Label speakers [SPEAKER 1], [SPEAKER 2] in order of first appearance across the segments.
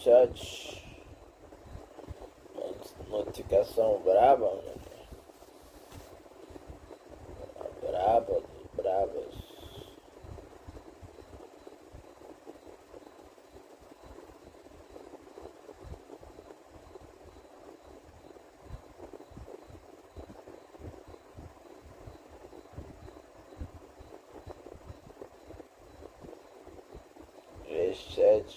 [SPEAKER 1] chat. Notificação braba, mano. Braba, brabas. Chat.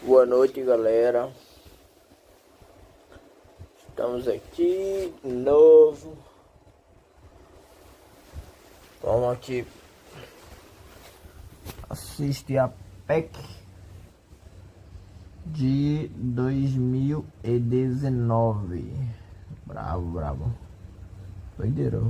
[SPEAKER 1] Boa noite, galera. Estamos aqui de novo. Vamos aqui assistir a PEC de 2019. Bravo, bravo. Doideira.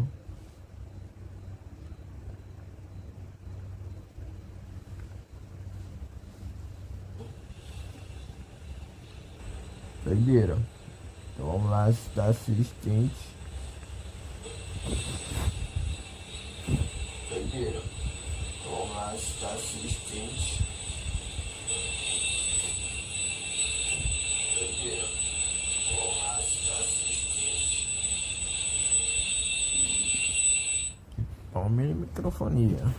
[SPEAKER 1] Doideira. Então vamos lá estar assistente. Doideira. Então vamos lá estar assistente. Doideira. Então vamos lá estar assistente. Palme microfonia.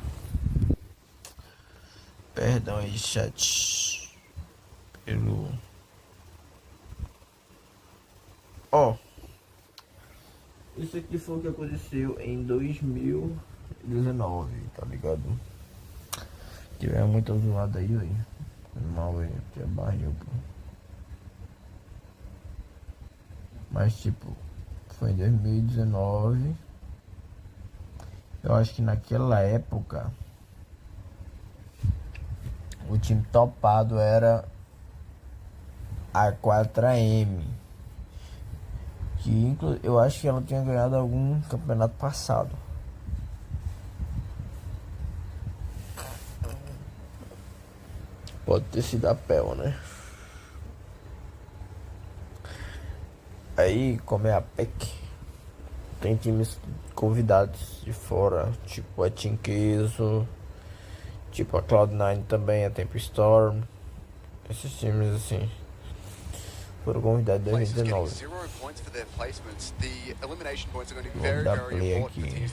[SPEAKER 1] Perdão aí, chat. Pelo... Isso aqui foi o que aconteceu em 2019, tá ligado? Tiver muito zoado aí, velho. Mal, velho, que é barril, pô. Mas, tipo, foi em 2019. Eu acho que naquela época o time topado era a 4AM. Que eu acho que ela tinha ganhado algum campeonato passado. Pode ter sido a PEL, né? Aí, como é a PEC, tem times convidados de fora, tipo a Team Queso, tipo a Cloud9 também, a Tempo Storm. Esses times assim foram convidados em 2019. Vamos dar play aqui.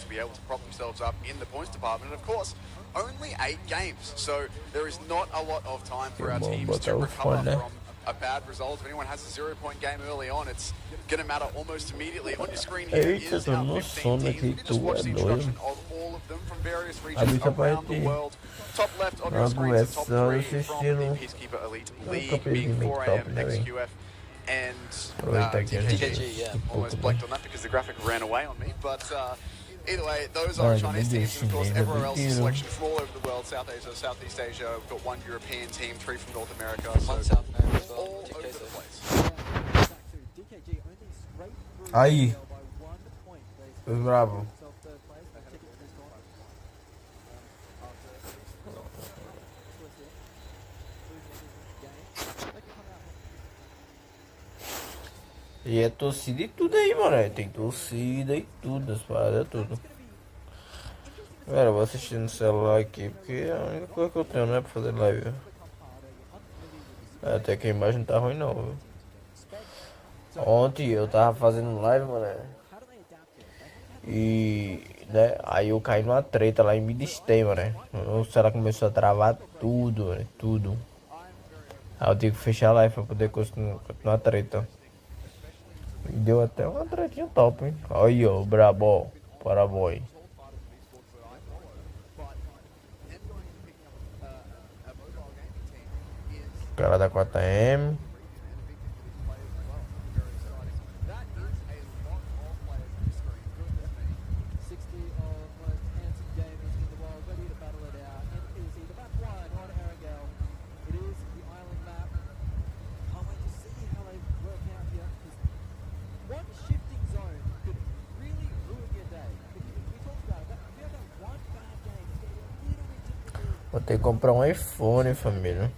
[SPEAKER 2] Only 8 games, so there is not a lot of time for our teams to
[SPEAKER 1] botar o
[SPEAKER 2] recover
[SPEAKER 1] fone, né?
[SPEAKER 2] from a bad result. If anyone has a 0-point game early on, it's going to matter almost immediately. On your screen here
[SPEAKER 1] Eita,
[SPEAKER 2] is
[SPEAKER 1] tô
[SPEAKER 2] our
[SPEAKER 1] no
[SPEAKER 2] 15
[SPEAKER 1] sono
[SPEAKER 2] teams.
[SPEAKER 1] aqui,
[SPEAKER 2] You can just
[SPEAKER 1] tu
[SPEAKER 2] watch
[SPEAKER 1] é
[SPEAKER 2] the introduction
[SPEAKER 1] doido.
[SPEAKER 2] of all of them from various
[SPEAKER 1] A
[SPEAKER 2] regions
[SPEAKER 1] bicha vai
[SPEAKER 2] around the
[SPEAKER 1] ter
[SPEAKER 2] world. Top left of your
[SPEAKER 1] uma
[SPEAKER 2] screen is the top
[SPEAKER 1] começando
[SPEAKER 2] 3 from the
[SPEAKER 1] assistindo
[SPEAKER 2] Peacekeeper Elite
[SPEAKER 1] um
[SPEAKER 2] League, being
[SPEAKER 1] campeonato
[SPEAKER 2] 4AM,
[SPEAKER 1] top, né, velho?
[SPEAKER 2] XQF, and
[SPEAKER 1] Aproveitar aqui antes
[SPEAKER 2] TKG.
[SPEAKER 1] de
[SPEAKER 2] Yeah,
[SPEAKER 1] pouco,
[SPEAKER 2] almost
[SPEAKER 1] né?
[SPEAKER 2] blanked on that because the graphic ran away on me, but either way, those are
[SPEAKER 1] Olha,
[SPEAKER 2] Chinese
[SPEAKER 1] meu
[SPEAKER 2] teams, and of course,
[SPEAKER 1] chinês é
[SPEAKER 2] everywhere else is
[SPEAKER 1] doideiro.
[SPEAKER 2] selection from all over the world, South Asia, Southeast Asia. We've got 1 European team, 3 from North America, so
[SPEAKER 3] One South America as well.
[SPEAKER 2] all over
[SPEAKER 3] TK's
[SPEAKER 2] the place.
[SPEAKER 1] Aí, os bravos. E é torcida e tudo aí, mano. Tem torcida e tudo, as paradas, tudo. Galera, eu vou assistir no celular aqui, porque é a única coisa que eu tenho, né, pra fazer live. Até que a imagem não tá ruim não, viu? Ontem eu tava fazendo live, mano. E, né, aí eu caí numa treta lá em Midstay, mano. O celular começou a travar tudo, mano, tudo. Aí eu tive que fechar a live pra poder continuar a treta. E deu até uma tretinha top, hein? Aí, ó, brabo, para boy. O cara da 4AM. Vou ter que comprar um iPhone, família.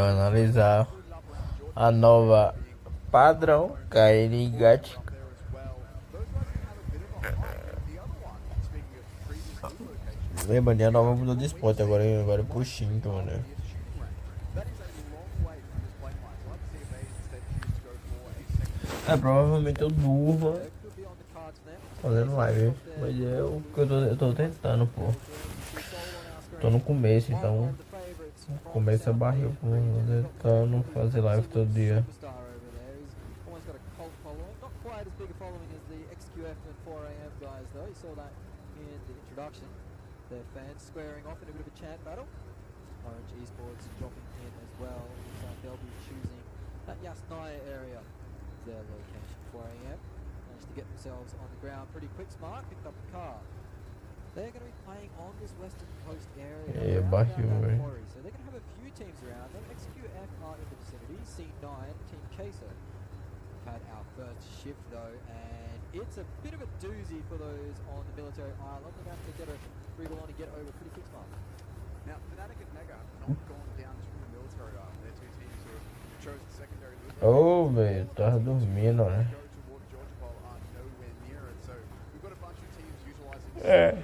[SPEAKER 1] Analisar a nova padrão KN Gat. Lembra, a nova mudou de esporte agora é pro Shinto, né? Provavelmente eu durmo fazendo live, mas é o que eu tô tentando, pô. Tô no começo, então começa a barril, pô, tentando fazer live todo dia.
[SPEAKER 3] Their fans squaring off in a bit of a chant battle. Orange Esports dropping in as well. Looks like they'll be choosing that Yasnaya area as their location. 4 AM. Managed to get themselves on the ground pretty quick. Smart picked up the car. They're going to be playing on this western coast area.
[SPEAKER 1] Yeah,
[SPEAKER 3] around
[SPEAKER 1] Bahia,
[SPEAKER 3] that
[SPEAKER 1] right?
[SPEAKER 3] quarry. So they're going to have a few teams around them. XQF are in the vicinity. C9, Team Queso. We've had our first shift though, and it's a bit of a doozy for those on the military island. They're going to have to get a wriggle on and get over pretty quick, Mark.
[SPEAKER 2] Now, Fnatic and Mega have not gone down to the military island. They're two teams who have chosen secondary loot.
[SPEAKER 1] Ô, velho, tava dormindo, né?
[SPEAKER 2] Go toward Georgia Bowl are nowhere near it. So we've got a bunch of teams utilizing
[SPEAKER 1] É.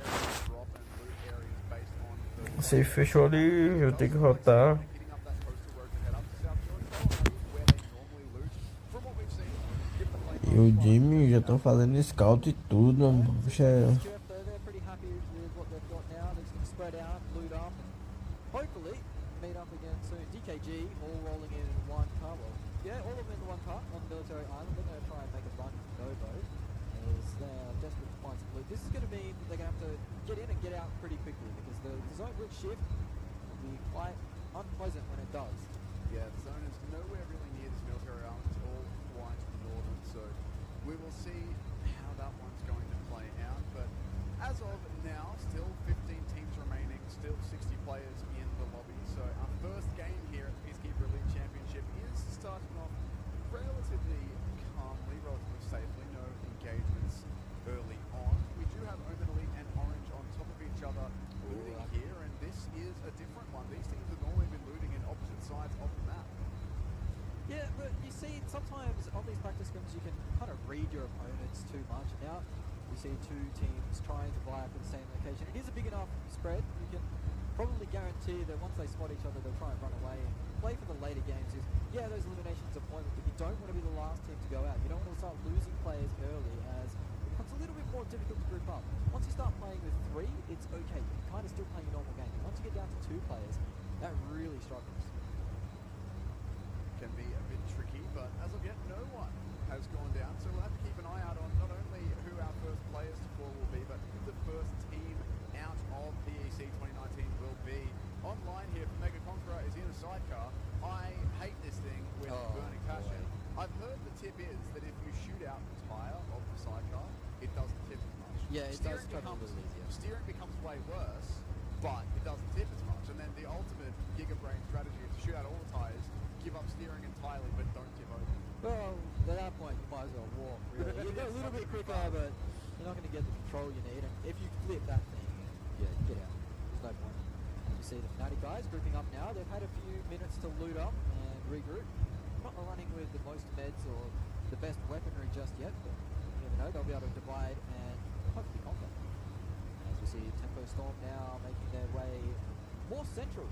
[SPEAKER 2] drop and loot areas based on the
[SPEAKER 1] Você fechou ali, eu tenho que rotar.
[SPEAKER 2] hitting up that coastal road to head up to South Georgia Bowl, and that is where they normally loot. From what we've seen, give the play
[SPEAKER 1] E o Jimmy já estão fazendo scout e tudo, mano. Puxa,
[SPEAKER 3] XQF though, they're pretty happy with what they've got now. They're just going to spread out, loot up, and hopefully meet up again soon. DKG all rolling in one car. Well, yeah, all of them in one car on the military island. They're going to try and make a run for Novo as they're desperate to find some loot. This is going to mean that they're going to have to get in and get out pretty quickly because the zone will shift will be quite unpleasant when it does.
[SPEAKER 2] Yeah, the zone is nowhere really near this military island. It's all quite northern, so we will see how that one's going to play out. But as of now, still 15 teams remaining, still 60 players in the lobby. So our first game here at the Peacekeeper Elite Championship is starting off relatively calmly, relatively safely. No engagements early on. We do have Omen Elite and Orange on top of each other looting here, and this is a different one. These teams have normally been looting in opposite sides of the map.
[SPEAKER 3] Yeah, but you see, sometimes on these practice scrims you can kind of read your opponents too much. Now we see two teams trying to vie for the same location. It is a big enough spread. You can probably guarantee that once they spot each other, they'll try and run away. And play for the later games is, yeah, those eliminations are pointless, but you don't want to be the last team to go out. You don't want to start losing players early as it becomes a little bit more difficult to group up. Once you start playing with 3, it's okay. You're kind of still playing a normal game. But once you get down to 2 players, that really struggles.
[SPEAKER 2] Can be a bit tricky, but as of yet, no one has gone down. So we'll have to keep an eye out on not only who our first players to fall will be, but who the first team out of PEC 2019 will be. Online here, Mega Conqueror is in a sidecar. I hate this thing with burning passion. I've heard the tip is that if you shoot out the tyre of the sidecar, it doesn't tip as much.
[SPEAKER 3] Yeah, it does travel a little easier.
[SPEAKER 2] Steering becomes way worse, but it doesn't tip as much. And then the ultimate gigabrain strategy is to shoot out all the tyres, give up steering entirely, but don't tip over.
[SPEAKER 3] Well, at that point, you might as well walk, really. You go a little bit quicker, but you're not going to get the control you need. And if you flip that thing, yeah, get out. There's no point. As you see the Fnatic guys grouping up now. They've had a few minutes to loot up and regroup. Not running with the most meds or the best weaponry just yet, but you never know. They'll be able to divide and hopefully conquer. As we see Tempo Storm now making their way more central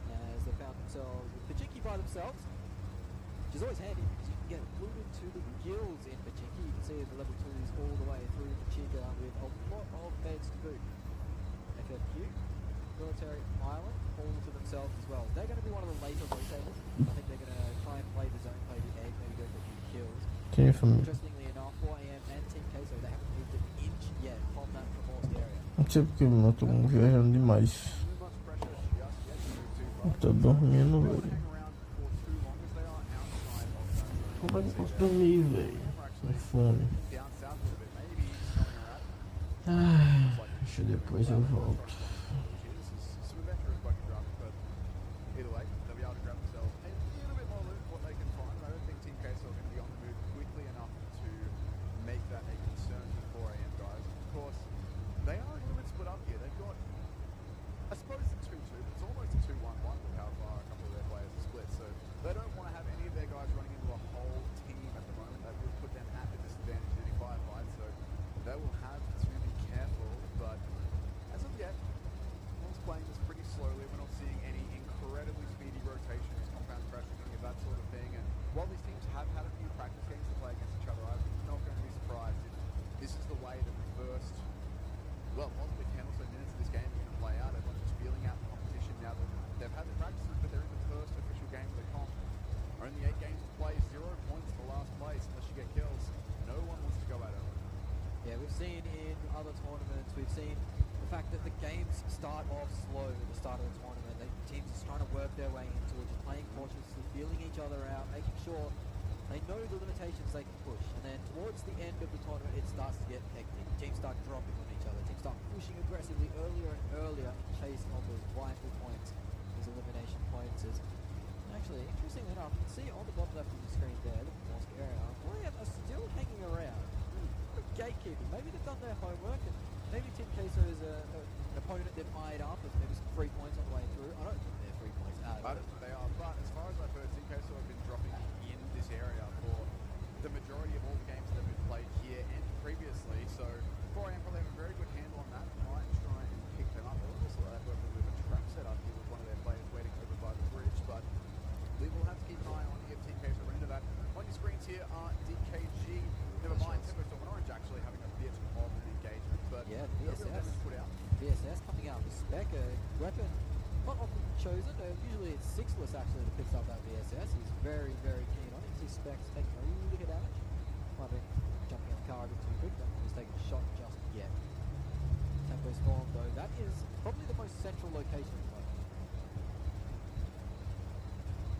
[SPEAKER 3] as they found themselves with Pachinki by themselves, which is always handy because you can get looted to the gills in Pachinki. You can see the level 2s all the way through Pachinki with a lot of meds to boot. FFQ, Military Island, all to themselves as well. They're going to be one of the later rotators. I think they're going to try and play the zone, play the egg, maybe go for a few kills.
[SPEAKER 1] Can you from
[SPEAKER 3] Interestingly enough, 4 AM and Team Queso, they haven't moved an inch yet from that Tremor's area.
[SPEAKER 1] não sei porque eu tô viajando demais.
[SPEAKER 2] Too much pressure just yet to move too far.
[SPEAKER 1] Eu tô dormindo,
[SPEAKER 2] Don't
[SPEAKER 1] velho.
[SPEAKER 2] hang around for too long as they are outside of that zone.
[SPEAKER 1] Como é que eu posso dormir, velho? Com fome.
[SPEAKER 2] Down south a little bit, maybe smelling a rat.
[SPEAKER 1] Ai, deixa depois eu volto.
[SPEAKER 2] Some adventurers bugging drafts, but either way, they'll be able to grab themselves a little bit more loot what they can find. I don't think Team Queso are going to be on the move quickly enough to make that a concern for 4 AM guys. Of course, they are a little bit split up here. They've got, I suppose it's a 2-2, but it's almost a 2-1-1 with how far a couple of their players are split. So well, possibly 10 or so minutes of this game are going to play out. Everyone's just feeling out the competition now that they've had the practices, but they're in the first official game of the comp. Only 8 games to play, 0 points for last place unless you get kills. No one wants to go out early.
[SPEAKER 3] Yeah, we've seen in other tournaments, we've seen the fact that the games start off slow at the start of the tournament. Teams just trying to work their way into it, just playing cautiously, feeling each other out, making sure they know the limitations they can push. And then towards the end of the tournament, it starts to get hectic. Teams start dropping on each other. Teams start pushing aggressively earlier and earlier in chasing on those vital points, those elimination points. Actually, interestingly enough, you can see on the bottom left of the screen there, the mosque area, Warrior are still hanging around. Gatekeeping. Maybe they've done their homework, and maybe Team Queso is an opponent they've eyed up with maybe some 3 points on the way through. I don't think they're 3 points out.
[SPEAKER 2] I don't think they are, but as far as I've heard, Team Queso have been dropping in this area for the majority of all the games that have been played here and previously, so 4AM probably have a very good handle on that. Might try and pick them up. They'll also have a bit of a trap set up here with one of their players waiting over by the bridge, but we will have to keep an eye on if Team Queso run into that. On your screens here are DKG. Never mind, Tempo Storm and Orange actually having a bit of an engagement, but
[SPEAKER 3] yeah,
[SPEAKER 2] no real
[SPEAKER 3] VSS.
[SPEAKER 2] damage put out.
[SPEAKER 3] VSS coming out with Spec, a weapon not often chosen. Usually it's Sixless actually that picks up that VSS. He's very, very keen on it. See Spec's taking a little bit of damage. Might be jumping on the car a bit too quick, but he's taking a shot just yet. Tempo Storm though, that is probably the most central location at the moment.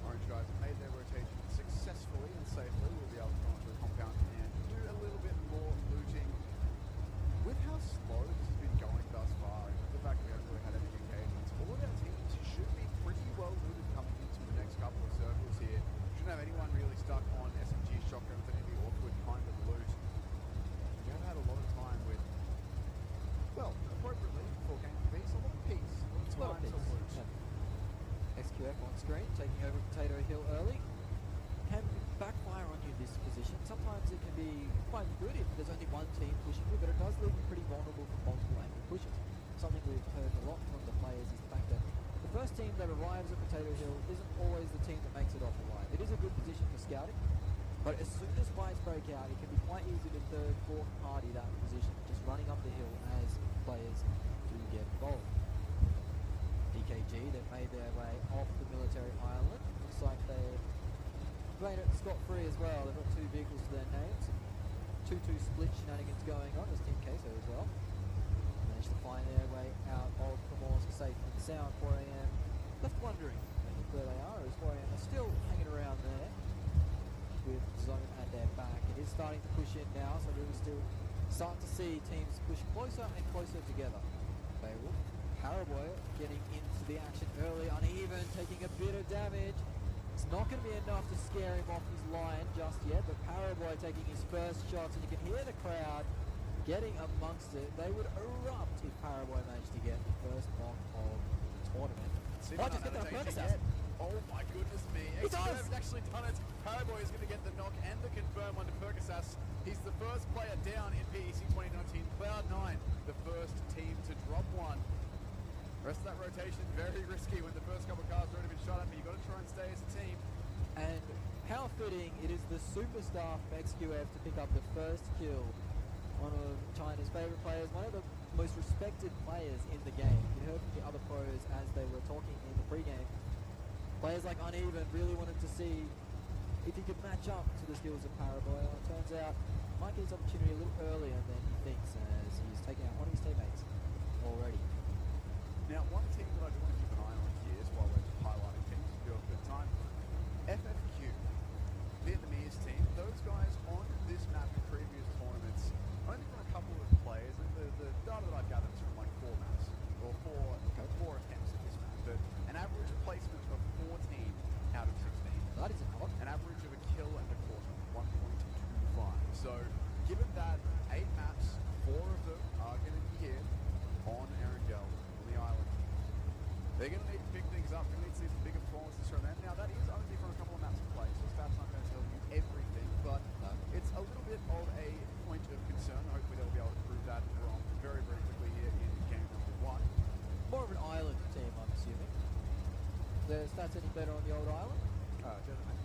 [SPEAKER 2] Orange guys have made their rotation successfully and safely. We'll be able to go onto the compound and do a little bit more looting. With how slow this has been going thus far, and the fact that we haven't really had any engagements, all of our teams should be pretty well looted coming into the next couple of circles here. Shouldn't have anyone really stuck on SMG shotguns and any awkward kind of loot. We have had a lot of time with, well, appropriately for game to be, so a lot of peace, a lot of time to loot.
[SPEAKER 3] Yeah. XQF on screen, taking over Potato Hill early. Can backfire on you this position. Sometimes it can be quite good if there's only one team pushing you, but it does leave you pretty vulnerable for multiple angle pushes. Something we've heard a lot from the players is the fact that the first team that arrives at Potato Hill isn't always the team that makes it off alive. It is a good position for scouting, but as soon as fights break out, it can be quite easy to third, fourth party that position, just running up the hill as players do get involved. DKG, they've made their way off the military island. Looks like they've played it scot-free as well. They've got 2 vehicles to their names. 2-2 split shenanigans going on as Team Queso as well. Managed to find their way out of the Morse safe and sound. 4AM left wondering where they are, as 4AM are still hanging around there with Zone at their back. It is starting to push in now, so we will still start to see teams push closer and closer together. Beowulf, Paraboy getting into the action early, uneven, taking a bit of damage. It's not going to be enough to scare him off his line just yet, but Paraboy taking his first shots, and you can hear the crowd getting amongst it. They would erupt if Paraboy managed to get the first knock of the tournament.
[SPEAKER 2] See
[SPEAKER 3] Might
[SPEAKER 2] that
[SPEAKER 3] just get that
[SPEAKER 2] annotation
[SPEAKER 3] Percocet.
[SPEAKER 2] yet? Oh my goodness me.
[SPEAKER 3] He does!
[SPEAKER 2] XQF's actually done it. Paraboy is going to get the knock and the confirm one to Percocet. He's the first player down in PEC 2019. Cloud9, the first team to drop one. Rest of that rotation, very risky when the first couple of cars have already been shot at, but you've got to try and stay as a team.
[SPEAKER 3] And how fitting, it is the superstar from XQF to pick up the first kill. One of China's favourite players, one of the most respected players in the game. You heard from the other pros as they were talking in the pre-game. Players like Uneven really wanted to see if he could match up to the skills of Paraboy. It turns out might get his opportunity a little earlier than he thinks, as he's taking out one of his teammates already.
[SPEAKER 2] Now, one team that I do want to keep an eye on here is while we're highlighting teams to do a good time. FFQ, Vietnamese team. Those guys on this map in previous tournaments, only from a couple of players, and the data that I've gathered is from like 4 maps, or 4 attempts at this map, but an average placement of 14 out of 16.
[SPEAKER 3] That is a lot.
[SPEAKER 2] An average of a kill and a quarter, 1.25. So, given that 8 maps, 4 of them are going to be here on Erangel, on the island, they're going to need to pick things up. We're going to need to see some bigger performances from them. Now, that is only from a couple of maps to play, so stats aren't going to tell you everything, but it's a little bit of a point of concern. Hopefully, they'll be able to prove that wrong very, very quickly here in game number 1.
[SPEAKER 3] More of an island team, I'm assuming. The stats any better on the old island?
[SPEAKER 2] Definitely.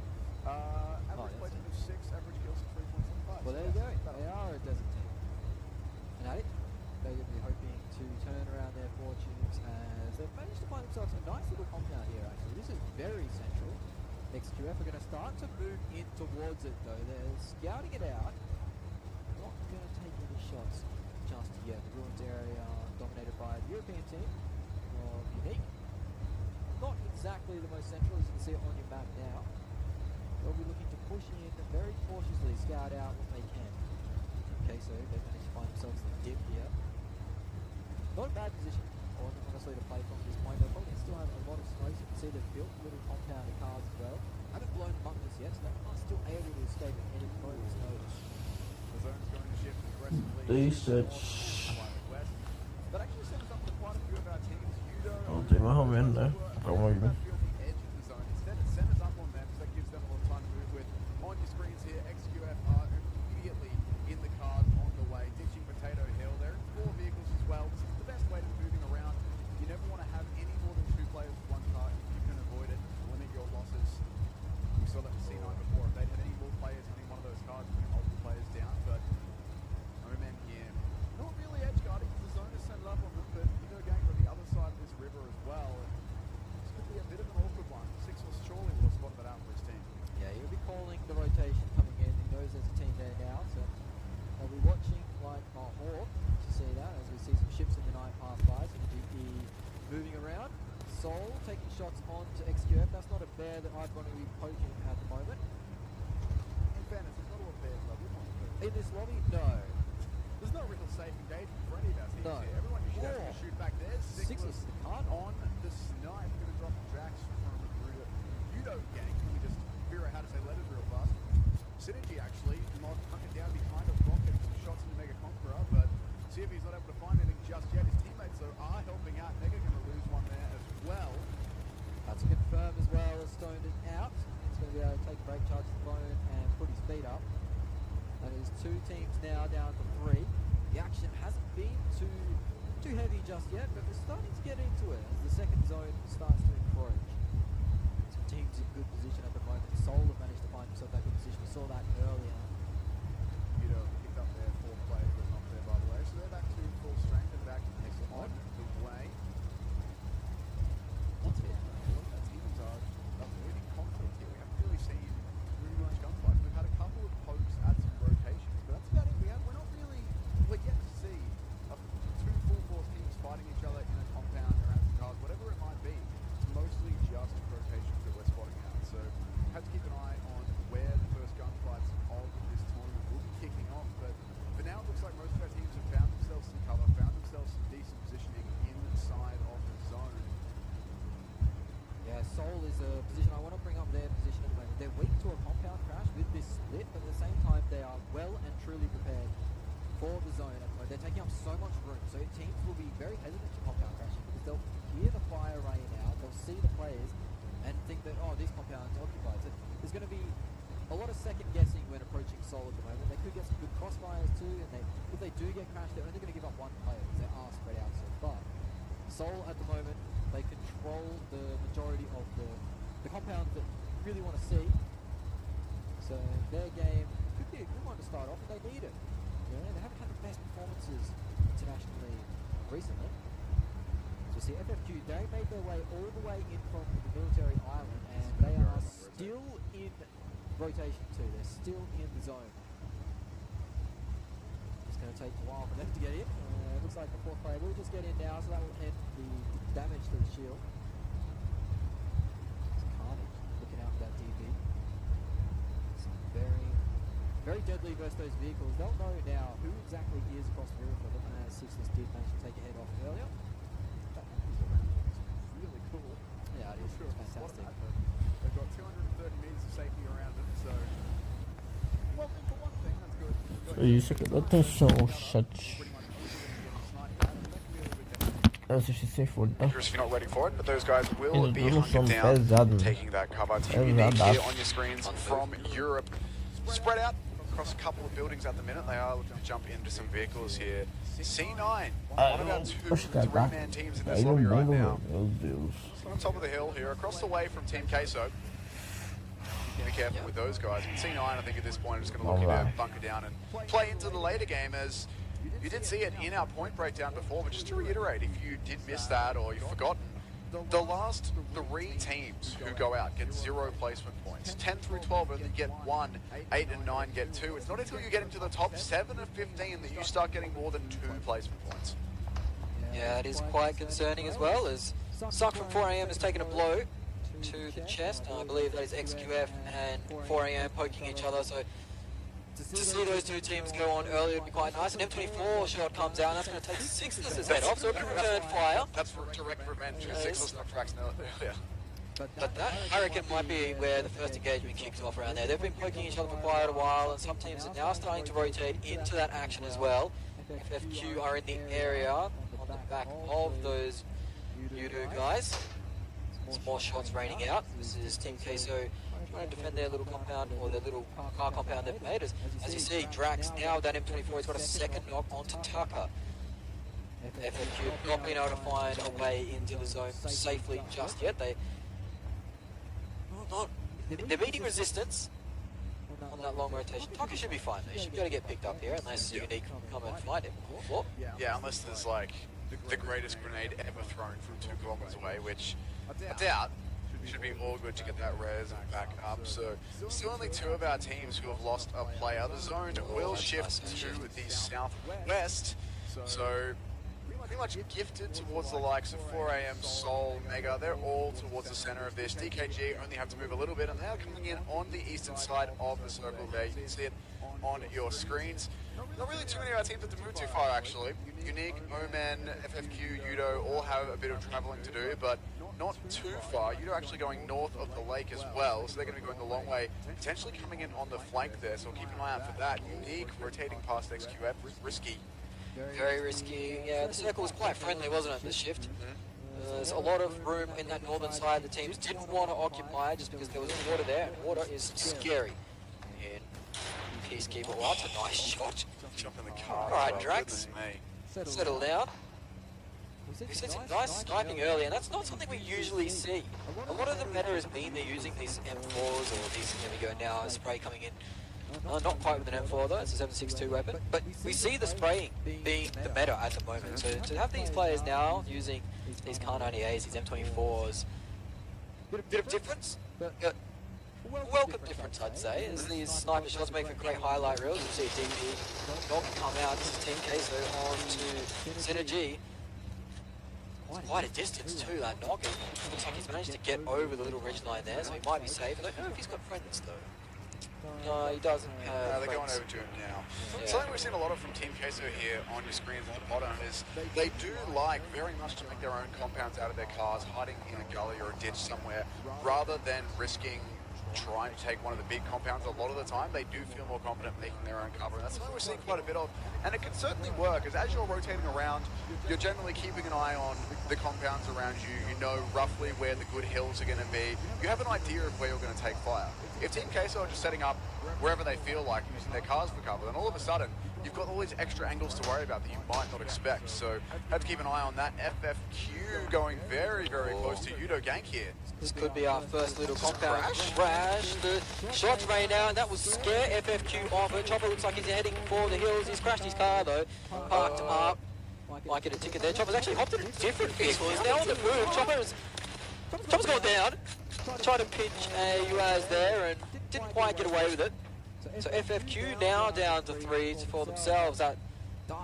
[SPEAKER 2] Average placement of 6, average kills of 3.75.
[SPEAKER 3] Well, there you go. They are a desert team. Fnatic, they will be hoping XQF are going to start to move in towards it though. They're scouting it out. Not going to take any shots just yet. The Ruins area dominated by the European team of Unique. Not exactly the most central, as you can see it on your map now. They'll be looking to push in very cautiously, scout out what they can. Okay, so they managed to find themselves in the dip here. Not a bad position, honestly, to play from this point. They're probably still having a lot of snow, so you can see they've built little compounded cars as well. Haven't blown them up just yet, so they are still able to escape at any moment's notice.
[SPEAKER 2] The zone's going to shift aggressively.
[SPEAKER 1] Decent.
[SPEAKER 2] West. But actually sets up for quite a few of our teams. Judo.
[SPEAKER 1] Não tem mais ou menos, né? Calma aí.
[SPEAKER 2] Instead, it centers up on them, so that gives them a lot of time to move with. On your screens here, XQF are immediately in the cars on the way, ditching Potato Hill. They're in 4 vehicles as well. This is the best way to be moving around. You never want to have any more than 2 players with 1 car if you can avoid it. Limit your losses. We saw that with C9 before. If they'd had any more players running one of those cars, putting multiple players down, but no men here. Not really edge guarding because the zone is set up on them, but you know, going from the other side of this river as well. This could be a bit of an awkward one. Sixwell surely will have spotted that out for his team.
[SPEAKER 3] Yeah, he'll be calling the rotation coming in. He knows there's a team there now, so they'll be watching like a hawk to see that as we see some ships in the night pass by. So the GP moving around. Soul taking shots on to XQF. That's not a bear that I'd want to be poking at the moment.
[SPEAKER 2] In fairness, there's not a lot of bears love
[SPEAKER 3] In this lobby, no.
[SPEAKER 2] There's no real safe engagement for any of our teams
[SPEAKER 3] No.
[SPEAKER 2] here. Everyone you should have to shoot back there.
[SPEAKER 3] Sixes can't.
[SPEAKER 2] On the snipe, going to drop Jax from the Judo gang. Let me just figure out how to say letters real fast. Synergy actually, not hunted down behind a rocket, some shots into Mega Conqueror, but see if he's not able to find anything just yet. His teammates though are helping out. Mega going to lose one there as well.
[SPEAKER 3] That's a confirm as well as stoned it out. He's going to be able to take a break charge to the bone and put his feet up. That is 2 teams now down to 3. The action hasn't been too heavy just yet, but we're starting to get into it as the second zone starts to encroach. Some teams in good position at the moment. Soul have managed to find himself that good position. We saw that earlier.
[SPEAKER 2] Judo picked up their 4th player who was not there by the way, so they're back to full strength and back on the way. Once again, our teams are avoiding conflict here. We haven't really seen really much gunfights. We've had a couple of pokes at some rotations, but that's about it. We're not really, we're yet to see 2 full force teams fighting each other in a compound around some cars, whatever it might be. It's mostly just rotations that we're spotting out. So we have to keep an eye on where the first gunfights of this tournament will be kicking off. But for now, it looks like most of our teams have found themselves some cover, found themselves some decent positioning inside of the zone.
[SPEAKER 3] Yeah, Soul is a position, I want to bring up their position at the moment. They're weak to a compound crash with this split, but at the same time they are well and truly prepared for the zone at the moment. They're taking up so much room, so teams will be very hesitant to compound crashing because they'll hear the fire rain out, they'll see the players and think that, oh, these compounds are occupied. So there's going to be a lot of second guessing when approaching Soul at the moment. They could get some good crossfires too, and if they do get crashed, they're only going to give up 1 player because they are spread out so far. Soul at the moment, they control the majority of the compounds that you really want to see. So their game could be a good one to start off, and they need it. Yeah, they haven't had the best performances internationally recently. So see FFQ, they made their way all the way in from the military island, and they are still in rotation too. They're still in the zone. It's going to take a while for them to get in. It looks like the 4th player will just get in now, so that will end the damage to the shield. It's Carnage looking out for that DB. It's very, very deadly versus those vehicles. They'll know now who exactly is across the river for them, as Sixless did manage to take a head off earlier.
[SPEAKER 2] That is around. It's really cool.
[SPEAKER 3] Yeah, it is.
[SPEAKER 2] Sure,
[SPEAKER 3] It's fantastic.
[SPEAKER 2] They've got 230 meters of safety around them, so one thing for one thing, that's good.
[SPEAKER 1] É isso que dá atenção ao chat. Eu assisti sem fone, tá?
[SPEAKER 4] Dangerous if you're not ready for it, but those guys will
[SPEAKER 1] Eles
[SPEAKER 4] be
[SPEAKER 1] não
[SPEAKER 4] hunted
[SPEAKER 1] são
[SPEAKER 4] down,
[SPEAKER 1] pesados.
[SPEAKER 4] taking that cover. Team Unique
[SPEAKER 1] Pesadaço.
[SPEAKER 4] here on your screens from Europe. Spread out across a couple of buildings at the minute. They are looking to jump into some vehicles here. C9, one of our 2
[SPEAKER 1] Poxa, cara.
[SPEAKER 4] 3-man teams in this
[SPEAKER 1] Aí no
[SPEAKER 4] lobby right
[SPEAKER 1] mundo,
[SPEAKER 4] now.
[SPEAKER 1] meu Deus.
[SPEAKER 4] So on top of the hill here, across the way from Team Queso. Be careful with those guys. And C9, I think at this point, are just going to look
[SPEAKER 1] Alright.
[SPEAKER 4] into bunker down and play into the later game, as you did see it in our point breakdown before. But just to reiterate, if you did miss that or you've forgotten, the last 3 teams who go out get 0 placement points. 10 through 12 only get 1, 8 and 9 get 2. It's not until you get into the top 7 of 15 that you start getting more than 2 placement points.
[SPEAKER 3] Yeah, it is quite concerning as well, as Suck from 4am has taken a blow to the chest. I believe that is XQF and 4am poking each other, so to see those two teams go on early would be quite nice. An M24 shot comes out, and that's going to take Sixless's head off, so it can return fire.
[SPEAKER 4] That's direct revenge. Sixless knocked Trax earlier.
[SPEAKER 3] But that, I reckon, might be where the first engagement kicks off around there. They've been poking each other for quite a while, and some teams are now starting to rotate into that action as well. FFQ are in the area on the back of those Udo guys. Some more shots raining out. This is Team Queso trying to defend their little compound, or their little car compound they've made. As you see, Drax now, that M24, has got a second knock onto Tucker. FFQ not being able to find a way into the zone safely just yet. They're meeting resistance on that long rotation. Tucker should be fine. They should be able to get picked up here unless Unique come and find him.
[SPEAKER 4] Yeah, unless there's like the greatest grenade ever thrown from 2 kilometers away, which I doubt. Should be all good to get that res and back up. So still only 2 of our teams who have lost a player. The zone will shift to the southwest. So pretty much gifted towards the likes of 4am, Sol, Mega. They're all towards the center of this. DKG only have to move a little bit, and they're coming in on the eastern side of the circle there. You can see it on your screens. Not really too many of our teams have to move too far, actually. Unique, Omen, FFQ, Udo all have a bit of traveling to do, but not too far. Udo actually going north of the lake as well, so they're going to be going a long way, potentially coming in on the flank there, so keep an eye out for that. Unique rotating past XQF, risky.
[SPEAKER 3] Very risky. Yeah, the circle was quite friendly, wasn't it, this shift? There's a lot of room in that northern side the teams didn't want to occupy just because there was water there, and water is scary. And Peacekeeper, well, that's a nice shot.
[SPEAKER 4] Jump in the car.
[SPEAKER 3] Alright, Drax, settle down. We said some nice sniping earlier, and that's not something we usually see. A lot of the meta has been they're using these M4s, or these, here we go now, spray coming in. Not quite with an M4 though, it's a 7.62 weapon, but we see the spraying being the meta at the moment. So to have these players now using these Kar 98s, these M24s, bit of difference, but welcome difference, I'd say, as these sniper shots make for great highlight reels. You see a DP knock come out. This is Team Queso on to Synergy. It's quite a distance too, that knock. It looks like he's managed to get over the little ridge line there, so he might be safe. I don't know if he's got friends though. No, he doesn't have
[SPEAKER 4] they're going over to him now. Yeah. Something we've seen a lot of from Team Queso here on your screens at the bottom is they do like very much to make their own compounds out of their cars, hiding in a gully or a ditch somewhere, rather than risking trying to take one of the big compounds. A lot of the time they do feel more confident making their own cover, and that's something we're seeing quite a bit of, and it can certainly work, as you're rotating around, you're generally keeping an eye on the compounds around you. You know roughly where the good hills are going to be. You have an idea of where you're going to take fire. If Team Queso are just setting up wherever they feel like, using their cars for cover, then all of a sudden you've got all these extra angles to worry about that you might not expect. So have to keep an eye on that. FFQ going very, very close to Udo gank here.
[SPEAKER 3] This could be our first little compound crash. The shots rain out, and that will scare FFQ off. Chopper looks like he's heading for the hills. He's crashed his car though, parked up. Might get a ticket there. Chopper's actually hopped in a different vehicle. He's now on the move. Chopper's gone down. Tried to pitch a UAZ there and didn't quite get away with it. So FFQ now down to 3 for themselves. That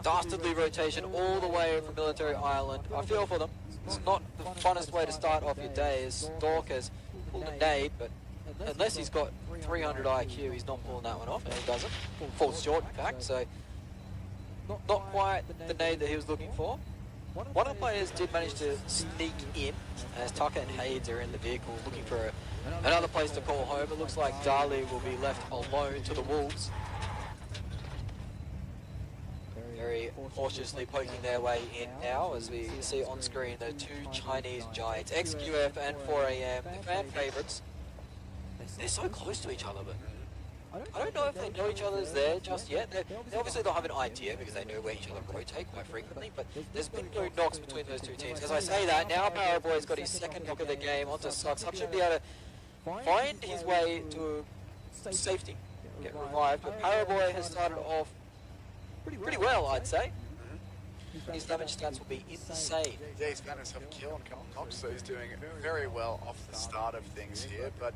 [SPEAKER 3] dastardly rotation all the way from Military Island. I feel for them. It's not the funnest way to start off your day, as Stork has pulled a nade, but unless he's got 300 IQ, he's not pulling that one off, and he doesn't. Falls short, in fact, so not quite the nade that he was looking for. One of the players did manage to sneak in, as Tucker and Hayes are in the vehicle looking for another place to call home. It looks like Dali will be left alone to the wolves. Very cautiously poking their way in now, as we see on screen the 2 Chinese giants, XQF and 4am, the fan favourites. They're so close to each other, but I don't know if they know each other's there just yet. They obviously don't have an idea because they know where each other rotate quite frequently, but there's been no knocks between those 2 teams. As I say that, now Paraboy's got his second knock of the game onto Suck. Suck should be able to find his way to safety, get revived, but Paraboy has started off pretty well, I'd say. his damage stats will be insane.
[SPEAKER 4] Yeah, he's found himself a kill and a couple of knocks, so he's doing very well off the start of things here. But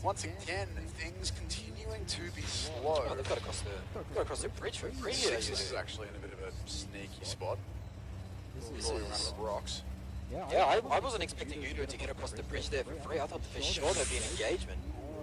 [SPEAKER 4] once again, things continuing to be slow.
[SPEAKER 3] Oh, they've got across the bridge for free.
[SPEAKER 4] This is actually in a bit of a sneaky spot. Rolling around the rocks.
[SPEAKER 3] Yeah, I wasn't expecting you to get across the bridge there for free. I thought for sure there'd be an engagement.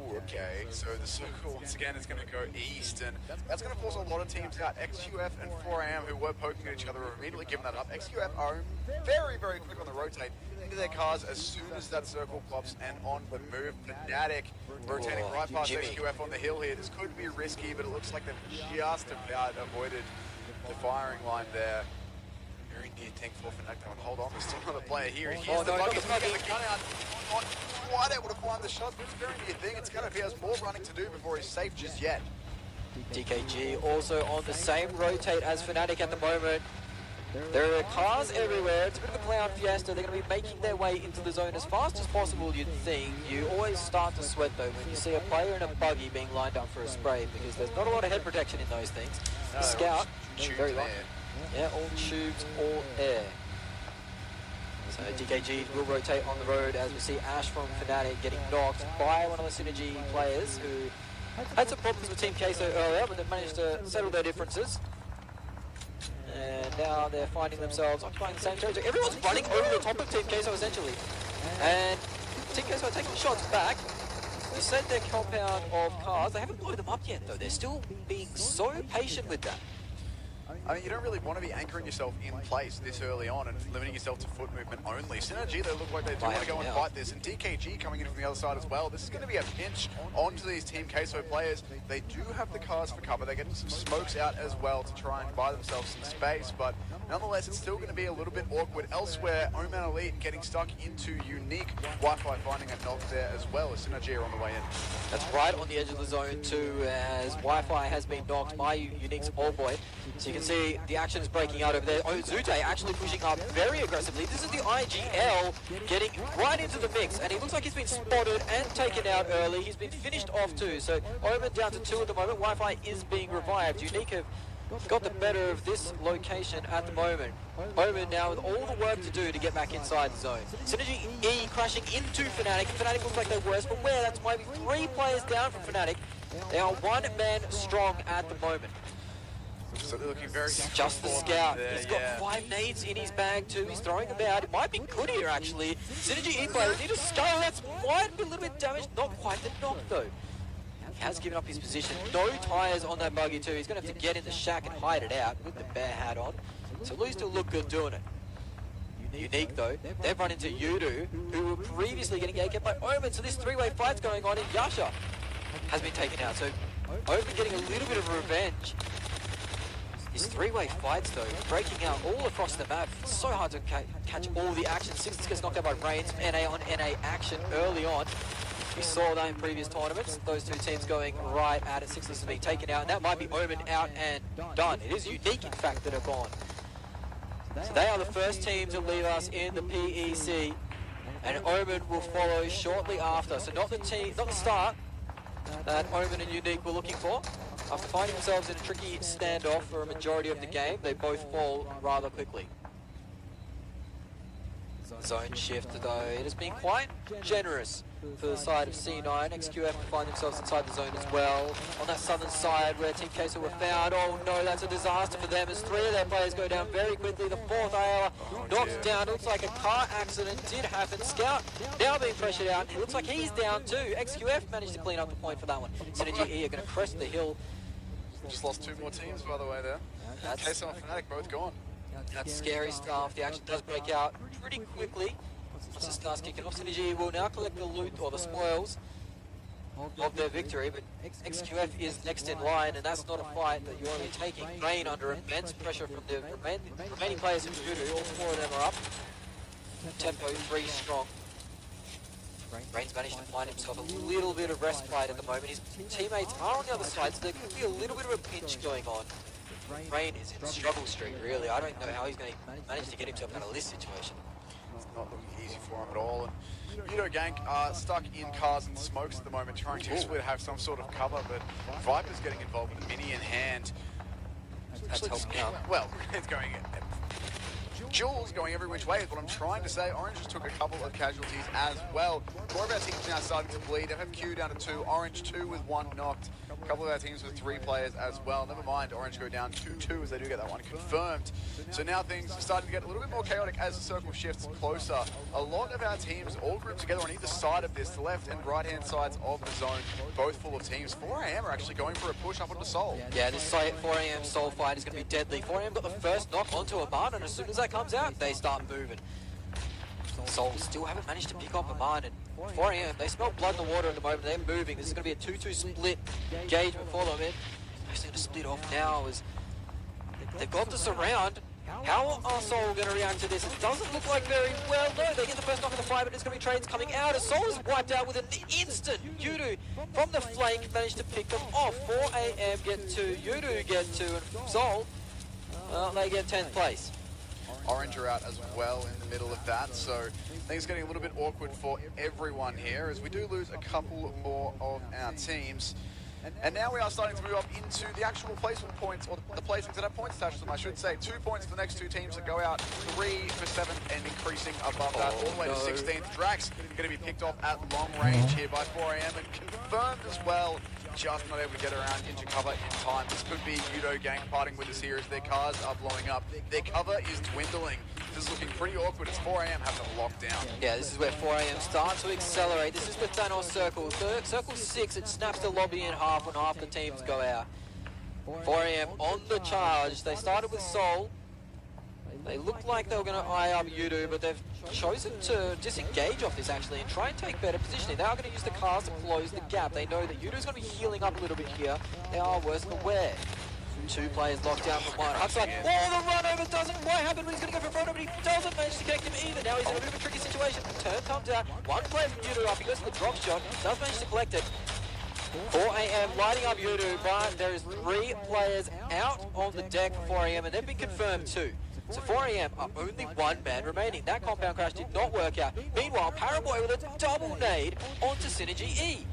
[SPEAKER 4] Ooh, okay, so the circle once again is going to go east, and that's going to force a lot of teams out. XQF and 4AM, who were poking at each other, are immediately giving that up. XQF are very, very quick on the rotate into their cars as soon as that circle pops and on the move. Fnatic rotating right past XQF on the hill here. This could be risky, but it looks like they've just about avoided the firing line there. Very near tank for Fnatic. Hold on, there's still another player here. Here's the bucket, the gun out. Not quite able to find the shots, but it's very near thing. It's going to be has more running to do before he's safe just yet.
[SPEAKER 3] DKG also on the same rotate as Fnatic at the moment. There are cars everywhere. It's a bit of a play on Fiesta. They're going to be making their way into the zone as fast as possible, you'd think. You always start to sweat, though, when you see a player in a buggy being lined up for a spray, because there's not a lot of head protection in those things. The Scout, very long. Yeah, all tubes, all air. So DKG will rotate on the road as we see Ash from Fnatic getting knocked by one of the Synergy players who had some problems with Team Queso earlier, but they've managed to settle their differences. And now they're finding themselves occupying the same territory. Everyone's running over the top of Team Queso essentially. And Team Queso are taking shots back to set their compound of cars. They haven't blown them up yet though. They're still being so patient with that.
[SPEAKER 4] I mean, you don't really want to be anchoring yourself in place this early on and limiting yourself to foot movement only. Synergy, they look like they do want to go and fight this, and DKG coming in from the other side as well. This is going to be a pinch onto these Team Queso players. They do have the cars for cover. They're getting some smokes out as well to try and buy themselves some space, but nonetheless, it's still going to be a little bit awkward. Elsewhere, Oman Elite getting stuck into Unique. Wi-Fi finding a knock there as well as Synergy are on the way in.
[SPEAKER 3] That's right on the edge of the zone too, as Wi-Fi has been knocked by Unique's All Boy. So you can see the action is breaking out over there. Oh, Zute actually pushing up very aggressively. This is the IGL getting right into the mix, and he looks like he's been spotted and taken out early. He's been finished off too, so Omen down to 2 at the moment. Wi-Fi is being revived. Unique have got the better of this location at the moment. Omen now with all the work to do to get back inside the zone. Synergy E crashing into Fnatic. Fnatic looks like they're worse, but where? That's maybe 3 players down from Fnatic. They are 1 man strong at the moment.
[SPEAKER 4] So they're looking very
[SPEAKER 3] just the Scout. He's got 5 nades in his bag too. He's throwing them out. It might be good here actually. Synergy E players need a scale. That's might be a little bit damaged. Not quite the knock though. He has given up his position. No tyres on that buggy too. He's going to have to get in the shack and hide it out with the bear hat on. So Louis still look good doing it. Unique though, they've run into Yudu, who were previously getting AK'd by Omen. So this 3-way fight's going on, and Yasha has been taken out. So Omen getting a little bit of revenge. These 3-way fights though, breaking out all across the map. It's so hard to catch all the action. Sixtus gets knocked out by Reigns, NA on NA action early on. We saw that in previous tournaments. Those 2 teams going right at it. Sixtus is being taken out, and that might be Omen out and done. It is Unique, in fact, that are gone. So they are the first team to leave us in the PEC, and Omen will follow shortly after. So not the start that Omen and Unique were looking for. After finding themselves in a tricky standoff for a majority of the game, they both fall rather quickly. Zone shift though, it has been quite generous for the side of C9. XQF find themselves inside the zone as well. On that southern side where Team Queso were found, oh no, that's a disaster for them as 3 of their players go down very quickly. The 4th AR knocked down. It looks like a car accident did happen. Scout now being pressured out. It looks like he's down too. XQF managed to clean up the point for that one. Synergy E are going to crest the hill.
[SPEAKER 4] Just lost 2 more teams by the way there. Queso and Fnatic both gone.
[SPEAKER 3] That's scary stuff. The action does break out pretty quickly. Once it starts kicking off, Synergy will now collect the loot or the spoils of their victory, but XQF is next in line, and that's not a fight that you're only taking. Rain under immense pressure from the remaining players in Voodoo. All 4 of them are up. Tempo 3 strong. Rain's managed to find himself a little bit of respite at the moment. His teammates are on the other side, so there could be a little bit of a pinch going on. Rain is in struggle streak, really. I don't know how he's going to manage to get himself out of this situation.
[SPEAKER 4] It's not looking easy for him at all. And Yudo Gank are stuck in cars and smokes at the moment, trying to have some sort of cover, but Viper's getting involved with a mini in hand.
[SPEAKER 3] That's helping out.
[SPEAKER 4] Well, it's going. Jules going every which way is what I'm trying to say. Orange just took a couple of casualties as well. Four of our teams now starting to bleed. FFQ down to 2, Orange 2 with 1 knocked. A couple of our teams with 3 players as well. Never mind, Orange go down 2-2 as they do get that one confirmed. So now things are starting to get a little bit more chaotic as the circle shifts closer. A lot of our teams all grouped together on either side of this, the left and right hand sides of the zone, both full of teams. 4am are actually going for a push up onto Seoul.
[SPEAKER 3] Yeah, this 4am Seoul fight is going to be deadly. 4am got the first knock onto Aman, and as soon as that comes out, they start moving. Seoul still haven't managed to pick up Aman, and 4am, they smell blood in the water at the moment. They're moving. This is going to be a 2-2 split engagement for them. They're going to split off now as they've got this around. How are Seoul going to react to this? It doesn't look like very well. No, they get the first knock of the fight, but it's going to be trades coming out as Seoul is wiped out with an instant. Yudu from the flank managed to pick them off. 4am get 2, Yudu get 2, and Seoul, they get 10th place.
[SPEAKER 4] Orange are out as well in the middle of that, so things getting a little bit awkward for everyone here as we do lose a couple more of our teams. And now we are starting to move up into the actual placement points, or the placings that have points attached to them, I should say. 2 points for the next 2 teams that go out, 3 for 7th, and increasing above that all the way to 16th. Drax going to be picked off at long range here by 4am and confirmed as well. Just not able to get around into cover in time. This could be Yudo Gang parting with us here as their cars are blowing up. Their cover is dwindling. This is looking pretty awkward. It's 4am having them locked down.
[SPEAKER 3] Yeah, this is where 4am starts to accelerate. This is with Thanos Circle. Circle 6, it snaps the lobby in half when half the teams go out. 4am on the charge. They started with Seoul. They looked like they were going to eye up Yudu, but they've chosen to disengage off this actually and try and take better positioning. They are going to use the cars to close the gap. They know that Yudu's going to be healing up a little bit here. They are worse than aware. 2 players locked down from one. Upside. Oh, the run over doesn't quite happen, but he's going to go for a front, but he doesn't manage to connect him either. Now he's in a bit of a tricky situation. Turn comes out. 1 player from Yudu up. He goes for the drop shot. Does manage to collect it. 4am lighting up Yudu, but there is 3 players out on the deck for 4am, and they've been confirmed too. So 4am are only 1 man remaining. That compound crash did not work out. Meanwhile, Paraboy with a double nade onto Synergy E.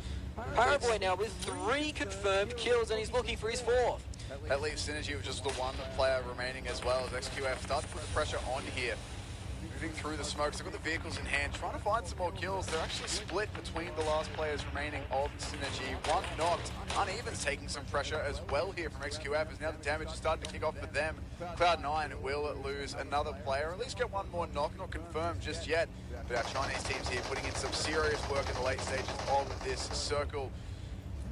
[SPEAKER 3] Paraboy now with 3 confirmed kills, and he's looking for his 4th.
[SPEAKER 4] That leaves Synergy with just the 1 player remaining as well as XQF starts to put the pressure on here. Moving through the smokes, they've got the vehicles in hand, trying to find some more kills. They're actually split between the last players remaining of Synergy. 1 knocked, Uneven's taking some pressure as well here from XQF as now the damage is starting to kick off for them. Cloud9 will lose another player, at least get 1 more knock, not confirmed just yet. But our Chinese teams here putting in some serious work in the late stages of this circle.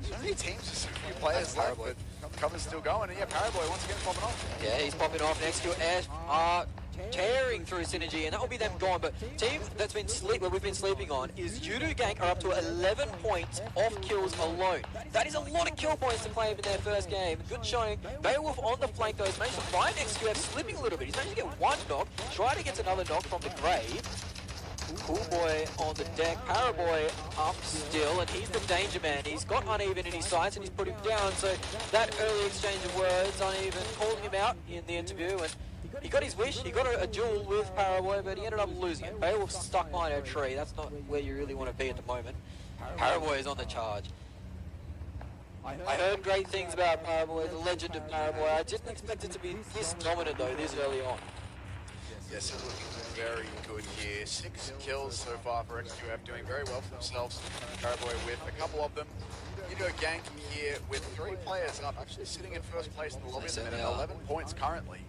[SPEAKER 4] So many teams, so few players left, but cover's still going. And yeah, Paraboy once again popping off.
[SPEAKER 3] Yeah, he's popping off. XQF are tearing through Synergy, and that will be them gone. But team that's been we've been sleeping on is Yudu Gank are up to 11 points off kills alone. That is a lot of kill points to claim in their first game. Good showing. Beowulf on the flank though, has managed to find XQF slipping a little bit. He's managed to get 1 knock, try to get another knock from the grave. Cool Boy on the deck, Paraboy up still, and he's the danger man. He's got Uneven in his sights and he's put him down, so that early exchange of words, Uneven calling him out in the interview, and he got his wish. He got a duel with Paraboy, but he ended up losing it. Beowulf's stuck behind a tree. That's not where you really want to be at the moment. Paraboy is on the charge. I heard great things about Paraboy, the legend of Paraboy. I didn't expect it to be this dominant though, this early on.
[SPEAKER 4] Yes, it's looking very good here. 6 kills so far for XQF, doing very well for themselves. Paraboy with a couple of them. Yudo Gang here with 3 players up, actually sitting in first place in the lobby at the minute, 11 points currently.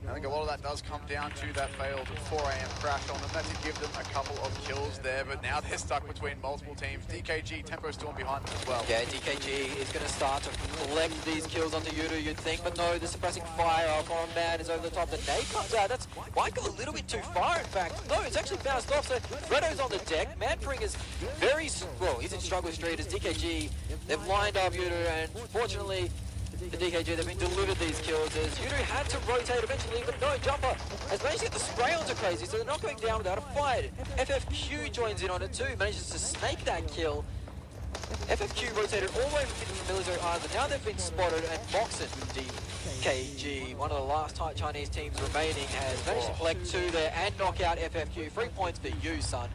[SPEAKER 4] I think a lot of that does come down to that failed 4am crash on them. That did give them a couple of kills there, but now they're stuck between multiple teams. DKG, Tempo Storm behind them as well.
[SPEAKER 3] Yeah, DKG is going to start to collect these kills onto Yudu, you'd think, but no, the suppressing fire from Man is over the top. The nade comes out. That's might go a little bit too far, in fact. No, it's actually bounced off, so Fredo's on the deck. Manpring is very, well, he's in struggle street as DKG. They've lined up Yudu, and fortunately, the DKG, they've been delivered these kills as Yudu had to rotate eventually, but no, Jumper has managed to get the spray onto Crazy, so they're not going down without a fight. FFQ joins in on it too, manages to snake that kill. FFQ rotated all the way from Military Islands, and now they've been spotted, and Moxon DKG, one of the last Chinese teams remaining, has managed to collect 2 there and knock out FFQ. 3 points for you, son.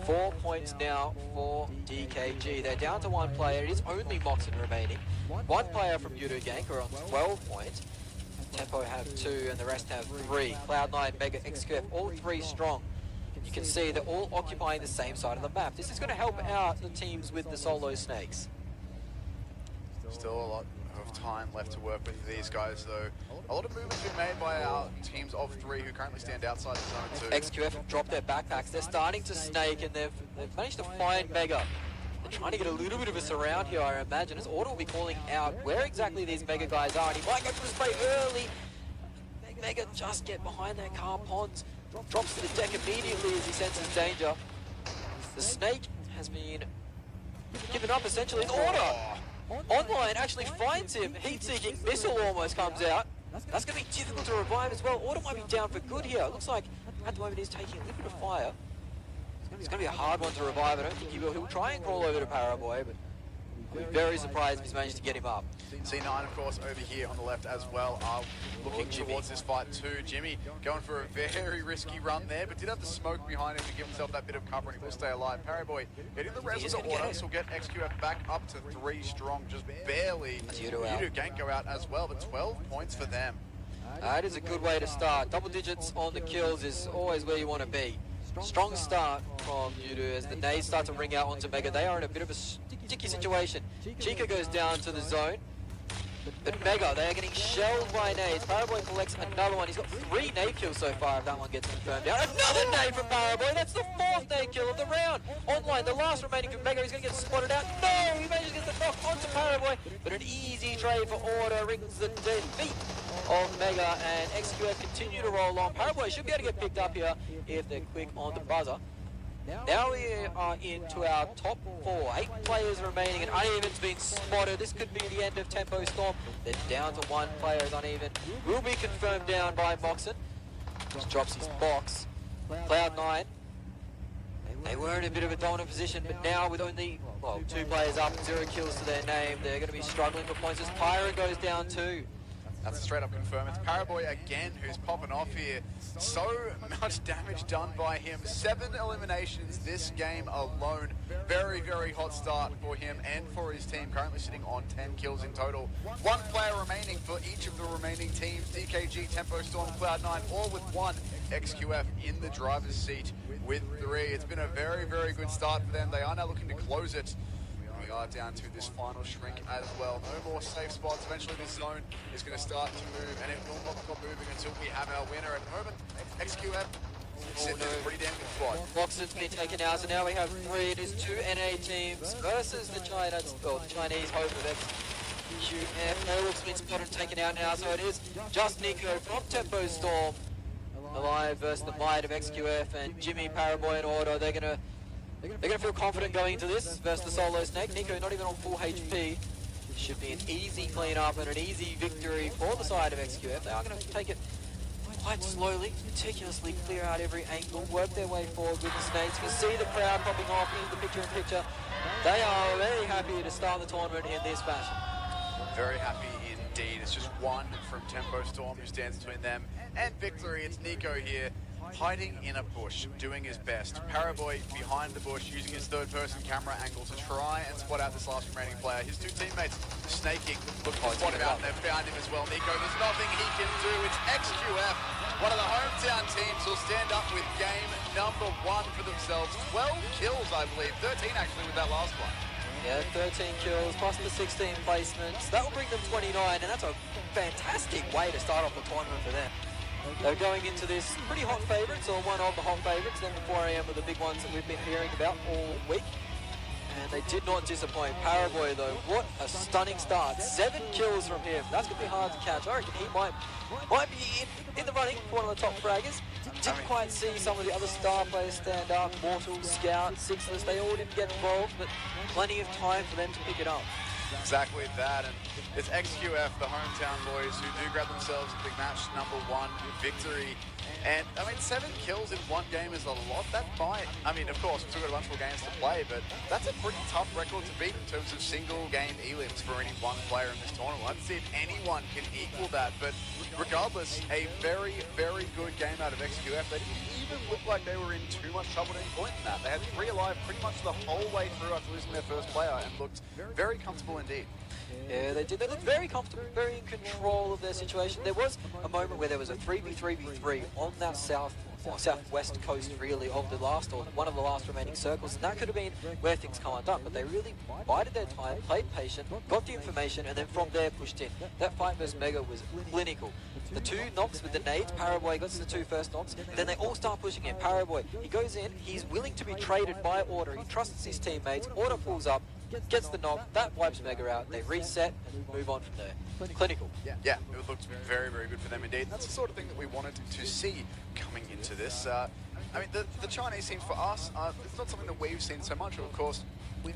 [SPEAKER 3] 4 points now for DKG. They're down to 1 player. It is only Moxon remaining. 1 player from Yudu Gank are on 12 points. Tempo have 2 and the rest have 3. Cloud9, Mega, XQF, all 3 strong. You can see they're all occupying the same side of the map. This is going to help out the teams with the solo snakes.
[SPEAKER 4] Still a lot of time left to work with these guys, though. A lot of movements been made by our teams of 3 who currently stand outside the zone 2.
[SPEAKER 3] XQF have dropped their backpacks. They're starting to snake, and they've managed to find Mega. They're trying to get a little bit of a surround here, I imagine, as Order will be calling out where exactly these Mega guys are, and he might go for the spray early. Mega just get behind that car. Pons drops to the deck immediately as he senses danger. The snake has been given up, essentially. It's Order! Online actually finds him. Heat-seeking missile almost comes out. That's going to be difficult to revive as well. Order might be down for good here. It looks like at the moment he's taking a little bit of fire. It's going to be a hard one to revive. I don't think he will. He'll try and crawl over to Paraboy, but I'll be very surprised if he's managed to get him up.
[SPEAKER 4] C9, of course, over here on the left as well, are looking towards this fight too. Jimmy going for a very risky run there, but did have the smoke behind him to give himself that bit of cover, and he will stay alive. Paraboy getting the rest of the order, so will get XQF back up to 3 strong, just barely. Yudu Genko out as well, but 12 points for them.
[SPEAKER 3] That is a good way to start. Double digits on the kills is always where you want to be. Strong start from Yudu as the nades start to ring out onto Mega. They are in a bit of a sticky situation. Chica goes down to the zone, but Mega, they are getting shelled by nades. Paraboy collects another one. He's got 3 nade kills so far if that one gets confirmed down. Another nade from Paraboy. That's the 4th nade kill of the round. Online, the last remaining from Mega. He's going to get spotted out. No, he manages to get the knock onto Paraboy, but an easy trade for Order rings the defeat of Mega, and XQF continue to roll on. Paraboy should be able to get picked up here if they're quick on the buzzer. Now we are into our top 4. 8 players remaining, and Uneven's been spotted. This could be the end of Tempo Storm. They're down to 1 player as Uneven. Will be confirmed down by Moxon. Just drops his box. Cloud9. They were in a bit of a dominant position, but now with only, well, 2 players up and 0 kills to their name, they're going to be struggling for points as Pyra goes down too.
[SPEAKER 4] That's a straight up confirm. It's Paraboy again who's popping off here. So much damage done by him. 7 eliminations this game alone. Very, very hot start for him and for his team. Currently sitting on 10 kills in total. 1 player remaining for each of the remaining teams. DKG, Tempo Storm, Cloud9, all with 1. XQF in the driver's seat with 3. It's been a very, very good start for them. They are now looking to close it. We are down to this final shrink as well. No more safe spots. Eventually this zone is going to start to move, and it will not stop moving until we have our winner. At the moment, XQF sitting in a pretty damn good spot.
[SPEAKER 3] Moxon's been taken out, so now we have 3. It is 2 NA teams versus the Chinese hope of XQF. Eric's been spotted and taken out now, so it is just Nico from Tempo Storm alive versus the might of XQF, and Jimmy, Paraboy and Order. They're gonna feel confident going into this versus the solo snake. Nico not even on full HP. Should be an easy clean-up and an easy victory for the side of XQF. They are going to take it quite slowly, meticulously clear out every angle, work their way forward with the snakes. You can see the crowd popping off in the picture-in-picture. They are very happy to start the tournament in this fashion.
[SPEAKER 4] Very happy indeed. It's just 1 from Tempo Storm who stands between them and victory. It's Nico here, hiding in a bush, doing his best. Paraboy behind the bush, using his 3rd-person camera angle to try and spot out this last remaining player. His 2 teammates snaking, looking to spot him out, and they've found him as well. Nico, there's nothing he can do. It's XQF, one of the hometown teams, who'll stand up with game number 1 for themselves. 12 kills, I believe. 13 actually with that last one.
[SPEAKER 3] Yeah, 13 kills plus the 16 placements. That will bring them 29, and that's a fantastic way to start off the tournament for them. They're going into this pretty hot favourites, or one of the hot favourites. Then the 4 AM are the big ones that we've been hearing about all week. And they did not disappoint. Paraboy, though, what a stunning start. 7 kills from him. That's going to be hard to catch. I reckon he might be in the running for one of the top fraggers. Didn't quite see some of the other star players stand up. Mortal, Scout, Sixless, they all didn't get involved, but plenty of time for them to pick it up.
[SPEAKER 4] Exactly that, and it's XQF, the hometown boys, who do grab themselves a big match number 1 victory. And I mean, 7 kills in 1 game is a lot. That might, I mean, of course, we've still got a bunch more games to play, but that's a pretty tough record to beat in terms of single game elims for any one player in this tournament. Let's see if anyone can equal that, but regardless, a very, very good game out of XQF. They didn't even look like they were in too much trouble at any point in that. They had 3 alive pretty much the whole way through after losing their first player and looked very comfortable will indeed.
[SPEAKER 3] Yeah, they did. They looked very comfortable, very in control of their situation. There was a moment where there was a 3v3v3 on that southwest coast, really, of the last, or one of the last remaining circles, and that could have been where things come undone. But they really bided their time, played patient, got the information, and then from there pushed in. That fight versus Mega was clinical. The 2 knocks with the nades, Paraboy gets the 2 first knocks, then they all start pushing in. Paraboy, he goes in, he's willing to be traded by Order, he trusts his teammates, Order pulls up, gets the knock, that wipes Mega out, they reset and move on from there. Clinical.
[SPEAKER 4] Yeah, it looked very, very good for them indeed. That's the sort of thing that we wanted to see coming into this. I mean, the Chinese teams for us, it's not something that we've seen so much of course.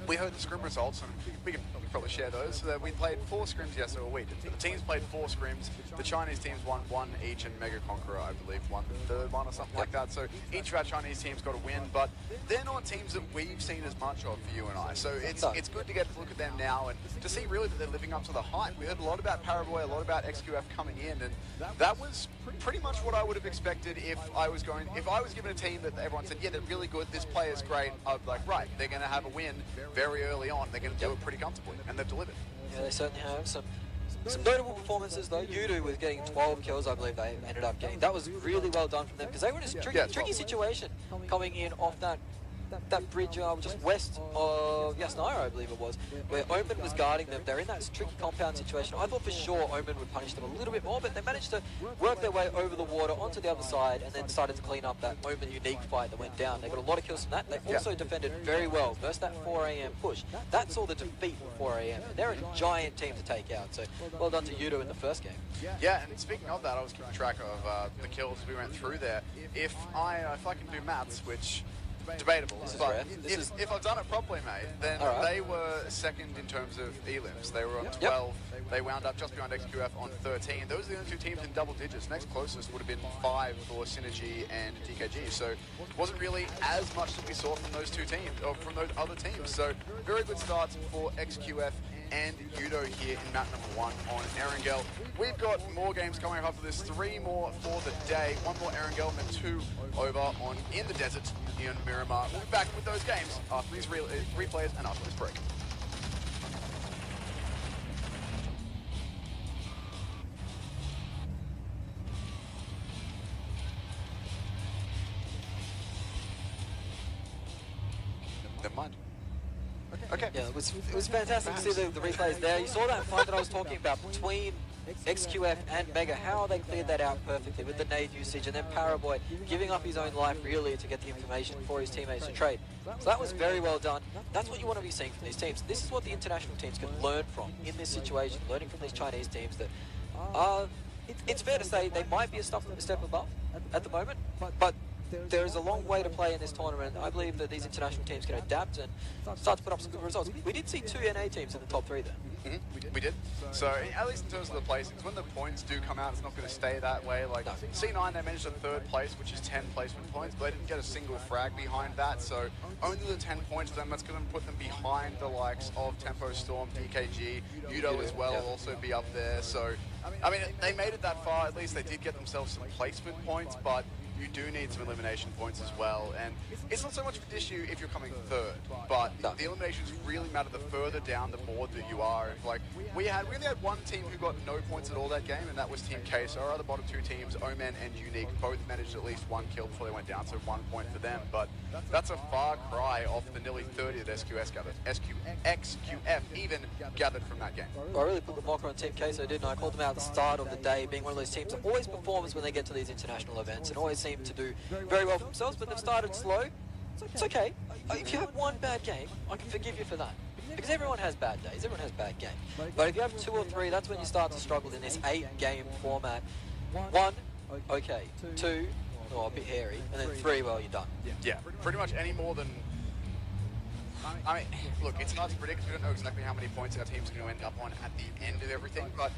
[SPEAKER 4] We heard the scrim results, and we can probably share those. So we played 4 scrims yesterday, or we did. The teams played 4 scrims. The Chinese teams won 1 each, and Mega Conqueror, I believe, won the 3rd one or something like that. So each of our Chinese teams got a win, but they're not teams that we've seen as much of for you and I. So it's good to get to look at them now and to see really that they're living up to the hype. We heard a lot about Paraboy, a lot about XQF coming in, and that was pretty much what I would have expected if I was given a team that everyone said, yeah, they're really good, this player's great. I'd be like, right, they're going to have a win very early on. They're going to do it pretty comfortably, and they've delivered.
[SPEAKER 3] Yeah, they certainly have. Some notable performances though. Yudu was getting 12 kills, I believe they ended up getting. That was really well done from them because they were in a tricky situation coming in off that bridge just west of Yasnaya, I believe it was, where Omen was guarding them. They're in that tricky compound situation. I thought for sure Omen would punish them a little bit more, but they managed to work their way over the water onto the other side and then started to clean up that Omen unique fight that went down. They got a lot of kills from that. They also defended very well versus that 4 AM push. That saw the defeat of 4 AM. And they're a giant team to take out, so well done to Yudo in the first game.
[SPEAKER 4] Yeah, and speaking of that, I was keeping track of the kills we went through there. If I can do maths, which debatable, but if I've done it properly, mate, then they were second in terms of elims. They were on 12. They wound up just behind XQF on 13. Those are the only 2 teams in double digits. Next closest would have been 5 for Synergy and DKG. So it wasn't really as much that we saw from those 2 teams, or from those other teams. So very good starts for XQF and Yudo here in map number 1 on Erangel. We've got more games coming up after this, 3 more for the day. 1 more Erangel and then 2 over on In the Desert in Miramar. We'll be back with those games after these replays and after this break. Never mind. Okay.
[SPEAKER 3] Yeah, it was fantastic to see the replays there. You saw that fight that I was talking about between XQF and Mega, how they cleared that out perfectly with the nade usage, and then Paraboy giving up his own life really to get the information for his teammates to trade. So that was very well done. That's what you want to be seeing from these teams. This is what the international teams can learn from in this situation, learning from these Chinese teams that are, it's fair to say they might be a step above at the moment, but there is a long way to play in this tournament. I believe that these international teams can adapt and start to put up some good results. We did see 2 NA teams in the top 3 there.
[SPEAKER 4] We did. So at least in terms of the placings, when the points do come out, it's not going to stay that way. Like C9, they managed a 3rd place, which is 10 placement points, but they didn't get a single frag behind that. So only the 10 points, then that's going to put them behind the likes of Tempo Storm, DKG, Yudo as well will also be up there. So I mean, they made it that far. At least they did get themselves some placement points, but you do need some elimination points as well, and it's not so much of an issue if you're coming 3rd, but the eliminations really matter the further down the board that you are. Like we only had 1 team who got no points at all that game, and that was Team K. So our other bottom 2 teams, Omen and Unique, both managed at least 1 kill before they went down, so 1 point for them. But that's a far cry off the nearly 30 that XQF even gathered from that game.
[SPEAKER 3] I really put the marker on Team K, so didn't I? I called them out at the start of the day, being one of those teams that always performs when they get to these international events and always seem to do very well for themselves, but they've started slow. It's okay. If you have 1 bad game, I can forgive you for that. Because everyone has bad days, everyone has bad games. But if you have 2 or 3, that's when you start to struggle in this 8-game format. 1, okay. 2, a bit hairy. And then 3, well, you're done.
[SPEAKER 4] Yeah, pretty much any more than... I mean, look, it's hard to predict because we don't know exactly how many points our team's going to end up on at the end of everything, but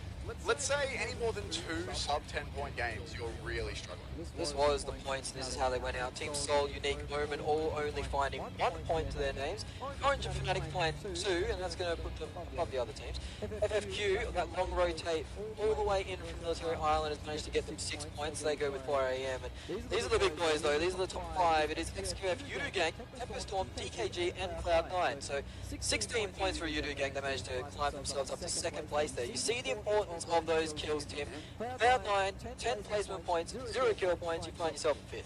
[SPEAKER 4] let's say any more than 2 sub 10-point games, you're really struggling.
[SPEAKER 3] This was the points, and this is how they went out. Team Soul, Unique, Omen, all only finding 1 point to their names. Orange and Fnatic find 2, and that's going to put them above the other teams. FFQ, that long rotate all the way in from Military Island, has managed to get them 6 points. They go with 4 AM. And these are the big boys, though. These are the top 5. It is XQF, Yudu Gang, Tempo Storm, DKG, and Cloud9. So 16 points for Yudu Gang. They managed to climb themselves up to 2nd place there. You see the importance of those kills, Tim. Cloud9, 10 placement points, 0 kill points, you find yourself in 5th.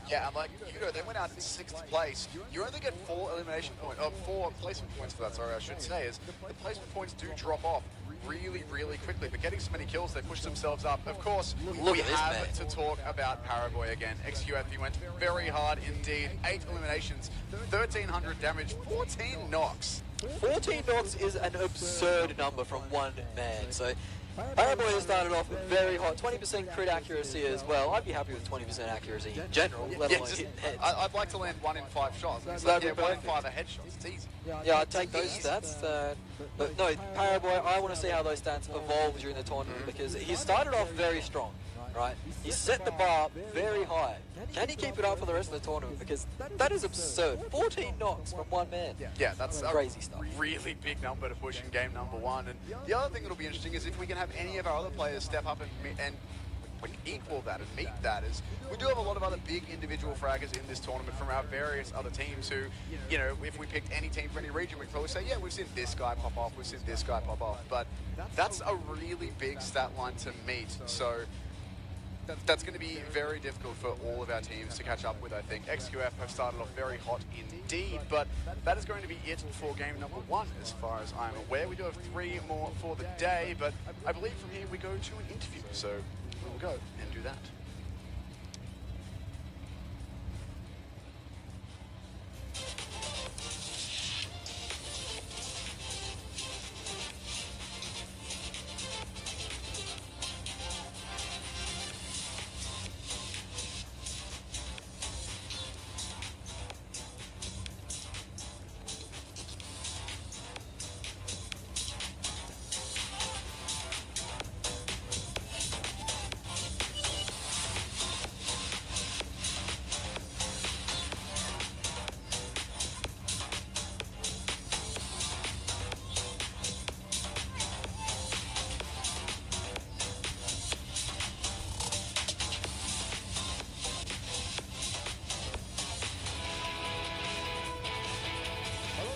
[SPEAKER 4] Yeah, and like, you know, they went out in 6th place. You only get 4 elimination points, 4 placement points for that, sorry, I should say, is the placement points do drop off really, really quickly, but getting so many kills, they push themselves up. Of course, we have to talk about Paraguay again. XQF, he went very hard indeed. 8 eliminations, 1,300 damage, 14 knocks.
[SPEAKER 3] 14 knocks is an absurd number from one man. So Paraguay has started off very hot, 20% crit accuracy as well. I'd be happy with 20% accuracy in general, let alone hitting heads.
[SPEAKER 4] I'd like to land 1 in 5 shots. It's like, yeah, 1 in 5 are headshots. It's easy.
[SPEAKER 3] Yeah, I'd take those stats. But no, Paraguay, I want to see how those stats evolve during the tournament because he started off very strong. Right, he set the bar very high. Can he keep it up for the rest of the tournament? Because that is absurd. 14 knocks from one man.
[SPEAKER 4] Yeah, that's
[SPEAKER 3] crazy stuff.
[SPEAKER 4] Really big number to push in game number 1. And the other thing that'll be interesting is if we can have any of our other players step up and like equal that and meet that. Is we do have a lot of other big individual fraggers in this tournament from our various other teams who, you know, if we picked any team for any region, we'd probably say, yeah, we've seen this guy pop off, we've seen this guy pop off. But that's a really big stat line to meet. So that's going to be very difficult for all of our teams to catch up with, I think. XQF have started off very hot indeed, but that is going to be it for game number 1 as far as I'm aware. We do have 3 more for the day, but I believe from here we go to an interview, so we'll go and do that.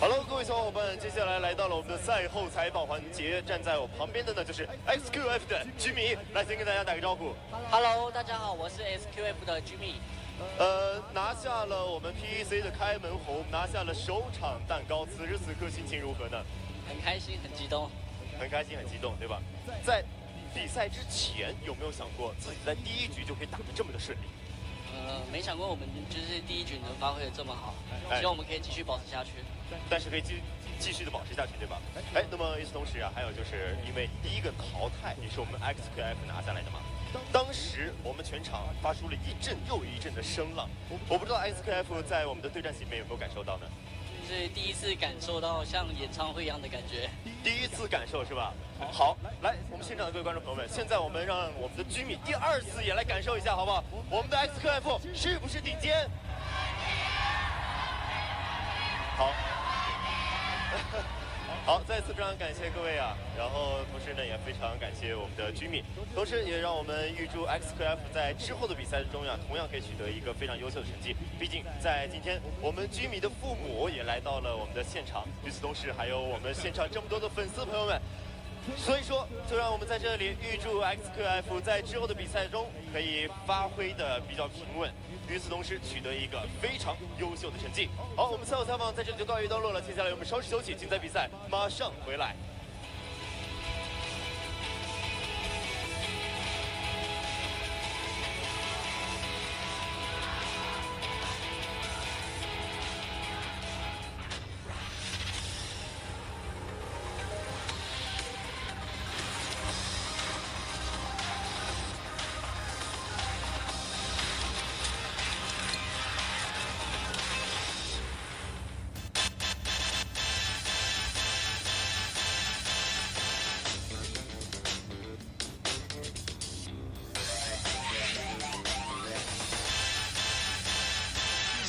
[SPEAKER 5] Hello， 各位小伙伴，接下来来到了我们的赛后采访环节，站在我旁边的呢就是 XQF 的居民，来先跟大家打个招呼。
[SPEAKER 6] Hello， 大家好，我是 XQF 的居民。
[SPEAKER 5] 拿下了我们 PEC 的开门红，拿下了首场蛋糕，此时此刻心情如何呢？
[SPEAKER 6] 很开心，很激动。
[SPEAKER 5] 很开心，很激动，对吧？在比赛之前有没有想过自己在第一局就可以打得这么的顺利？
[SPEAKER 6] 没想过我们就是第一局能发挥的这么好，希望我们可以继续保持下去。
[SPEAKER 5] 但是可以继续的保持下去，对吧？哎，那么与此同时啊，还有就是因为第一个淘汰也是我们 XQF 拿下来的嘛，当时我们全场发出了一阵又一阵的声浪，我不知道 XQF 在我们的对战席里面有没有感受到呢？
[SPEAKER 6] 就是第一次感受到像演唱会一样的感觉。
[SPEAKER 5] 第一次感受是吧？好，来，我们现场的各位观众朋友们，现在我们让我们的居民第2次也来感受一下，好不好？我们的 XQF 是不是顶尖？好。好，再次非常感谢各位啊，然后同时呢也非常感谢我们的居民，同时也让我们预祝 XQF 在之后的比赛中呀，同样可以取得一个非常优秀的成绩。毕竟在今天，我们居民的父母也来到了我们的现场，与此同时还有我们现场这么多的粉丝朋友们。所以说，就让我们在这里预祝 XQF 在之后的比赛中可以发挥的比较平稳，与此同时取得一个非常优秀的成绩。好，我们赛后采访在这里就告一段落了，接下来我们稍事休息，精彩比赛马上回来。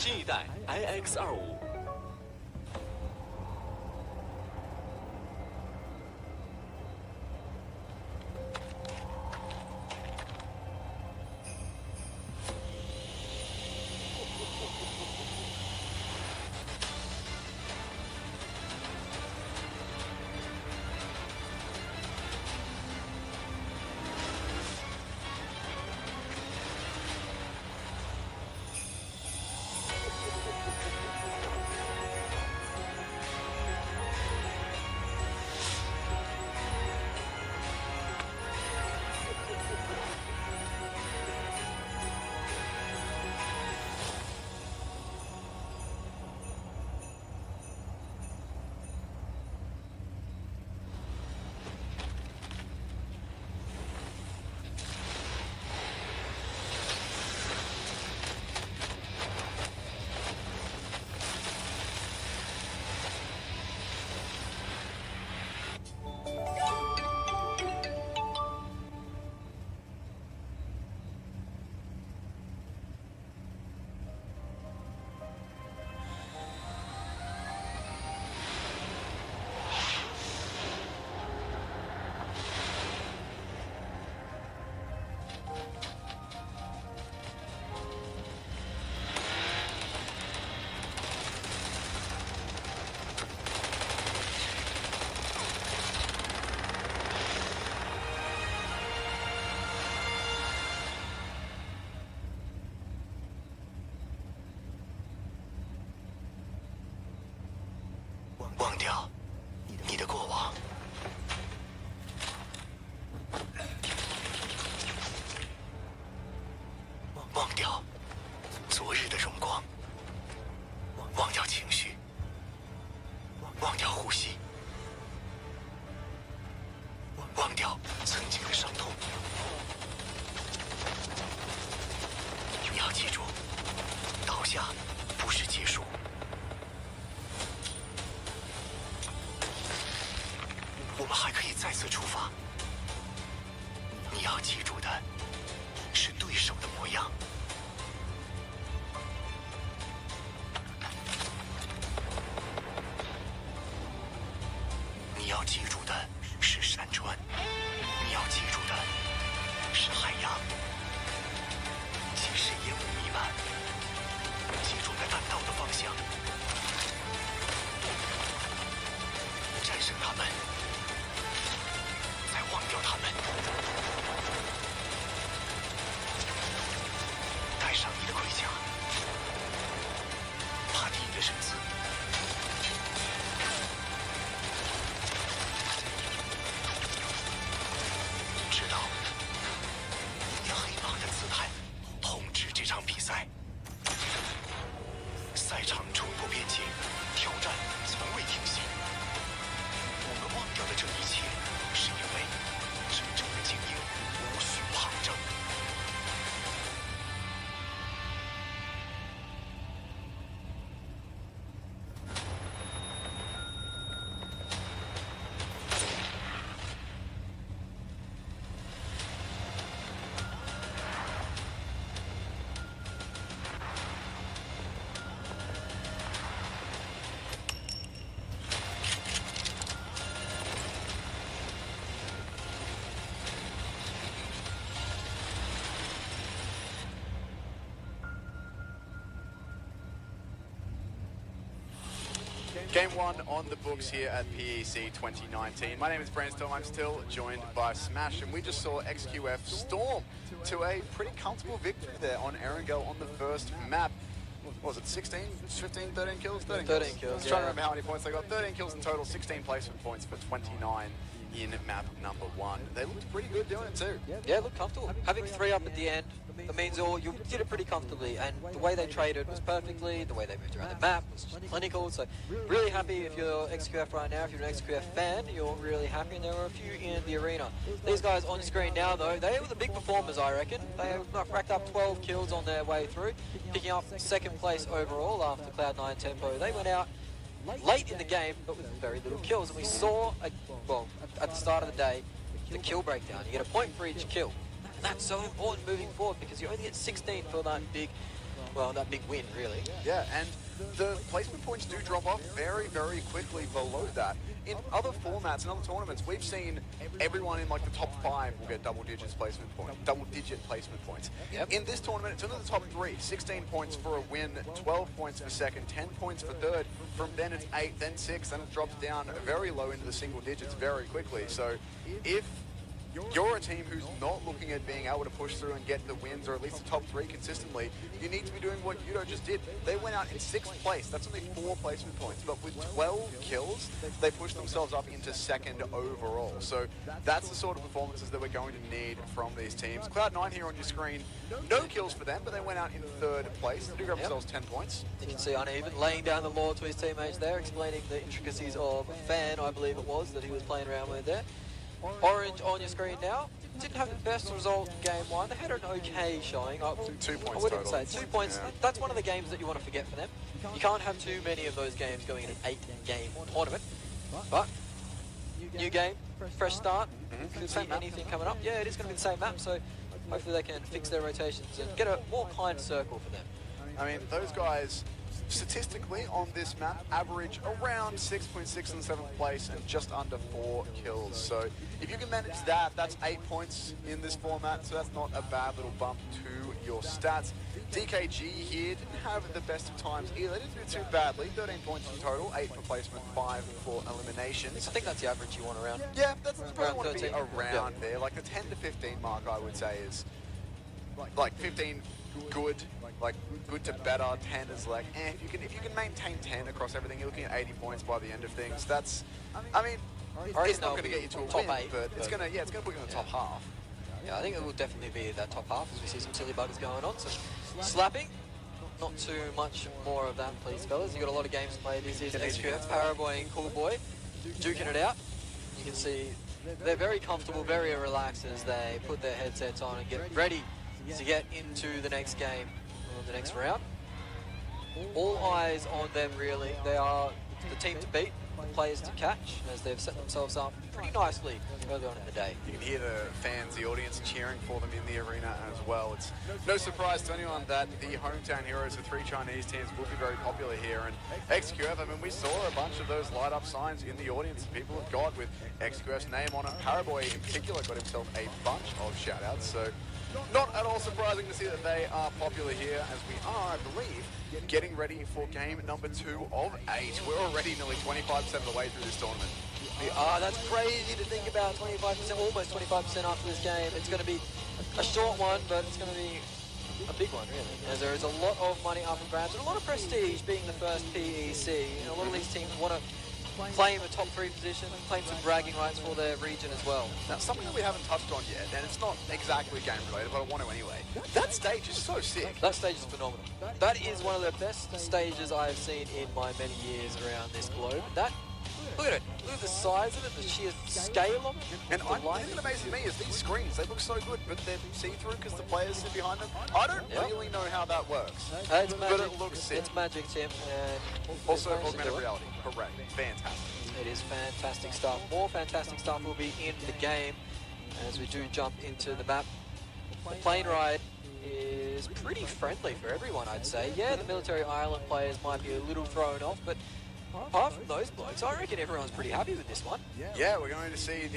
[SPEAKER 7] 新一代 iX25。
[SPEAKER 8] 忘掉你的过往，忘掉昨日的荣光，忘掉情绪，忘掉呼吸，忘掉曾经的伤痛。你要记住，倒下不是结束。我们还可以再次出发。你要记住的是对手的模样。你要记住的是山川。你要记住的是海洋。即使烟雾弥漫，记住那弹道的方向，战胜他们。忘掉他们，带上你的盔甲，爬低你的身子，知道以黑马的姿态统治这场比赛。赛场冲破边界，挑战从未停息。我们忘掉的这一切，是因为真正的精英无需旁证。
[SPEAKER 2] Game 1 on the books here at PEC 2019. My name is Brainstorm. I'm still joined by Smash, and we just saw XQF storm to a pretty comfortable victory there on Erangel on the first map. What was it, 16, 15, 13 kills? 13 kills. I was trying to remember how many points they got. 13 kills in total, 16 placement points for 29 in map number 1. They looked pretty good doing it too.
[SPEAKER 3] Yeah, looked comfortable. Having 3 up at the end, that means you did it pretty comfortably, and the way they traded was perfectly, the way they moved around the map was just clinical, so really happy if you're XQF right now. If you're an XQF fan, you're really happy, and there were a few in the arena. These guys on screen now though, they were the big performers, I reckon. They have racked up 12 kills on their way through, picking up 2nd place overall after Cloud9 Tempo. They went out late in the game, but with very little kills, and we saw, well, at the start of the day, the kill breakdown. You get a point for each kill. And that's so important moving forward because you only get 16 for that big well, that big win, really.
[SPEAKER 2] Yeah, and the placement points do drop off very, very quickly below that. In other formats, in other tournaments, we've seen everyone in like the top 5 will get double-digit placement points.
[SPEAKER 3] Yep.
[SPEAKER 2] In this tournament, it's only the top 3. 16 points for a win, 12 points for second, 10 points for third. From then it's 8, then 6, then it drops down very low into the single digits very quickly. So if you're a team who's not looking at being able to push through and get the wins, or at least the top 3 consistently, you need to be doing what Yudo just did. They went out in 6th place. That's only 4 placement points. But with 12 kills, they pushed themselves up into 2nd overall. So that's the sort of performances that we're going to need from these teams. Cloud9 here on your screen, no kills for them, but they went out in 3rd place. They do grab themselves 10 points.
[SPEAKER 3] You can see Uneven laying down the law to his teammates there, explaining the intricacies of Fan, I believe it was, that he was playing around with there. Orange on your screen now. Didn't have the best result in game 1. They had an okay showing.
[SPEAKER 2] 2 points
[SPEAKER 3] I wouldn't
[SPEAKER 2] total.
[SPEAKER 3] say 2 points.
[SPEAKER 2] Yeah.
[SPEAKER 3] That's one of the games that you want to forget for them. You can't have too many of those games going in an 8-game tournament. But new game, fresh start. Could see anything coming up. Yeah, it is going to be the same map, so hopefully they can fix their rotations and get a more kind circle for them.
[SPEAKER 2] I mean, those guys, statistically on this map, average around 6.6 in 7th place and just under 4 kills. So if you can manage that, that's 8 points in this format, so that's not a bad little bump to your stats. DKG here didn't have the best of times either. They didn't do too badly. 13 points in total, 8 for placement, 5 for eliminations.
[SPEAKER 3] I think that's the average you want around.
[SPEAKER 2] Yeah, that's probably
[SPEAKER 3] Around
[SPEAKER 2] want to be
[SPEAKER 3] 13.
[SPEAKER 2] around there. Like the 10 to 15 mark, I would say, is like 15 good, like good to better. 10 is like, if you can maintain 10 across everything, you're looking at 80 points by the end of things. That's, I mean, it's not going to get you to a
[SPEAKER 3] top
[SPEAKER 2] win,
[SPEAKER 3] 8,
[SPEAKER 2] but it's gonna put you in the top half.
[SPEAKER 3] Yeah, I think it will definitely be that top half as we see some silly buggers going on. So slapping, not too much more of that, please, fellas. You've got a lot of games to play this season. XQF, Paraboy and Cool Boy duking it out. You can see they're very comfortable, very relaxed as they put their headsets on and get ready to get into the next game, or the next round. All eyes on them, really. They are the team to beat, the players to catch, as they've set themselves up pretty nicely early on in the day.
[SPEAKER 2] You can hear the fans, the audience cheering for them in the arena as well. It's no surprise to anyone that the hometown heroes of 3 Chinese teams will be very popular here. And XQF, I mean, we saw a bunch of those light up signs in the audience that people have got with XQF's name on it. Paraboy in particular got himself a bunch of shout outs. So not at all surprising to see that they are popular here, as we are, I believe, getting ready for game number 2 of 8. We're already nearly 25% of the way through this tournament.
[SPEAKER 3] That's crazy to think about. 25%, almost 25% after this game. It's going to be a short one, but it's going to be a big one, really, as there is a lot of money up for grabs and a lot of prestige being the first PEC. And a lot of these teams want to claim a top 3 position, claim some bragging rights for their region as well.
[SPEAKER 2] Now, something that we haven't touched on yet, and it's not exactly game related, but I want to anyway. That stage is so sick.
[SPEAKER 3] That stage is phenomenal. That is one of the best stages I've seen in my many years around this globe. Look at it. Look at the size of it, the sheer scale of it.
[SPEAKER 2] And the thing that amazes me is these screens, they look so good, but they're see-through because the players sit behind them. I don't really know how that works,
[SPEAKER 3] It's
[SPEAKER 2] but
[SPEAKER 3] magic.
[SPEAKER 2] it looks sick.
[SPEAKER 3] It's magic, Tim. And
[SPEAKER 2] Also, augmented reality. Correct. Fantastic.
[SPEAKER 3] it is fantastic stuff. More fantastic stuff will be in the game as we do jump into the map. The plane ride is pretty friendly for everyone, I'd say. Yeah, the military island players might be a little thrown off, but apart from those blokes, I reckon everyone's pretty happy with this one.
[SPEAKER 2] Yeah, we're going to see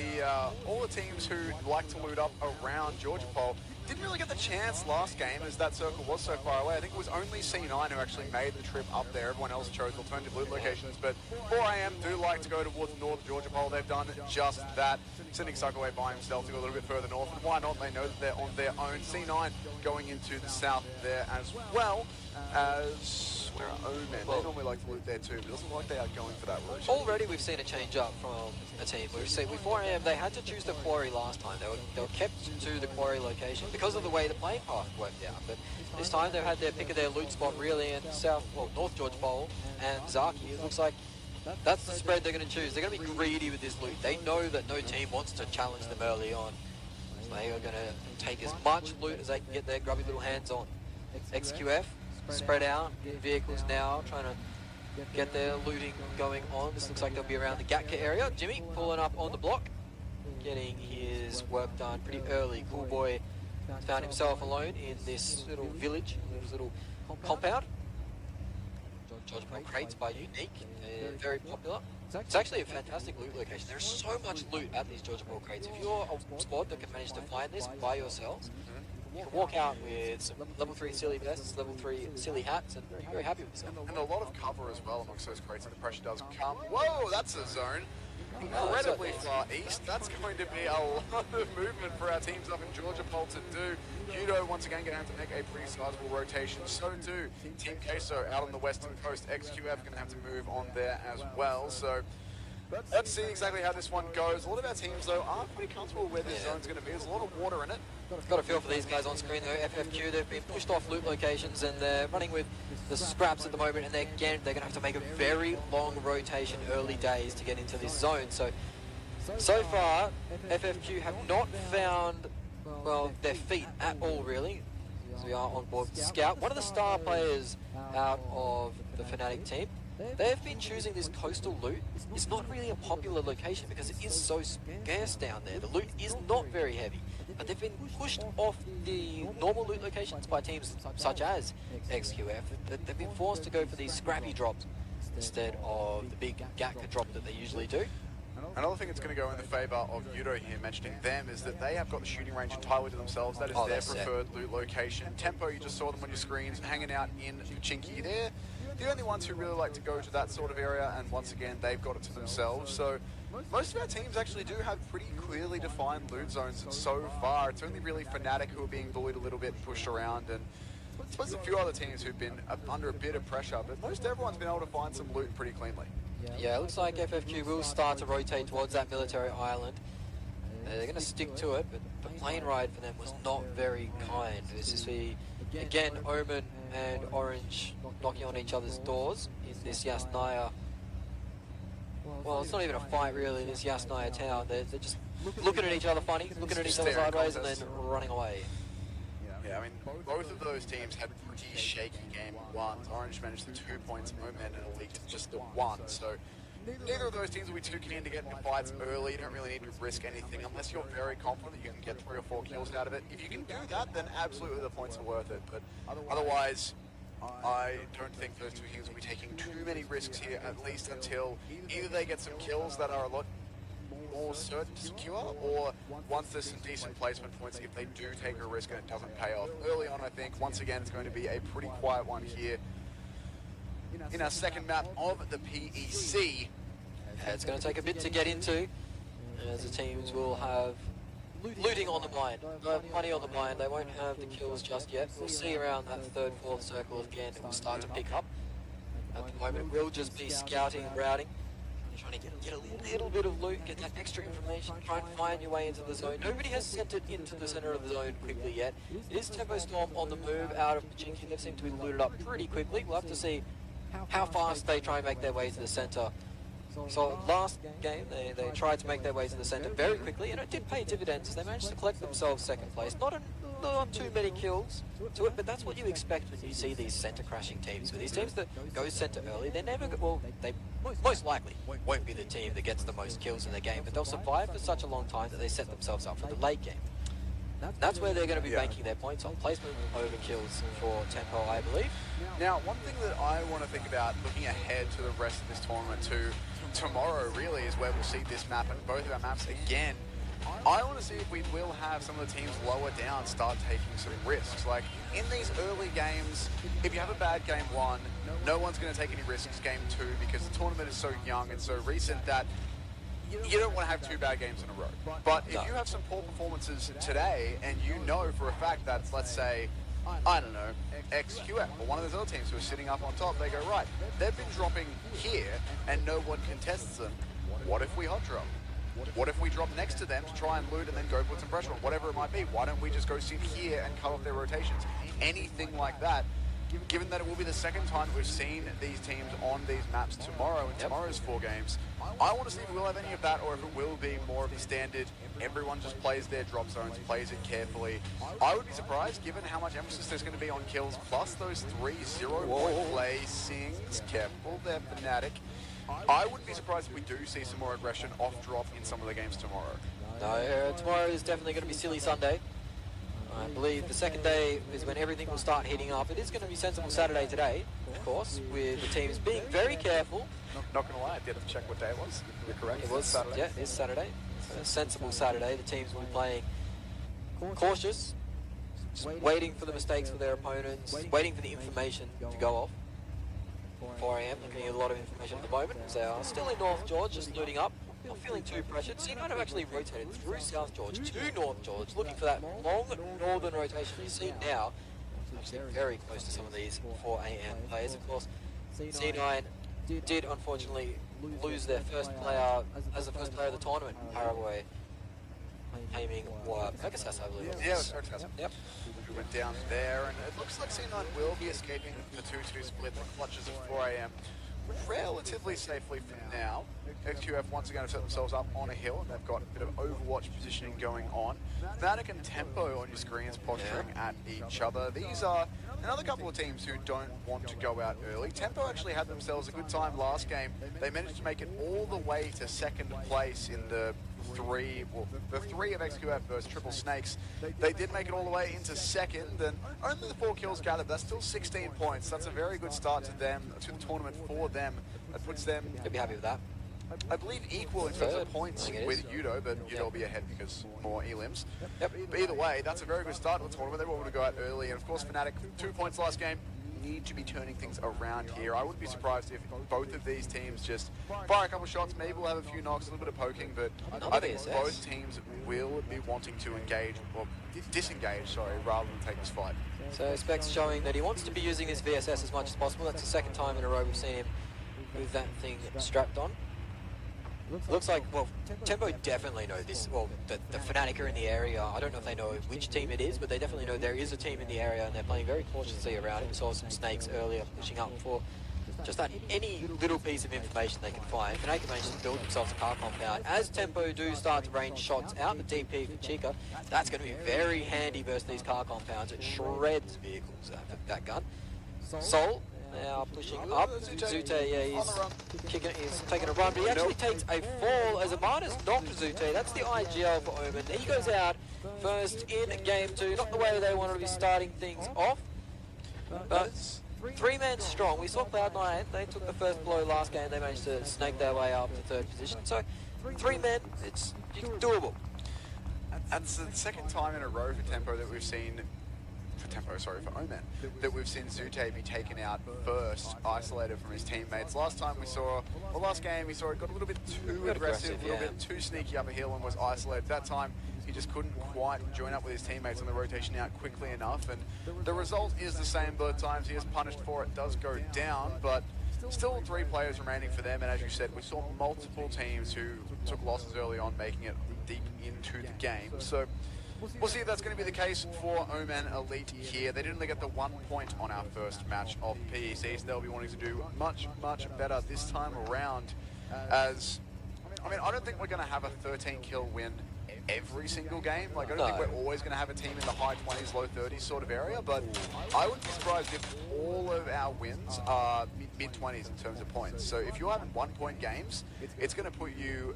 [SPEAKER 2] all the teams who like to loot up around Georgia Pole. Didn't really get the chance last game as that circle was so far away. I think it was only C9 who actually made the trip up there. Everyone else chose alternative loot locations, but 4AM do like to go towards North Georgia Pole. They've done just that, sending Suckaway by himself to go a little bit further north. And why not? They know that they're on their own. C9 going into the south there as well as... Where are Omen? They normally like to loot there too, but it doesn't look like they are going for that route.
[SPEAKER 3] Already we've seen a change up from a team. We've seen with 4AM, they had to choose the quarry last time. They were kept to the quarry location because of the way the plane path worked out. But this time they've had their pick of their loot spot really in North George Pole and Zaki. It looks like that's the spread they're going to choose. They're going to be greedy with this loot. They know that no team wants to challenge them early on. So they are going to take as much loot as they can get their grubby little hands on. XQF spread out in vehicles now, trying to get their looting going on. This looks like they'll be around the Gatka area. Jimmy pulling up on the block, getting his work done pretty early. Cool Boy found himself alone in this little village, this little Compound. Judgeable crates by Unique, very popular. It's actually a fantastic loot location. There's so much loot at these Judgeable crates. If you're a squad that can manage to find this by yourselves, you can walk out with some level 3 silly vests, level 3 silly hats, and be very happy with yourself.
[SPEAKER 4] And a lot of cover as well amongst those crates, and the pressure does come. Whoa, that's a zone. Incredibly far east. That's going to be a lot of movement for our teams up in Georgia Pole to do. Judo once again going to have to make a pretty sizable rotation. So too Team Queso out on the western coast. XQF going to have to move on there as well. So let's see exactly how this one goes. A lot of our teams though are pretty comfortable where this zone's going to be. There's a lot of water in it.
[SPEAKER 3] Got a feel for these guys on screen though. FFQ, they've been pushed off loot locations and they're running with the scraps at the moment, and they're going to have to make a very long rotation early days to get into this zone. So far, FFQ have not found, well, their feet at all really. So we are on board with Scout. One of the star players out of the Fnatic team, they've been choosing this coastal loot. It's not really a popular location because it is so scarce down there. The loot is not very heavy, but they've been pushed off the normal loot locations by teams such as XQF. They've been forced to go for these scrappy drops instead of the big Gatka drop that they usually do.
[SPEAKER 4] Another thing that's going to go in the favour of Yudo here, mentioning them, is that they have got the shooting range entirely to themselves. That is their preferred loot location. Tempo, you just saw them on your screens, hanging out in Pachinki there. The only ones who really like to go to that sort of area, and once again, they've got it to themselves. So most of our teams actually do have pretty clearly defined loot zones so far. It's only really Fnatic who are being bullied a little bit and pushed around, and I suppose a few other teams who've been under a bit of pressure, but most everyone's been able to find some loot pretty cleanly.
[SPEAKER 3] Yeah, it looks like FFQ will start to rotate towards that military island. They're going to stick to it, but the plane ride for them was not very kind. This is again, Omen and Orange knocking on each other's doors in this Yasnaya. Well, it's not even a fight really in this Yasnaya town. They're just looking at each other funny, looking at each other sideways, and then running away.
[SPEAKER 4] Yeah, I mean, both of those teams had pretty shaky game ones. Orange managed the 2 points, Omen and Elite just the 1. So neither of those teams will be too keen to get into fights early. You don't really need to risk anything unless you're very confident that you can get 3 or 4 kills out of it. If you can do that, then absolutely the points are worth it. But otherwise, I don't think those two teams will be taking too many risks here, at least until either they get some kills that are a lot more certain to secure, or once there's some decent placement points, if they do take a risk and it doesn't pay off. Early on, I think, once again, it's going to be a pretty quiet one here in our second map of the PEC.
[SPEAKER 3] It's going to take a bit to get into, as the teams will have looting on the blind. They'll have money on the blind. They won't have the kills just yet. We'll see around that 3rd, 4th circle again. It will start to pick up. At the moment, it will just be scouting and routing. Trying to get a little bit of loot, get that extra information, try and find your way into the zone. Nobody has sent it into the center of the zone quickly yet. It is Tempo Storm on the move out of Pachinki. They seem to be looted up pretty quickly. We'll have to see how fast they try and make their way to the center. So last game, they tried to make their way to the center very quickly, and it did pay dividends. They managed to collect themselves 2nd place. Not too many kills to it, but that's what you expect when you see these center crashing teams. With these teams that go center early, they're never, well, they most likely won't be the team that gets the most kills in the game, but they'll survive for such a long time that they set themselves up for the late game. That's where they're going to be banking their points on. Placement over kills for Tempo, I believe.
[SPEAKER 4] Now, one thing that I want to think about looking ahead to the rest of this tournament to tomorrow really is where we'll see this map and both of our maps again. I want to see if we will have some of the teams lower down start taking some risks. Like, in these early games, if you have a bad game 1, no one's going to take any risks game 2 because the tournament is so young and so recent that you don't want to have 2 bad games in a row. But if you have some poor performances today and you know for a fact that, let's say, I don't know, XQF or one of those other teams who are sitting up on top, they go, right, they've been dropping here and no one contests them. What if we hot drop? What if we drop next to them to try and loot and then go put some pressure on, whatever it might be? Why don't we just go sit here and cut off their rotations? Anything like that. Given that it will be the 2nd time we've seen these teams on these maps tomorrow in tomorrow's 4 games, I want to see if we'll have any of that or if it will be more of the standard, everyone just plays their drop zones, plays it carefully. I would be surprised given how much emphasis there's going to be on kills, plus those 3 0-point placings. Careful there, Fnatic. I wouldn't be surprised if we do see some more aggression off drop in some of the games tomorrow.
[SPEAKER 3] No, tomorrow is definitely going to be Silly Sunday. I believe the second day is when everything will start heating up. It is going to be Sensible Saturday today, of course, with the teams being very careful.
[SPEAKER 2] Not going to lie, I did have to check what day it was. You're correct.
[SPEAKER 3] It was
[SPEAKER 2] Saturday.
[SPEAKER 3] Yeah, it is Saturday. So Sensible Saturday. The teams will be playing cautious, just waiting for the mistakes for their opponents, waiting for the information to go off. 4 AM, looking at a lot of information at the moment. They are still in North George, just looting up. Not feeling too pressured. So you might have actually rotated through South George to North George, looking for that long northern rotation you see now. Actually very close to some of these 4 AM players. Of course, C9 did unfortunately lose their first player as the first player of the tournament, Paraguay, aiming Pegasus, I believe.
[SPEAKER 2] Yeah, it was Pegasus.
[SPEAKER 3] Yep.
[SPEAKER 2] Who went down there, and it looks like C9 will be escaping the 2-2 split, the clutches of 4 AM relatively safely for now. XQF once again have set themselves up on a hill, and they've got a bit of Overwatch positioning going on. Fnatic and Tempo on your screens posturing at each other. These are another couple of teams who don't want to go out early. Tempo actually had themselves a good time last game. They managed to make it all the way to second place in the three of XQF versus Triple Snakes. They did make it all the way into second, and only the 4 kills gathered. That's still 16 points. That's a very good start to them, to the tournament for them. That puts them,
[SPEAKER 3] They'd be happy with that.
[SPEAKER 2] I believe, equal in terms of points with Udo, but Udo will be ahead because more elims.
[SPEAKER 3] Yep.
[SPEAKER 2] But either way, that's a very good start to the tournament. They were able to go out early, and of course Fnatic, 2 points last game, need to be turning things around here. I wouldn't be surprised if both of these teams just fire a couple shots. Maybe we'll have a few knocks, a little bit of poking, but I think both teams will be wanting to engage, or disengage, sorry, rather than take this fight.
[SPEAKER 3] So Specs showing that he wants to be using his VSS as much as possible. That's the second time in a row we've seen him with that thing strapped on. Looks like, well, Tempo definitely know this. Well, the Fnatic are in the area. I don't know if they know which team it is, but they definitely know there is a team in the area, and they're playing very cautiously around him. We saw some snakes earlier pushing up for just that any little piece of information they can find. Fnatic managed to build themselves a car compound. As Tempo do start to range shots out, the DP for Chica, that's going to be very handy versus these car compounds. It shreds vehicles, that gun. Sol now pushing up. Zute, yeah, he's taking a run, but he actually takes a fall as Amana's knocked Zute. That's the IGL for Omen. He goes out first in game 2. Not the way they wanted to be starting things off, but 3 men strong. We saw Cloud9, they took the first blow last game. They managed to snake their way up to 3rd position. So 3 men, it's doable.
[SPEAKER 2] That's the second time in a row for Tempo that we've seen, for Omen, that we've seen Zute be taken out first, isolated from his teammates. Last game we saw it got a little bit too aggressive, a little bit too sneaky up a hill and was isolated. That time he just couldn't quite join up with his teammates on the rotation out quickly enough, and the result is the same both times. He is punished for it, does go down, but still 3 players remaining for them, and as you said, we saw multiple teams who took losses early on, making it deep into the game. So we'll see if that's going to be the case for Omen Elite here. They didn't only get the 1 point on our first match of PEC, so they'll be wanting to do much, much better this time around. As, I mean, I don't think we're going to have a 13 kill win every single game. Like, I don't think we're always going to have a team in the high 20s, low 30s sort of area, but I wouldn't be surprised if all of our wins are mid-20s in terms of points. So if you're having 1 point games, it's going to put you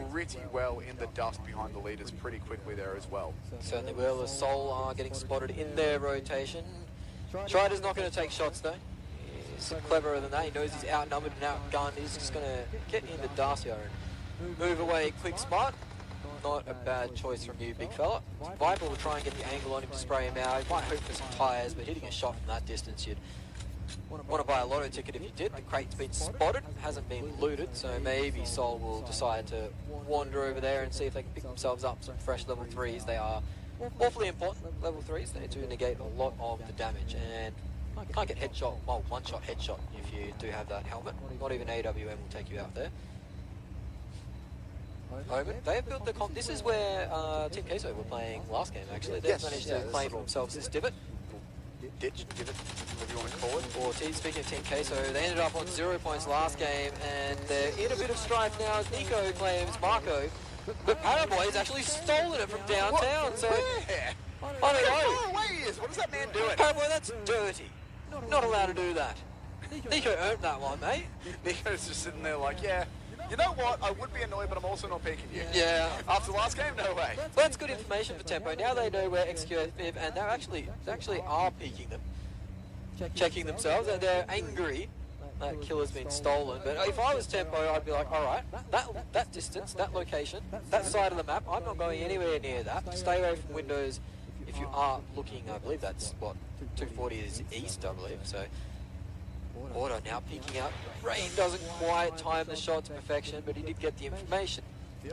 [SPEAKER 2] pretty well in the dust behind the leaders pretty quickly there as well.
[SPEAKER 3] Certainly will, as Sol are getting spotted in their rotation. Strider's not going to take shots though. He's cleverer than that. He knows he's outnumbered and outgunned. He's just going to get into Darcio and move away quick smart. Not a bad choice from you, big fella. Viper will try and get the angle on him to spray him out. He might hope for some tyres, but hitting a shot from that distance, you'd want to buy a lotto ticket if you did. The crate's been spotted, hasn't been looted, so maybe Sol will decide to wander over there and see if they can pick themselves up some fresh level 3s. They are awfully important, level 3s. They do negate a lot of the damage, and you can't get headshot, well, one-shot headshot if you do have that helmet. Not even AWM will take you out there. Omen, they have built the this is where Team Queso were playing last game actually. They've managed to claim for themselves this divot.
[SPEAKER 2] Ditch, divot, whatever you want to call it.
[SPEAKER 3] Or speaking of Team Queso, they ended up on 0 points last game, and they're in a bit of strife now as Nico claims Marco. But Paraboy's actually stolen it from downtown,
[SPEAKER 2] what?
[SPEAKER 3] so...
[SPEAKER 2] Where?
[SPEAKER 3] I mean, oh,
[SPEAKER 2] away he is. What is that man doing?
[SPEAKER 3] Paraboy, that's dirty. Not allowed to do that. Nico earned that one, mate.
[SPEAKER 2] Nico's just sitting there like, yeah,
[SPEAKER 4] You know what? I would be annoyed, but I'm also not picking you.
[SPEAKER 3] Yeah.
[SPEAKER 4] After last game, no way.
[SPEAKER 3] But that's good information for Tempo. Now they know where XQF live, and they actually are peeking them, checking themselves, and they're angry that killer's been stolen. But if I was Tempo, I'd be like, all right, that distance, that location, that side of the map, I'm not going anywhere near that. Stay away from windows. If you are looking, I believe that's what 240 is east, I believe. So. Order now peeking out. Rain doesn't quite time the shot to perfection, but he did get the information.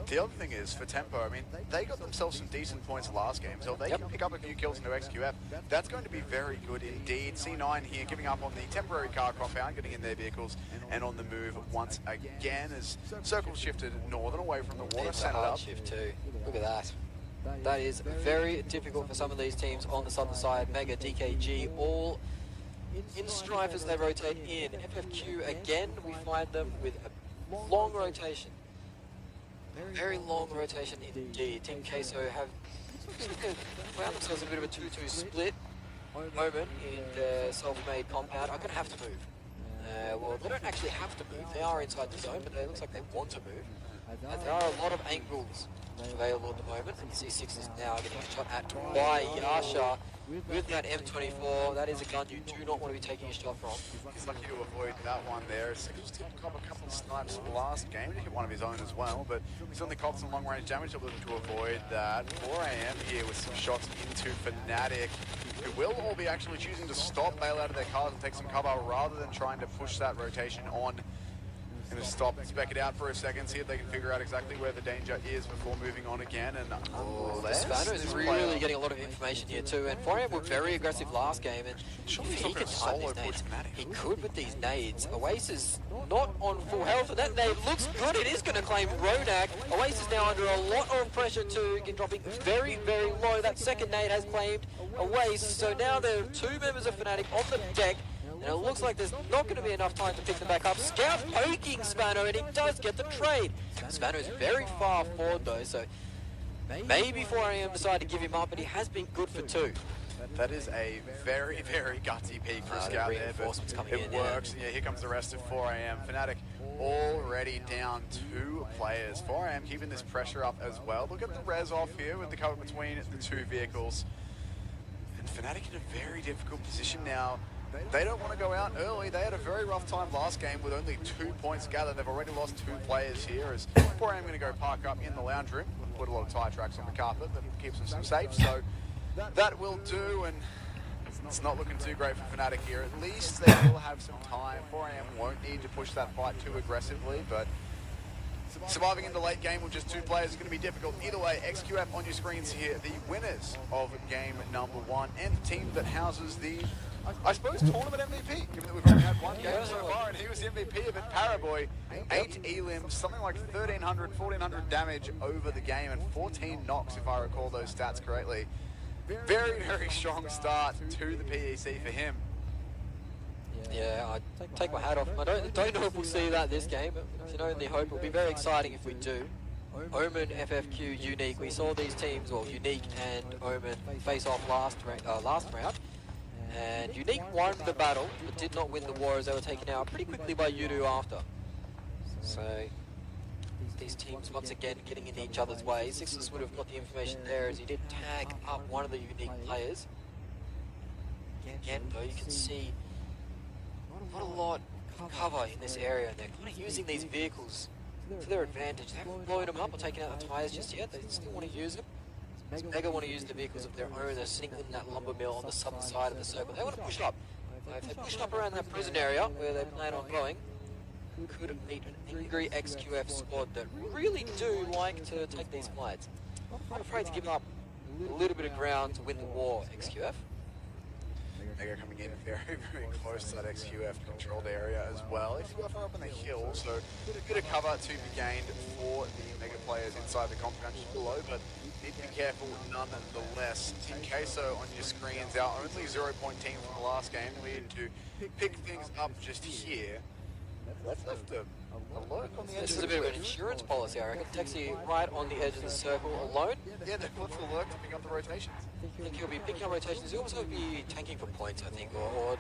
[SPEAKER 4] The other thing is, for Tempo, I mean, they got themselves some decent points last game, so if they can pick up a few kills into XQF, that's going to be very good indeed. C9 here giving up on the temporary car compound, getting in their vehicles, and on the move once again as Circle shifted northern away from the water.
[SPEAKER 3] It's a hard shift too. Look at that. That is very difficult for some of these teams on the southern side. Mega, DKG, all in strife as they rotate in. FFQ again, we find them with a long rotation. Very long rotation indeed. Team Queso have found themselves in a bit of a 2-2 split moment in the self-made compound. I'm going to have to move. Well, they don't actually have to move. They are inside the zone, but it looks like they want to move. There are a lot of angles available at the moment. And you see Six is now getting shot at by Yasha with that M24. That is a gun you do not want to be taking a shot from.
[SPEAKER 4] He's lucky to avoid that one there. Six did cop a couple of snipes last game. He hit one of his own as well, but he's only copped some long range damage, able to avoid that. 4 AM here with some shots into Fnatic, who will all be actually choosing to stop, bail out of their cars and take some cover rather than trying to push that rotation on. Going to stop and spec it out for a second, see if they can figure out exactly where the danger is before moving on again. And
[SPEAKER 3] Spano is really getting a lot of information here too. And 4AM were very aggressive last game, and if he can time these nades, he could with these nades. Oasis not on full health, and that nade looks good. It is going to claim Ronak. Oasis now under a lot of pressure too, dropping very, very low. That second nade has claimed Oasis, so now there are two members of Fnatic on the deck. And it looks like there's not going to be enough time to pick them back up. Scout poking Spano, and he does get the trade. Spano is very far forward though, so maybe 4AM decide to give him up, but he has been good for 2.
[SPEAKER 4] That is a very, very gutsy peak for a Scout there, but it works. Yeah, here comes the rest of 4AM. Fnatic already down 2 players. 4AM keeping this pressure up as well. Look at the res off here with the cover between the 2 vehicles. And Fnatic in a very difficult position now. They don't want to go out early. They had a very rough time last game with only 2 points gathered. They've already lost 2 players here as 4AM going to go park up in the lounge room, put a lot of tire tracks on the carpet that keeps them safe. So that will do, and it's not looking too great for Fnatic here. At least they will have some time. 4AM won't need to push that fight too aggressively, but surviving in the late game with just 2 players is going to be difficult. Either way, XQF on your screens here, the winners of game number 1 and the team that houses the, I suppose, tournament MVP, given that we've only had 1 game so far, and he was the MVP of it. Paraboy, 8 elims, something like 1,300, 1,400 damage over the game, and 14 knocks, if I recall those stats correctly. Very, very strong start to the PEC for him.
[SPEAKER 3] Yeah, I take my hat off. I don't know if we'll see that this game, but you can only hope. It'll be very exciting if we do. Omen, FFQ, Unique. We saw these teams, well, Unique and Omen, face off last round. And Unique won the battle, but did not win the war as they were taken out pretty quickly by Yudu after. So these teams once again getting in each other's way. Sixers would have got the information there as he did tag up one of the Unique players. Again though, you can see not a lot of cover in this area, and they're kind of using these vehicles to their advantage. They haven't blown them up or taken out the tyres just yet. They still want to use them. Mega want to use the vehicles of their own. They're sitting in that lumber mill on the southern side of the circle. They want to push up. If they push up around that prison area where they plan on going, could meet an angry XQF squad that really do like to take these flights. I'm afraid to give up a little bit of ground to win the war, XQF.
[SPEAKER 4] Mega coming in very, very close to that XQF controlled area as well. XQF are up in the hill, so a bit of cover to be gained for the Mega players inside the compound just below, but need to be careful nonetheless. Team Queso on your screens, our only 0-point team from the last game. We need to pick things up just here. That's left a lurk on the edge.
[SPEAKER 3] This is a bit of an insurance policy, I reckon. Taxi right on the edge of the circle alone.
[SPEAKER 4] Yeah, they've put the lurk to pick up the rotations.
[SPEAKER 3] I think he'll be picking up rotations. He'll also be tanking for points, I think, or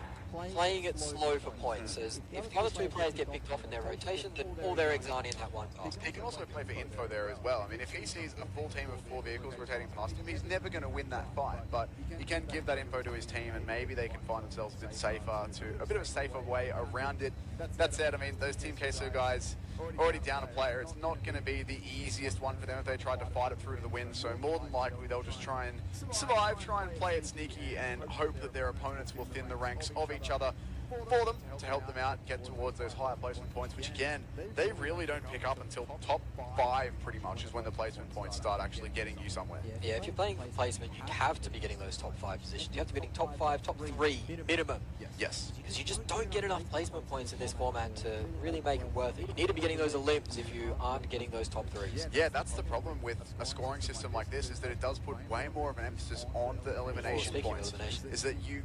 [SPEAKER 3] playing it slow for points. As if the other two players get picked off in their rotation, then all their eggs aren't in that one pass.
[SPEAKER 2] He can also play for info there as well. I mean, if he sees a full team of 4 vehicles rotating past him, he's never going to win that fight. But he can give that info to his team, and maybe they can find themselves a bit of a safer way around it. That said, I mean, those Team Queso guys already down a player. It's not going to be the easiest one for them if they tried to fight it through to the win. So more than likely, they'll just try and survive, try and play it sneaky, and hope that their opponents will thin the ranks of each other for them to help them out, get towards those higher placement points, which again, they really don't pick up until top 5 pretty much is when the placement points start actually getting you somewhere.
[SPEAKER 3] Yeah, if you're playing for placement, you have to be getting those top 5 positions. You have to be getting top 5, top 3 minimum.
[SPEAKER 2] Yes.
[SPEAKER 3] Because you just don't get enough placement points in this format to really make it worth it. You need to be getting those Olymps if you aren't getting those top 3s.
[SPEAKER 2] Yeah, that's the problem with a scoring system like this, is that it does put way more of an emphasis on the elimination points. Is that you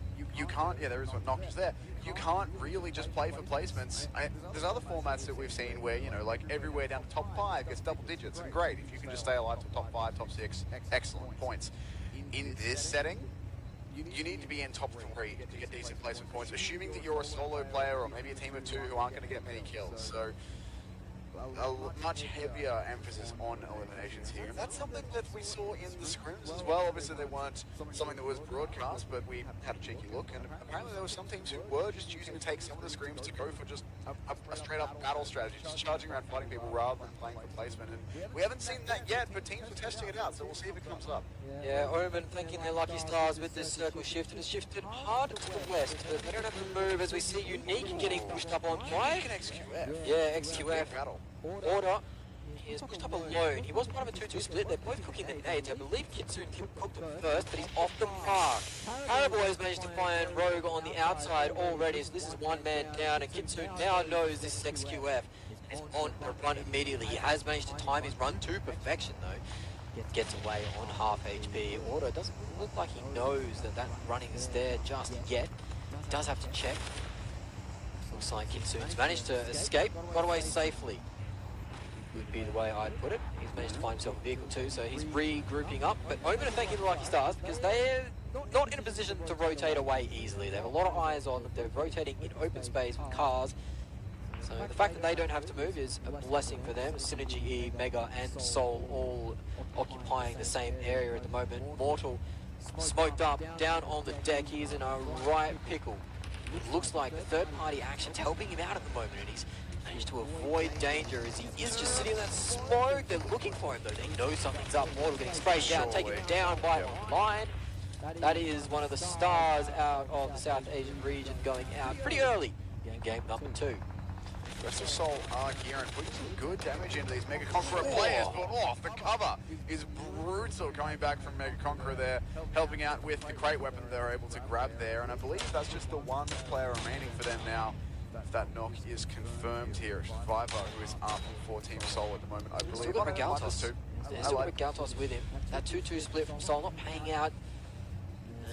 [SPEAKER 2] can't, yeah, there is one knock just there. You can't really just play for placements. There's other formats that we've seen where, you know, like everywhere down to top 5 gets double digits, and great. If you can just stay alive to top 5, top 6, excellent points. In this setting, you need to be in top 3 to get decent placement points, assuming that you're a solo player or maybe a team of 2 who aren't going to get many kills. So a much heavier emphasis on eliminations here. And that's something that we saw in the scrims as well. Obviously they weren't something that was broadcast, but we had a cheeky look, and apparently there were some teams who were just choosing to take some of the scrims to go for just a straight up battle strategy, just charging around fighting people rather than playing for placement. And we haven't seen that yet, but teams are testing it out, so we'll see if it comes up.
[SPEAKER 3] Yeah, Omen thanking their lucky stars with this circle shift, and it's shifted hard to the west. They don't have to move as we see Unique getting pushed up on 5.
[SPEAKER 2] XQF.
[SPEAKER 3] Yeah, XQF. Order. He is pushed up alone. He was part of a 2-2 split. They're both cooking the nades. I believe Kitsune cooked them first, but he's off the mark. Hannibal has managed to find Rogue on the outside already, so this is one man down, and Kitsune now knows this is XQF. He's on the run immediately. He has managed to time his run to perfection, though. Gets away on half HP. Order doesn't look like he knows that running is there just yet. He does have to check. Looks like Kitsune's managed to escape, got away safely. Would be the way I'd put it. He's managed to find himself a vehicle too, so he's regrouping up. But I'm going to thank the lucky stars because they're not in a position to rotate away easily. They have a lot of eyes on them. They're rotating in open space with cars. So the fact that they don't have to move is a blessing for them. Synergy, E, Mega, and Soul all occupying the same area at the moment. Mortal smoked up, down on the deck. He's in a right pickle. It looks like the third-party action's helping him out at the moment, and he's managed to avoid danger as he is just sitting in that smoke. They're looking for him, though. They know something's up. Mortal getting sprayed down, taken down by one line. That is one of the stars out of the South Asian region going out pretty early in game number 2.
[SPEAKER 2] Rest of Soul are here and putting some good damage into these Mega Conqueror players, but off the cover is brutal coming back from Mega Conqueror there, helping out with the crate weapon they're able to grab there, and I believe that's just the one player remaining for them now. If that knock is confirmed here, Vivo, who is up for Team Soul at the moment, I believe.
[SPEAKER 3] Still got Galtos. Still got Galtos with him. That 2-2 split from Soul not paying out.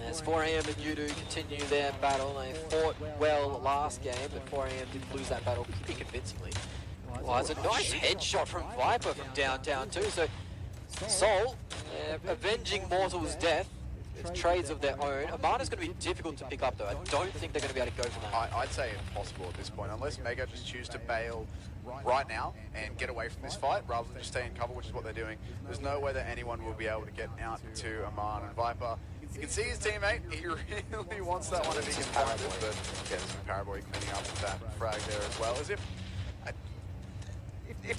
[SPEAKER 3] As 4AM and Yudu continue their battle. They fought well last game, but 4AM did lose that battle pretty convincingly. Well, it's a nice headshot from Viper from downtown too. So Soul avenging Mortal's death. It's trades of their own. Amana's going to be difficult to pick up though. I don't think they're going to be able to go for that.
[SPEAKER 2] I'd say impossible at this point, unless Mega just choose to bail right now and get away from this fight rather than just stay in cover, which is what they're doing. There's no way that anyone will be able to get out to Aman and Viper. You can see his teammate, he really wants that one to be confirmed, but yeah, there's Paraboy cleaning up that frag there as well. As if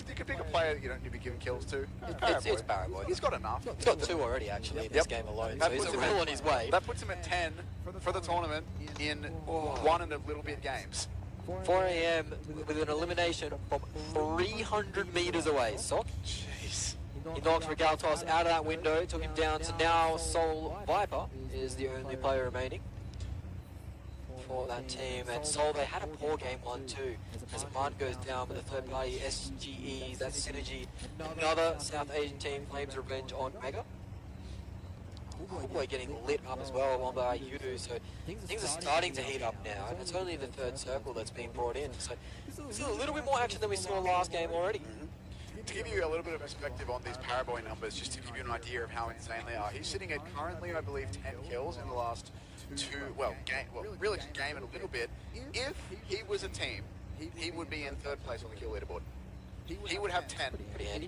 [SPEAKER 2] you could pick a player that you don't need to be giving kills to,
[SPEAKER 3] it's Paraboy.
[SPEAKER 2] He's got enough.
[SPEAKER 3] He's got 2 already actually in this game alone, so he's well on his way.
[SPEAKER 2] That puts him at 10 for the tournament in 1 and a little bit games.
[SPEAKER 3] 4AM with an elimination from 300 meters away. Sock.
[SPEAKER 2] Jeez.
[SPEAKER 3] He knocks Regaltos out of that window, took him down to now Soul Viper is the only player remaining for that team. And Soul, they had a poor game 1-2 as Aman goes down with the third party SGEs, that's Synergy. Another South Asian team claims revenge on Mega. We're getting lit up as well on by Yudu, so things are starting to heat up now, and it's only the third circle that's being brought in. So it's a little bit more action than we saw last game already.
[SPEAKER 4] to give you a little bit of perspective on these Paraboy numbers, just to give you an idea of how insane they are, he's sitting at currently, I believe, 10 kills in the last really game and a little bit. If he was a team, he would be in 3rd place on the kill leaderboard. He would have 10.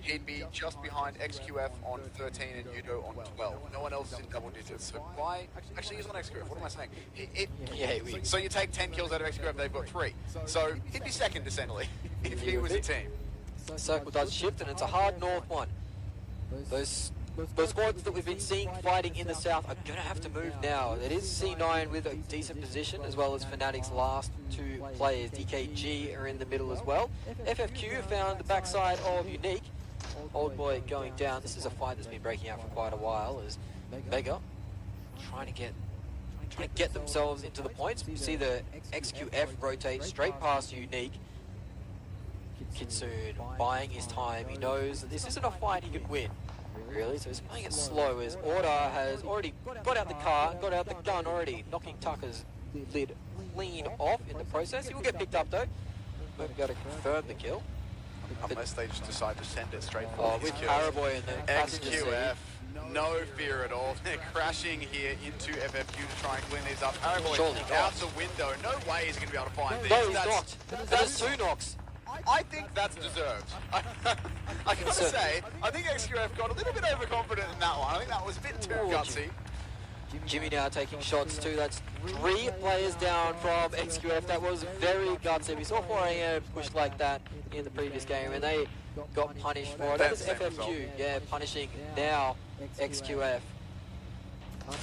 [SPEAKER 4] He'd be just behind XQF on 13 and Yudo on 12. No one else is in double digits. So why? Actually, he's on XQF. What am I saying? So you take 10 kills out of XQF, they've got 3. So he'd be 2nd, essentially, if he was a team.
[SPEAKER 3] Circle does shift, and it's a hard north one. Those squads that we've been seeing fighting in the south are going to have to move now. It is C9 with a decent position, as well as Fnatic's last 2 players. DKG are in the middle as well. FFQ found the backside of Unique. Old Boy going down. This is a fight that's been breaking out for quite a while, as Mega trying to get themselves into the points. You see the XQF rotate straight past Unique. Kitsune buying his time. He knows that this isn't a fight he can win, really, so he's playing it slow, as Order has already got out the car, got out the gun already, knocking Tucker's lid clean off in the process. He will get picked up though. We've got to confirm the kill.
[SPEAKER 4] Unless they just decide to send it straight for
[SPEAKER 3] with Paraboy in the passenger seat.
[SPEAKER 4] XQF, no fear at all. They're crashing here into FFQ to try and clean these up. Paraboy out the window. No way he's going to be able to find this.
[SPEAKER 3] No, he's knocked. That's 2 knocks.
[SPEAKER 4] I think that's deserved. I gotta say, I think XQF got a little bit overconfident in that one. I think that was a bit too gutsy.
[SPEAKER 3] Jimmy now taking shots too. That's 3 players down from XQF. That was very gutsy. We saw 4AM push like that in the previous game, and they got punished for it. That was FFQ, yeah, punishing now XQF.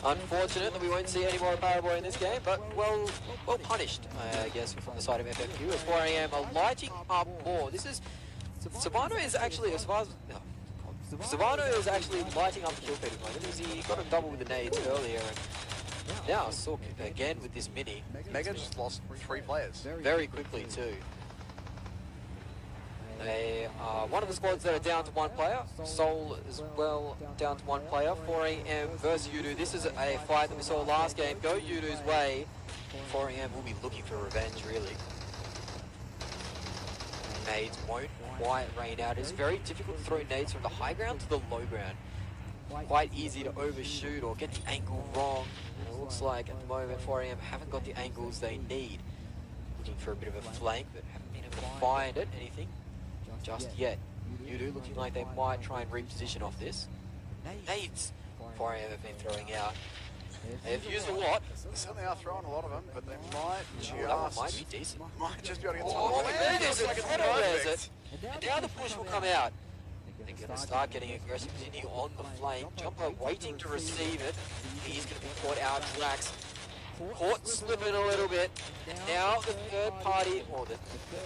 [SPEAKER 3] Unfortunate that we won't see any more Paraboy in this game, but well punished, I guess, from the side of FFQ. As 4AM are lighting up more. This is Savano is actually, as far as Savano is actually lighting up the kill feed at the moment. He got a double with the nades earlier, and now Sork again with this mini.
[SPEAKER 4] Mega just lost 3 players
[SPEAKER 3] very quickly too. They are one of the squads that are down to 1 player. Seoul as well down to 1 player. 4AM versus Yudu. This is a fight that we saw last game. Go Yudu's way. 4AM will be looking for revenge, really. Nades won't quite rain out. It's very difficult to throw nades from the high ground to the low ground. Quite easy to overshoot or get the angle wrong. And it looks like at the moment 4AM haven't got the angles they need. Looking for a bit of a flank, but haven't been able to find it. Anything just yet. Yudu looking like they might try and reposition off this. Nades 4AM have been throwing out. They've used a lot.
[SPEAKER 4] They certainly are throwing a lot of them, but they might just...
[SPEAKER 3] That one might be decent.
[SPEAKER 4] Might just be able to get some
[SPEAKER 3] Oh,
[SPEAKER 4] more.
[SPEAKER 3] there it is. It. And now the push will come out. They're going to start getting aggressive, continue on the flank. Jumper waiting to receive it. He's going to be caught out. Drax caught slipping a little bit. Now the 3rd party, or the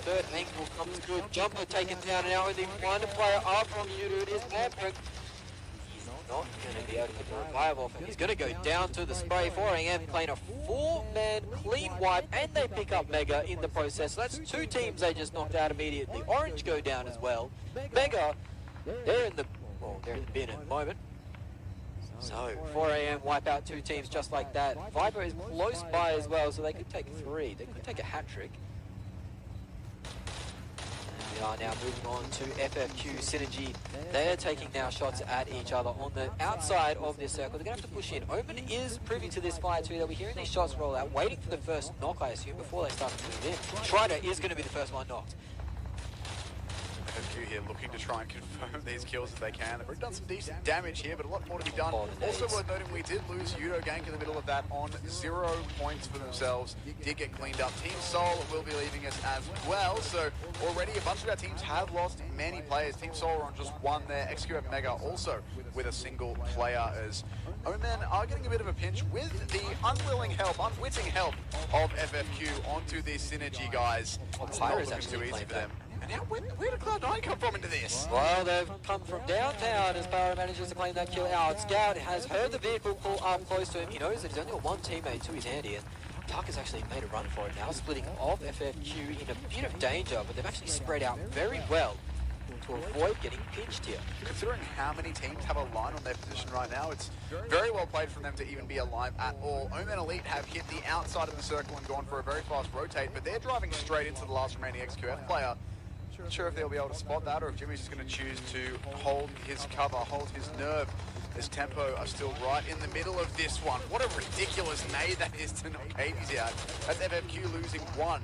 [SPEAKER 3] 3rd angle comes good. Jumper taken down, and now only 1 player up from Yudu. It is Pampering. He's not going to be able to get the revive off him. He's going to go down to the spray. 4AM playing a 4-man clean wipe, and they pick up Mega in the process. So that's 2 teams they just knocked out immediately. Orange go down as well. Mega, they're in the bin at the moment. So 4AM wipe out 2 teams just like that. VIVO is close by as well, so they could take 3. They could take a hat trick. And we are now moving on to FFQ Synergy. They're taking now shots at each other on the outside of this circle. They're going to have to push in. Open is privy to this fight too. They'll be hearing these shots roll out, waiting for the first knock, I assume, before they start to move in. Strider is going to be the first one knocked.
[SPEAKER 4] FFQ here looking to try and confirm these kills if they can. They've done some decent damage here, but a lot more to be done. Also worth noting, we did lose Yudo Gank in the middle of that on 0 points for themselves. Did get cleaned up. Team Seoul will be leaving us as well, so already a bunch of our teams have lost many players. Team Seoul are on just 1 there. XQF Mega also with a single player, as Omen are getting a bit of a pinch with the unwitting help of FFQ onto these Synergy guys. It's not looking too easy for them. And now, where did Cloud9 come from into this?
[SPEAKER 3] Well, they've come from downtown as Barrow manages to claim that kill out. Scout has heard the vehicle pull up close to him. He knows that he's only got 1 teammate to his handy, and Tuck has actually made a run for it now, splitting off FFQ in a bit of danger, but they've actually spread out very well to avoid getting pinched here.
[SPEAKER 4] Considering how many teams have a line on their position right now, it's very well played from them to even be alive at all. Omen Elite have hit the outside of the circle and gone for a very fast rotate, but they're driving straight into the last remaining XQF player.
[SPEAKER 2] Not sure if they'll be able to spot that or if Jimmy's just going to choose to hold his cover, hold his nerve. As Tempo are still right in the middle of this one. What a ridiculous nade that is to knock Hades out. That's FFQ losing one.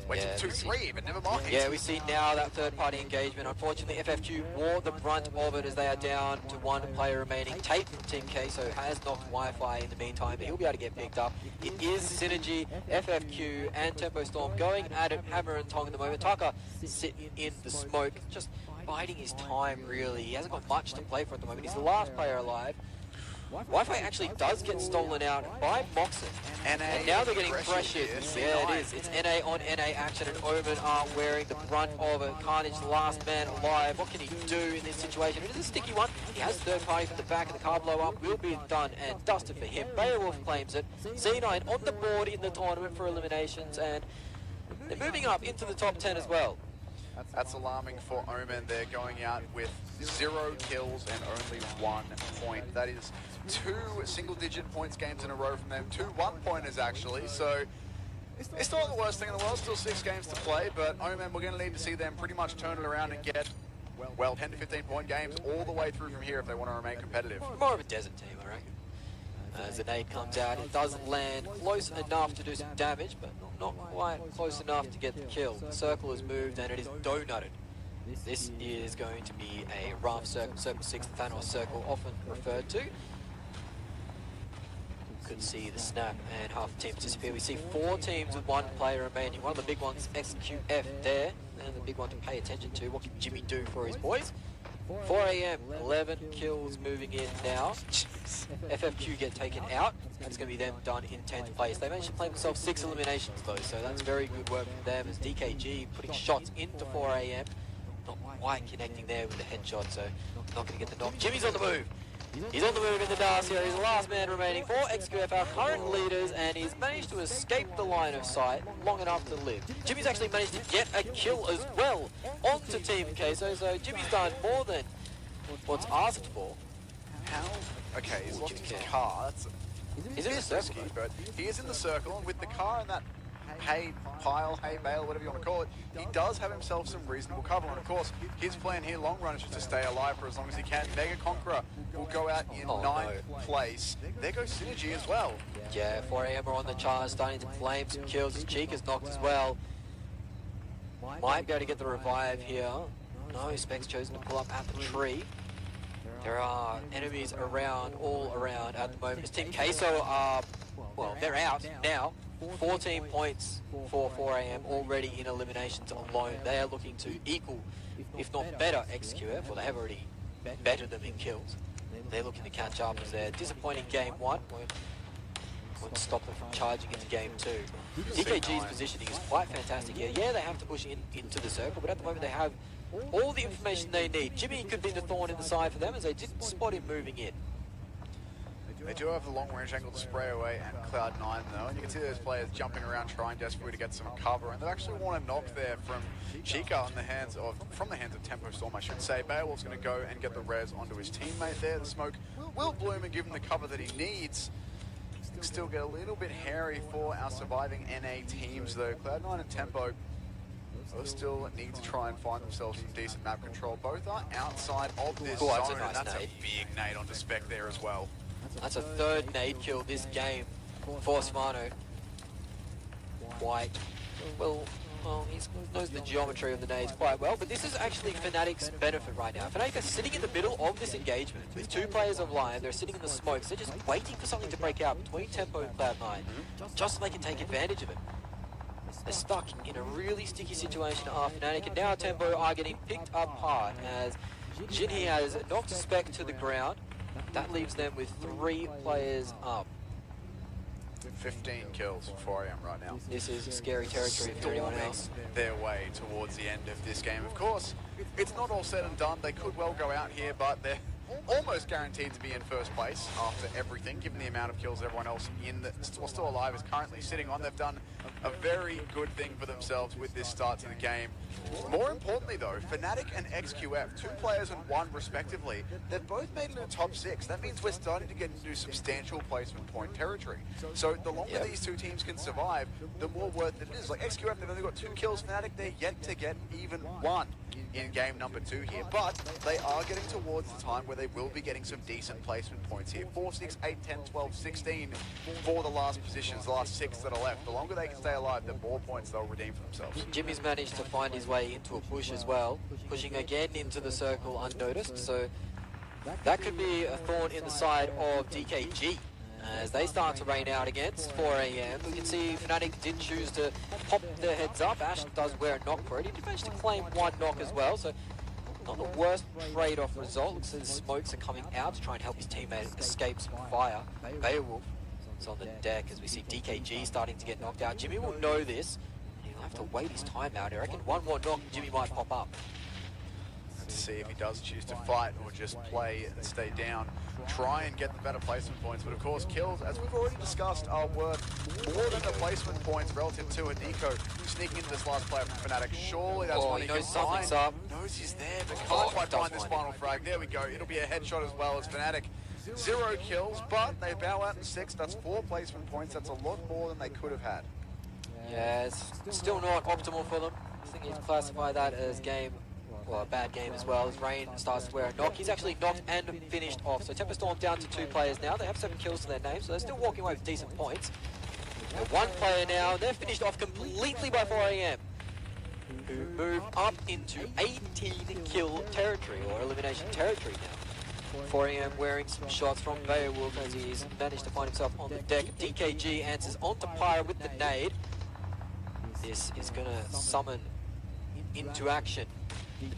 [SPEAKER 2] Wait,
[SPEAKER 3] Yeah,
[SPEAKER 2] 2-3, but never mind.
[SPEAKER 3] Yeah, we see now that third-party engagement. Unfortunately, FFQ wore the brunt of it as they are down to one player remaining. Tate from Team Queso has knocked Wi-Fi in the meantime, but he'll be able to get picked up. It is Synergy, FFQ, and Tempo Storm going at it, hammer and tong at the moment. Taka sitting in the smoke, just biding his time, really. He hasn't got much to play for at the moment. He's the last player alive. Wi-Fi actually does get stolen out by Moxon. And now they're getting pressured. Yeah, it is. It's NA on NA action, and Omen are wearing the brunt of it. Carnage, the last man alive. What can he do in this situation? It is a sticky one. He has third party from the back, and the car blow up will be done and dusted for him. Beowulf claims it. Z9 on the board in the tournament for eliminations, and they're moving up into the top 10 as well.
[SPEAKER 2] That's alarming for Omen. They're going out with 0 kills and only 1 point. That is 2 single-digit points games in a row from them. 2 one-pointers, actually. So it's not the worst thing in the world. Still 6 games to play, but Omen, we're going to need to see them pretty much turn it around and get, well, 10 to 15-point games all the way through from here if they want to remain competitive.
[SPEAKER 3] More of a desert team, I reckon. As the nade comes out, it doesn't land close enough to do some damage, but not quite close enough to get the kill. The circle has moved and it is donutted. This is going to be a rough circle, circle 6, the Thanos circle, often referred to. Could see the snap and half the teams disappear. We see 4 teams with 1 player remaining. One of the big ones, XQF there, and the big one to pay attention to. What can Jimmy do for his boys? 4 AM, 11 kills moving in now. FFQ get taken out. That's going to be them done in 10th place. They managed to play themselves 6 eliminations though, so that's very good work from them as DKG putting shots into 4 AM. Not quite connecting there with the headshot, so not going to get the knock. Jimmy's on the move. He's on the move in the dust here. He's the last man remaining for XQF, our current leaders, and he's managed to escape the line of sight long enough to live. Jimmy's actually managed to get a kill as well onto Team Queso, so Jimmy's done more than what's asked for.
[SPEAKER 2] How? Okay, he's lost his car.
[SPEAKER 3] He's in the circle,
[SPEAKER 2] but he is in the circle, and with the car and that hay pile, hay bale, whatever you want to call it, he does have himself some reasonable cover. And of course, his plan here long run is just to stay alive for as long as he can. Mega Conqueror will go out in 9th place. There goes Synergy as well.
[SPEAKER 3] Yeah, 4 AM are on the charge, starting to claim some kills. His cheek is knocked as well. Might be able to get the revive here. No, Spec's chosen to pull up at the tree. There are enemies around, all around at the moment. This Team Queso are, well, they're out now. 14 points for 4 AM already in eliminations alone. They are looking to equal, if not better, XQF. Well, they have already bettered them in kills. They're looking to catch up as their disappointing game 1 won't stop them from charging into game 2. DKG's positioning is quite fantastic here. Yeah, they have to push into the circle, but at the moment they have all the information they need. Jimmy could be the thorn in the side for them as they didn't spot him moving in.
[SPEAKER 2] They do have the long range angle to spray away and Cloud9 though, and you can see those players jumping around trying desperately to get some cover, and they've actually won a knock there from Chica from the hands of Tempo Storm, I should say. Beowulf's going to go and get the res onto his teammate there. The smoke will bloom and give him the cover that he needs. Still get a little bit hairy for our surviving NA teams though. Cloud9 and Tempo still need to try and find themselves some decent map control. Both are outside of this zone,
[SPEAKER 3] that's a nice
[SPEAKER 2] and that's
[SPEAKER 3] nade.
[SPEAKER 2] a big nade onto Spec there as well.
[SPEAKER 3] That's a 3rd nade kill this game for Smano. Quite well, he knows the geometry of the nades quite well, but this is actually Fnatic's benefit right now. Fnatic are sitting in the middle of this engagement with 2 players alive. They're sitting in the smokes. They're just waiting for something to break out between Tempo and Cloud9, just so they can take advantage of it. They're stuck in a really sticky situation after Fnatic, and now Tempo are getting picked up hard as Jinhee has knocked Spec to the ground. That leaves them with 3 players up.
[SPEAKER 2] 15 kills for 4 AM right now.
[SPEAKER 3] This is scary territory for anyone else.
[SPEAKER 2] Their way towards the end of this game. Of course, it's not all said and done. They could well go out here, but they're almost guaranteed to be in first place after everything, given the amount of kills everyone else still alive is currently sitting on. They've done a very good thing for themselves with this start to the game. More importantly though, Fnatic and XQF, 2 players and 1 respectively, they've both made it in the top 6. That means we're starting to get into substantial placement point territory. So the longer these 2 teams can survive, the more worth it is. Like XQF, they've only got 2 kills. Fnatic, they're yet to get even 1 in game number 2 here, but they are getting towards the time where they will be getting some decent placement points here. 4, 6, 8, 10, 12, 16 for the last positions, the last 6 that are left. The longer they can stay alive, the more points they'll redeem for themselves.
[SPEAKER 3] Jimmy's managed to find his way into a push as well, pushing again into the circle unnoticed, so that could be a thorn in the side of DKG. As they start to rain out against 4 AM, we can see Fnatic did choose to pop their heads up. Ash does wear a knock for it. He did manage to claim 1 knock as well, so not the worst trade-off result. Looks as smokes are coming out to try and help his teammate escape some fire. Beowulf is on the deck as we see DKG starting to get knocked out. Jimmy will know this, and he'll have to wait his time out. I reckon 1 more knock and Jimmy might pop up.
[SPEAKER 2] To see if he does choose to fight or just play and stay down, try and get the better placement points. But of course, kills, as we've already discussed, are worth more than the placement points relative to a Nico sneaking into this last player from Fnatic. Surely that's what he
[SPEAKER 3] knows
[SPEAKER 2] can
[SPEAKER 3] something's
[SPEAKER 2] find.
[SPEAKER 3] up.
[SPEAKER 2] Knows he's there, but can't quite find this final frag. There we go. It'll be a headshot as well as Fnatic. 0 kills, but they bow out in 6. That's 4 placement points. That's a lot more than they could have had.
[SPEAKER 3] Yeah, it's still not optimal for them. I think you'd classify that as a bad game as well, as Rain starts to wear a knock. He's actually knocked and finished off. So Temper Storm down to 2 players now. They have 7 kills to their name, so they're still walking away with decent points. And 1 player now, they're finished off completely by 4 AM, who move up into 18 kill territory, or elimination territory now. 4 AM wearing some shots from Beowulf as he's managed to find himself on the deck. DKG answers onto Pyra with the nade. This is going to summon into action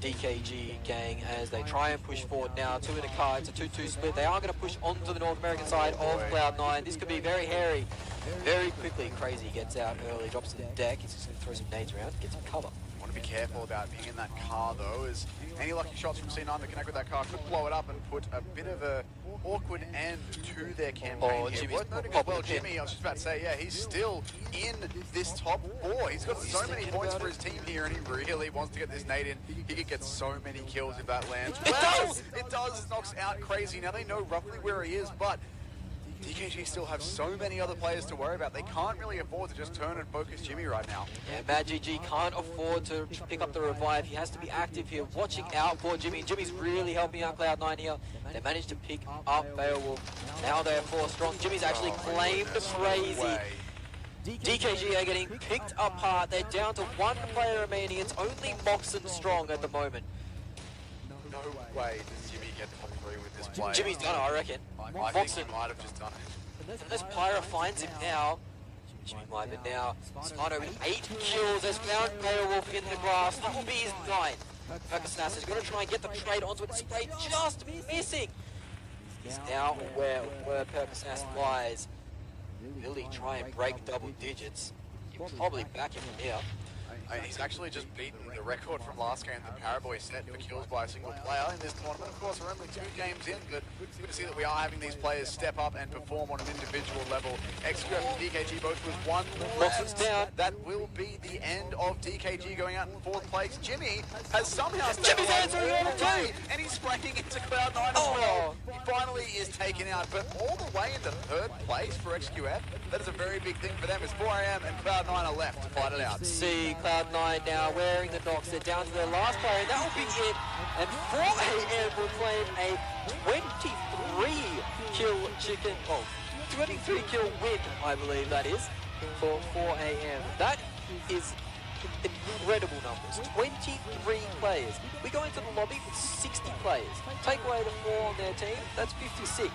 [SPEAKER 3] the DKG gang as they try and push forward now. 2 in a car, it's a 2-2 split. They are going to push onto the North American side of Cloud9. This could be very hairy very quickly. Crazy gets out early, drops to the deck. He's just going to throw some nades around, get some cover.
[SPEAKER 2] Want to be careful about being in that car though, as any lucky shots from C9 that connect with that car could blow it up and put a bit of a awkward end to their campaign here. Worth noting as well, Jimmy, I was just about to say, yeah, he's still in this top 4. He's got so many points for his team here, and he really wants to get this nade in. He could get so many kills if that lands.
[SPEAKER 3] It does!
[SPEAKER 2] It does! It knocks out Crazy. Now they know roughly where he is, but DKG still have so many other players to worry about. They can't really afford to just turn and focus Jimmy right now.
[SPEAKER 3] Yeah, Mad GG can't afford to pick up the revive. He has to be active here, watching out for Jimmy. Jimmy's really helping out Cloud9 here. They managed to pick up Beowulf. Now they're 4 strong. Jimmy's actually claimed Crazy. DKG are getting picked apart. They're down to 1 player remaining. It's only Moxon strong at the moment.
[SPEAKER 2] No way does Jimmy get top 3 with this play.
[SPEAKER 3] Jimmy's done it, I reckon.
[SPEAKER 2] I think he might have just done it.
[SPEAKER 3] Unless Pyra finds him now. Jimmy might be now. Smarto with 8 kills has found Beowulf in the grass. That will be his 9. Perkasnas is going to try and get the trade onto it. Spray just missing. He's now where Perkasnas lies. Will he try and break double digits? He'll probably back him from here.
[SPEAKER 2] He's actually just beaten the record from last game that Paraboy set for kills by a single player in this tournament. Of course, we're only 2 games in, but it's good to see that we are having these players step up and perform on an individual level. XQF and DKG both with 1 left.
[SPEAKER 3] Down.
[SPEAKER 2] That will be the end of DKG going out in 4th place. Jimmy has somehow
[SPEAKER 3] Jimmy's answering all the way,
[SPEAKER 2] and he's spraying into Cloud9 as well. He finally is taken out, but all the way into 3rd place for XQF. That is a very big thing for them. It's 4 AM and Cloud9 are left to fight it out.
[SPEAKER 3] See Cloud9 now wearing the knocks. They're down to their last player, and that will be it. And 4 AM will claim a 23 kill chicken. 23 kill win, I believe that is, for 4 AM. That is incredible numbers. 23 players. We go into the lobby with 60 players. Take away the 4 on their team, that's 56.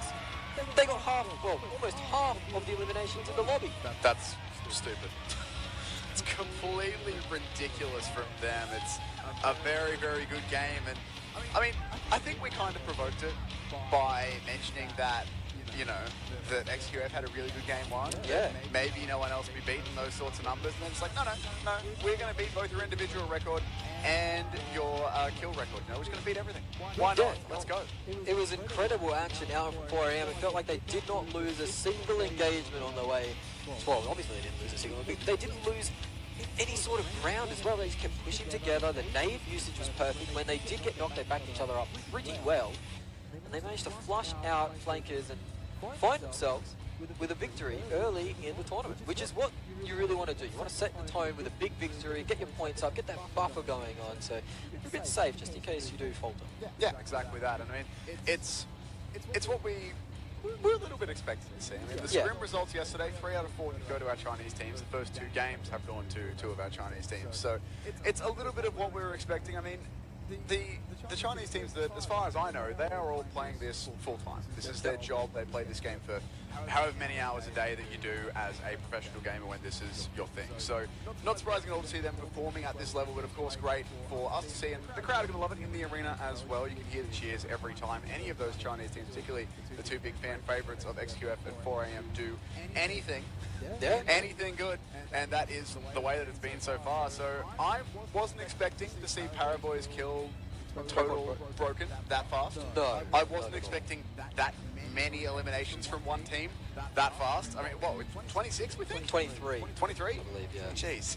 [SPEAKER 3] They got almost half of the eliminations in the lobby.
[SPEAKER 2] That's stupid. It's completely ridiculous from them. It's a very, very good game. And I mean, I think we kind of provoked it by mentioning that,
[SPEAKER 4] you know, that XQF had a really good game one.
[SPEAKER 3] Yeah.
[SPEAKER 4] Maybe no one else will be beating those sorts of numbers. And then it's like, no, we're going to beat both your individual record and your kill record. You know, we're just going to beat everything. Why not? Let's go.
[SPEAKER 3] It was incredible action out from 4 AM. It felt like they did not lose a single engagement on the way. Well, obviously they didn't lose a single, but they didn't lose any sort of ground as well. They just kept pushing together. The nade usage was perfect. When they did get knocked, they backed each other up pretty well. And they managed to flush out flankers and find themselves with a victory early in the tournament, which is what you really want to do. You want to set the tone with a big victory, get your points up, get that buffer going on, so you're a bit safe just in case you do falter.
[SPEAKER 4] Yeah, exactly that. And I mean, it's what we're a little bit expecting to see. I mean, the scrim results yesterday, 3 out of 4 did go to our Chinese teams. The first 2 games have gone to 2 of our Chinese teams. So it's a little bit of what we were expecting. I mean, the Chinese teams, that, as far as I know, they are all playing this full-time. This is their job. They play this game for however many hours a day that you do as a professional gamer when this is your thing. So not surprising at all to see them performing at this level, but of course great for us to see. And the crowd are going to love it in the arena as well. You can hear the cheers every time any of those Chinese teams, particularly the 2 big fan favorites of XQF and 4 AM, do anything good, and that is the way that it's been so far. So I wasn't expecting to see Paraboy's kill total broken that fast.
[SPEAKER 3] No.
[SPEAKER 4] I wasn't expecting that many eliminations from one team that fast. I mean, what, 26 we think?
[SPEAKER 3] 23.
[SPEAKER 4] 23?
[SPEAKER 3] I believe, yeah.
[SPEAKER 4] Jeez.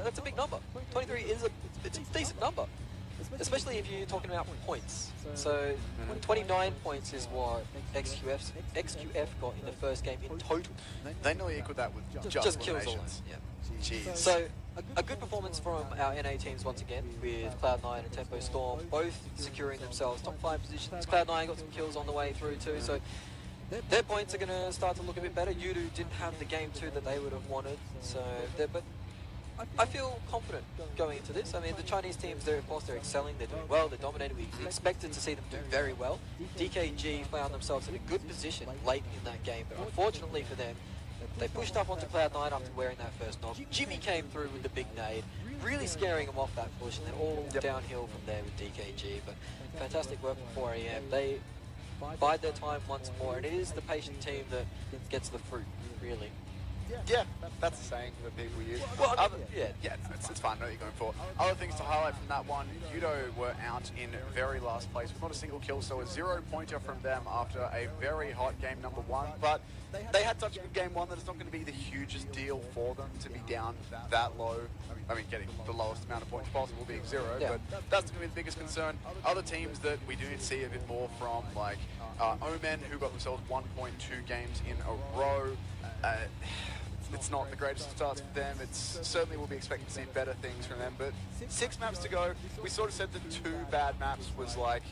[SPEAKER 3] That's a big number. 23 is it's a decent number, especially if you're talking about points. So 29 points is what XQF got in the first game in total.
[SPEAKER 4] They nearly equaled that with
[SPEAKER 3] Just kills alone.
[SPEAKER 4] eliminations.
[SPEAKER 3] Yeah.
[SPEAKER 4] Jeez.
[SPEAKER 3] So a good performance from our NA teams once again, with Cloud9 and Tempo Storm both securing themselves top 5 positions. Cloud9 got some kills on the way through too, so their points are going to start to look a bit better. Yudu didn't have the game 2 that they would have wanted, so but I feel confident going into this. I mean, the Chinese teams, of course, they're excelling, they're doing well, they're dominating. We expected to see them do very well. DKG found themselves in a good position late in that game, but unfortunately for them, they pushed up onto Cloud9 after wearing that first knock. Jimmy came through with the big nade, really scaring them off that push, and then all downhill from there with DKG. But fantastic work from 4 AM. They bide their time once more, and it is the patient team that gets the fruit, really.
[SPEAKER 4] Yeah, that's the saying that people use.
[SPEAKER 3] Well, I mean,
[SPEAKER 4] it's fine. I know what you're going for. Other things to highlight from that one, Judo were out in very last place with not a single kill, so a 0-pointer from them after a very hot game number 1. But they had such a good game 1 that it's not going to be the hugest deal for them to be down that low. I mean, getting the lowest amount of points possible being 0, but that's going to be the biggest concern. Other teams that we do need to see a bit more from, like Omen, who got themselves 1.2 games in a row. It's not the greatest of starts for them. It's certainly we'll be expecting to see better things from them. But 6 maps to go. We sort of said the 2 bad maps was like,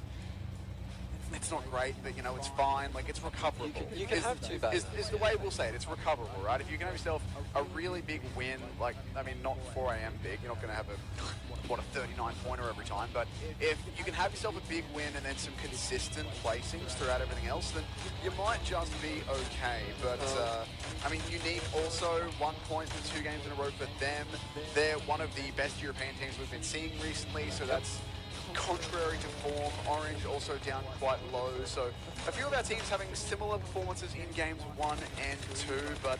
[SPEAKER 4] it's not great, but you know, it's fine. Like, it's recoverable.
[SPEAKER 3] You can have 2 bad
[SPEAKER 4] is the way we'll say it. It's recoverable, right? If you can have yourself a really big win, like, I mean, not 4 AM big. You're not going to have a 39-pointer every time. But if you can have yourself a big win and then some consistent placings throughout everything else, then you might just be okay. But I mean, Unique also 1 point for 2 games in a row for them. They're one of the best European teams we've been seeing recently, so that's contrary to form. Orange also down quite low, so a few of our teams having similar performances in games 1 and 2, but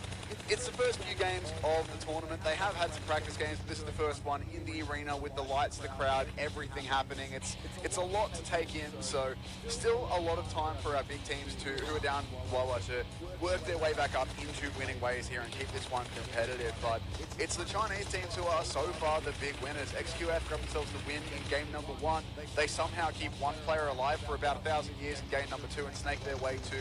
[SPEAKER 4] it's the first few games of the tournament. They have had some practice games, but this is the first one in the arena with the lights, the crowd, everything happening. It's a lot to take in, so still a lot of time for our big teams who are down lower to work their way back up into winning ways here and keep this one competitive. But it's the Chinese teams who are so far the big winners. XQF got themselves the win in game number 1. They somehow keep 1 player alive for about 1,000 years in game number 2 and snake their way to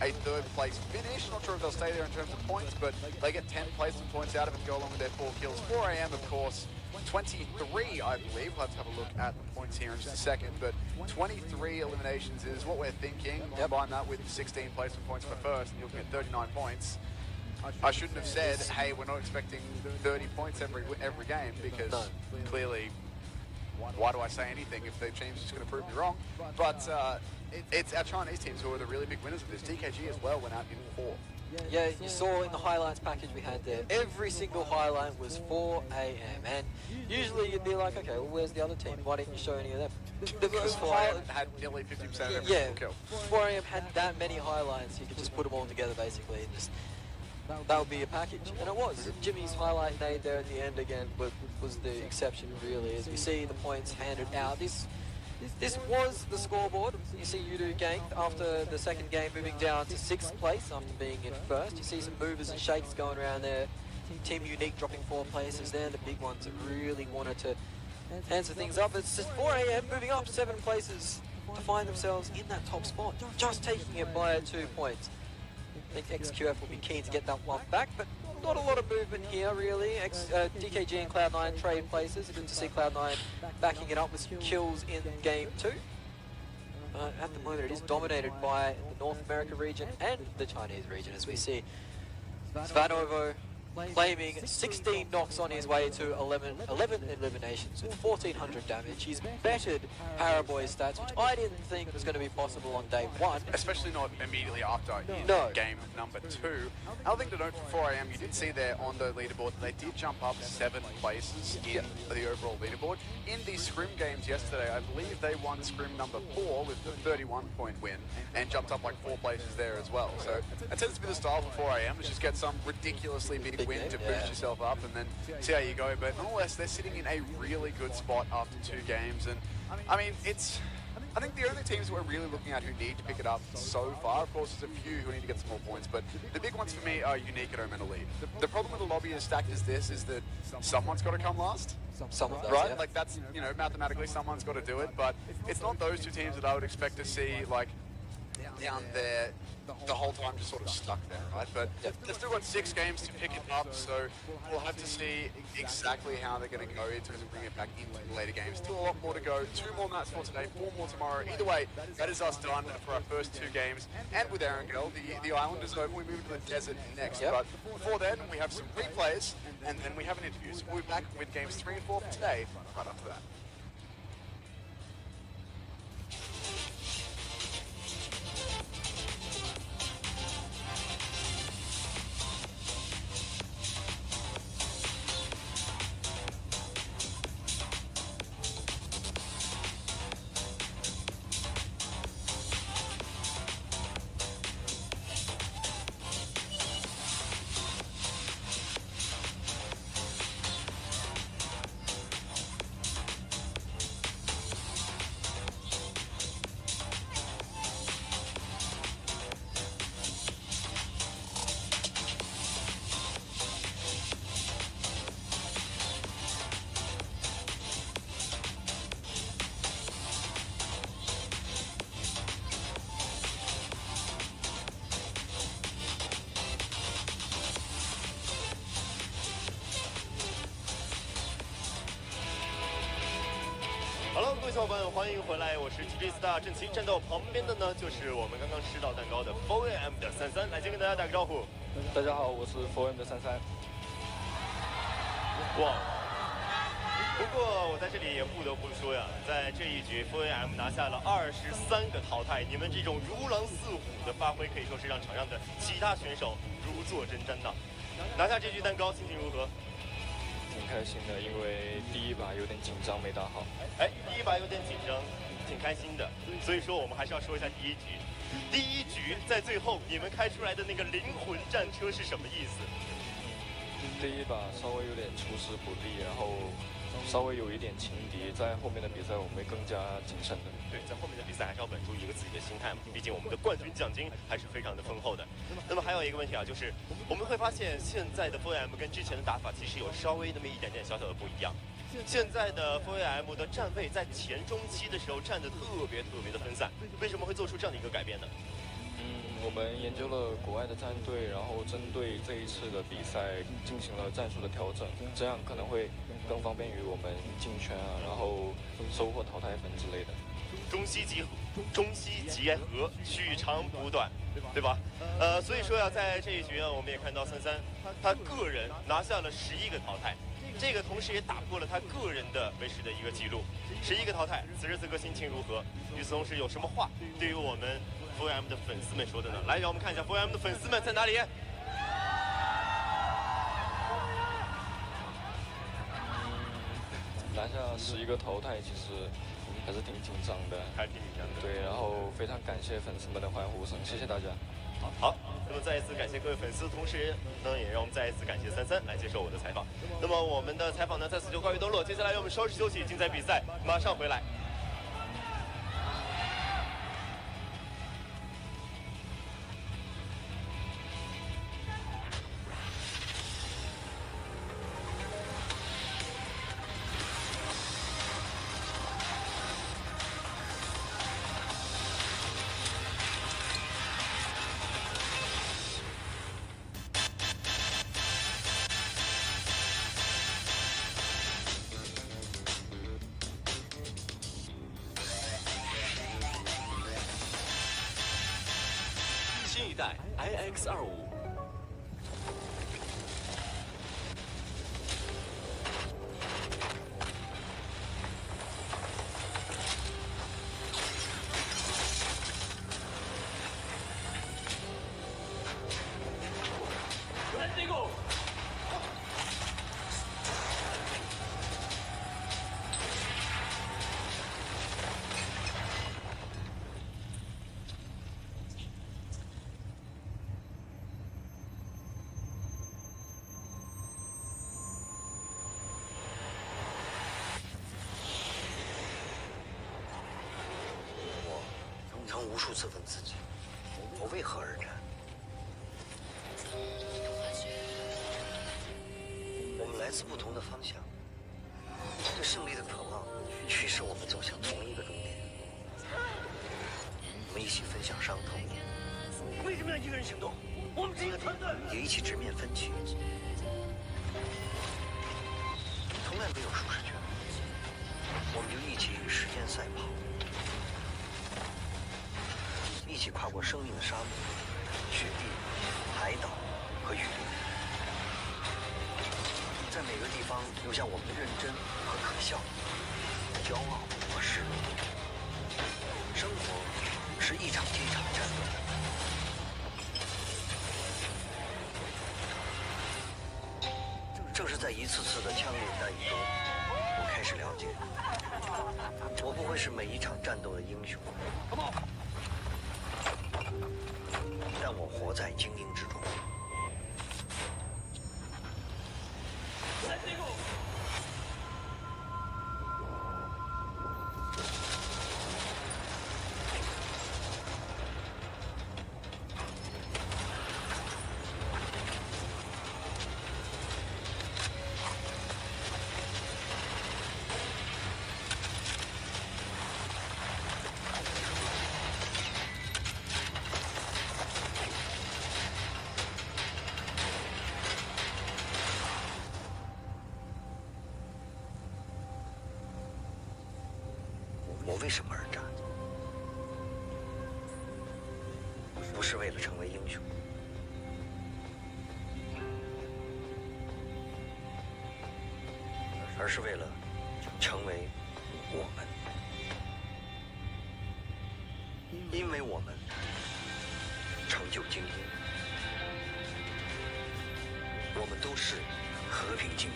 [SPEAKER 4] a 3rd place finish. Not sure if they'll stay there in terms of points, but they get 10 placement points out of it and go along with their 4 kills. 4 AM, of course, 23, I believe. We'll have to have a look at the points here in just a second, but 23 eliminations is what we're thinking. Combine that with 16 placement points for first, and you'll get 39 points. I shouldn't have said, hey, we're not expecting 30 points every game, because clearly, why do I say anything if the team's just going to prove me wrong? But it's our Chinese teams who are the really big winners of this. DKG as well went out in 4.
[SPEAKER 3] Yeah, you saw in the highlights package we had there, every single highlight was 4 a.m. And usually you'd be like, okay, well, where's the other team? Why didn't you show any of them?
[SPEAKER 4] Because 4 a.m. had nearly 50% of every
[SPEAKER 3] Yeah,
[SPEAKER 4] single kill.
[SPEAKER 3] 4 a.m. had that many highlights, you could just put them all together basically. And just, that would be a package, and it was. Jimmy's highlight nade there at the end again was the exception really, as we see the points handed out. This was the scoreboard. You see Udo ganked after the second game, moving down to 6th place after being in 1st. You see some movers and shakes going around there. Team Unique dropping 4 places there, the big ones that really wanted to answer things up. It's just 4 a.m. moving up 7 places to find themselves in that top spot, just taking it by 2 points. I think XQF will be keen to get that one back, but not a lot of movement here really. DKG and Cloud9 trade places. Good to see Cloud9 backing it up with some kills in game 2. At the moment it is dominated by the North America region and the Chinese region, as we see Svanovo claiming 16 knocks on his way to 11 eliminations with 1400 damage. He's bettered Paraboy's stats, which I didn't think was going to be possible on day 1.
[SPEAKER 4] Especially not immediately after in
[SPEAKER 3] No.
[SPEAKER 4] game number 2. Another thing to note for 4 a.m, you did see there on the leaderboard, they did jump up 7 places in the overall leaderboard. In the scrim games yesterday, I believe they won scrim number 4 with the 31-point win and jumped up like 4 places there as well. So it tends to be the style for 4 a.m, is just get some ridiculously big win to boost yourself up and then see how you go. But nonetheless, they're sitting in a really good spot after 2 games. And I mean, I think the only teams we're really looking at who need to pick it up so far, of course, there's a few who need to get some more points, but the big ones for me are Unique and Omen Elite. The problem with the lobby as stacked as this is that someone's got to come last.
[SPEAKER 3] Someone does,
[SPEAKER 4] right?
[SPEAKER 3] yeah.
[SPEAKER 4] Like that's, you know, mathematically someone's got to do it, but it's not those 2 teams that I would expect to see like down there the whole time just sort of stuck there, right? But they've still got 6 games to pick it up, so we'll have to see exactly how they're going to go in terms of bringing it back into the later games. Still a lot more to go. 2 more maps for today, 4 more tomorrow. Either way, that is us done for our first 2 games. And with Erangel, the island is over. We move to the desert next. But before then, we have some replays, and then we have an interview. So we'll be back with games 3 and 4 for today, right after that.
[SPEAKER 5] Hello， 各位小伙伴，欢迎回来，我是 TJ Star 郑奇，站到我旁边的呢就是我们刚刚吃到蛋糕的 4AM 的33，来先跟大家打个招呼。
[SPEAKER 9] 大家好，我是 4AM 的33。
[SPEAKER 5] 哇！不过我在这里也不得不说呀，在这一局 4AM 拿下了23个淘汰，你们这种如狼似虎的发挥，可以说是让场上的其他选手如坐针毡呐。拿下这局蛋糕，心情如何？
[SPEAKER 9] 挺开心的，因为第一把有点紧张没打好。
[SPEAKER 5] 哎，第一把有点紧张，挺开心的。所以说我们还是要说一下第一局。第一局在最后你们开出来的那个灵魂战车是什么意思？
[SPEAKER 9] 第一把稍微有点出师不利，然后稍微有一点情敌，在后面的比赛我们会更加谨慎的。
[SPEAKER 5] 对，在后面的比赛还是要稳住一个自己的心态嘛，毕竟我们的冠军奖金还是非常的丰厚的。那么还有一个问题啊，就是我们会发现现在的 4AM 跟之前的打法其实有稍微那么一点点小小的不一样。现在的 4AM 的站位在前中期的时候站得特别的分散，为什么会做出这样的一个改变呢？
[SPEAKER 9] 我们研究了国外的战队，然后针对这一次的比赛进行了战术的调整，这样可能会更方便于我们进圈啊，然后收获淘汰分之类的。
[SPEAKER 5] 中西结合，取长补短，对吧？所以说呀，在这一局呢，我们也看到33他个人拿下了11个淘汰。这个同时也打破了他个人的卫士的一个记录，11个淘汰。此时此刻心情如何？与此同时有什么话对于我们 4M 的粉丝们说的呢？来，让我们看一下 4M 的粉丝们在哪里。
[SPEAKER 9] 拿下11个淘汰，其实还是挺紧张的，
[SPEAKER 5] 还挺紧张的。
[SPEAKER 9] 对，然后非常感谢粉丝们的欢呼声，谢谢大家。
[SPEAKER 5] 好，那么再一次感谢各位粉丝，同时呢，也让我们再一次感谢33来接受我的采访。那么我们的采访呢，在此就告一段落，接下来让我们稍事休息，精彩比赛马上回来。
[SPEAKER 7] 新一代 IX25。
[SPEAKER 8] 曾无数次问自己，我为何而战？我们来自不同的方向，对胜利的渴望驱使我们走向同一个终点。我们一起分享伤痛，
[SPEAKER 7] 为什么要一个人行动？我们是一个团队，
[SPEAKER 8] 也一起直面分歧。从来没有舒适圈，我们就一起与时间赛跑。一起跨过生命的沙漠、雪地、海岛和雨林，在每个地方留下我们的认真和可笑、骄傲和失落。生活是一场接一场的战斗。正是在一次次的枪林弹雨中，我开始了解，我不会是每一场战斗的英雄。但我活在精英之中。我为什么而战？不是为了成为英雄，而是为了成为我们。因为我们成就精英，我们都是和平精英。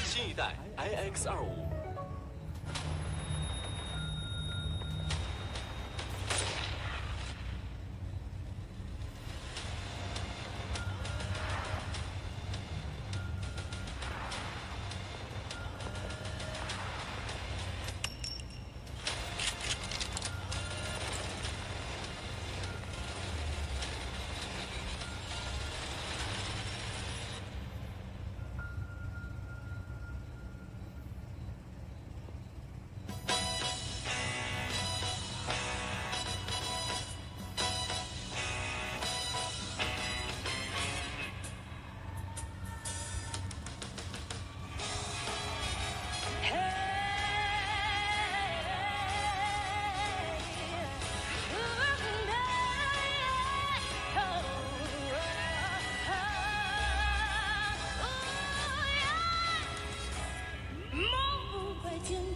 [SPEAKER 7] 新一代 IX25。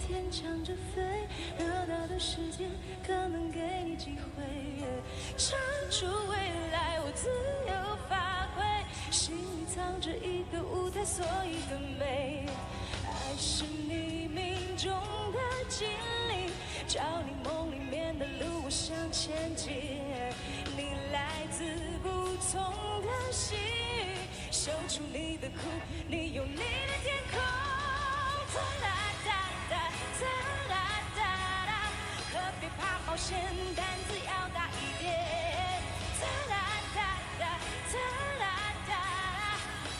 [SPEAKER 10] 天唱着飞，热闹的世界可能给你机会，唱出未来，我自由发挥，心里藏着一个舞台，所以更美。爱是你命中的精灵，照你梦里面的路，我向前进。你来自不同的星域，秀出你的酷，你有你的天空。哒啦哒哒哒啦哒啦，可别怕冒险，胆子要大一点。哒啦哒哒哒啦哒啦，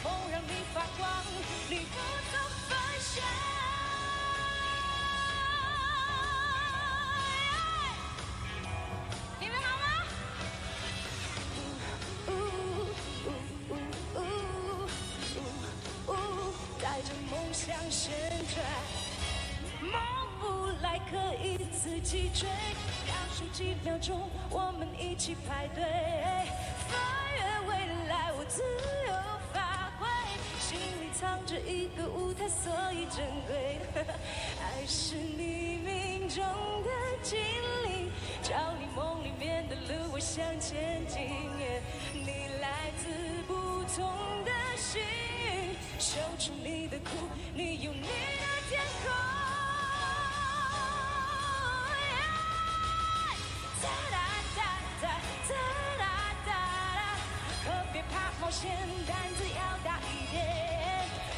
[SPEAKER 10] 梦让你发光，你不走方向。你们好吗？带着梦想旋转，梦不来可以自己追，倒数几秒钟，我们一起排队，翻越未来，我自由发挥，心里藏着一个舞台，所以珍贵。爱是你命中的精灵，照你梦里面的路，我向前进。你来自不同的星域，秀出你的酷，你有你的天空。哒啦哒哒哒啦哒啦，可别怕冒险，胆子要大一点。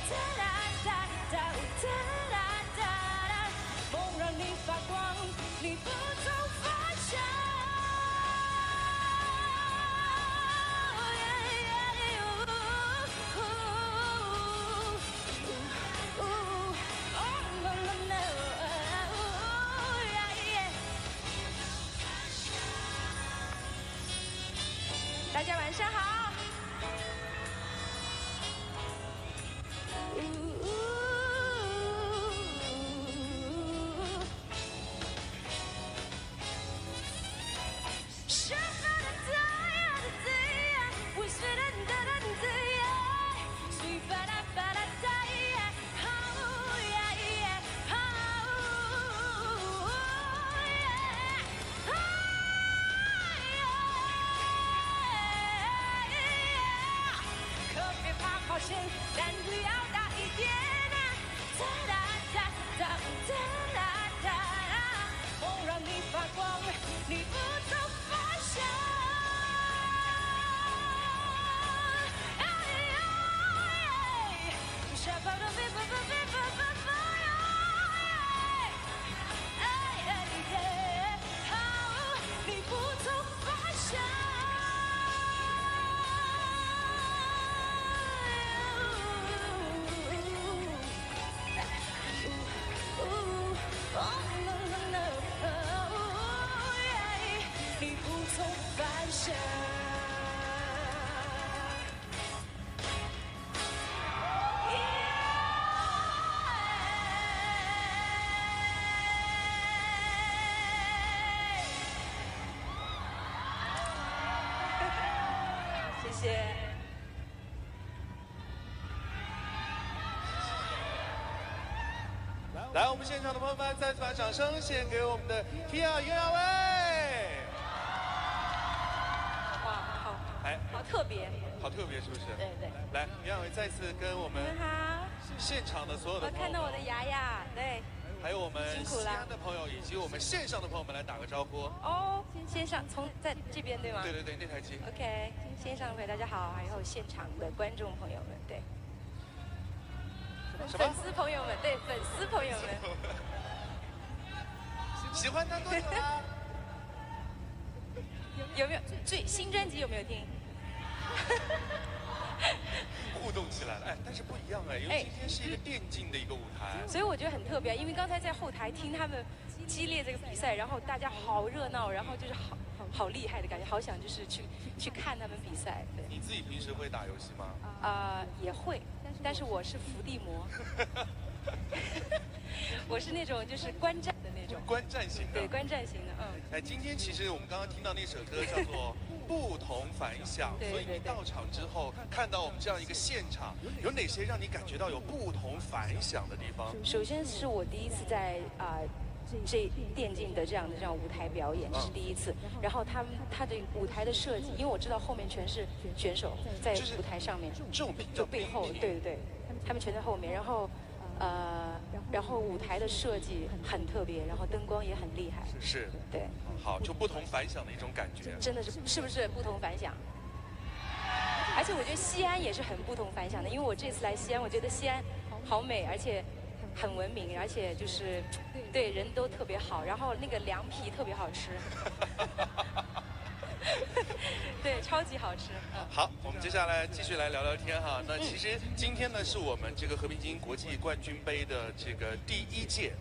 [SPEAKER 10] 哒啦哒哒哒啦哒啦，梦让你发光，你不走方向。大家晚上好。胆子要大一点啊！哒啦哒哒哒啦哒啦，梦让你发光，你不走方向。你不走方向。你不从反向。谢谢。
[SPEAKER 5] 来，我们现场的朋友们，再次把掌声献给我们的 Tia 袁娅薇。
[SPEAKER 10] 哇，好特别。
[SPEAKER 5] 好特别，是不是？
[SPEAKER 10] 对对。
[SPEAKER 5] 来，袁娅薇再次跟我们
[SPEAKER 10] 好
[SPEAKER 5] 现场的所有的朋友们，
[SPEAKER 10] 看到我的牙牙，对。
[SPEAKER 5] 还有我们
[SPEAKER 10] 辛苦了
[SPEAKER 5] 西安的朋友以及我们线上的朋友们来打个招呼。
[SPEAKER 10] 哦，线上在这边对吗？
[SPEAKER 5] 对对对，那台机。
[SPEAKER 10] OK， 线上的朋友大家好，还有现场的观众朋友们，对。粉丝朋友们，对粉丝朋友们。
[SPEAKER 5] 喜欢他多久了？
[SPEAKER 10] 有没有最新专辑有没有听？
[SPEAKER 5] 互动起来了，哎，但是不一样哎，因为今天是一个电竞的一个舞台，
[SPEAKER 10] 所以我觉得很特别，因为刚才在后台听他们激烈这个比赛，然后大家好热闹，然后就是好厉害的感觉，好想就是去看他们比赛。对。
[SPEAKER 5] 你自己平时会打游戏吗？
[SPEAKER 10] 也会，但是我是伏地魔。
[SPEAKER 11] 我是那种就是观战的那种。
[SPEAKER 12] 观战型的。
[SPEAKER 11] 对，观战型的，嗯。
[SPEAKER 12] 哎，今天其实我们刚刚听到那首歌叫做《不同凡响》，所以你到场之后看到我们这样一个现场，有哪些让你感觉到有不同凡响的地方？
[SPEAKER 11] 首先是我第一次在这电竞的这样舞台表演，这是第一次。然后他的舞台的设计，因为我知道后面全是选手在舞台上面，就背后，对，他们全在后面。然后舞台的设计很特别，然后灯光也很厉害。
[SPEAKER 12] 是，
[SPEAKER 11] 对，
[SPEAKER 12] 好，就不同凡响的一种感觉。
[SPEAKER 11] 真的是不是不同凡响？而且我觉得西安也是很不同凡响的，因为我这次来西安，我觉得西安好美，而且很文明，而且就是对人都特别好，然后那个凉皮特别好吃。对，超级好吃。
[SPEAKER 12] 好，我们接下来继续来聊聊天哈。那其实今天呢，是我们这个和平精英国际冠军杯的这个第1届。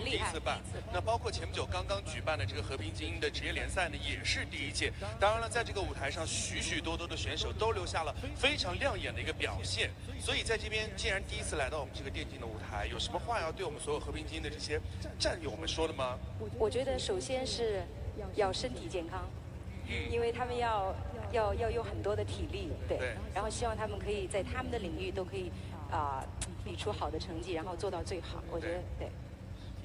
[SPEAKER 12] 第一次办，那包括前不久刚刚举办的这个和平精英的职业联赛呢，也是第1届。当然了，在这个舞台上，许许多多的选手都留下了非常亮眼的一个表现。所以在这边，既然第一次来到我们这个电竞的舞台，有什么话要对我们所有和平精英的这些战友们说的吗？
[SPEAKER 11] 我觉得首先是要身体健康，因为他们要有很多的体力，对。然后希望他们可以在他们的领域都可以比出好的成绩，然后做到最好。我觉得对。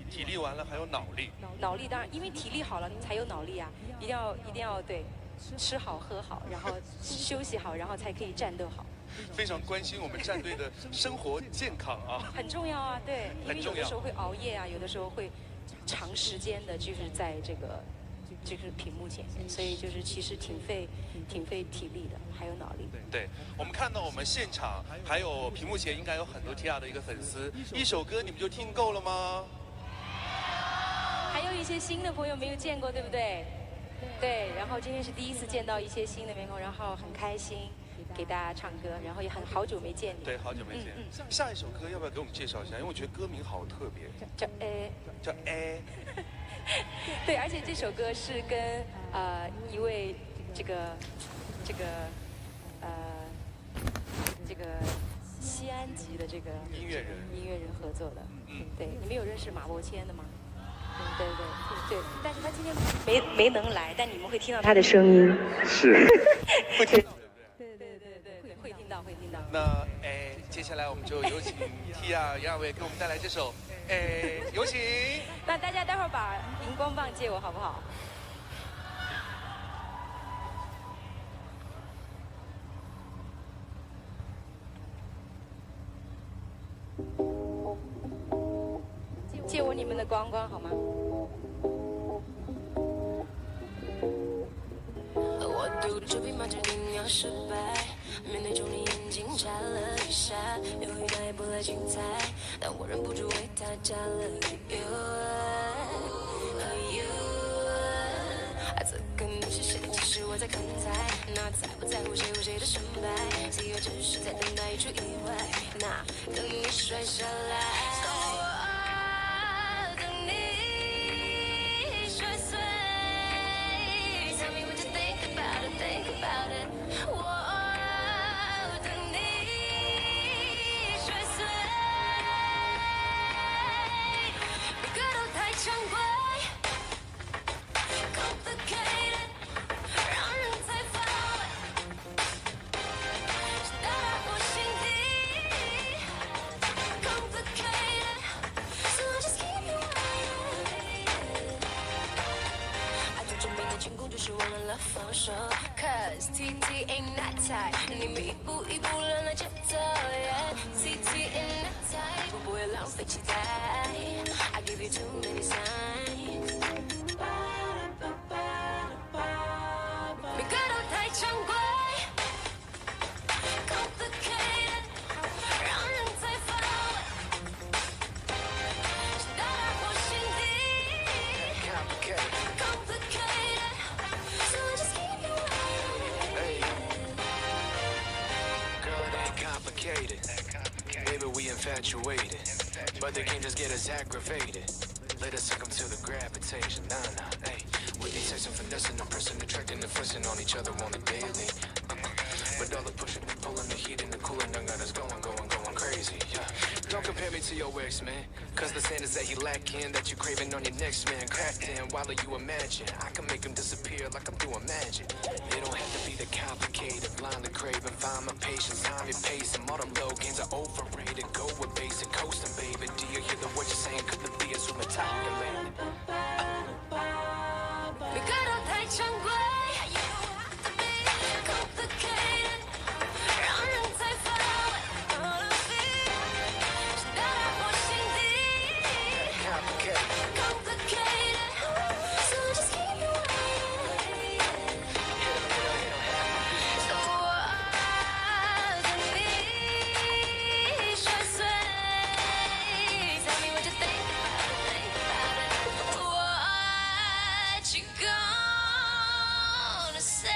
[SPEAKER 12] 体力完了还有脑力，
[SPEAKER 11] 脑力当然，因为体力好了才有脑力啊！一定要对，吃好喝好，然后休息好，然后才可以战斗好。
[SPEAKER 12] 非常关心我们战队的生活健康啊，
[SPEAKER 11] 很重要啊，对，因为有的时候会熬夜啊，有的时候会长时间的就是在这个屏幕前面，所以就是其实挺费体力的，还有脑力。
[SPEAKER 12] 对，我们看到我们现场还有屏幕前应该有很多 TR 的一个粉丝，一首歌你们就听够了吗？
[SPEAKER 11] 还有一些新的朋友没有见过，对不对？对，然后今天是第一次见到一些新的面孔，然后很开心给大家唱歌，然后也好久没见你。
[SPEAKER 12] 对，好久没见。下一首歌要不要给我们介绍一下？因为我觉得歌名好特别。叫 A。
[SPEAKER 11] 对，而且这首歌是跟一位这个西安籍的这个音乐人合作的。对，你们有认识马伯骞的吗？对，但是他今天没能来，但你们会听到他的声音。
[SPEAKER 12] 是。会听到。
[SPEAKER 11] 对，会听到。
[SPEAKER 12] 那接下来我们就有请 TR 杨亚伟给我们带来这首有请。
[SPEAKER 11] 那大家待会儿把荧光棒借我好不好？借我你们的光光好吗？
[SPEAKER 10] 我赌着比马注定要失败，面对中你眼睛眨了一下，犹豫那也不来精彩，但我忍不住为他加了个 you。这可能是谁？其实我在看台，那在不在乎谁有谁的胜败？自由只是在等待一出意外，那等你摔下来。Think about it， 我等你摔碎，每个都太常规 ，complicated， 让人太乏味，是打破心底 ，complicated，so I just keep you waiting。爱最证明的进攻就是忘了放手。Cause TT ain't that type， 你们一步一步乱了节奏 ，TT ain't that type， 我不会浪费期待 ，I give you too many signs， 每个都太常规 ，complicated， 让人太乏味，是打破心底 ，complicated，so I just keep you
[SPEAKER 8] Maybe we infatuated, but they can't just get us aggravated. Let us succumb to the gravitation. Nah, hey. We be texting, finessing, impressing, attracting, and fussing on each other on a daily. But all the pushing and pulling, the heat and the cooling done got us going crazy. Yeah. Don't compare me to your ex, man. Cause the standards that he lacking, that you craving on your next man. Crafting while you imagine. I can make him disappear like I'm doing magic. It don't have to be the complicated, blindly craving. Find my patience, time your pace. And all them low gains are overrated. Go with basic coasting, baby. Do you hear the words you're saying? Could the be a zoom Italian?
[SPEAKER 10] 每个都太常规，让人太乏味。All of it， 是到打破心底。Complicated， so just keep it waiting。So我的你摔碎。Tell me what you think about it. What you gonna say?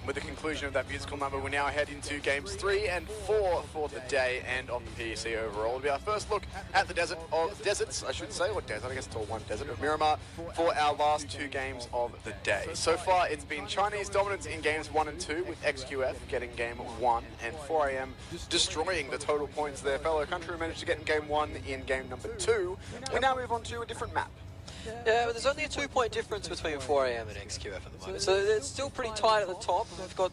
[SPEAKER 4] With the conclusion of that musical number, we now head into games 3 and 4 for the day and of the PEC overall. It'll be our first look at the deserts, I should say, or desert, I guess it's all one desert of Miramar, for our last 2 games of the day. So far, it's been Chinese dominance in games 1 and 2, with XQF getting game 1, and 4AM destroying the total points their fellow country managed to get in game 1 in game number 2. We now move on to a different map.
[SPEAKER 3] Yeah, but there's only a 2-point difference between 4AM and XQF at the moment, so it's still pretty tight at the top. We've got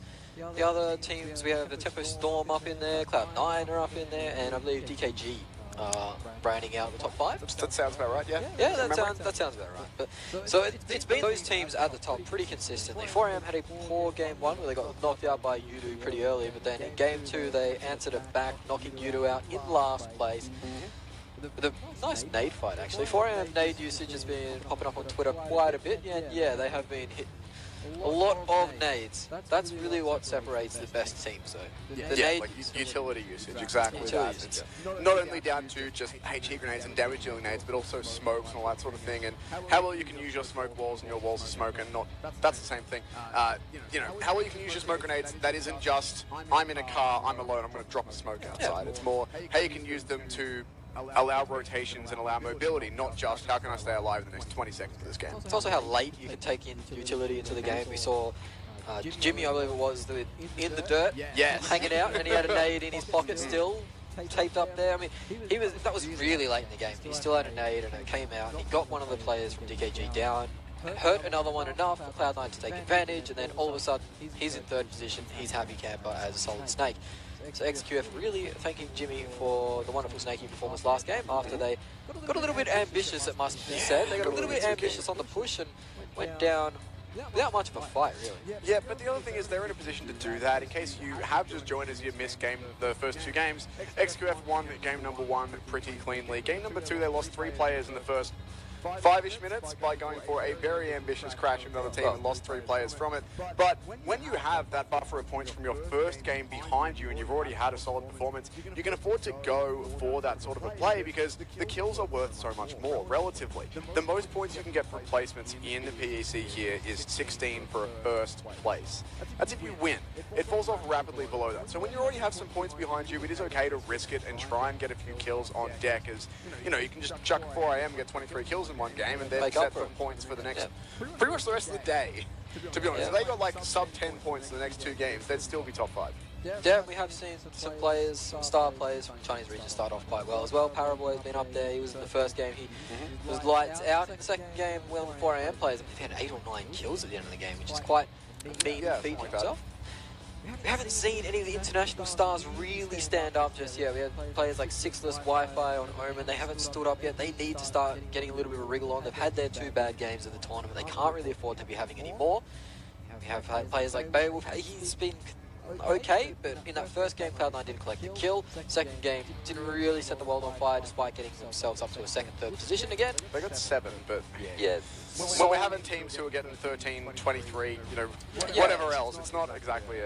[SPEAKER 3] the other teams, we have the Tempo Storm up in there, Cloud9 are up in there, and I believe DKG branding out the top 5.
[SPEAKER 4] That sounds about right, yeah?
[SPEAKER 3] Yeah, that sounds about right. But so it's been those teams at the top pretty consistently. 4AM had a poor game 1 where they got knocked out by Yudu pretty early, but then in game 2 they answered it back, knocking Yudu out in last place. With a nice nade fight, actually. 4AM nade usage has been popping up on Twitter quite a bit, and yeah, they have been hit a lot of nades. That's really what separates the best teams, though.
[SPEAKER 4] Yeah, like utility usage, exactly that. It's not only down to just HE grenades and damage dealing nades, but also smokes and all that sort of thing, and how well you can use your smoke walls and your walls of smoke, and that's the same thing. You know, how well you can use your smoke grenades, that isn't just, I'm in a car, I'm alone, I'm going to drop a smoke outside. It's more, how you can use them to allow rotations and allow mobility, not just how can I stay alive in the next 20 seconds of this game.
[SPEAKER 3] It's also how late you can take in utility into the game. We saw Jimmy, I believe it was, in the dirt, hanging out, and he had a nade in his pocket still, taped up there. I mean, that was really late in the game. He still had a nade, and it came out, and he got one of the players from DKG down, hurt another one enough for Cloud9 to take advantage, and then all of a sudden, he's in 3rd position, he's happy camper as a solid snake. So XQF really thanking Jimmy for the wonderful snaky performance last game after they got a little bit ambitious, it must be said. They got a little bit ambitious on the push and went down without much of a fight, really.
[SPEAKER 4] Yeah, but the other thing is they're in a position to do that. In case you have just joined as you missed the first 2 games, XQF won game number 1 pretty cleanly. Game number 2, they lost 3 players in the first 5-ish minutes by going for a very ambitious crash with another team and lost 3 players from it. But when you have that buffer of points from your first game behind you and you've already had a solid performance, you can afford to go for that sort of a play because the kills are worth so much more, relatively. The most points you can get for placements in the PEC here is 16 for a first place. That's if you win. It falls off rapidly below that. So when you already have some points behind you, it is okay to risk it and try and get a few kills on deck, as, you know, you can just chuck 4AM and get 23 kills in one game and then set some points for the next, pretty much the rest of the day, to be honest. If they got like sub 10 points in the next 2 games, they'd still be top 5.
[SPEAKER 3] Yeah, we have seen some players, some star players from the Chinese region start off quite well as well. Paraboy has been up there. He was in the first game. He was lights out. In the second game, well, 4AM players, he had 8 or 9 kills at the end of the game, which is quite a mean feat in himself. We haven't seen any of the international stars really stand up just yet. We had players like Sixless, Wi-Fi on Omen. They haven't stood up yet. They need to start getting a little bit of a wriggle on. They've had their 2 bad games of the tournament. They can't really afford to be having any more. We have players like Beowulf. He's been okay, but in that first game, Cloud9 didn't collect the kill. Second game, didn't really set the world on fire despite getting themselves up to a 2nd, 3rd position again.
[SPEAKER 4] They got 7, but
[SPEAKER 3] yeah.
[SPEAKER 4] When we're having teams who are getting 13, 23, you know, whatever else, it's not exactly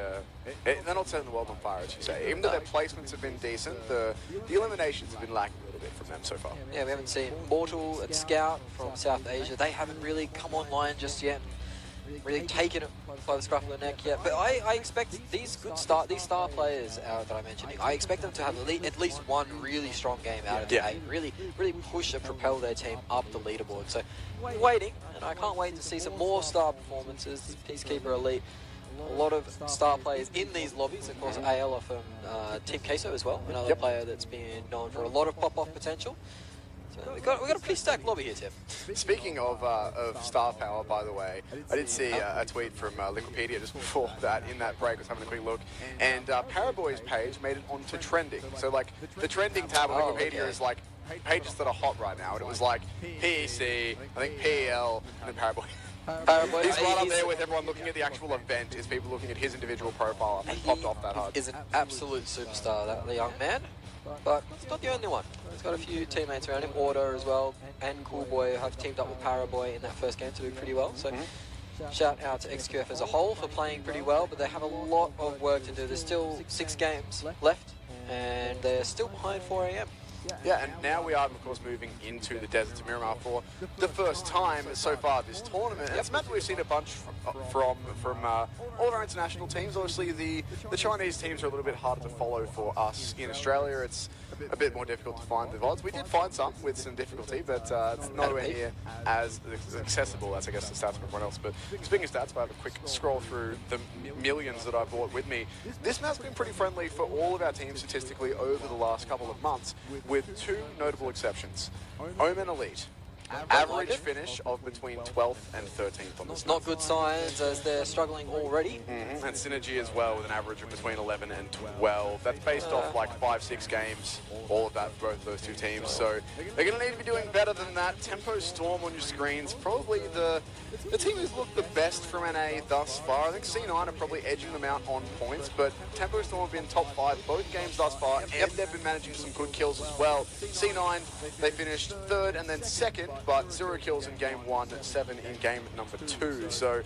[SPEAKER 4] they're not setting the world on fire, as you say. Even though their placements have been decent, the eliminations have been lacking a little bit from them so far.
[SPEAKER 3] Yeah, we haven't seen Mortal and Scout from South Asia. They haven't really come online just yet. Really taken it by the scruff of the neck yet. But I expect these star players that I'm mentioning, I expect them to have at least one really strong game out of the gate. Really push and propel their team up the leaderboard. So I'm waiting, and I can't wait to see some more star performances. Peacekeeper Elite. A lot of star players in these lobbies. Of course, AL are from Team Queso as well, another player that's been known for a lot of pop-off potential. So we've got a pretty stacked lobby here, Tim.
[SPEAKER 4] Speaking of star power, by the way, I did see a tweet from Liquipedia just before that, in that break. I was having a quick look, and Paraboy's page made it onto trending. So, like, the trending tab on Liquipedia is like pages that are hot right now, and it was like PEC, I think PEL, and then Paraboy. He's right up there with everyone looking at the actual event, is people looking at his individual profile and popped off that hard.
[SPEAKER 3] Is an absolute superstar, that young man, but he's not the only one. He's got a few teammates around him. Order as well, and Coolboy have teamed up with Paraboy in that first game to do pretty well. So shout out to XQF as a whole for playing pretty well, but they have a lot of work to do. There's still 6 games left, and they're still behind 4 AM.
[SPEAKER 4] Yeah, and now we are, of course, moving into the deserts of Miramar for the first time so far this tournament. It's a map that we've seen a bunch from all of our international teams. Obviously, the Chinese teams are a little bit harder to follow for us in Australia. It's a bit more difficult to find the VODs. We did find some with some difficulty, but it's nowhere near as accessible as, I guess, the stats for everyone else. But speaking of stats, if I have a quick scroll through the millions that I brought with me, this map's been pretty friendly for all of our teams statistically over the last couple of months, with 2 notable exceptions. Omen Elite, average finish of between 12th and 13th on this.
[SPEAKER 3] Not good signs, as they're struggling already.
[SPEAKER 4] And Synergy as well, with an average of between 11 and 12. That's based off like 5-6 games, all of that for both those two teams. So they're going to need to be doing better than that. Tempo Storm on your screens, probably the team who's looked the best from NA thus far. I think C9 are probably edging them out on points, but Tempo Storm have been top 5 both games thus far, and they've been managing some good kills as well. C9, they finished 3rd and then 2nd, but 0 kills in game 1, 7 in game number 2. So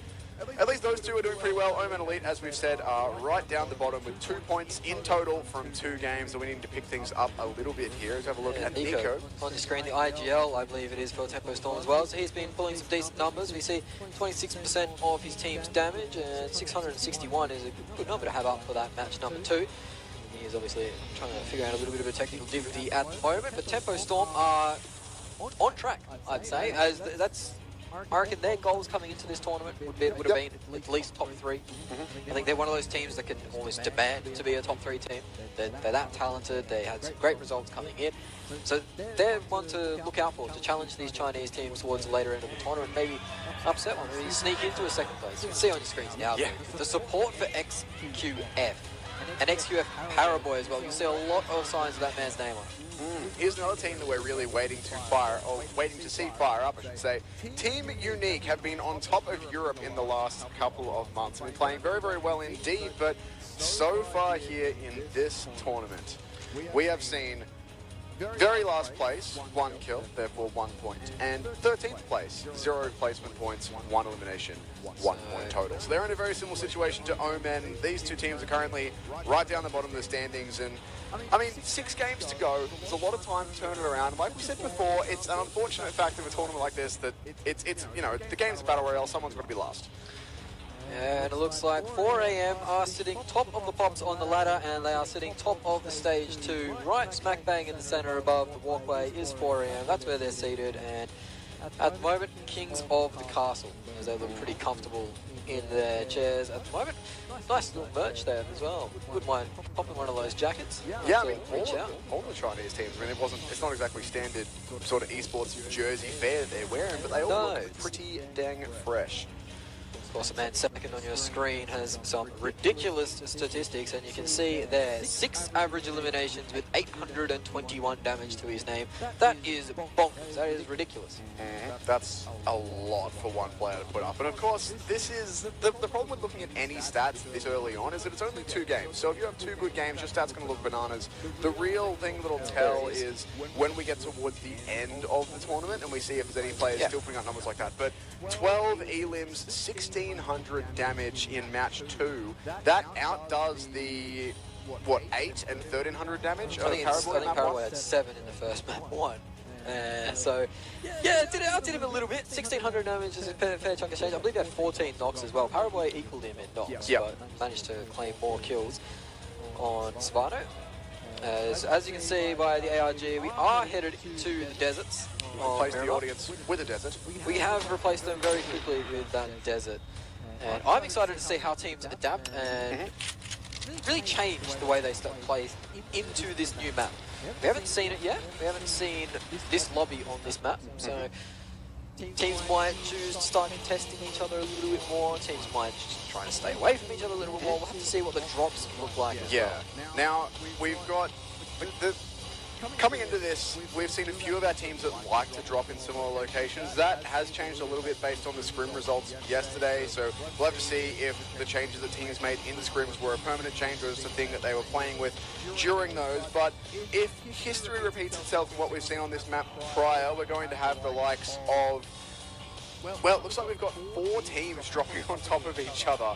[SPEAKER 4] at least those two are doing pretty well. Omen Elite, as we've said, are right down the bottom with 2 points in total from 2 games. So we need to pick things up a little bit here. Let's have a look at Nico.
[SPEAKER 3] On your screen, the IGL, I believe it is, for Tempo Storm as well. So he's been pulling some decent numbers. We see 26% of his team's damage, and 661 is a good number to have up for that match number 2. He is obviously trying to figure out a little bit of a technical difficulty at the moment, but Tempo Storm are on track, I'd say, as I reckon their goals coming into this tournament would have been at least top 3. I think they're one of those teams that can almost demand to be a top 3 team. They're that talented, they had some great results coming in. So they're one to look out for, to challenge these Chinese teams towards the later end of the tournament, maybe upset one, maybe sneak into a 2nd place. You can see on your screens now, the support for XQF. And XQF Paraboy as well. You see a lot of signs of that man's name on it.
[SPEAKER 4] Here's another team that we're really waiting to see fire up, I should say. Team Unique have been on top of Europe in the last couple of months. Been playing very, very well indeed, but so far here in this tournament, we have seen very last place, 1 kill, therefore 1 point, and 13th place, 0 placement points, 1 elimination, 1 point total. So they're in a very similar situation to Omen. These two teams are currently right down the bottom of the standings, and I mean, 6 games to go. There's a lot of time to turn it around. Like we said before, it's an unfortunate fact of a tournament like this that it's you know, the game's a battle royale. Someone's got to be last.
[SPEAKER 3] And it looks like 4 AM are sitting top of the pops on the ladder, and they are sitting top of the stage 2, right smack bang in the center above the walkway is 4 AM. That's where they're seated, and at the moment, Kings of the Castle, as they look pretty comfortable in their chairs at the moment. Nice little merch there as well. Wouldn't mind popping one of those jackets.
[SPEAKER 4] Yeah, I mean, all the Chinese teams, I mean, it's not exactly standard sort of esports jersey fare they're wearing, but they all look pretty dang fresh.
[SPEAKER 3] Of course, the man second on your screen has some ridiculous statistics, and you can see there 6 average eliminations with 821 damage to his name. That is bonkers. That is ridiculous.
[SPEAKER 4] That's a lot for one player to put up. And of course, this is the problem with looking at any stats this early on is that it's only 2 games. So if you have 2 good games, your stats going to look bananas. The real thing that'll tell is when we get towards the end of the tournament and we see if there's any players still putting up numbers like that. But 12 elims, 1600 damage in match 2. That outdoes the, what, 8 and 1300 damage?
[SPEAKER 3] I think Paraboy had 7 in the first map 1. So, yeah, outdid him a little bit. 1,600 damage is a fair chunk of change. I believe he had 14 knocks as well. Paraguay equaled him in knocks, but managed to claim more kills on Savano. As you can see by the ARG, we are headed to the deserts.
[SPEAKER 2] Replace the audience with a desert.
[SPEAKER 3] We have replaced them very quickly with that desert. And I'm excited to see how teams adapt and really change the way they play into this new map. We haven't seen it yet. We haven't seen this lobby on this map. So teams might choose to start contesting each other a little bit more. Teams might just try to stay away from each other a little bit more. We'll have to see what the drops look like as well.
[SPEAKER 2] Now, we've got... Coming into this, we've seen a few of our teams that like to drop in similar locations. That has changed a little bit based on the scrim results yesterday, so we'll have to see if the changes that teams made in the scrims were a permanent change or just a thing that they were playing with during those. But if history repeats itself in what we've seen on this map prior, we're going to have the likes of... Well, it looks like we've got 4 teams dropping on top of each other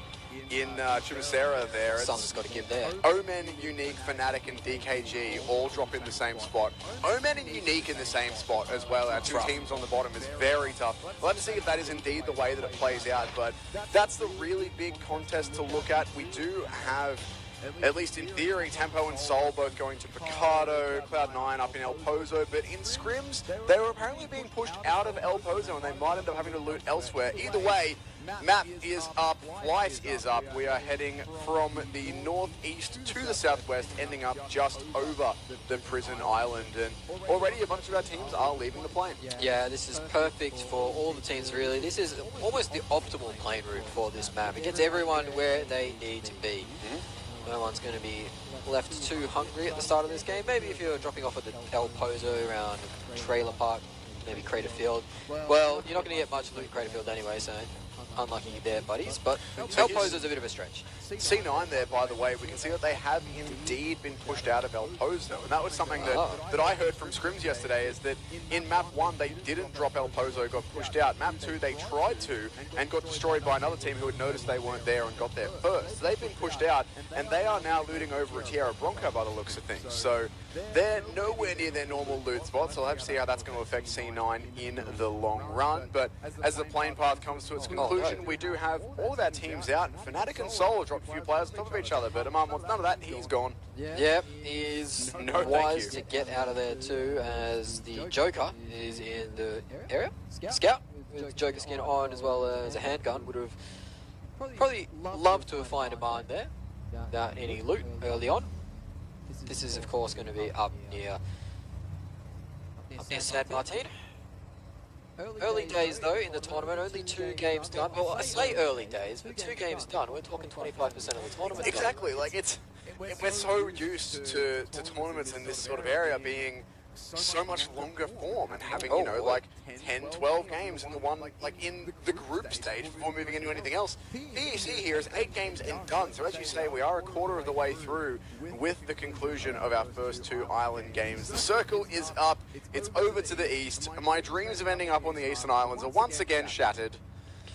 [SPEAKER 2] in Chumacera there.
[SPEAKER 3] Something's got to give there.
[SPEAKER 2] Omen, Unique, Fnatic, and DKG all drop in the same spot. Omen and Unique in the same spot as well. Our 2 teams on the bottom is very tough. We'll have to see if that is indeed the way that it plays out, but that's the really big contest to look at. We do have, at least in theory, Tempo and Soul both going to Picardo, Cloud9 up in El Pozo, but in scrims, they were apparently being pushed out of El Pozo and they might end up having to loot elsewhere. Either way, map is up, flight is up. We are heading from the northeast to the southwest, ending up just over the prison island, and already a bunch of our teams are leaving the plane.
[SPEAKER 3] Yeah, this is perfect for all the teams really. This is almost the optimal plane route for this map. It gets everyone where they need to be. No one's going to be left too hungry at the start of this game. Maybe if you're dropping off at the El Pozo around Trailer Park, maybe Crater Field. Well, you're not going to get much loot at Crater Field anyway, so unlucky there, buddies. But El Pozo's a bit of a stretch.
[SPEAKER 2] C9 there, by the way, we can see that they have indeed been pushed out of El Pozo, and that was something that I heard from scrims yesterday, is that in map 1 they didn't drop El Pozo, got pushed out. Map 2 they tried to and got destroyed by another team who had noticed they weren't there and got there first. So they've been pushed out and they are now looting over a Tierra Bronco by the looks of things. So they're nowhere near their normal loot spots, so we'll have to see how that's going to affect C9 in the long run. But as the plane path comes to its conclusion, we do have all of our teams out. Fnatic and Soul dropped a few players on top of each other, but Amman wants none of that. He's gone.
[SPEAKER 3] Yep, he's wise to get out of there too, as the Joker is in the area. Scout with Joker skin on, as well as a handgun. Would have probably loved to have found a mine there without any loot early on. This is of course going to be up near San Martin. Early days though in the tournament, only 2 games done. Well, I say early days, but 2 games done. We're talking 25% of the tournament.
[SPEAKER 2] Exactly, like we're so used to tournaments in this sort of area being so much longer form and having, you know, like 10, 12 games in the one, like in the group stage before moving into anything else. EEC here is 8 games and done. So as you say, we are a quarter of the way through with the conclusion of our first 2 island games. The circle is up. It's over to the east. My dreams of ending up on the Eastern Islands are once again shattered.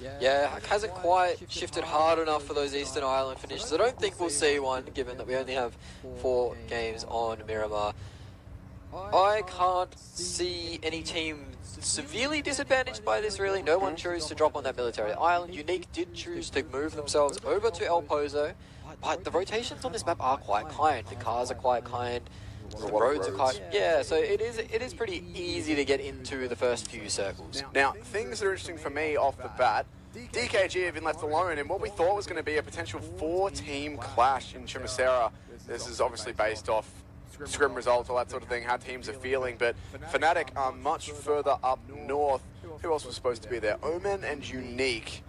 [SPEAKER 3] Yeah, it hasn't quite shifted hard enough for those Eastern Island finishes. I don't think we'll see one, given that we only have 4 games on Miramar. I can't see any team severely disadvantaged by this, really. No one chose to drop on that military island. Unique did choose to move themselves over to El Pozo, but the rotations on this map are quite kind. The cars are quite kind. The roads are quite... Yeah, so it is pretty easy to get into the first few circles.
[SPEAKER 2] Now, things that are interesting for me off the bat, DKG have been left alone in what we thought was going to be a potential 4-team clash in Chumacera. This is obviously based off scrim results, all that sort of thing, how teams are feeling, but Fnatic are much further up north. Who else was supposed to be there? Omen and Unique.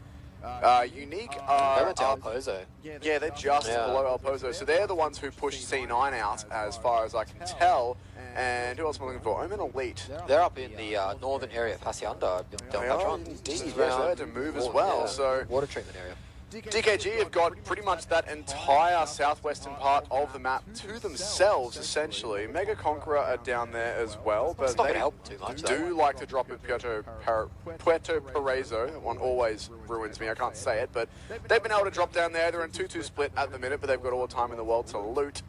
[SPEAKER 2] Unique are...
[SPEAKER 3] They went to El Pozo.
[SPEAKER 2] Yeah, they're just below El Pozo, so they're the ones who pushed C9 out, as far as I can tell. And who else am I looking for? Omen Elite.
[SPEAKER 3] They're up in the northern area of Hacienda.
[SPEAKER 2] Indeed, they had to move as well. So
[SPEAKER 3] water treatment area.
[SPEAKER 2] DKG have got pretty much that entire southwestern part of the map to themselves, essentially. Mega Conqueror are down there as well, but
[SPEAKER 3] it's not
[SPEAKER 2] they
[SPEAKER 3] gonna help too much,
[SPEAKER 2] do like to drop at Puerto Paraiso. That one always ruins me, I can't say it, but they've been able to drop down there. They're in 2-2 split at the minute, but they've got all the time in the world to loot.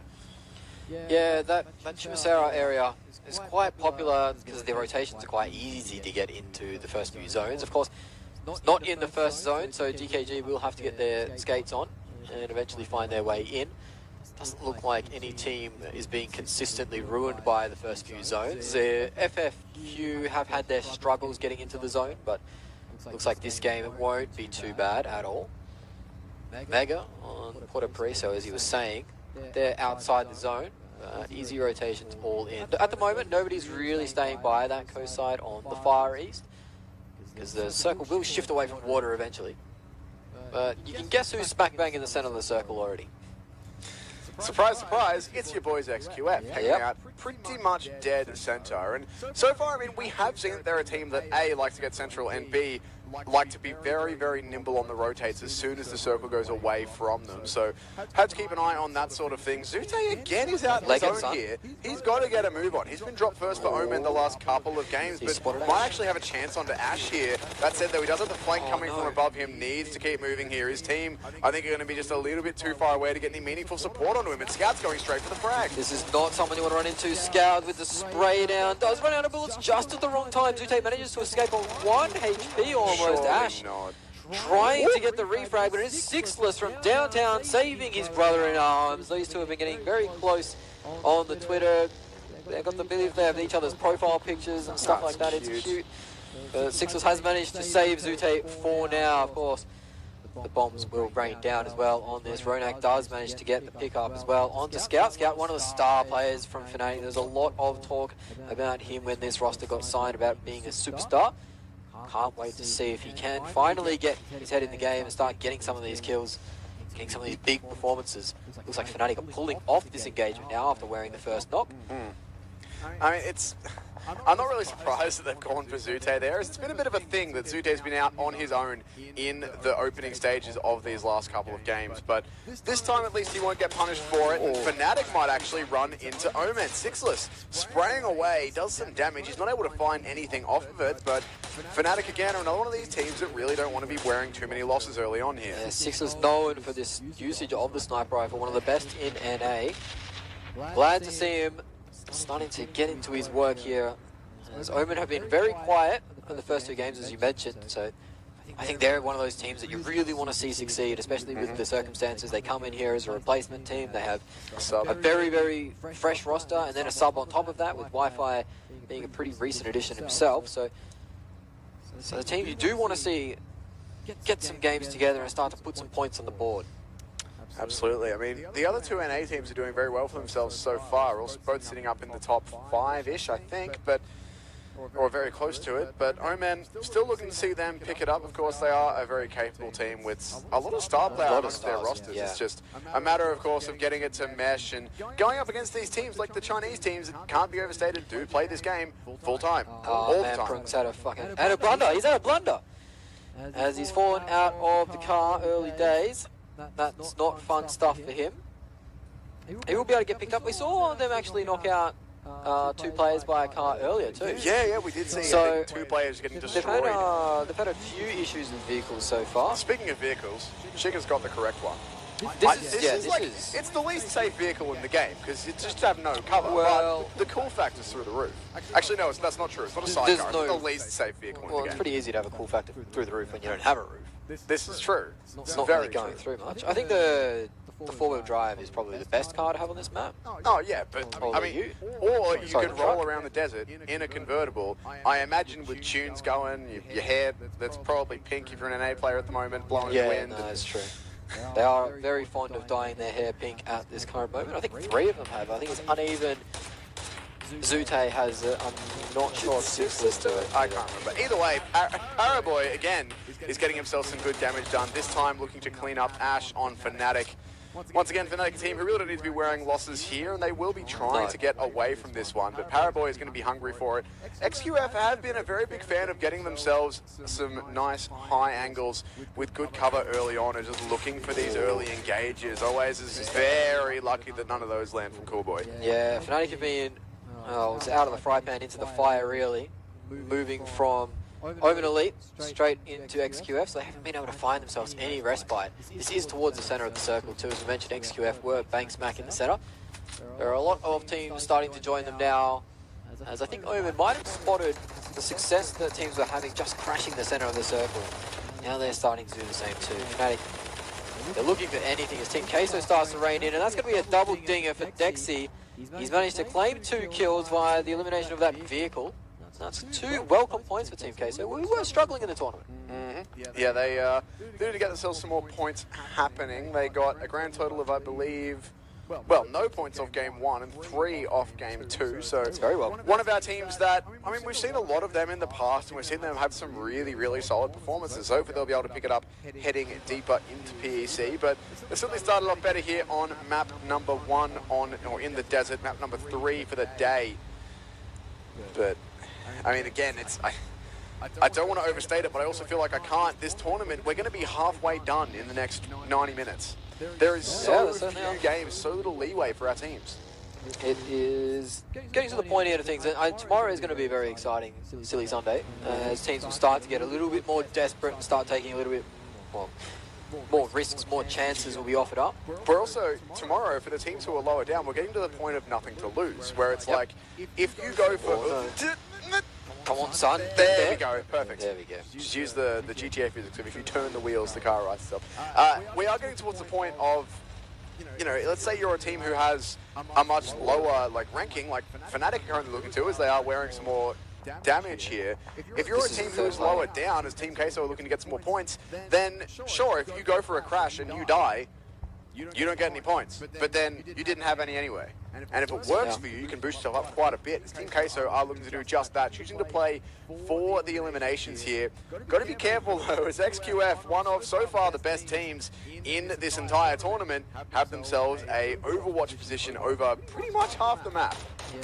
[SPEAKER 13] Yeah, that Chimusera area is quite popular because the rotations are quite easy to get into the first few zones. Of course, not in the first zone, so DKG will have to get their skates on and eventually find their way in. Doesn't look like any team is being consistently ruined by the first few zones. The FFQ have had their struggles getting into the zone, but looks like this game it won't be too bad at all. Mega on Puerto Paraiso, as he was saying, they're outside the zone. Easy rotations all in. At the moment, nobody's really staying by that coast side on the far east, because the circle will shift away from water eventually. But you can guess who's smack bang in the center of the circle already.
[SPEAKER 4] Surprise, surprise, it's your boys XQF hanging out pretty much dead center. And so far, I mean, we have seen that they're a team that A, like to get central, and B, like to be very, very nimble on the rotates as soon as the circle goes away from them. So have to keep an eye on that sort of thing. Zute again is out in his own here. He's got to get a move on. He's been dropped first for Omen the last couple of games, but might actually have a chance onto Ash here. That said, though, he does have the flank coming from above him, needs to keep moving here. His team, I think, are going to be just a little bit too far away to get any meaningful support onto him, and Scout's going straight for the frag.
[SPEAKER 13] This is not someone you want to run into. Scout with the spray down, does run out of bullets just at the wrong time. Zute manages to escape on 1 HP almost. Ash trying to get the refrag, but it is Sixless from downtown saving his brother in arms. These two have been getting very close on the Twitter. They've got the belief they have each other's profile pictures and stuff like that. It's cute. But Sixless has managed to save Zute for now. Of course, the bombs will rain down as well on this. Ronak does manage to get the pick up as well onto Scout. Scout, one of the star players from Fnatic. There's a lot of talk about him when this roster got signed about being a superstar. Can't wait to see if he can finally get his head in the game and start getting some of these kills, getting some of these big performances. Looks like Fnatic are pulling off this engagement now after wearing the first knock.
[SPEAKER 4] I mean, I'm not really surprised that they've gone for Zute there. It's been a bit of a thing that Zute's been out on his own in the opening stages of these last couple of games, but this time at least he won't get punished for it, and Fnatic might actually run into Omen. Sixless spraying away, does some damage. He's not able to find anything off of it, but Fnatic again are another one of these teams that really don't want to be wearing too many losses early on here.
[SPEAKER 13] Yeah, Sixless known for this usage of the sniper rifle, one of the best in NA. Glad to see him starting to get into his work here, as Omen have been very quiet in the first 2 games, as you mentioned, so I think they're one of those teams that you really want to see succeed, especially with the circumstances. They come in here as a replacement team, they have a very, very fresh roster, and then a sub on top of that, with Wi-Fi being a pretty recent addition himself, so the team you do want to see get some games together and start to put some points on the board.
[SPEAKER 4] Absolutely. I mean, the other 2 NA teams are doing very well for themselves so far, also both sitting up in the top 5-ish, I think, or very close to it. But Omen, still looking to see them pick it up. Of course, they are a very capable team with a lot of star power amongst their rosters. Yeah. It's just a matter, of course, of getting it to mesh and going up against these teams like the Chinese teams that can't be overstated, do play this game full time, all the time.
[SPEAKER 13] Prunk's had a blunder. He's had a blunder as he's fallen out of the car early days. That's not fun stuff for him. He will be able to get picked up. We saw them actually knock out 2 players by a car earlier too.
[SPEAKER 4] Yeah, we did see I think 2 players getting destroyed.
[SPEAKER 13] They've had a few issues with vehicles so far.
[SPEAKER 4] Speaking of vehicles, Chica's got the correct one. It's the least safe vehicle in the game, because you just have no cover. Well, but the cool factor's through the roof. Actually, no, that's not true. It's not a sidecar. It's the least safe vehicle in the game.
[SPEAKER 13] It's pretty easy to have a cool factor through the roof when you don't have a roof.
[SPEAKER 4] This is true.
[SPEAKER 13] It's not really going through much. I think the 4-wheel drive is probably the best car to have on this map.
[SPEAKER 4] Oh yeah, but I mean, or you could roll around the desert in a convertible. I imagine with tunes going, your hair that's probably pink if you're an NA player at the moment, blowing the wind.
[SPEAKER 13] Yeah, no, that's true. They are very fond of dyeing their hair pink at this current moment. I think 3 of them have. I think it's uneven. Zute has it. I'm not sure if Sixless do it.
[SPEAKER 4] I can't remember. Either way, Paraboy, again, is getting himself some good damage done. This time looking to clean up Ash on Fnatic. Once again, Fnatic team who really don't need to be wearing losses here, and they will be trying to get away from this one, but Paraboy is going to be hungry for it. XQF have been a very big fan of getting themselves some nice high angles with good cover early on, and just looking for these early engages. Always is very lucky that none of those land from Coolboy.
[SPEAKER 13] Yeah, Fnatic have been it's out of the fry pan into the fire, really, moving from Omen Elite straight into XQF, so they haven't been able to find themselves any respite. This is towards the center of the circle too. As we mentioned, XQF were bang smack in the center. There are a lot of teams starting to join them now, as I think Omen might have spotted the success that teams were having just crashing the center of the circle. Now they're starting to do the same too. Fnatic, they're looking for anything as Team Queso starts to rain in, and that's going to be a double dinger for Dexy. He's managed to claim 2 kills via the elimination of that vehicle. That's 2 welcome points for Team Queso. We were struggling in the tournament.
[SPEAKER 4] Yeah, they need to get themselves some more points happening. They got a grand total of, I believe, well, no points off game 1 and 3 off game 2. So it's
[SPEAKER 13] very well.
[SPEAKER 4] One of our teams that, I mean, we've seen a lot of them in the past, and we've seen them have some really, really solid performances. Hopefully they'll be able to pick it up heading deeper into PEC. But they certainly started off better here on map number 1 or in the desert, map number 3 for the day. But I mean, again, I don't want to overstate it, but I also feel like I can't. This tournament, we're going to be halfway done in the next 90 minutes. There is so few games, so little leeway for our teams.
[SPEAKER 13] It is getting to the point here of things. Tomorrow is going to be a very exciting Silly Sunday, as teams will start to get a little bit more desperate and start taking a little bit more risks, more chances will be offered up.
[SPEAKER 4] We're also, tomorrow, for the teams who are lower down, we're getting to the point of nothing to lose, where it's like, if you go for...
[SPEAKER 13] Come on, son.
[SPEAKER 4] There we go. Perfect.
[SPEAKER 13] There we go.
[SPEAKER 4] Just use the GTA physics of if you turn the wheels, the car rises up. We are getting towards the point of, you know, let's say you're a team who has a much lower ranking, like Fnatic are currently looking to, as they are wearing some more damage here. If you're a team who is lower down, as Team Queso are looking to get some more points, then sure, if you go for a crash and you die, you don't get any points. But then you didn't have any anyway. And if it works for you, you can boost yourself up quite a bit. As Team Queso are looking to do just that, choosing to play for the eliminations here. Got to be careful though, as XQF, one of so far the best teams in this entire tournament, have themselves a Overwatch position over pretty much half the map.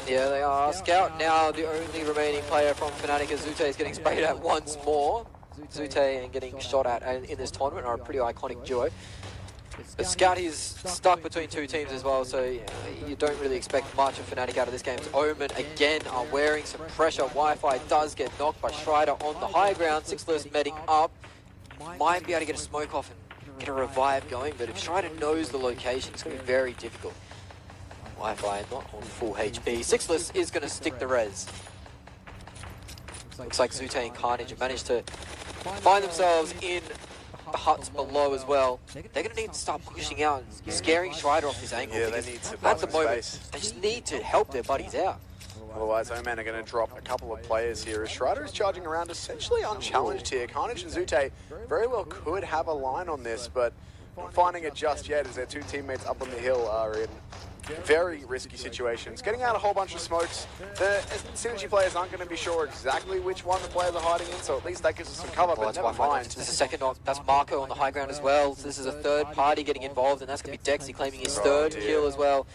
[SPEAKER 13] Yeah, they are. Scout now the only remaining player from Fnatic, as Zute is getting sprayed at once more. Zute and getting shot at in this tournament are a pretty iconic duo. But Scout is stuck between 2 teams as well, so you don't really expect much of Fnatic out of this game. Omen again are wearing some pressure. Wi-Fi does get knocked by Strider on the high ground. Sixless medding up. Might be able to get a smoke off and get a revive going, but if Strider knows the location, it's going to be very difficult. Wi-Fi not on full HP. Sixless is going to stick the res. Looks like Zute and Carnage have managed to find themselves in the huts below as well. They're going to need to start pushing out and scaring Strider off his angle.
[SPEAKER 4] Yeah, they need to
[SPEAKER 13] at the moment, they just need to help their buddies out.
[SPEAKER 4] Otherwise, Oman are going to drop a couple of players here. As Strider is charging around essentially unchallenged here. Carnage and Zute very well could have a line on this, but not finding it just yet, as their 2 teammates up on the hill are in very risky situations. Getting out a whole bunch of smokes. The Synergy players aren't going to be sure exactly which one the players are hiding in, so at least that gives us some cover, but never mind.
[SPEAKER 13] There's a second knock. That's Marco on the high ground as well. So this is a third party getting involved, and that's going to be Dexy claiming his third kill as well.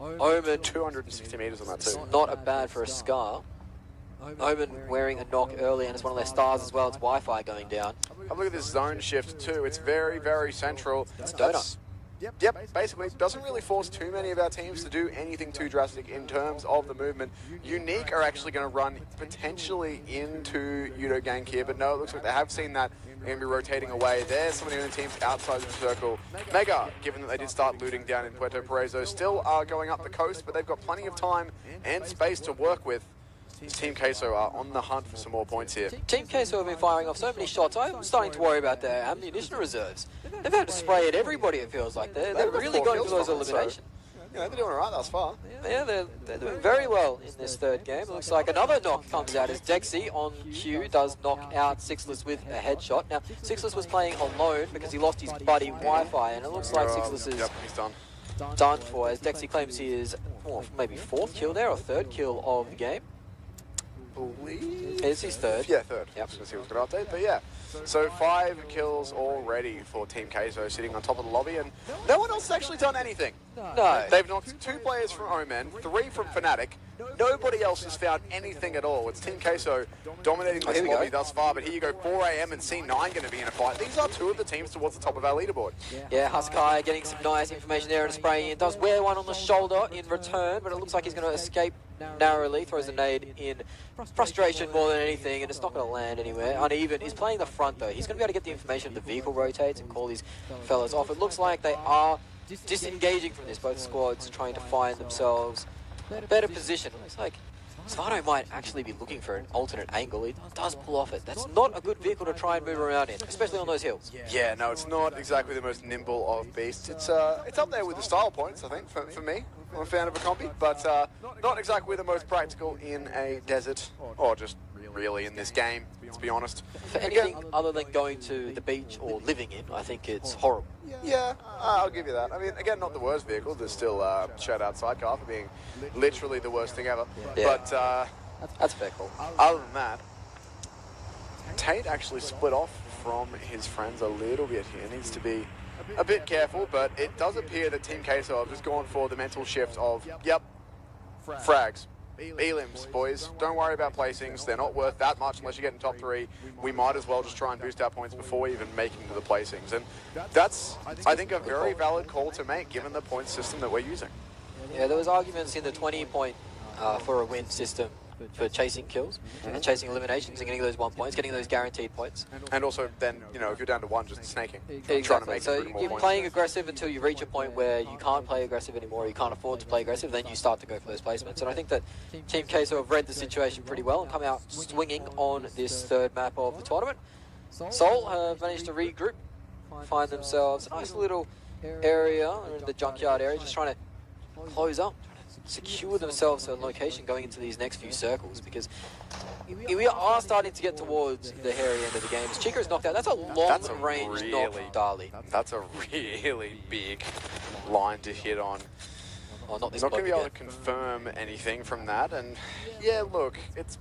[SPEAKER 13] Omen,
[SPEAKER 4] 260 meters on that too.
[SPEAKER 13] Not a bad for a Scar. Omen wearing a knock early, and it's one of their stars as well. It's Wi-Fi going down.
[SPEAKER 4] Have a look at this zone shift too. It's very, very central.
[SPEAKER 13] It's Donut.
[SPEAKER 4] Yep, basically doesn't really force too many of our teams to do anything too drastic in terms of the movement. Unique are actually going to run potentially into Yudo gank here, but no, it looks like they have seen that. They're going to be rotating away. There's some of the only teams outside the circle. Mega, given that they did start looting down in Puerto Parezo, still are going up the coast, but they've got plenty of time and space to work with. Team Queso are on the hunt for some more points here.
[SPEAKER 13] Team Queso have been firing off so many shots. I'm starting to worry about their ammunition reserves. They've had to spray at everybody, it feels like. They're really going for those eliminations.
[SPEAKER 4] Yeah, they're doing alright thus far.
[SPEAKER 13] Yeah, they're doing very well in this third game. It looks like another knock comes out as Dexy on cue does knock out Sixless with a headshot. Now, Sixless was playing alone because he lost his buddy Wi-Fi, and it looks like Sixless is
[SPEAKER 4] he's
[SPEAKER 13] done for, as Dexy claims he is maybe 4th kill there or 3rd kill of the game. It's his 3rd.
[SPEAKER 4] Yeah, 3rd.
[SPEAKER 13] Yep.
[SPEAKER 4] Just gonna see what's going to update, but yeah. So 5 kills already for Team Queso sitting on top of the lobby, and no one else has actually done anything.
[SPEAKER 13] No.
[SPEAKER 4] They've knocked 2 players from Omen, 3 from Fnatic. Nobody else has found anything at all. It's Team Queso dominating this lobby thus far, but here you go, 4 AM and C9 going to be in a fight. These are 2 of the teams towards the top of our leaderboard.
[SPEAKER 13] Yeah, Huskai getting some nice information there and spraying in. Does wear one on the shoulder in return, but it looks like he's going to escape narrowly. Throws a nade in frustration more than anything, and it's not going to land anywhere. Uneven. He's playing the front though. He's going to be able to get the information if the vehicle rotates and call these fellas off. It looks like they are disengaging from this. Both squads trying to find themselves a better position. Looks like Svano might actually be looking for an alternate angle. He does pull off it. That's not a good vehicle to try and move around in, especially on those hills.
[SPEAKER 4] Yeah, no, it's not exactly the most nimble of beasts. It's up there with the style points, I think, for me. I'm a fan of a combi, but not exactly the most practical in a desert, or just really in this game, to be honest.
[SPEAKER 13] For anything other than going to the beach or living in, I think it's horrible.
[SPEAKER 4] Yeah, I'll give you that. I mean, again, not the worst vehicle. There's still shout out sidecar for being literally the worst thing ever.
[SPEAKER 13] Yeah.
[SPEAKER 4] But
[SPEAKER 13] that's a fair call.
[SPEAKER 4] Other than that, Tate actually split off from his friends a little bit here. Needs to be a bit careful, but it does appear that Team Queso have just gone for the mental shift of, yep, frags. Elims, boys. Don't worry about placings. They're not worth that much unless you get in top 3. We might as well just try and boost our points before even making to the placings. And that's, I think, a very valid call to make given the point system that we're using.
[SPEAKER 13] Yeah, there was arguments in the 20-point for a win system for chasing kills and chasing eliminations and getting those 1 points, getting those guaranteed points.
[SPEAKER 4] And also then, you know, if you're down to 1, just snaking.
[SPEAKER 13] Exactly.
[SPEAKER 4] Trying to make
[SPEAKER 13] so
[SPEAKER 4] more
[SPEAKER 13] you're
[SPEAKER 4] points.
[SPEAKER 13] playing aggressive until you reach a point where you can't play aggressive anymore, you can't afford to play aggressive, then you start to go for those placements. And I think that Team Queso have read the situation pretty well and come out swinging on this third map of the tournament. Seoul have managed to regroup, find themselves a nice little area in the junkyard area, just trying to close up, secure themselves a location going into these next few circles, because we are starting to get towards the hairy end of the game. As Chica is knocked out, that's a long-range knock from Dali.
[SPEAKER 4] That's a really big line to hit on.
[SPEAKER 13] Oh, not this
[SPEAKER 4] Not going to be able
[SPEAKER 13] again.
[SPEAKER 4] to confirm anything from that, and yeah, look, it's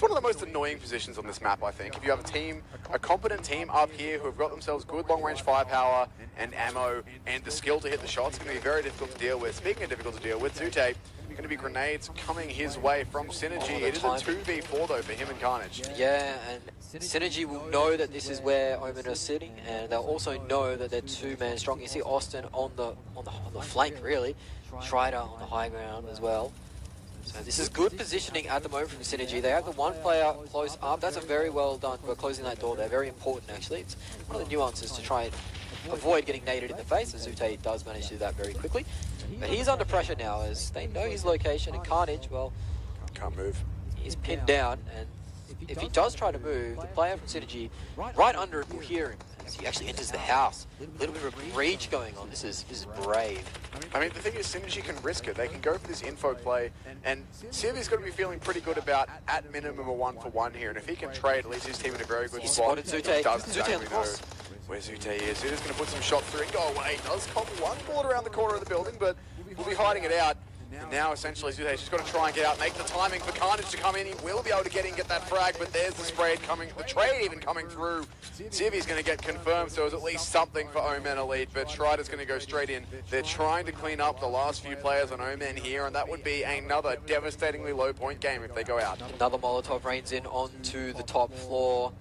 [SPEAKER 4] one of the most annoying positions on this map, I think. If you have a team, a competent team up here who have got themselves good long-range firepower and ammo and the skill to hit the shots, it's going to be very difficult to deal with. Speaking of difficult to deal with, Zute, going to be grenades coming his way from Synergy. It is a 2v4 though for him and Carnage.
[SPEAKER 13] Yeah, and Synergy will know that this is where Omen are sitting, and they'll also know that they're 2-man strong. You see Austin on the flank, really. Strider on the high ground as well. So this is good positioning at the moment from Synergy. They have the one player close up. That's a very well done for closing that door there. Very important, actually. It's one of the nuances to try and avoid getting naded in the face, and Zute does manage to do that very quickly. But he's under pressure now as they know his location, and Carnage, well,
[SPEAKER 4] can't move.
[SPEAKER 13] He's pinned down, and if he does try to move, the player from Synergy right under it will hear him as he actually enters the house. A little bit of breach going on. This is brave.
[SPEAKER 4] I mean, the thing is, Synergy can risk it. They can go for this info play, and Sivvy's got to be feeling pretty good about, at minimum, a 1-for-1 here. And if he can trade, at least his team in a very good spot.
[SPEAKER 13] He spotted Zute.
[SPEAKER 4] He does
[SPEAKER 13] Zute
[SPEAKER 4] exactly
[SPEAKER 13] on the
[SPEAKER 4] know
[SPEAKER 13] cross.
[SPEAKER 4] where Zute is. Zute's going to put some shots through and go away. Does cop one bullet around the corner of the building, but will be hiding it out. And now, essentially, Zute's just got to try and get out, make the timing for Carnage to come in. He will be able to get in, get that frag, but there's the spray coming, the trade even coming through. Sivvy's going to get confirmed, so it's at least something for Omen Elite, but Strider's going to go straight in. They're trying to clean up the last few players on Omen here, and that would be another devastatingly low point game if they go out.
[SPEAKER 13] Another Molotov rains in onto the top floor.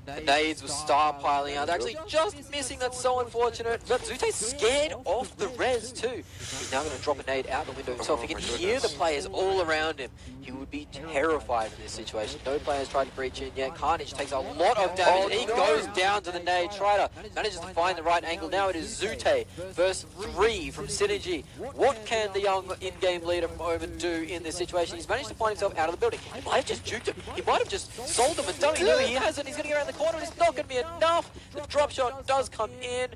[SPEAKER 13] The nades will start piling out. They're actually just missing. That's so unfortunate. But Zute's scared off the res too. He's now going to drop a nade out the window himself. He can hear the players all around him. He would be terrified in this situation. No players tried to breach in yet. Carnage takes a lot of damage. He goes down to the nade. Strider manages to find the right angle. Now it is Zute versus 3 from Synergy. What can the young in-game leader from Omen do in this situation? He's managed to find himself out of the building. He might have just juked him. He might have just sold him a dummy. No, he hasn't. He's going to get around the corner. It's not going to be enough. The drop shot does come in,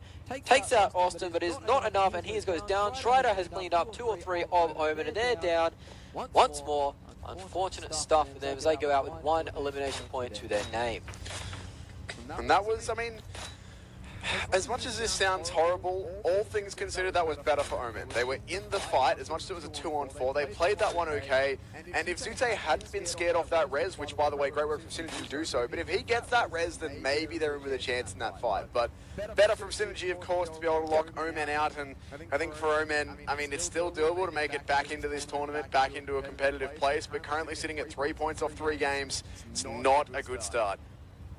[SPEAKER 13] takes out Austin, but is not enough, and he goes down. Strider has cleaned up 2 or 3 of Omen, and they're down once more. Unfortunate stuff for them as they go out with 1 elimination point to their name.
[SPEAKER 4] And that was, I mean, as much as this sounds horrible, all things considered, that was better for Omen. They were in the fight, as much as it was a 2-on-4. They played that one okay, and if Zute hadn't been scared off that res, which, by the way, great work from Synergy to do so, but if he gets that res, then maybe they're in with a chance in that fight. But better from Synergy, of course, to be able to lock Omen out, and I think for Omen, I mean, it's still doable to make it back into this tournament, back into a competitive place, but currently sitting at 3 points off 3 games, it's not a good start.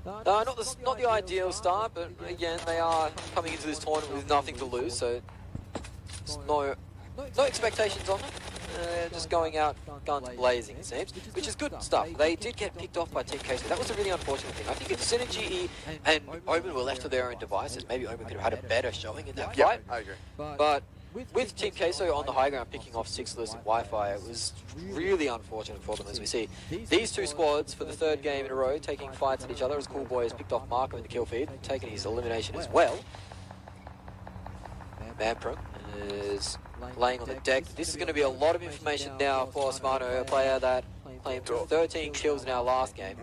[SPEAKER 13] No, not the ideal start, but again, they are coming into this tournament with nothing to lose, so no expectations on them. just going out guns blazing, it seems, which is good stuff. They did get picked off by Team K, so that was a really unfortunate thing. I think if Synergy and Omen were left to their own devices, maybe Omen could have had a better showing in that fight.
[SPEAKER 4] I agree.
[SPEAKER 13] But with Team Queso on the high ground picking off Sixless and Wi-Fi, it was really unfortunate for them, as we see these two squads for the third game in a row taking fights at each other, as Cool Boy has picked off Marco in the kill feed, taking his elimination as well. Manpro is laying on the deck. This is going to be a lot of information now for Smano, a player that claimed 13 kills in our last game.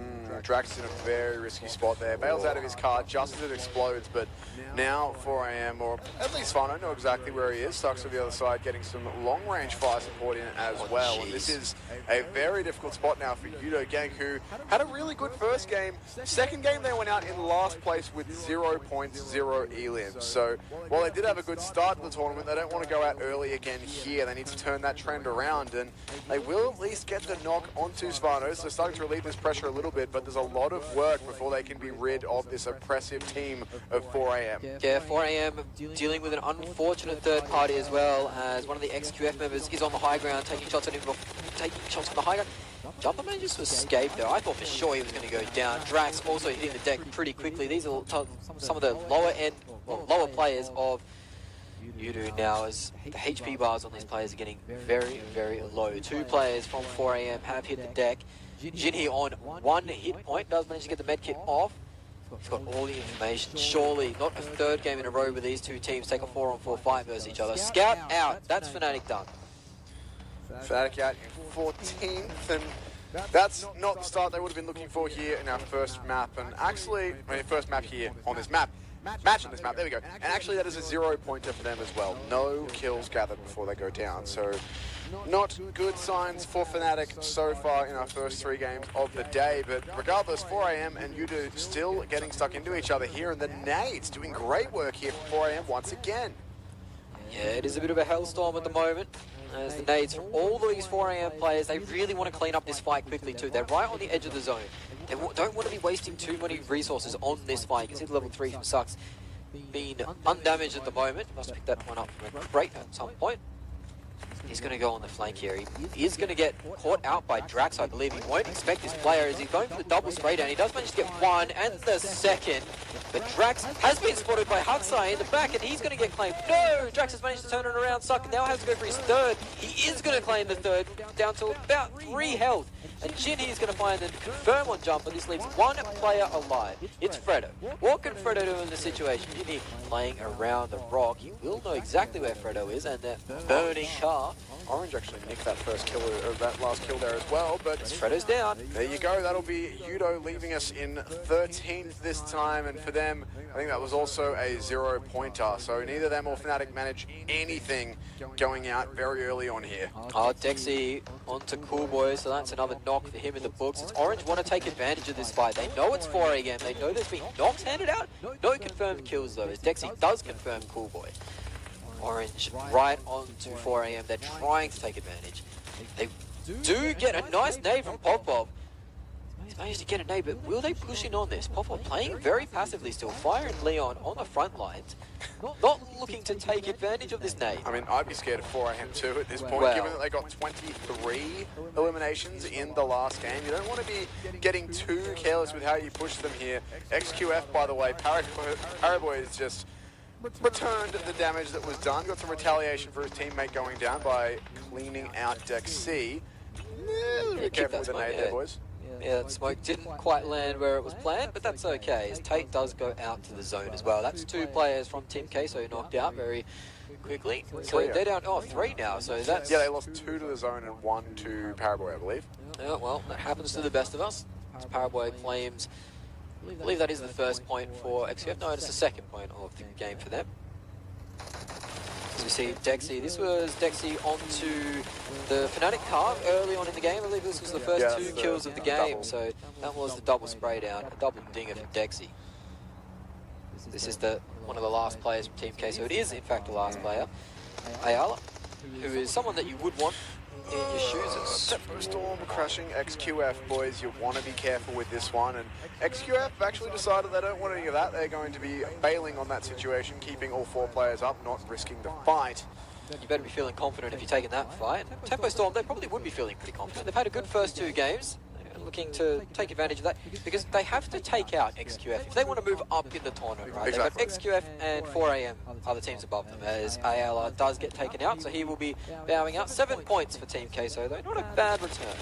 [SPEAKER 4] Drax in a very risky spot there. Bails out of his car just as it explodes, but now 4am, or at least Fano, know exactly where he is. Stuck to the other side, getting some long-range fire support in as well. And this is a very difficult spot now for Yudo Gang, who had a really good first game. Second game, they went out in last place with 0.0 elims. So while they did have a good start to the tournament, they don't want to go out early again here. They need to turn that trend around, and they will at least get the knock onto Svanos. They're starting to relieve this pressure a little bit, but there's a lot of work before they can be rid of this oppressive team of 4am.
[SPEAKER 13] Yeah, 4am dealing with an unfortunate third party as well, as one of the XQF members is on the high ground taking shots at him, taking shots from the high ground. Jumper manages to escape though. I thought for sure he was going to go down. Drax also hitting the deck pretty quickly. These are some of the lower players of Yudu now, as the HP bars on these players are getting very, very low. Two players from 4am have hit the deck. Jinhee on 1 hit point, does manage to get the medkit off. He's got all the information. Surely not a third game in a row where these two teams take a 4-on-4 fight versus each other. Scout out, that's Fnatic done.
[SPEAKER 4] Fnatic out in 14th, and that's not the start they would have been looking for here in our first map. And actually, first map here on this map. Match on this map, there we go. And actually that is a 0-pointer for them as well. No kills gathered before they go down. So not good signs for Fnatic so far in our first 3 games of the day. But regardless, 4am and Yudu still getting stuck into each other here. And the nades doing great work here for 4am once again.
[SPEAKER 13] Yeah, it is a bit of a hellstorm at the moment. As the nades from all these 4am players, they really want to clean up this fight quickly too. They're right on the edge of the zone. They don't want to be wasting too many resources on this fight. You can see the level 3 from Sucks being undamaged at the moment. Must pick that one up from a crate at some point. He's going to go on the flank here. He is going to get caught out by Drax, I believe. He won't expect this player as he's going for the double spray down. He does manage to get 1 and the second. But Drax has been spotted by Haksai in the back, and he's going to get claimed. No! Drax has managed to turn it around. Suck now has to go for his third. He is going to claim the third, down to about 3 health. And Jinhee is going to find and confirm on jumper. This leaves 1 player alive. It's Fredo. What can Fredo do in this situation? Jinhee playing around the rock. He will know exactly where Fredo is, and that burning car.
[SPEAKER 4] Orange actually nicked that first kill, or that last kill there as well, but
[SPEAKER 13] Fredo's down.
[SPEAKER 4] There you go, that'll be Yudo leaving us in 13th this time, and for them, I think that was also a 0-pointer, so neither them or Fnatic manage anything going out very early on here.
[SPEAKER 13] Oh, Dexy onto Cool Boy, so that's another knock for him in the books. It's Orange want to take advantage of this fight. They know it's 4am, they know there's been knocks handed out. No confirmed kills though, as Dexy does confirm Cool Boy. Orange right onto 4am. They're trying to take advantage. They do get a nice nade from Popov. He's managed to get a nade, but will they push in on this? Popov playing very passively still. Fire and Leon on the front lines. Not looking to take advantage of this nade.
[SPEAKER 4] I mean, I'd be scared of 4am too at this point, given that they got 23 eliminations in the last game. You don't want to be getting too careless with how you push them here. XQF, by the way, Paraboy is just returned the damage that was done. Got some retaliation for his teammate going down by cleaning out Deck C. Be careful with the nade there, boys.
[SPEAKER 13] Yeah, that smoke didn't quite land where it was planned, but that's okay, as Tate does go out to the zone as well. That's 2 players from Team Queso knocked out very quickly. So they're down, 3 now, so that's...
[SPEAKER 4] Yeah, they lost 2 to the zone and 1 to Paraboy, I believe.
[SPEAKER 13] Yeah, well, that happens to the best of us. As Paraboy claims... I believe that is the first point for XQF. No, it's the second point of the game for them. As we see Dexy, this was Dexy onto the Fnatic car early on in the game. I believe this was the first 2 kills of the game, double. So that was the double spray down, a double dinger for Dexy. This is one of the last players from Team K, so it is in fact the last player. Ayala, who is someone that you would want in your shoes.
[SPEAKER 4] Storm crushing XQF, boys. You want to be careful with this one, and XQF actually decided they don't want any of that. They're going to be bailing on that situation, keeping all 4 players up, not risking the fight.
[SPEAKER 13] you better be feeling confident if you're taking that fight. Tempo Storm, they probably would be feeling pretty confident. They've had a good first 2 games. Looking to take advantage of that because they have to take out XQF if they want to move up in the tournament, right? Exactly. They've got XQF and 4AM are the teams above them as ALR does get taken out, so he will be bowing out. 7 points for Team Queso though, not a bad return.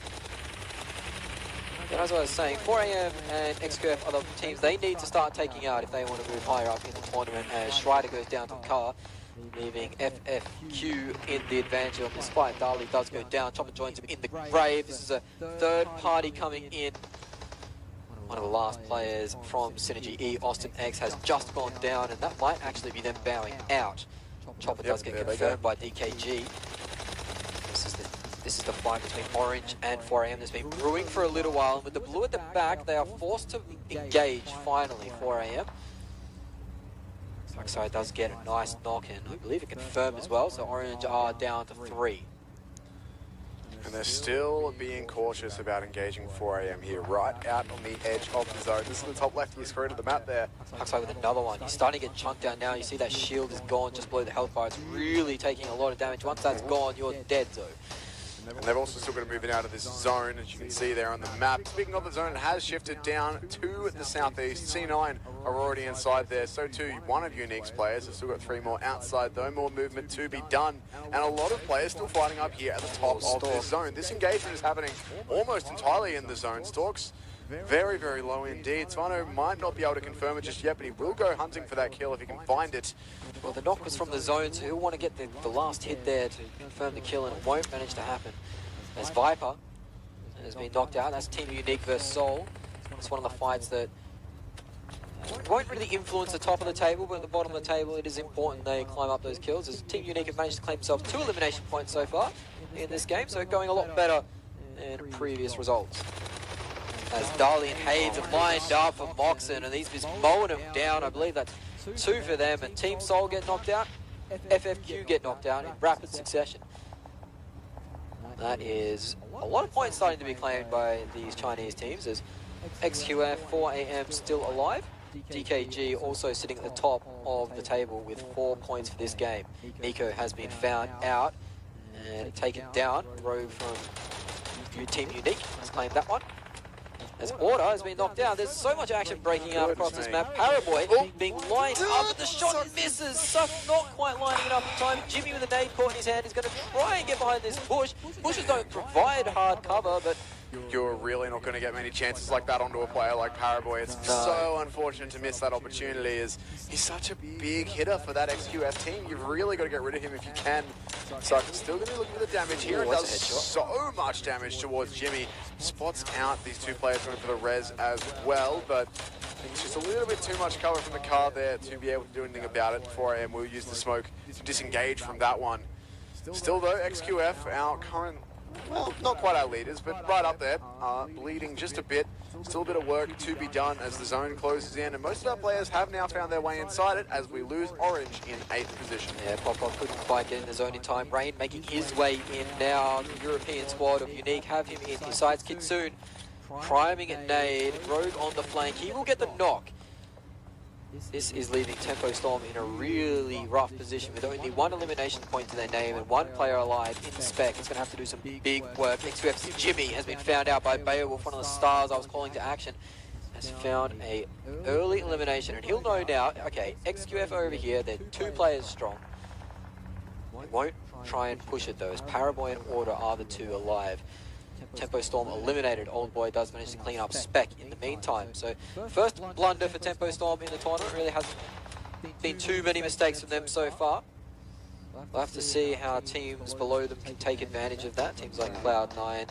[SPEAKER 13] But as I was saying, 4AM and XQF are the teams they need to start taking out if they want to move higher up in the tournament as Schreider goes down to Car, leaving FFQ in the advantage on this fight. Dali does go down, Chopper joins him in the grave. This is a third party coming in. One of the last players from Synergy E, Austin X, has just gone down, and that might actually be them bowing out. Chopper does get confirmed by DKG. This is the fight between Orange and 4AM that's been brewing for a little while, and with the blue at the back, they are forced to engage finally, 4AM. Darkside does get a nice knock in, I believe it confirmed as well, so Orange are down to 3.
[SPEAKER 4] And they're still being cautious about engaging 4AM here, right out on the edge of the zone. This is the top left of your screen of the map there.
[SPEAKER 13] Darkside with another one. He's starting to get chunked down now. You see that shield is gone just below the health bar. It's really taking a lot of damage. Once that's gone, you're dead, though.
[SPEAKER 4] And they've also still got to move it out of this zone, as you can see there on the map. Speaking of the zone, it has shifted down to the southeast. C9 are already inside there, so too one of Unique's players. They've still got 3 more outside though, more movement to be done. And a lot of players still fighting up here at the top of this zone. This engagement is happening almost entirely in the zone. Stork's very, very low indeed. Svano might not be able to confirm it just yet, but he will go hunting for that kill if he can find it.
[SPEAKER 13] Well, the knock was from the zone, so he'll want to get the last hit there to confirm the kill, and it won't manage to happen. As Viper has been knocked out, that's Team Unique versus Soul. It's one of the fights that won't really influence the top of the table, but at the bottom of the table it is important they climb up those kills, as Team Unique have managed to claim themselves 2 elimination points so far in this game, so going a lot better than previous results. As Dali and Hayes are lined up for Moxon, and he's just mowing them down. I believe that's 2 for them, and Team Soul get knocked out, FFQ get knocked out in rapid succession. That is a lot of points starting to be claimed by these Chinese teams, as XQF, 4AM still alive. DKG also sitting at the top of the table with 4 points for this game. Nico has been found out and taken down. Rogue from Team Unique has claimed that one. As Order has been knocked down, there's so much action breaking out across this map. Paraboy being lined up, but the shot misses. Suff not quite lining it up in time. Jimmy with a nade caught in his hand is going to try and get behind this bush. Bushes don't provide hard cover, but
[SPEAKER 4] you're really not going to get many chances like that onto a player like Paraboy. It's so unfortunate to miss that opportunity, as he's such a big hitter for that XQF team. You've really got to get rid of him if you can. So still going to be looking for the damage here. It does so much damage towards Jimmy. Spots out these 2 players going for the res as well, but it's just a little bit too much cover from the car there to be able to do anything about it. 4AM will use the smoke to disengage from that one. Still though, XQF, our current, well, not quite our leaders, but right up there, bleeding just a bit. Still a bit of work to be done as the zone closes in, and most of our players have now found their way inside it as we lose Orange in 8th position.
[SPEAKER 13] Yeah, Pop-Pop couldn't quite get in the zone in time. Rain making his way in now. The European squad of Unique have him in his sights. Kitsune priming at nade. Rogue on the flank. He will get the knock. This is leaving Tempo Storm in a really rough position with only 1 elimination point to their name and 1 player alive in the spec. It's going to have to do some big work. XQF's Jimmy has been found out by Beowulf, one of the stars I was calling to action. Has found a early elimination, and he'll know now, okay, XQF over here, they're 2 players strong. They won't try and push it though, as Paraboy and Order are the 2 alive. Tempo Storm eliminated. Old Boy does manage to clean up spec in the meantime. So first blunder for Tempo Storm in the tournament. Really hasn't been too many mistakes from them so far. We'll have to see how teams below them can take advantage of that. Teams like Cloud9,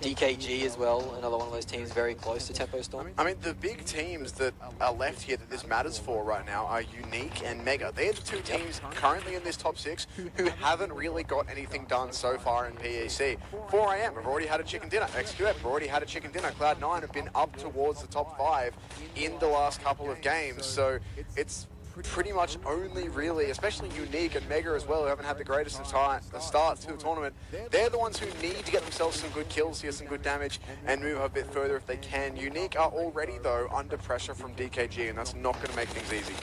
[SPEAKER 13] DKG as well, another one of those teams very close to Tempo Storm.
[SPEAKER 4] I mean, the big teams that are left here that this matters for right now are Unique and Mega. They're the 2 teams currently in this top 6 who haven't really got anything done so far in PEC. 4AM have already had a chicken dinner. XQF have already had a chicken dinner. Cloud9 have been up towards the top 5 in the last couple of games. So it's
[SPEAKER 2] pretty much only really, especially Unique and Mega as well, who haven't had the greatest of starts to the tournament. They're the ones who need to get themselves some good kills here, some good damage, and move a bit further if they can. Unique are already, though, under pressure from DKG, and that's not going to make things easy.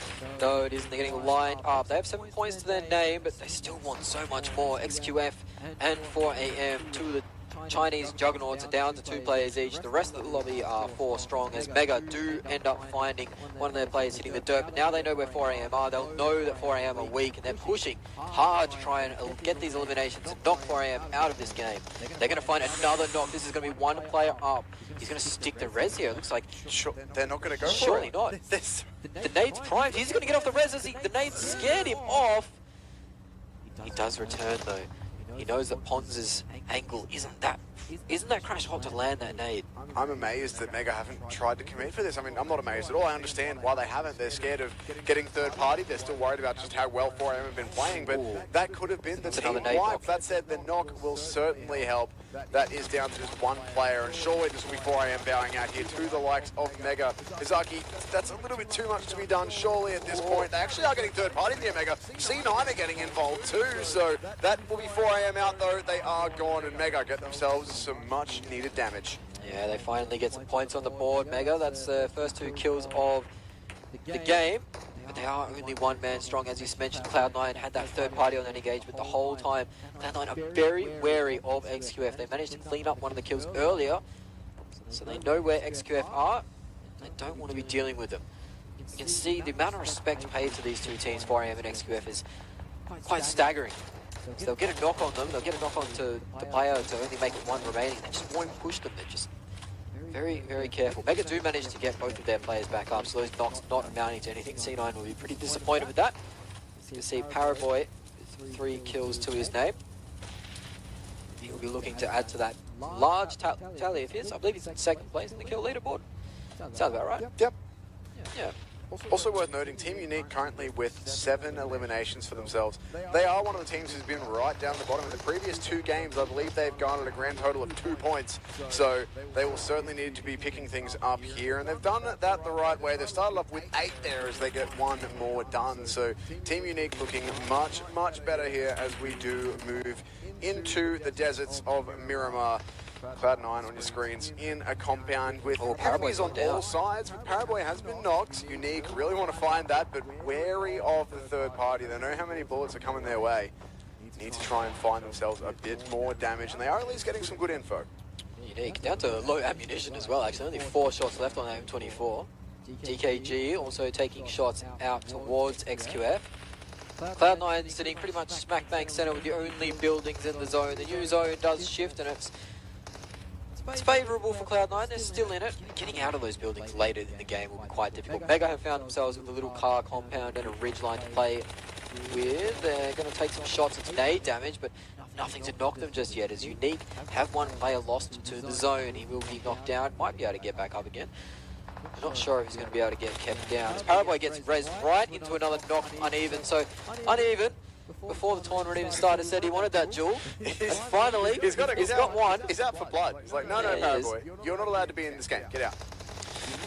[SPEAKER 13] No, it isn't. They're getting lined up. They have 7 points to their name, but they still want so much more. XQF and 4AM, two of the Chinese juggernauts are down to 2 players each. The rest of the lobby are 4 strong, as Mega do end up finding one of their players hitting the dirt. But now they know where 4AM are. They'll know that 4AM are weak, and they're pushing hard to try and get these eliminations and knock 4AM out of this game. They're going to find another knock. This is going to be 1 player up. He's going to stick the res here. It looks like
[SPEAKER 2] they're not going to go for it.
[SPEAKER 13] Surely not. The nade's primed. He's going to get off the res as the nade scared him off. He does return though. He knows that Pons' angle isn't that crash hot to land that nade.
[SPEAKER 2] I'm amazed that Mega haven't tried to commit for this. I mean, I'm not amazed at all. I understand why they haven't. They're scared of getting third party. They're still worried about just how well 4AM have been playing, but that could have been the team wipe. That said, the knock will certainly help. That is down to just 1 player, and surely this will be 4AM bowing out here to the likes of Mega. Izaki, that's a little bit too much to be done, surely, at this point. They actually are getting third party near Mega. C9 are getting involved too, so that will be 4AM out though. They are gone, and Mega get themselves some much needed damage.
[SPEAKER 13] Yeah, they finally get some points on the board, Mega. That's the first 2 kills of the game. But they are only 1 man strong. As you mentioned, Cloud9 had that third party on that engagement the whole time. Cloud9 are very wary of XQF. They managed to clean up one of the kills earlier, so they know where XQF are. They don't want to be dealing with them. You can see the amount of respect paid to these 2 teams, 4AM and XQF, is quite staggering. So they'll get a knock on them, they'll get a knock on to the player to only make it 1 remaining. They just won't push them, they're just very, very careful. Mega do manage to get both of their players back up, so those knocks not amounting to anything. C9 will be pretty disappointed with that. You can see Paraboy with 3 kills to his name. He'll be looking to add to that large tally of his. I believe he's in 2nd place in the kill leaderboard. Sounds about right.
[SPEAKER 2] Yep.
[SPEAKER 13] Yeah.
[SPEAKER 2] Also worth noting, Team Unique currently with 7 eliminations for themselves. They are one of the teams who's been right down the bottom. In the previous 2 games, I believe they've garnered a grand total of 2 points. So they will certainly need to be picking things up here. And they've done that the right way. They've started off with 8 there as they get 1 more done. So Team Unique looking much, much better here as we do move into the deserts of Miramar. Cloud9 on your screens in a compound with enemies on all sides. Paraboy has been knocked. Unique really want to find that, but wary of the third party. They know how many bullets are coming their way. Need to try and find themselves a bit more damage, and they are at least getting some good info.
[SPEAKER 13] Unique, down to low ammunition as well, actually. Only 4 shots left on that M24. DKG also taking shots out towards XQF. Cloud9 sitting pretty much smack bang center with the only buildings in the zone. The new zone does shift, and it's favourable for Cloud9. They're still in it. Getting out of those buildings later in the game will be quite difficult. Mega have found themselves with a little car compound and a ridge line to play with. They're going to take some shots at nade damage, but nothing to knock them just yet. As Unique have 1 player lost to the zone. He will be knocked down. Might be able to get back up again. I'm not sure if he's going to be able to get kept down. As Paraboy gets res right into another knock, uneven. So uneven. Before the tournament even started, said he wanted that jewel. And finally, he's got 1.
[SPEAKER 2] He's out for blood. He's like, no, Paraboy, you're not allowed to be in this game. Get out.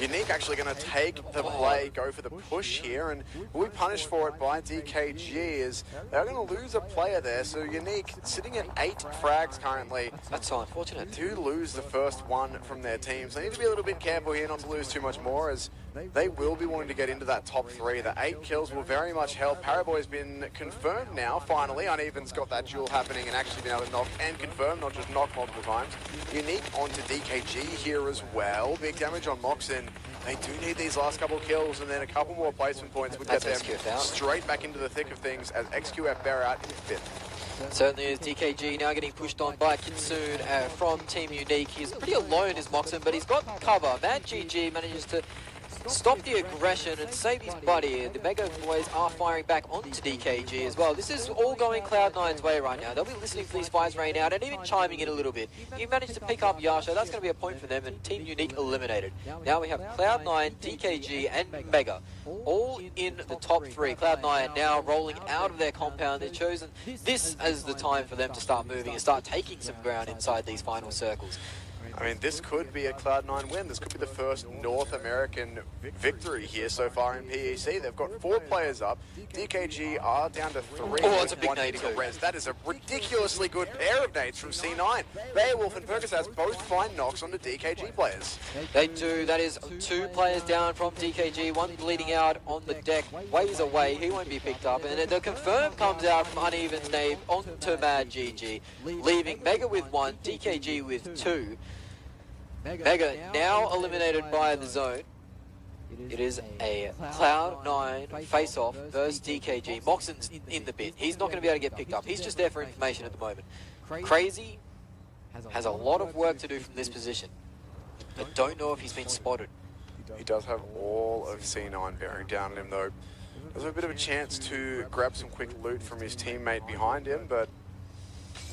[SPEAKER 2] Unique actually going to take the play, go for the push here, and will be punished for it by DKG as they're going to lose a player there. So Unique sitting at 8 frags currently.
[SPEAKER 13] That's so unfortunate.
[SPEAKER 2] Do lose the first 1 from their team, so they need to be a little bit careful here not to lose too much more, as they will be wanting to get into that top 3. The 8 kills will very much help. Paraboy's been confirmed now, finally. Uneven's got that duel happening and actually been able to knock and confirm, not just knock multiple times. Unique onto DKG here as well. Big damage on Moxon. They do need these last couple kills, and then a couple more placement points would get them straight back into the thick of things as XQF bear out in 5th.
[SPEAKER 13] Certainly is. DKG now getting pushed on by Kitsune from Team Unique. He's pretty alone as Moxon, but he's got cover. Man GG manages to stop the aggression and save his buddy. The Mega boys are firing back onto DKG as well. This is all going Cloud9's way right now. They'll be listening for these fires rain out and even chiming in a little bit. He managed to pick up Yasha. That's going to be a point for them, and Team Unique eliminated. Now we have Cloud9, DKG and Mega all in the top 3. Cloud9 now rolling out of their compound. They've chosen this as the time for them to start moving and start taking some ground inside these final circles.
[SPEAKER 4] I mean, this could be a Cloud9 win. This could be the first North American victory here so far in PEC. They've got 4 players up. DKG are down to 3.
[SPEAKER 13] Oh, it's a big
[SPEAKER 4] one
[SPEAKER 13] nade
[SPEAKER 4] needing a
[SPEAKER 13] too.
[SPEAKER 4] res. That is a ridiculously good pair of nades from C9. Beowulf and Percocet both find knocks on the DKG players.
[SPEAKER 13] They do. That is 2 players down from DKG. One bleeding out on the deck, ways away. He won't be picked up. And the confirm comes out from Uneven's name onto Mad GG, leaving Mega with 1, DKG with 2. Mega now eliminated by the zone. It is a Cloud9 face-off versus DKG. Moxon's in the bin. He's not going to be able to get picked up. He's just there for information at the moment. Crazy has a lot of work to do from this position. I don't know if he's been spotted.
[SPEAKER 4] He does have all of C9 bearing down on him though. There's a bit of a chance to grab some quick loot from his teammate behind him, but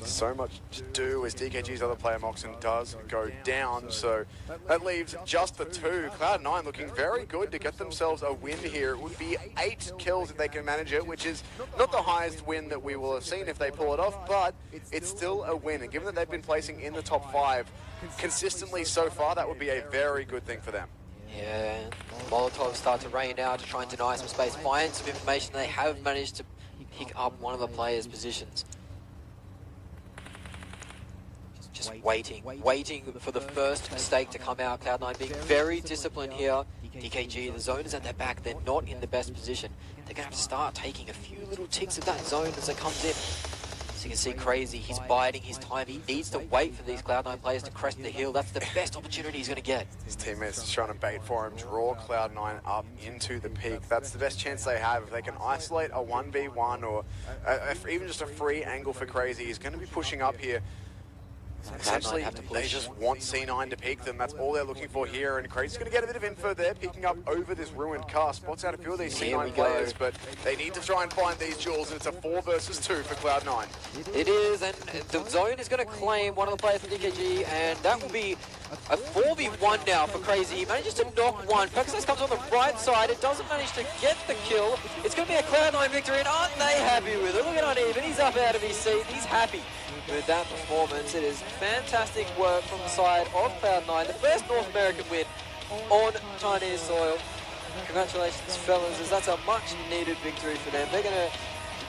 [SPEAKER 4] so much to do as DKG's other player Moxon does go down, so that leaves just the 2. Cloud9 looking very good to get themselves a win here. It would be 8 kills if they can manage it, which is not the highest win that we will have seen if they pull it off, but it's still a win. And given that they've been placing in the top 5 consistently so far, that would be a very good thing for them.
[SPEAKER 13] Yeah, Molotovs start to rain out to try and deny some space, find some information. They have managed to pick up one of the players' positions. Just waiting for the first mistake to come out. Cloud9 being very disciplined here. DKG, the zone is at their back. They're not in the best position. They're going to have to start taking a few little ticks of that zone as it comes in. So you can see Crazy, he's biding his time. He needs to wait for these Cloud9 players to crest the hill. That's the best opportunity he's going to get.
[SPEAKER 4] His teammates are trying to bait for him, draw Cloud9 up into the peak. That's the best chance they have. If they can isolate a 1v1 or even just a free angle for Crazy, he's going to be pushing up here. Essentially, they just want C9 to peek them. That's all they're looking for here. And Crazy's going to get a bit of info there, peeking up over this ruined car. Spots out a few of these C9 players, but they need to try and find these jewels. And it's a 4 versus 2 for Cloud9.
[SPEAKER 13] It is, and the zone is going to claim one of the players from DKG, and that will be a 4v1 now for Crazy. He manages to knock one. Percocet comes on the right side. It doesn't manage to get the kill. It's going to be a Cloud9 victory, and aren't they happy with it? Look at Uneven. He's up out of his seat. He's happy with that performance. It is fantastic work from the side of Cloud9. The first North American win on Chinese soil. Congratulations, fellas, as that's a much needed victory for them. They're going to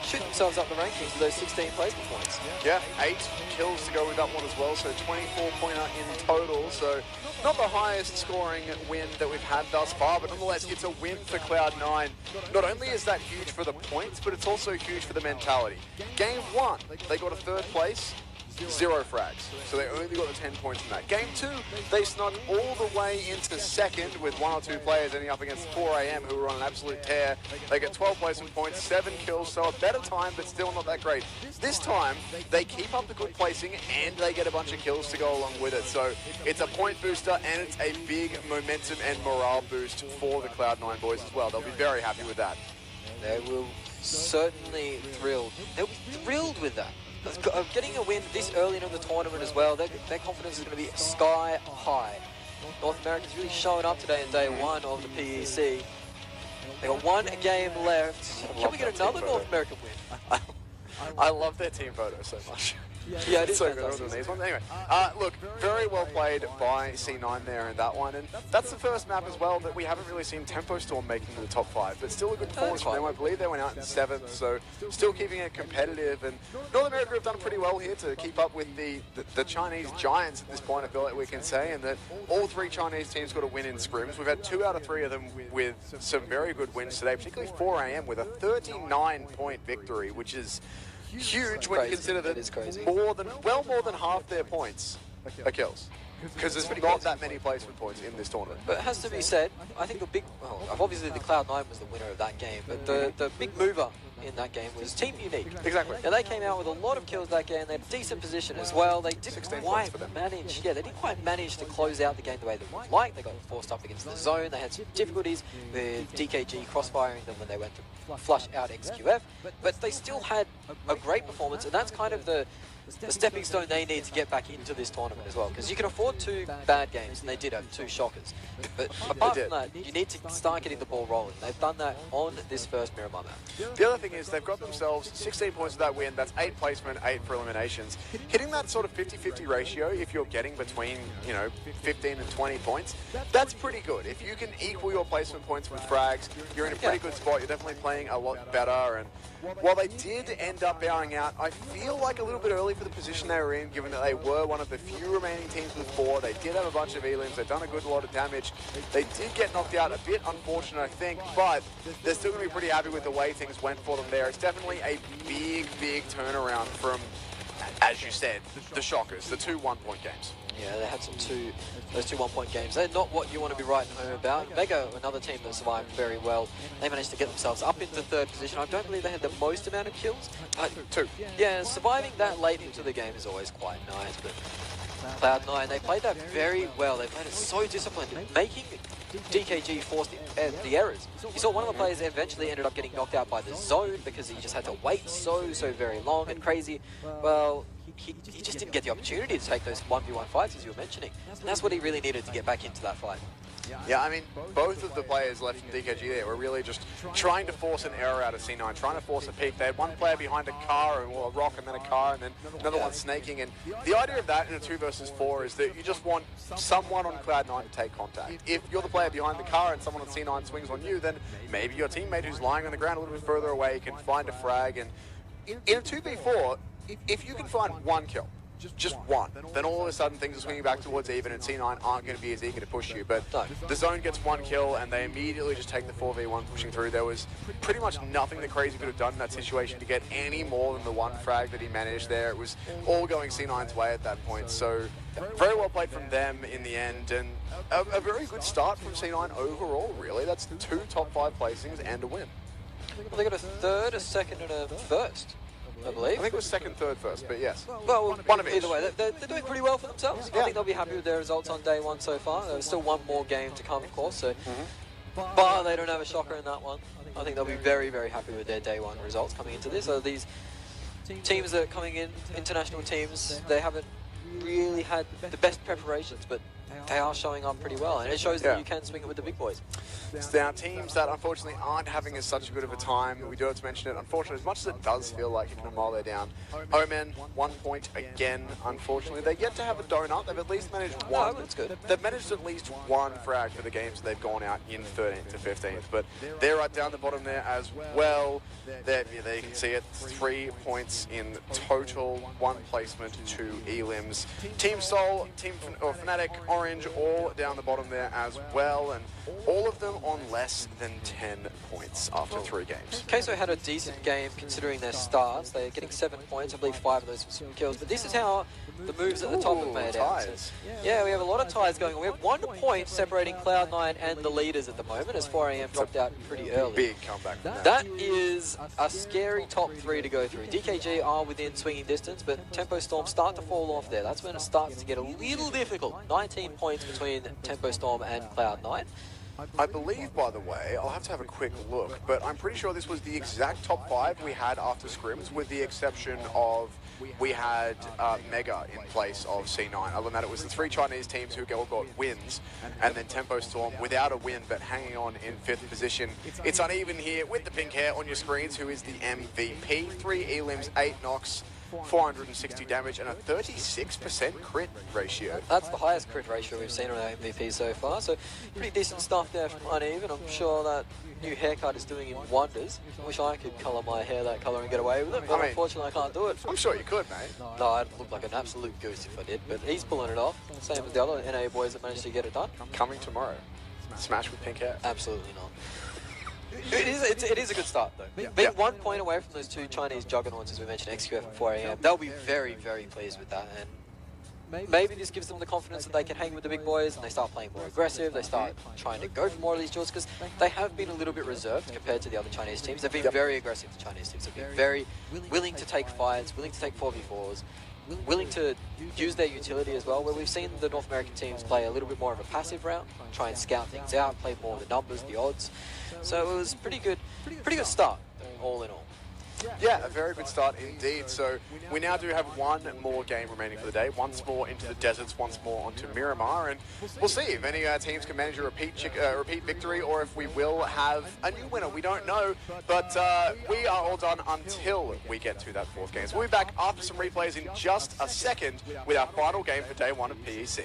[SPEAKER 13] shoot themselves up the rankings with those 16 placement points.
[SPEAKER 4] Yeah, 8 kills to go with that one as well, so 24-pointer in total. So not the highest scoring win that we've had thus far, but nonetheless, it's a win for Cloud9. Not only is that huge for the points, but it's also huge for the mentality. Game 1, they got a 3rd place, 0 frags. So they only got the 10 points from that. Game 2, they snuck all the way into 2nd with 1 or 2 players ending up against 4AM who were on an absolute tear. They get 12 placement points, 7 kills, so a better time, but still not that great. This time, they keep up the good placing and they get a bunch of kills to go along with it. So it's a point booster and it's a big momentum and morale boost for the Cloud9 boys as well. They'll be very happy with that.
[SPEAKER 13] They will certainly thrilled. They'll be thrilled with that. Getting a win this early in the tournament as well, their confidence is going to be sky high. North America's really showing up today in day 1 of the PEC. They got 1 game left. Can we get another North American win?
[SPEAKER 4] I love their team photo so much.
[SPEAKER 13] Yeah, it is
[SPEAKER 4] so
[SPEAKER 13] fantastic.
[SPEAKER 4] good. These ones. Anyway, look, very well played by C9 there in that one, and that's the first map as well that we haven't really seen Tempo Storm making to the top 5, but still a good performance from them. I believe they went out in 7th, so still keeping it competitive, and North America have done pretty well here to keep up with the Chinese giants at this point, I feel like we can say, and that all 3 Chinese teams got a win in scrims. We've had 2 out of 3 of them with some very good wins today, particularly 4AM with a 39-point victory, which is huge when you consider that more than half their points are kills. Because there's not that many placement points in this tournament.
[SPEAKER 13] But it has to be said, I think obviously the Cloud9 was the winner of that game, but the big mover in that game was Team Unique.
[SPEAKER 4] Exactly.
[SPEAKER 13] And they came out with a lot of kills that game. They had a decent position as well. They didn't quite manage. Yeah, they didn't quite manage to close out the game the way they would like. They got forced up against the zone. They had some difficulties with DKG crossfiring them when they went to flush out XQF. But they still had a great performance, and that's kind of the the stepping stone they need to get back into this tournament as well. Because you can afford 2 bad games, and they did have 2 shockers. But apart from that, you need to start getting the ball rolling. They've done that on this first Miramar map.
[SPEAKER 4] The other thing is they've got themselves 16 points of that win. That's 8 placement, 8 for eliminations. Hitting that sort of 50-50 ratio, if you're getting between, 15 and 20 points, that's pretty good. If you can equal your placement points with frags, you're in a pretty good spot. You're definitely playing a lot better. And while they did end up bowing out, I feel like a little bit early for the position they were in, given that they were one of the few remaining teams with 4. They did have a bunch of elims. They've done a good lot of damage. They did get knocked out, a bit unfortunate, I think, but they're still going to be pretty happy with the way things went for them there. It's definitely a big, big turnaround from, as you said, the shockers, the 2 one-point games.
[SPEAKER 13] Yeah, they had those 2 one-point games. They're not what you want to be writing home about. Mega, another team that survived very well. They managed to get themselves up into 3rd position. I don't believe they had the most amount of kills.
[SPEAKER 4] 2.
[SPEAKER 13] Yeah, surviving that late into the game is always quite nice, but Cloud9, they played that very well. They played it so disciplined, making DKG force the errors. You saw one of the players eventually ended up getting knocked out by the zone because he just had to wait so very long and crazy. Well, he just didn't get the opportunity to take those 1v1 fights, as you were mentioning. And that's what he really needed to get back into that fight.
[SPEAKER 4] Yeah, I mean, both of the players left from DKG there were really just trying to force an error out of C9, trying to force a peak. They had one player behind a car or a rock and then a car and then another one snaking. And the idea of that in a 2 versus 4 is that you just want someone on Cloud9 to take contact. If you're the player behind the car and someone on C9 swings on you, then maybe your teammate who's lying on the ground a little bit further away can find a frag. And in a 2v4, if you can find 1 kill, just 1, then all of a sudden things are swinging back towards even and C9 aren't going to be as eager to push you. But the zone gets 1 kill and they immediately just take the 4v1 pushing through. There was pretty much nothing that Crazy could have done in that situation to get any more than the 1 frag that he managed there. It was all going C9's way at that point. So very well played from them in the end, and a very good start from C9 overall, really. That's 2 top 5 placings and a win.
[SPEAKER 13] Well, they got a 3rd, a 2nd, and a 1st. I believe.
[SPEAKER 4] I think it was 2nd, 3rd, 1st, but yes.
[SPEAKER 13] Well,
[SPEAKER 4] one of each.
[SPEAKER 13] Either way, they're doing pretty well for themselves. I think they'll be happy with their results on day 1 so far. There's still 1 more game to come, of course, so but they don't have a shocker in that one. I think they'll be very happy with their day 1 results coming into this. So these teams that are coming in, international teams, they haven't really had the best preparations, but they are showing up pretty well, and it shows that you can swing it with the big boys.
[SPEAKER 4] There are teams that unfortunately aren't having such a good of a time. We do have to mention it. Unfortunately, as much as it does feel like you can mile there down, Omen 1 point again. Unfortunately, they get to have a donut. They've at least managed 1.
[SPEAKER 13] No, that's good.
[SPEAKER 4] They've managed at least 1 frag for the games they've gone out in 13th to 15th, but they're right down the bottom there as well. There you can see it. 3 points in total, 1 placement, 2 elims. Team Soul, Team Fnatic, Orange, all down the bottom there as well, and all of them on less than 10 points after 3 games.
[SPEAKER 13] Queso had a decent game considering their starts. They're getting 7 points, I believe 5 of those were super kills, but this is how the moves at the top have made out. So, yeah, we have a lot of ties going on. We have 1 point separating Cloud9 and the leaders at the moment, as 4AM dropped out pretty early.
[SPEAKER 4] Big comeback.
[SPEAKER 13] That is a scary top 3 to go through. DKG are within swinging distance, but Tempo Storm start to fall off there. That's when it starts to get a little difficult. 19 points between Tempo Storm and Cloud9.
[SPEAKER 4] I believe, by the way, I'll have to have a quick look, but I'm pretty sure this was the exact top 5 we had after scrims, with the exception of we had Mega in place of C9. Other than that, it was the 3 Chinese teams who got wins, and then Tempo Storm without a win, but hanging on in 5th position. It's uneven here with the pink hair on your screens, who is the MVP. 3 elims, 8 knocks, 460 damage, and a 36% crit ratio.
[SPEAKER 13] That's the highest crit ratio we've seen on our MVP so far, so pretty decent stuff there from Uneven. I'm sure that new haircut is doing him wonders. I wish I could colour my hair that colour and get away with it, but unfortunately I can't do it.
[SPEAKER 4] I'm sure you could, mate.
[SPEAKER 13] No, I'd look like an absolute goose if I did, but he's pulling it off. Same as the other NA boys that managed to get it done.
[SPEAKER 4] Coming tomorrow. Smash with pink hair.
[SPEAKER 13] Absolutely not. It is a good start, though. Being 1 point away from those 2 Chinese juggernauts, as we mentioned, XQF and 4AM, they'll be very pleased with that. And maybe this gives them the confidence that they can hang with the big boys, and they start playing more aggressive, they start trying to go for more of these duels, because they have been a little bit reserved compared to the other Chinese teams. They've been very aggressive, the Chinese teams. They've been very willing to take fights, willing to take 4v4s, willing to use their utility as well, where we've seen the North American teams play a little bit more of a passive route, try and scout things out, play more of the numbers, the odds. So it was pretty good start, all in all.
[SPEAKER 2] Yeah, a very good start indeed. So we now do have one more game remaining for the day. Once more into the deserts, once more onto Miramar, and we'll see if any teams can manage a repeat victory, or if we will have a new winner. We don't know, but we are all done until we get to that fourth game. So we'll be back after some replays in just a second with our final game for day one of PEC.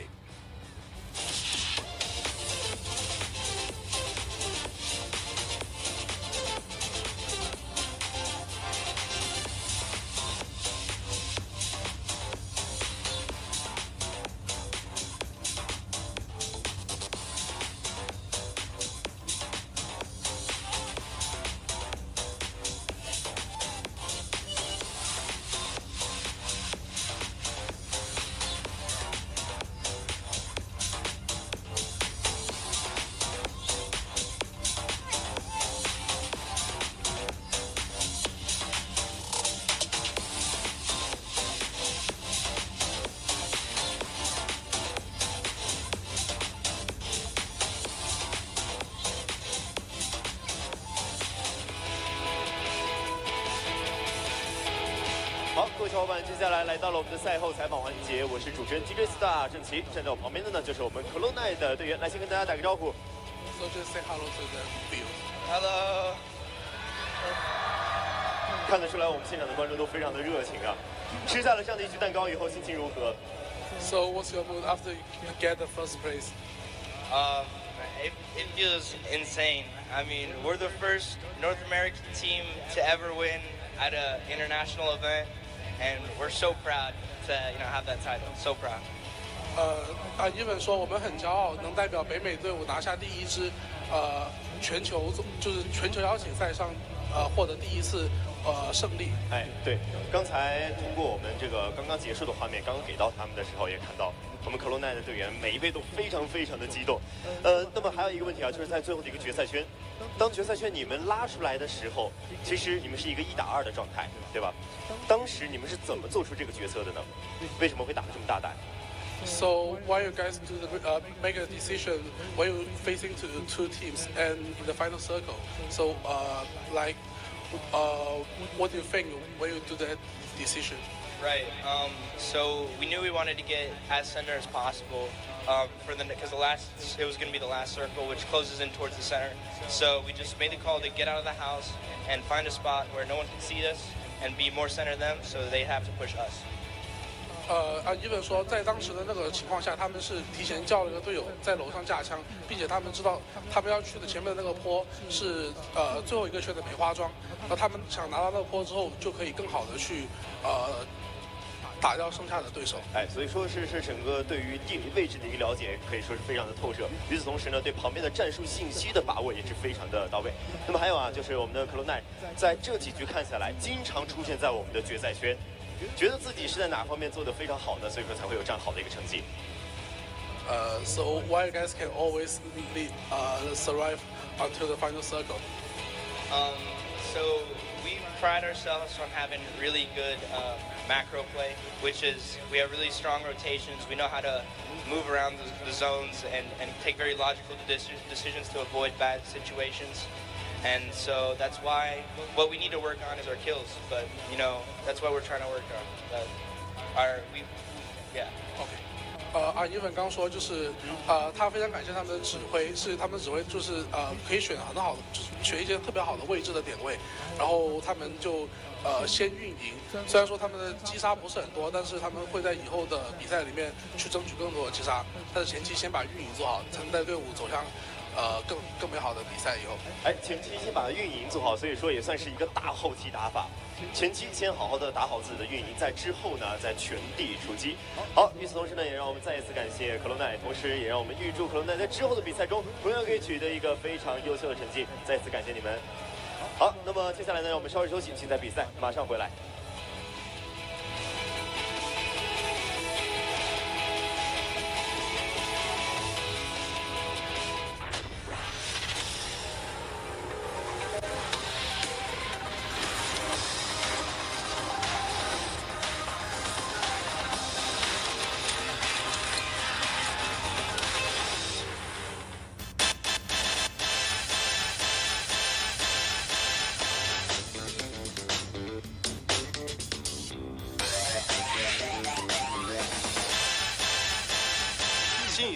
[SPEAKER 5] 好，各位小伙伴，接下来来到了我们的赛后采访环节，我是主持人 DJ Star 郑奇，站在我旁边的呢就是我们 Cloud9 的队员，来先跟大家打个招呼。
[SPEAKER 14] So just say hello to the field.
[SPEAKER 5] Hello。看得出来，我们现场的观众都非常的热情啊！吃下了这样的一局蛋糕以后，心情如何
[SPEAKER 14] So what's your mood after you get the first place?
[SPEAKER 15] It feels insane. I mean, we're the first North American team to ever win at an international event, and we're so proud to have that title. So proud.
[SPEAKER 14] 伊文说我们很骄傲，能代表北美队伍拿下第一支全球邀请赛上获得第一次胜利。
[SPEAKER 5] 哎，对，刚才通过我们这个刚刚结束的画面，刚刚给到他们的时候，也看到我们 Cloud9 的队员每一位都非常非常的激动。那么还有一个问题啊，就是在最后的一个决赛圈，当决赛圈你们拉出来的时候，其实你们是一个1打2的状态，对吧？当时你们是怎么做出这个决策的呢？为什么会打得这么大胆？
[SPEAKER 14] So why you guys do make a decision when you're facing two teams and in the final circle? So what do you think when you do that decision?
[SPEAKER 15] Right. So we knew we wanted to get as center as possible because it was going to be the last circle, which closes in towards the center. So we just made the call to get out of the house and find a spot where no one can see us and be more center them, so they have to push us.
[SPEAKER 14] 伊文说，在当时的那个情况下，他们是提前叫了一个队友在楼上架枪，并且他们知道他们要去的前面的那个坡是最后一个圈的梅花桩，那他们想拿到那个坡之后，就可以更好的去打掉剩下的对手。
[SPEAKER 5] 哎，所以说是整个对于地理位置的一个了解，可以说是非常的透彻。与此同时呢，对旁边的战术信息的把握也是非常的到位。那么还有啊，就是我们的 Cloud9 在这几局看下来，经常出现在我们的决赛圈。 觉得自己是在哪方面做得非常好呢？所以说才会有这样好的一个成绩。
[SPEAKER 14] So why you guys can always survive until the final circle?
[SPEAKER 15] So we pride ourselves on having really good macro play, which is we have really strong rotations. We know how to move around the zones and take very logical decisions to avoid bad situations. And so that's why what we need to work on is our kills. But that's what we're trying to work on.
[SPEAKER 14] Okay. 伊文刚说就是他非常感谢他们的指挥，是他们的指挥就是可以选很好的，就是选一些特别好的位置的点位，然后他们就先运营。虽然说他们的击杀不是很多，但是他们会在以后的比赛里面去争取更多的击杀。但是前期先把运营做好，才能带队伍走向。 更美好的比赛以后，
[SPEAKER 5] 哎，前期先把运营做好，所以说也算是一个大后期打法。前期先好好的打好自己的运营，在之后呢再全力出击。好，与此同时呢，也让我们再一次感谢 Cloud9，同时也让我们预祝 Cloud9在之后的比赛中同样可以取得一个非常优秀的成绩。再次感谢你们。好，那么接下来呢，让我们稍事休息，期待比赛，马上回来。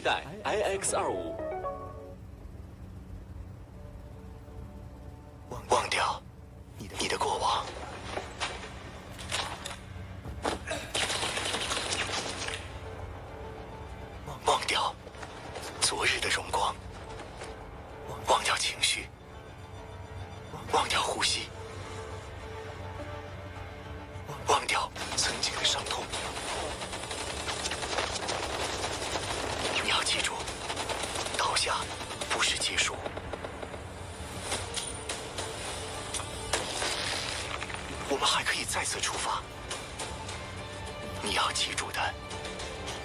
[SPEAKER 16] 代 IX25。
[SPEAKER 8] 忘掉你的过往，忘掉昨日的荣光，忘掉情绪，忘掉呼吸，忘掉曾经的伤痛。你要记住，倒下不是结束。我们还可以再次出发。你要记住的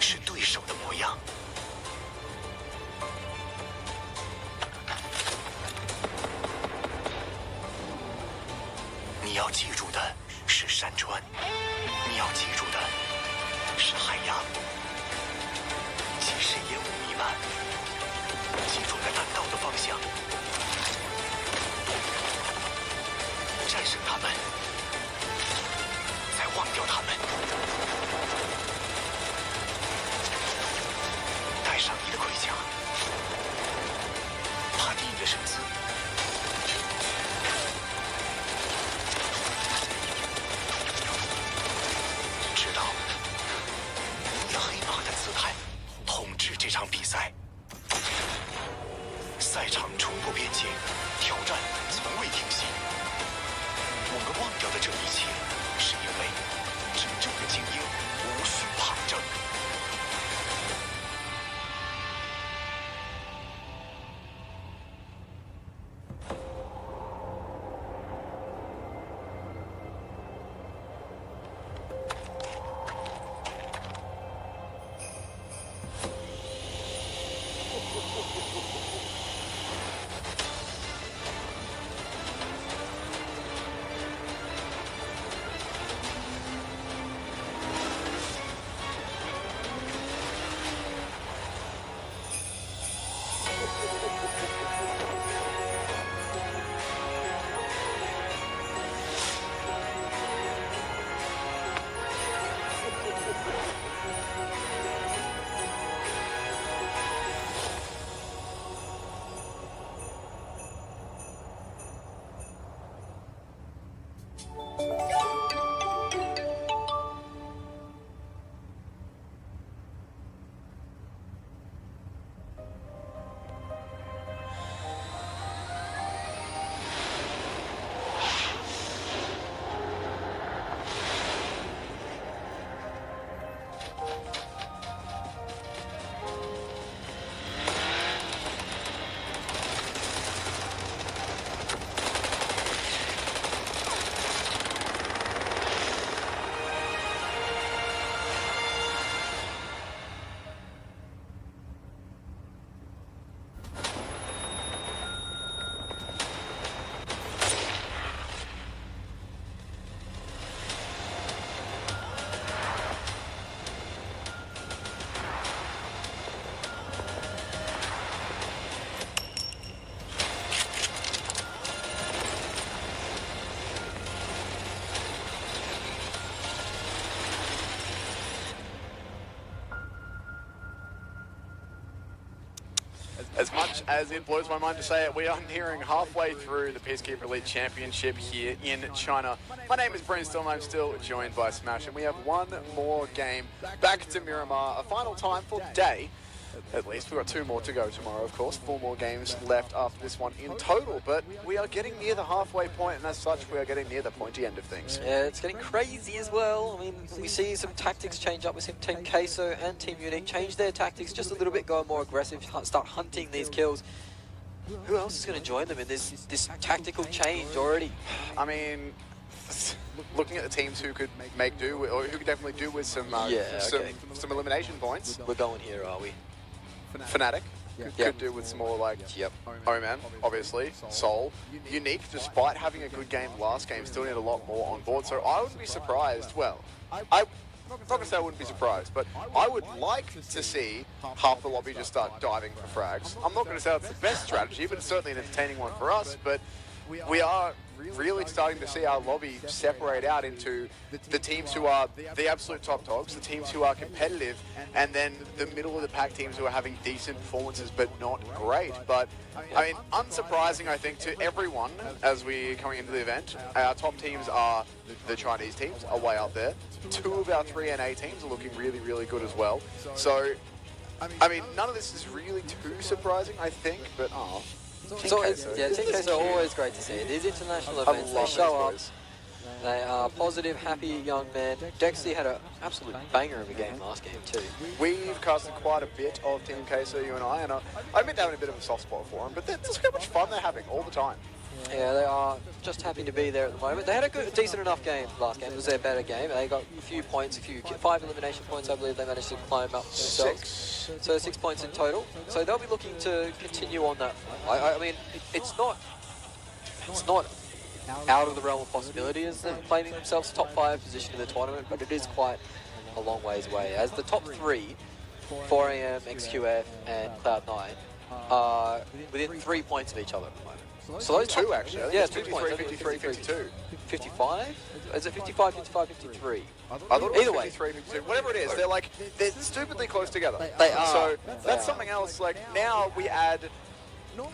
[SPEAKER 8] 是对手的模样。你要记住的是山川。你要记住的是海洋。即使烟雾弥漫，记住了蓝道的方向。战胜他们。忘掉他们，带上你的盔甲，爬低你的身姿，直到以黑马的姿态统治这场比赛。赛场冲破边界，挑战从未停息。我们忘掉的这一切，是因为真正的精英无需旁证。
[SPEAKER 4] As much as it blows my mind to say it, we are nearing halfway through the Peacekeeper Elite Championship here in China. My name is Brainstorm, I'm still joined by Smash, and we have one more game back to Miramar, a final time for today. At least we've got 2 more to go tomorrow, of course. 4 more games left after this one in total, but we are getting near the halfway point, and as such, we are getting near the pointy end of things.
[SPEAKER 13] Yeah, it's getting crazy as well. I mean, we see some tactics change up. We see Team Queso and Team Unique change their tactics just a little bit, go more aggressive, start hunting these kills. Who else is going to join them in this tactical change already?
[SPEAKER 4] I mean, looking at the teams who could make do, or who could definitely do with some some elimination points.
[SPEAKER 13] We're going here, are we?
[SPEAKER 4] Fnatic could do with some more like Oman, obviously, Soul. Unique, despite having a good game last game, still need a lot more on board. So I wouldn't be surprised. Well, I'm not going to say I wouldn't be surprised, but I would like to see half the lobby just start diving for frags. I'm not going to say it's the best strategy, but it's certainly an entertaining one for us. But we are really starting to see our lobby separate out into the teams who are the absolute top dogs, the teams who are competitive, and then the middle of the pack teams who are having decent performances but not great. But I mean, unsurprising, I think, to everyone as we're coming into the event, our top teams are the Chinese teams are way up there. 2 of our 3 NA teams are looking really, really good as well. So, I mean, none of this is really too surprising, I think, but
[SPEAKER 13] So Team Queso are always great to see. These international events, they show up. They are positive, happy young men. Dexy had an absolute banger of a game last game too.
[SPEAKER 4] We've casted quite a bit of Team Queso, you and I admit they're having a bit of a soft spot for them, but just how much fun they're having all the time.
[SPEAKER 13] Yeah, they are just happy to be there at the moment. They had a decent enough game last game. It was their better game. They got a few points, 5 elimination points, I believe they managed to climb up themselves. 6. So 6 points in total. So they'll be looking to continue on that. I mean, it's not out of the realm of possibility as them claiming themselves top 5 position in the tournament, but it is quite a long ways away. As the top 3, 4AM, XQF, and Cloud9, are within 3 points of each other at the moment. So those
[SPEAKER 4] 2 actually.
[SPEAKER 13] Yeah,
[SPEAKER 4] 2
[SPEAKER 13] 2
[SPEAKER 4] points.
[SPEAKER 13] 53,
[SPEAKER 4] 52.
[SPEAKER 13] 55? Is it 55, 55, 53?
[SPEAKER 4] I thought it was
[SPEAKER 13] Either way.
[SPEAKER 4] 53, 52. Whatever it is, they're stupidly close together.
[SPEAKER 13] They are.
[SPEAKER 4] So that's something else. Like now we add.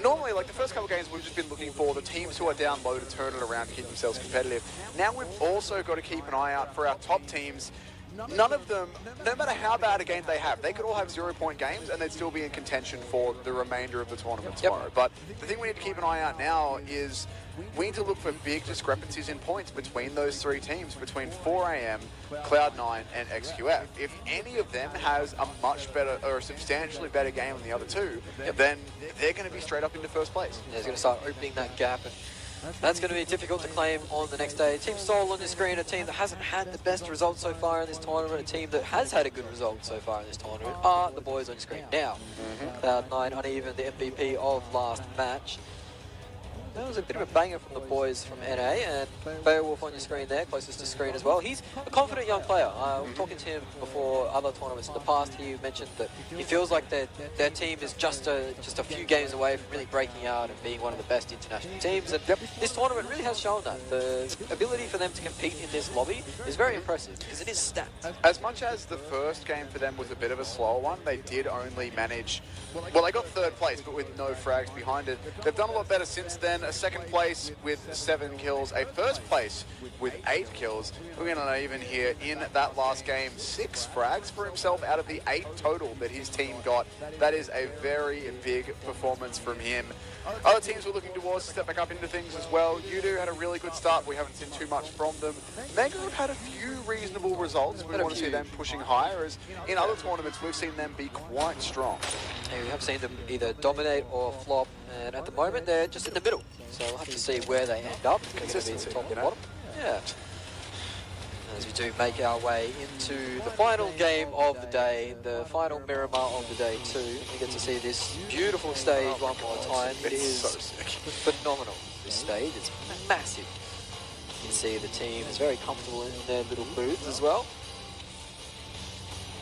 [SPEAKER 4] Normally, like the first couple of games, we've just been looking for the teams who are down low to turn it around to keep themselves competitive. Now we've also got to keep an eye out for our top teams. None of them, no matter how bad a game they have, they could all have 0-point games and they'd still be in contention for the remainder of the tournament tomorrow. But the thing we need to keep an eye out now is we need to look for big discrepancies in points between those 3 teams, between 4AM, Cloud9 and XQF. If any of them has a much better or a substantially better game than the other 2, then they're going to be straight up into first place.
[SPEAKER 13] Yeah, it's going to start opening that gap, and that's going to be difficult to claim on the next day. Team Seoul on the screen, a team that hasn't had the best results so far in this tournament, a team that has had a good result so far in this tournament, are the boys on screen now. Cloud9 uneven, the MVP of last match. That was a bit of a banger from the boys from NA, and Beowulf on your screen there, closest to screen as well. He's a confident young player. Talking to him before other tournaments in the past, he mentioned that he feels like their team is just a few games away from really breaking out and being one of the best international teams. And this tournament really has shown that. The ability for them to compete in this lobby is very impressive, because it is stacked.
[SPEAKER 4] As much as the first game for them was a bit of a slower one, they did only manage... Well, they got 3rd place, but with no frags behind it. They've done a lot better since then. A 2nd place with 7 kills, a 1st place with 8 kills. We're going to even here in that last game, 6 frags for himself out of the 8 total that his team got. That is a very big performance from him. Other teams were looking towards to step back up into things as well. Yudu had a really good start. We haven't seen too much from them. Mega have had a few reasonable results. We want to see them pushing higher, as in other tournaments we've seen them be quite strong.
[SPEAKER 13] Yeah, we have seen them either dominate or flop, and at the moment they're just in the middle. So we'll have to see where they end up.
[SPEAKER 4] Consistency,
[SPEAKER 13] top and bottom. Yeah. As we do make our way into the final game of the day, the final Miramar of the day too. We get to see this beautiful stage one more time. It is
[SPEAKER 4] so sick.
[SPEAKER 13] Phenomenal. This stage, it's massive. You can see the team is very comfortable in their little booths as well.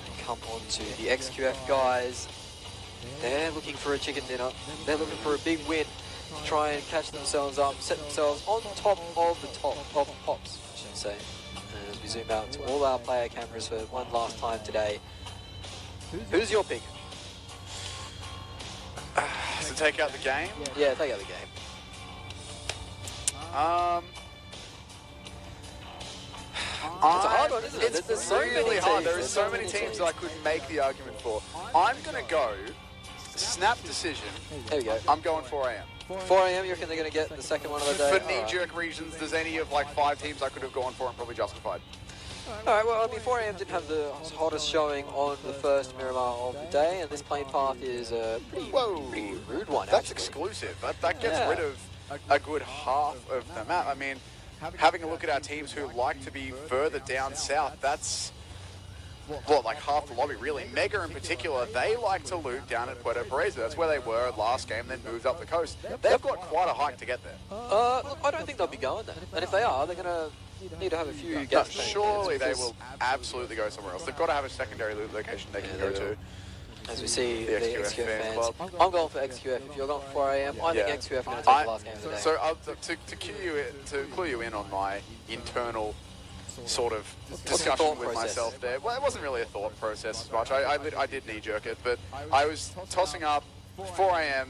[SPEAKER 13] And come on to the XQF guys. They're looking for a chicken dinner. They're looking for a big win to try and catch themselves up, set themselves on top of the pops, I should say. And as we zoom out to all our player cameras for one last time today, who's your pick?
[SPEAKER 4] To take out the game?
[SPEAKER 13] Yeah, take out the game. It's a hard one, isn't it?
[SPEAKER 4] It's really hard. There are so many teams that I couldn't make the argument for. I'm going to go snap decision.
[SPEAKER 13] There we go.
[SPEAKER 4] I'm going 4AM.
[SPEAKER 13] 4AM, you reckon they're going to get the second one of the day?
[SPEAKER 4] For knee-jerk reasons, there's any of like 5 teams I could have gone for and probably justified.
[SPEAKER 13] Alright, well, I mean, 4AM didn't have the hottest showing on the first Miramar of the day, and this plane path is a pretty rude one.
[SPEAKER 4] That's exclusive. That gets rid of a good half of the map. I mean, having a look at our teams who like to be further down south, that's... Well, like half the lobby, really. Mega in particular, they like to loot down at Puerto Paraiso. That's where they were last game, then moved up the coast. They've got quite a hike to get there.
[SPEAKER 13] Look, I don't think they'll be going there. And if they are, they're going to need to have a few gas
[SPEAKER 4] surely they will absolutely go somewhere else. They've got to have a secondary loot location they can go to.
[SPEAKER 13] As we see the
[SPEAKER 4] XQF
[SPEAKER 13] XQF
[SPEAKER 4] fan
[SPEAKER 13] fans.
[SPEAKER 4] club.
[SPEAKER 13] I'm going for XQF. If you're going for 4am, I think XQF are going to take the last game of the day.
[SPEAKER 2] So to clue you in on my internal sort of discussion with myself there. Well, it wasn't really a thought process as much. I did knee-jerk it, but I was tossing up 4am,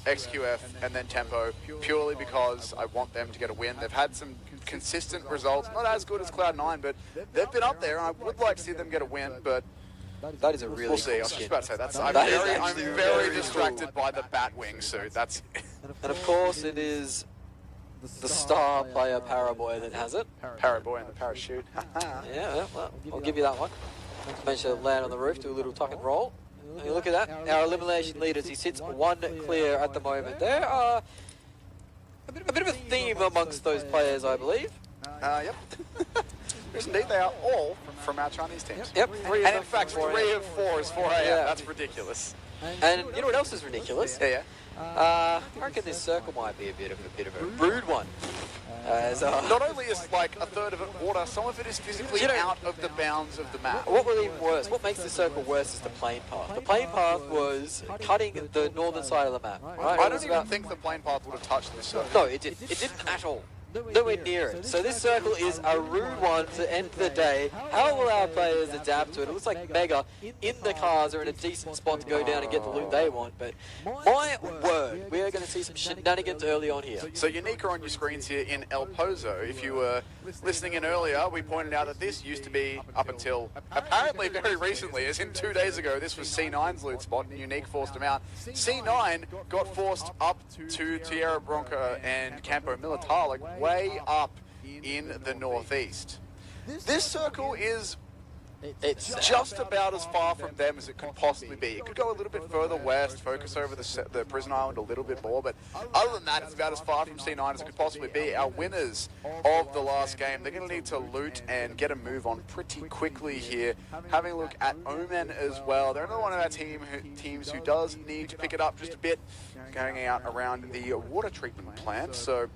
[SPEAKER 2] XQF, and then Tempo, purely because I want them to get a win. They've had some consistent results, not as good as Cloud9, but they've been up there, and I would like to see them get a win, but
[SPEAKER 13] that is a really
[SPEAKER 2] we'll see.
[SPEAKER 13] cool
[SPEAKER 2] I was just about to say, I'm
[SPEAKER 13] very
[SPEAKER 2] very distracted by the Batwing suit. That's
[SPEAKER 13] and of course it is the star player Paraboy that has it.
[SPEAKER 2] Paraboy and the parachute.
[SPEAKER 13] Yeah, well, I'll give you that one. Managed to land on the roof, do a little tuck and roll. And you look at that, our elimination leaders, he sits one clear at the moment. There are a bit of a theme amongst those players, I believe.
[SPEAKER 2] Yep. Yes, indeed, they are all from our Chinese teams.
[SPEAKER 13] Yep.
[SPEAKER 2] And in fact, 3 of 4 is 4am.
[SPEAKER 13] Yeah.
[SPEAKER 2] That's ridiculous.
[SPEAKER 13] And you know what else is ridiculous?
[SPEAKER 2] Yeah.
[SPEAKER 13] I reckon this circle might be a bit of a rude one.
[SPEAKER 2] Not only is like a third of it water, some of it is physically out of the bounds of the map.
[SPEAKER 13] What was even worse, what makes the circle worse is the plane path. The plane path was cutting the northern side of the map. Right?
[SPEAKER 2] I don't even think the plane path would have touched this circle.
[SPEAKER 13] No, it didn't. It didn't at all. Nowhere near it. So this circle is a rude one to end the day. How will our players adapt to it? It looks like Mega in the cars are in a decent spot to go down and get the loot they want, but my word, we are going to see some shenanigans early on here.
[SPEAKER 2] So Unique are on your screens here in El Pozo. If you were listening in earlier, we pointed out that this used to be, up until apparently very recently, as in 2 days ago, this was C9's loot spot and Unique forced him out. C9 got forced up to Tierra Bronca and Campo Militar, like way up in the northeast. This circle is just about as far from them as it could possibly be. It could go a little bit further west, focus over the prison island a little bit more, but other than that, it's about as far from C9 as it could possibly be. Our winners of the last game, they're going to need to loot and get a move on pretty quickly here. Having a look at Omen as well. They're another one of our teams who does need to pick it up just a bit, going out around the water treatment plant. So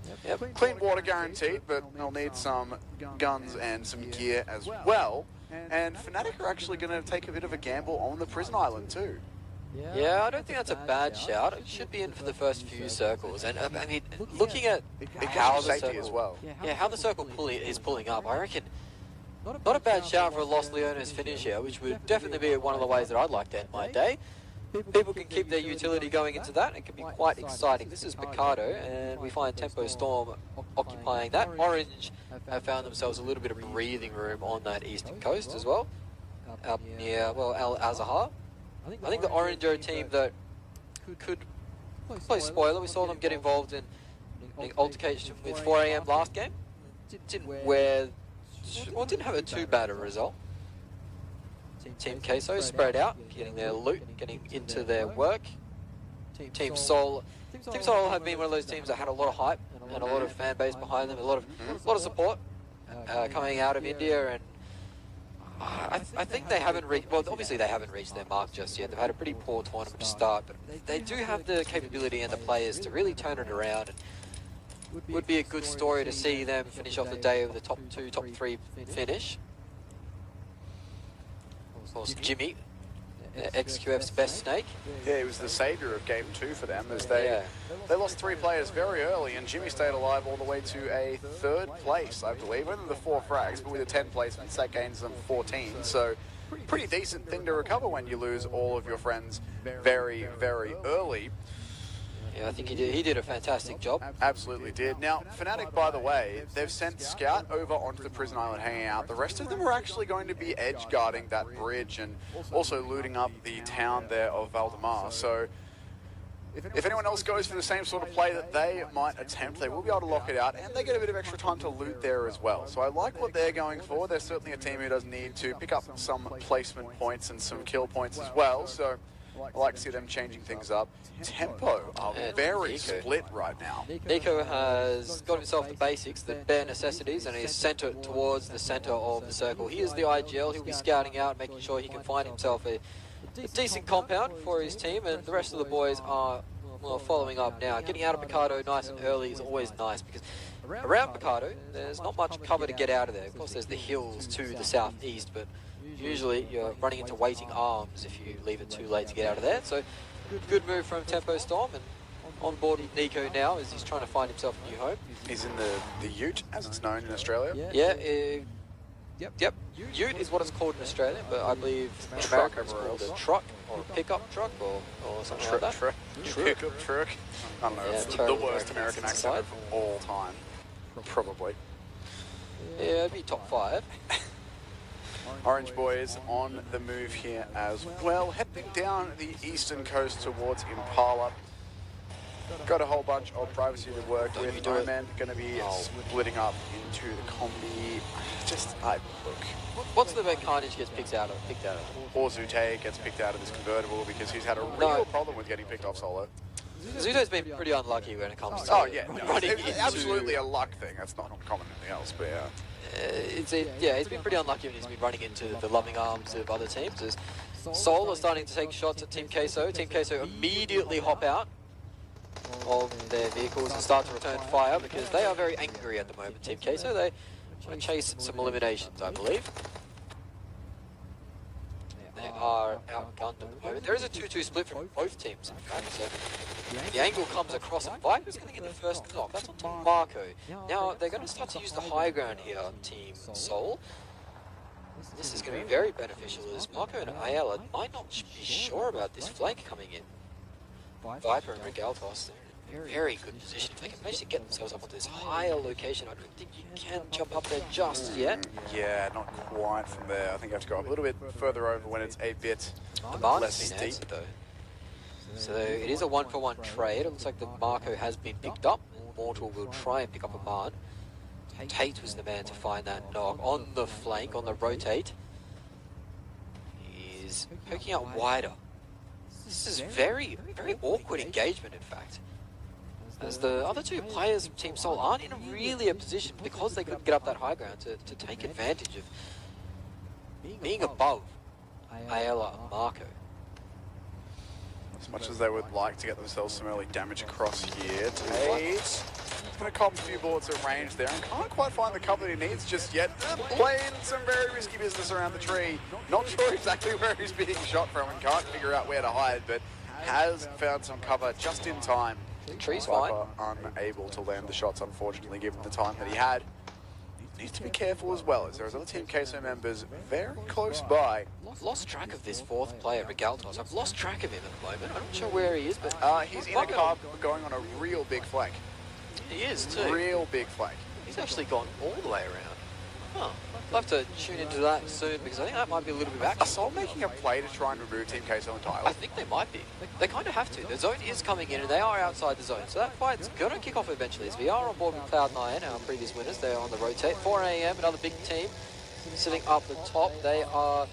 [SPEAKER 2] clean water guaranteed, but they'll need some guns and some gear as well. And Fnatic are actually going to take a bit of a gamble on the prison island too.
[SPEAKER 13] Yeah, I don't think that's a bad shout. It should be in for the first few circles. And I mean, looking at how the
[SPEAKER 2] safety
[SPEAKER 13] circle,
[SPEAKER 2] as well.
[SPEAKER 13] Yeah, how the circle is pulling up, I reckon not a bad shout for a Los Leones finish here, which would definitely be one of the ways that I'd like to end my day. People can keep their utility going into that. It can be quite exciting. This is Picardo, and we find Tempo Storm occupying that. Orange have found themselves a little bit of breathing room on that eastern coast as well, up near, well, Al Azahar. I think the Orange are a team that could play spoiler. We saw them get involved in an altercation with 4am last game. Didn't have a too bad a result. Team Queso spread out, getting their loot, getting into their work. Team Sol have been one of those teams that had a lot of hype and a lot of fan base behind them, a lot of support coming out of India, and I think they haven't reached. Well, obviously they haven't reached their mark just yet. They've had a pretty poor tournament to start, but they do have the capability and the players to really turn it around. And would be a good story to see them finish off the day with the top 2, top 3 finish. Of course, Jimmy, XQF's best snake.
[SPEAKER 2] Yeah, he was the saviour of Game 2 for them, as they lost 3 players very early, and Jimmy stayed alive all the way to a 3rd place, I believe. Only the 4 frags, but with a 10 placements, that gains them 14. So, pretty decent thing to recover when you lose all of your friends very, very early.
[SPEAKER 13] Yeah, I think he did a fantastic job.
[SPEAKER 2] Absolutely did. Now, Fnatic, by the way, they've sent Scout over onto the prison island hanging out. The rest of them are actually going to be edge guarding that bridge and also looting up the town there of Valdemar. So, if anyone else goes for the same sort of play that they might attempt, they will be able to lock it out, and they get a bit of extra time to loot there as well. So I like what they're going for. They're certainly a team who does need to pick up some placement points and some kill points as well. So I like to see them changing things up. Tempo are very split right now.
[SPEAKER 13] Nico has got himself the basics, the bare necessities, and he's sent it towards the center of the circle. He is the IGL. He'll be scouting out, making sure he can find himself a decent compound for his team, and the rest of the boys are following up now. Getting out of Picardo nice and early is always nice, because around Picardo there's not much cover to get out of there. Of course, there's the hills to the southeast, but Usually you're running into waiting arms if you leave it too late to get out of there. So good move from Tempo Storm, and on board with Nico now as he's trying to find himself a new home.
[SPEAKER 2] He's in the Ute, as it's known in Australia.
[SPEAKER 13] Yeah, yep. Ute is what it's called in Australia, but I believe in America it's called a truck or a pickup truck or something like that.
[SPEAKER 2] Pickup truck. I don't know,
[SPEAKER 13] Yeah,
[SPEAKER 2] it's the
[SPEAKER 13] terrible
[SPEAKER 2] worst American accent of all time. Probably.
[SPEAKER 13] Yeah, it'd be top 5.
[SPEAKER 2] Orange Boys on the move here as well, heading down the eastern coast towards Impala. Got a whole bunch of privacy to work with. Oman going to be splitting up into the combi. Look.
[SPEAKER 13] What's the big Carnage gets picked out of?
[SPEAKER 2] Or Zute gets picked out of this convertible because he's had a real problem with getting picked off solo.
[SPEAKER 13] Zuto's been pretty unlucky when it comes to running into...
[SPEAKER 2] Absolutely a luck thing. That's not common anything else, but yeah.
[SPEAKER 13] He's been pretty unlucky when he's been running into the loving arms of other teams. As Seoul are starting to take shots at Team Queso. Team Queso immediately hop out of their vehicles and start to return fire because they are very angry at the moment. Team Queso, they want to chase some eliminations, I believe. They are outgunned at the moment. There is a 2-2 split from both teams, in fact, so the angle comes across and Viper's going to get the first knock. That's on Team Marco. Now, they're going to start to use the high ground here on Team Seoul. This is going to be very beneficial as Marco and Ayala might not be sure about this flank coming in. Viper and Regaltos, they're in a very good position. If they can manage to get themselves up onto this higher location, I don't think you can jump up there just yet.
[SPEAKER 2] Yeah, not quite from there. I think you have to go up a little bit further over when it's a bit less steep.
[SPEAKER 13] Though. So it is a 1-for-1 trade. It looks like the Marco has been picked up. Mortal will try and pick up a Barn. Tate was the man to find that knock on the flank, on the rotate. He's poking out wider. This is very, very awkward engagement, in fact. As the other two players from Team Seoul aren't in really a position, because they couldn't get up that high ground, to take advantage of being above Ayala and Marco.
[SPEAKER 2] As much as they would like to get themselves some early damage across here, Tate going to cop a few bullets at range there and can't quite find the cover that he needs just yet. Playing some very risky business around the tree. Not sure exactly where he's being shot from and can't figure out where to hide, but has found some cover just in time.
[SPEAKER 13] The tree's fine.
[SPEAKER 2] Unable to land the shots, unfortunately, given the time that he had. Needs to be careful as well, as there's other Team Queso members very close by.
[SPEAKER 13] I've lost track of this fourth player, Regaltos. I've lost track of him at the moment. I'm not sure where he is, but...
[SPEAKER 2] he's in a car going on a real big flank.
[SPEAKER 13] He is too.
[SPEAKER 2] Real big flank.
[SPEAKER 13] He's actually gone all the way around. Huh. I'll have to tune into that soon because I think that might be a little bit back.
[SPEAKER 2] Are Seoul making a play to try and remove Team Queso entirely?
[SPEAKER 13] I think they might be. They kind of have to. The zone is coming in and they are outside the zone. So that fight's going to kick off eventually. As we are on board with Cloud9, our previous winners. They're on the rotate. 4 AM, another big team sitting up the top. They are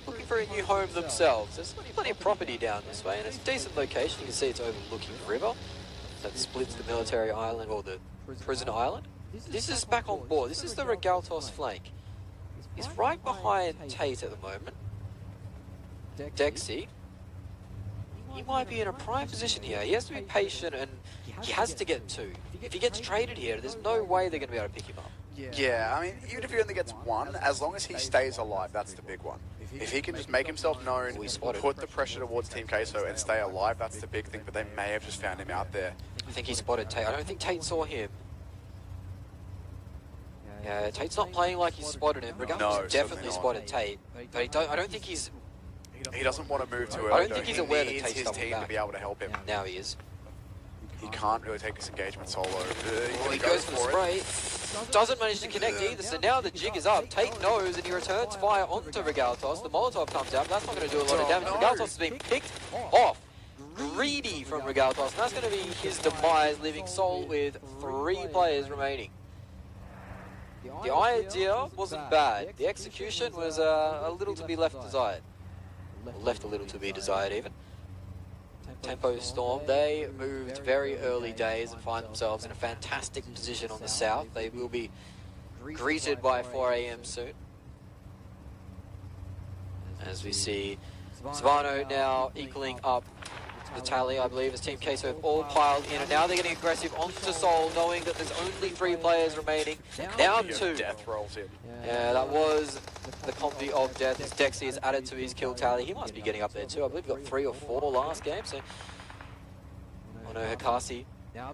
[SPEAKER 13] looking for a new home themselves. There's plenty of property down this way and it's a decent location. You can see it's overlooking the river that splits the military island or the prison island. This is back on board. This is the Regaltos flank. He's right behind Tate at the moment. Dexy. He might be in a prime position here. He has to be patient and he has to get 2. If he gets traded here, there's no way they're going to be able to pick him up.
[SPEAKER 2] Yeah, I mean, even if he only gets 1, as long as he stays alive, that's the big one. If he can just make himself known, put the pressure towards Team Queso and stay alive, that's the big thing, but they may have just found him out there.
[SPEAKER 13] I think he spotted Tate. I don't think Tate saw him. Yeah, Tate's not playing like he spotted him. Regaltos definitely spotted Tate, but I don't think he's...
[SPEAKER 2] He doesn't want to move too early.
[SPEAKER 13] I don't think he's aware that Tate's
[SPEAKER 2] his team to be able to help him.
[SPEAKER 13] Now he is.
[SPEAKER 2] He can't really take this engagement solo.
[SPEAKER 13] He goes for the spray. Doesn't manage to connect either, so now the jig is up. Tate knows and he returns fire onto Regaltos. The Molotov comes out, but that's not going to do a lot of damage. Regaltos is being picked off. Greedy from Regaltos. And that's going to be his demise, leaving Seoul with 3 players remaining. The idea wasn't bad. The execution was a little to be left desired. Left a little to be desired even. Tempo Storm, they moved very early days and find themselves in a fantastic position on the south. They will be greeted by 4 AM soon. As we see Savano now equaling up the tally, I believe, as Team Queso have all piled in, and now they're getting aggressive onto Seoul, knowing that there's only 3 players remaining. Now 2.
[SPEAKER 4] Death rolls in.
[SPEAKER 13] Yeah, that was the combi of death as Dexy is added to his kill tally. He must be getting up there too. I believe he got 3 or 4 last game. So, oh no, Hikasi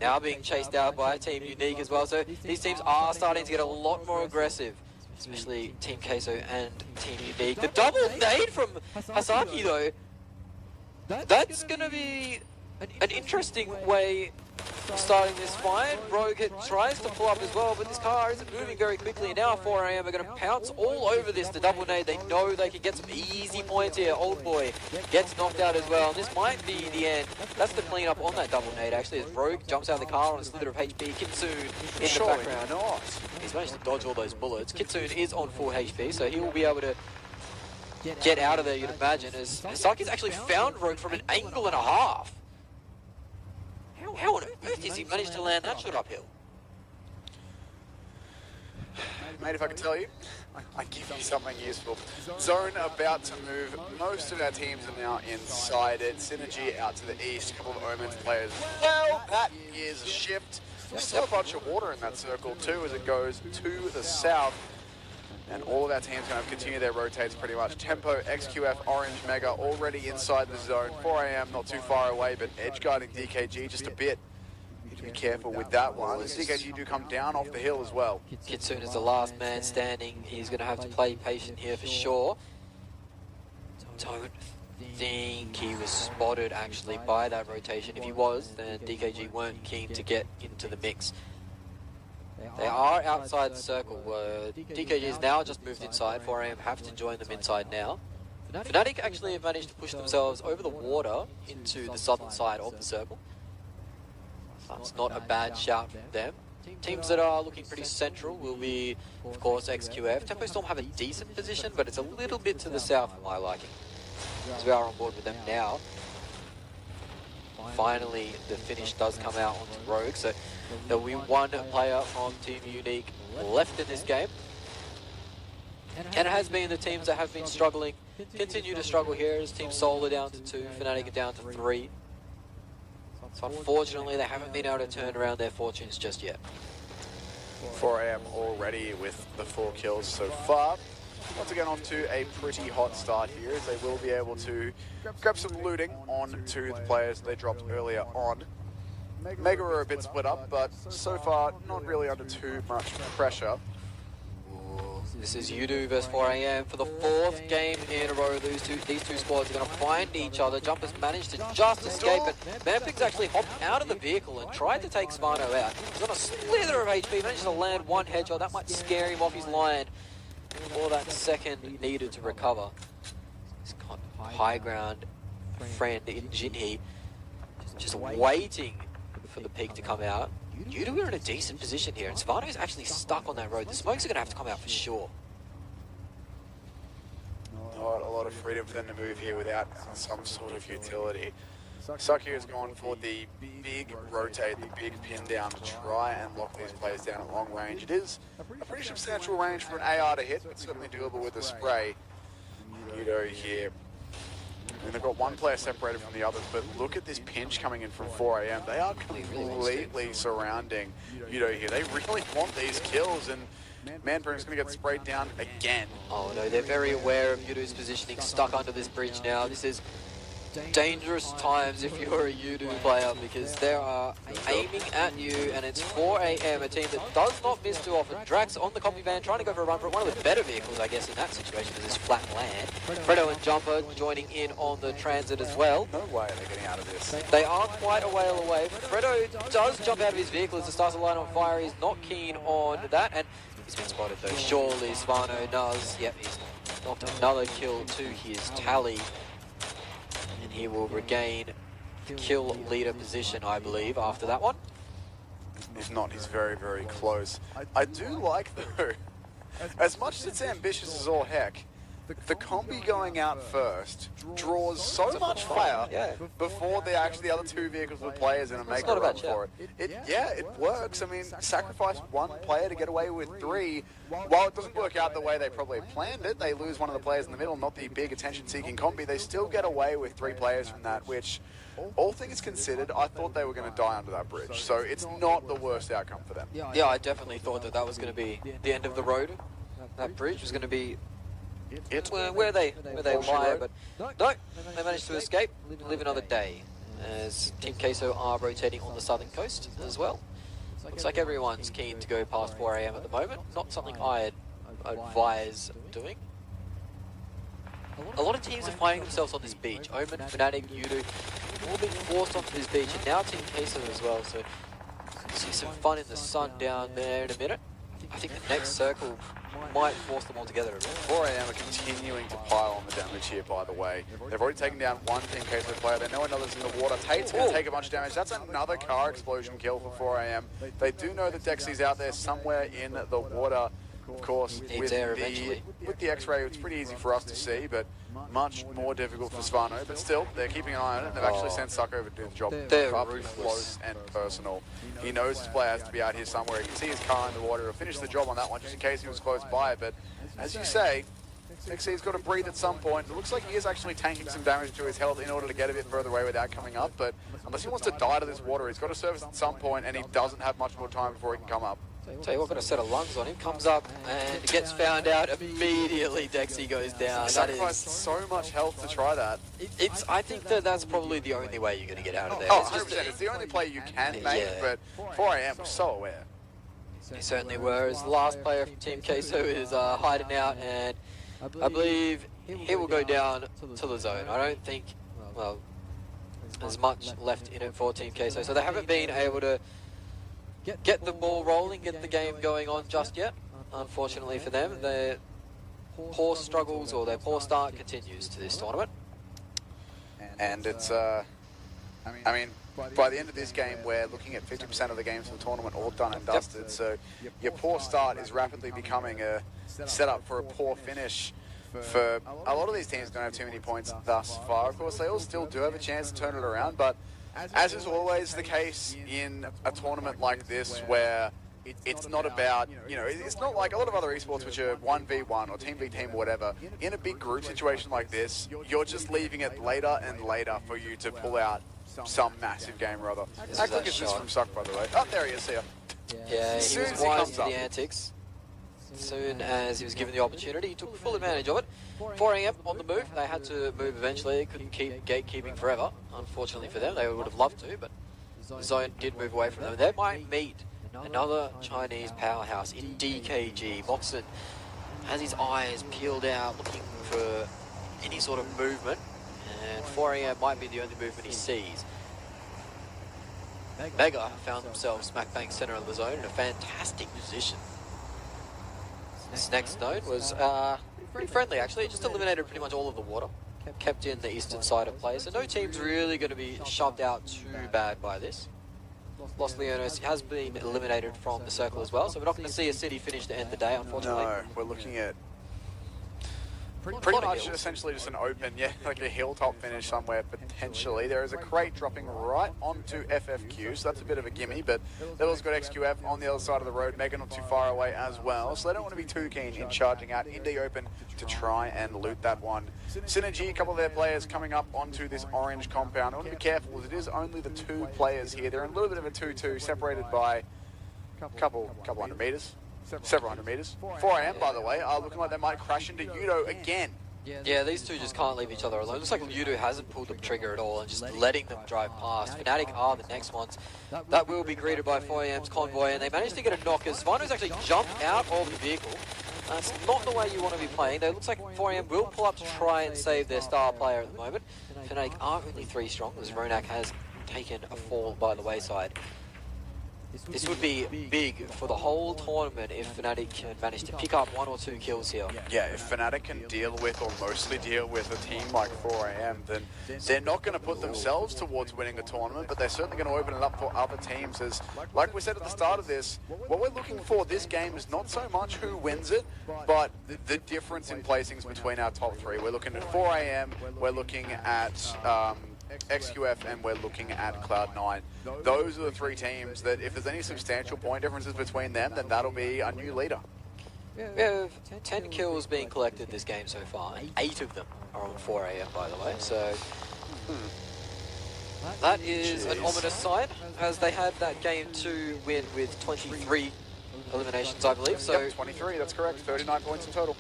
[SPEAKER 13] now being chased out by Team Unique as well. So these teams are starting to get a lot more aggressive, especially Team Queso and Team Unique. The double nade from Hasaki though, that's going to be an interesting way of starting this fight. Rogue tries to pull up as well, but this car isn't moving very quickly. And now 4AM are going to pounce all over this, the double nade. They know they can get some easy points here. Old boy gets knocked out as well. And this might be the end. That's the cleanup on that double nade actually, as Rogue jumps out of the car on a slither of HP. Kitsune in the background. He's managed to dodge all those bullets. Kitsune is on full HP, so he will be able to get out of there, you'd imagine, as Hasaki's actually found Rogue from an angle and a half. How on earth has he managed to land that shot uphill?
[SPEAKER 4] Mate, if I can tell you, I give you something useful. Zone about to move. Most of our teams are now inside it. Synergy out to the east. A couple of Omens players. Well, that is a shift. There's still a bunch of water in that circle too as it goes to the south. And all of our teams kind of continue their rotates pretty much. Tempo, XQF, Orange, Mega already inside the zone. 4AM not too far away, but edge guarding DKG just a bit. Need to be careful with that one. As DKG do come down off the hill as well.
[SPEAKER 13] Kitsune is the last man standing. He's going to have to play patient here for sure. Don't think he was spotted actually by that rotation. If he was, then DKG weren't keen to get into the mix. They are outside the circle. DKG has now just moved inside. 4AM have to join them inside now. Fnatic actually have managed to push themselves over the water into the southern side of the circle. That's not a bad shout from them. Teams that are looking pretty central will be, of course, XQF. Tempo Storm have a decent position, but it's a little bit to the south for my liking. As we are on board with them now. Finally, the finish does come out onto Rogue, so there will be 1 player from Team Unique left in this game. And it has been the teams that have been struggling, continue to struggle here, as Team Seoul are down to 2, Fnatic are down to 3. So unfortunately, they haven't been able to turn around their fortunes just yet.
[SPEAKER 4] 4AM already with the 4 kills so far. Once again, off to a pretty hot start here, as they will be able to grab some looting onto the players they dropped earlier on. Mega are a bit split up, but so far not really under too much pressure.
[SPEAKER 13] This is Yudu versus 4AM for the 4th game in a row. These two squads are going to find each other. Jumpers managed to just escape, but Mampig's actually hopped out of the vehicle and tried to take Spano out. He's on a slither of HP, managed to land 1 headshot. That might scare him off his line for that second needed to recover. He's got high ground friend in Jinhee, just waiting for the peak to come out. Yudu are in a decent position here, and Spano is actually stuck on that road. The smokes are going to have to come out for sure.
[SPEAKER 4] Not a lot of freedom for them to move here without some sort of utility. Saki has gone for the big rotate, the big pin down to try and lock these players down at long range. It is a pretty substantial range for an AR to hit, but certainly doable with the spray. Yudo here. And they've got 1 player separated from the others, but look at this pinch coming in from 4AM. They are completely surrounding Yudo here. They really want these kills, and Manburn's going to get sprayed down again.
[SPEAKER 13] Oh no, they're very aware of Yudu's positioning, stuck under this bridge now. This is dangerous times if you're a Yudu player, because they are aiming at you, and it's 4AM, a team that does not miss too often. Drax on the copy van, trying to go for a run for it. One of the better vehicles, I guess, in that situation is this flat land. Fredo and Jumper joining in on the transit as well.
[SPEAKER 4] No way they're getting out of this.
[SPEAKER 13] They are quite a while away. Fredo does jump out of his vehicle as it starts to light on fire. He's not keen on that, and he's been spotted though. Surely Spano does. Yep, he's knocked another kill to his tally. And he will regain the kill leader position, I believe, after that one.
[SPEAKER 4] If not, he's very, very close. I do like, though, as much as it's ambitious as all heck,
[SPEAKER 2] the combi going out first draws so much fire before the other two vehicles with players in and make a run for it. It works. I mean, sacrifice one player to get away with three. While it doesn't work out the way they probably planned it, they lose one of the players in the middle, not the big attention-seeking combi. They still get away with three players from that, which, all things considered, I thought they were going to die under that bridge. So it's not the worst outcome for them.
[SPEAKER 13] Yeah, I definitely thought that was going to be the end of the road. That bridge was going to be where they lie, but no, they managed to escape, live another day, as Team Queso are rotating on the southern coast as well. Looks like everyone's keen to go past 4 AM at the moment, not something I'd advise doing. A lot of teams are finding themselves on this beach. Omen, Fnatic, Yudu, all being forced onto this beach, and now Team Queso as well, so see some fun in the sun down there in a minute. I think the next circle might force them all together a bit.
[SPEAKER 2] 4 AM are continuing to pile on the damage here, by the way. They've already taken down one Team Queso player. They know another's in the water. Tate's going to take a bunch of damage. That's another car explosion kill for 4 AM. They do know that Dexy's out there somewhere in the water. Of course, with the X-ray, it's pretty easy for us to see, but much more difficult for Svano. But still, they're keeping an eye on it. They've actually sent Suck over to do the job up close and personal. He knows his player has to be out here somewhere. He can see his car in the water. He'll finish the job on that one just in case he was close by. But as you say, Dexy's got to breathe at some point. It looks like he is actually tanking some damage to his health in order to get a bit further away without coming up. But unless he wants to die to this water, he's got to service at some point, and he doesn't have much more time before he can come up.
[SPEAKER 13] Tell you what, got a set of lungs on him, comes up and gets found out immediately. Dexy goes down.
[SPEAKER 2] Sacrificed so much health to try that.
[SPEAKER 13] I think that's probably the only way you're going to get out of there.
[SPEAKER 2] Oh, 100%. It's the only play you can make, but 4 AM was so aware.
[SPEAKER 13] They certainly were. As the last player from Team Queso is hiding out, and I believe he will go down to the zone. I don't think, well, there's much left in it for Team Queso, so they haven't been able to get the ball rolling, get the game going on just yet. Unfortunately for them, their poor struggles or their poor start continues to this tournament.
[SPEAKER 2] And it's, I mean, by the end of this game, we're looking at 50% of the games for the tournament all done and dusted. So your poor start is rapidly becoming a setup for a poor finish. For a lot of these teams don't have too many points thus far. Of course, they all still do have a chance to turn it around, but as is always the case in a tournament like this, where it's not about, you know, it's not like a lot of other esports which are 1v1 or team v team or whatever. In a big group situation like this, you're just leaving it later and later for you to pull out some massive game or other. Act like it's just from Suck, by the way. Oh, there he is, see ya.
[SPEAKER 13] Yeah, he was wise to the antics. As soon as he was given the opportunity, he took full advantage of it. 4 AM on the move. They had to move eventually. They couldn't keep gatekeeping forever. Unfortunately for them, they would have loved to, but the zone did move away from them. They might meet another Chinese powerhouse in DKG. Moxon has his eyes peeled out, looking for any sort of movement, and 4 AM might be the only movement he sees. Mega found themselves smack bang center of the zone in a fantastic position. This next zone was pretty friendly actually. It just eliminated pretty much all of the water. Kept in the eastern side of play, so no team's really going to be shoved out too bad by this. Los Leones has been eliminated from the circle as well, so we're not going to see a city finish to end the day, unfortunately.
[SPEAKER 2] No, we're looking at pretty much essentially just an open, like a hilltop finish somewhere, potentially. There is a crate dropping right onto FFQ, so that's a bit of a gimme, but they've also got XQF on the other side of the road, Mega not too far away as well, so they don't want to be too keen in charging out in the open to try and loot that one. Synergy, a couple of their players coming up onto this orange compound. I want to be careful, as it is only the 2 players here. They're in a little bit of a 2-2, separated by a couple hundred meters. Several hundred meters. 4 AM, by the way, are looking like they might crash into Yudo again.
[SPEAKER 13] Yeah, these two just can't leave each other alone. Looks like Yudo hasn't pulled the trigger at all and just letting them drive past. Fnatic are the next ones. That will be greeted by 4 AM's convoy, and they managed to get a knock as Svano's actually jumped out of the vehicle. That's not the way you want to be playing. It looks like 4 AM will pull up to try and save their star player at the moment. Fnatic are only 3 strong, as Ronak has taken a fall by the wayside. This would be big for the whole tournament if Fnatic can manage to pick up 1 or 2 kills here.
[SPEAKER 2] Yeah, if Fnatic can deal with or mostly deal with a team like 4AM, then they're not going to put themselves towards winning a tournament, but they're certainly going to open it up for other teams. As, like we said at the start of this, what we're looking for this game is not so much who wins it, but the difference in placings between our top 3. We're looking at 4AM, we're looking at XQF, and we're looking at Cloud9. Those are the 3 teams that if there's any substantial point differences between them, then that'll be a new leader.
[SPEAKER 13] We have 10 kills being collected this game so far, and 8 of them are on 4AM, by the way, so that is an ominous sign, as they had that game 2 win with 23 eliminations, I believe. So
[SPEAKER 2] yep, 23, that's correct, 39 points in total.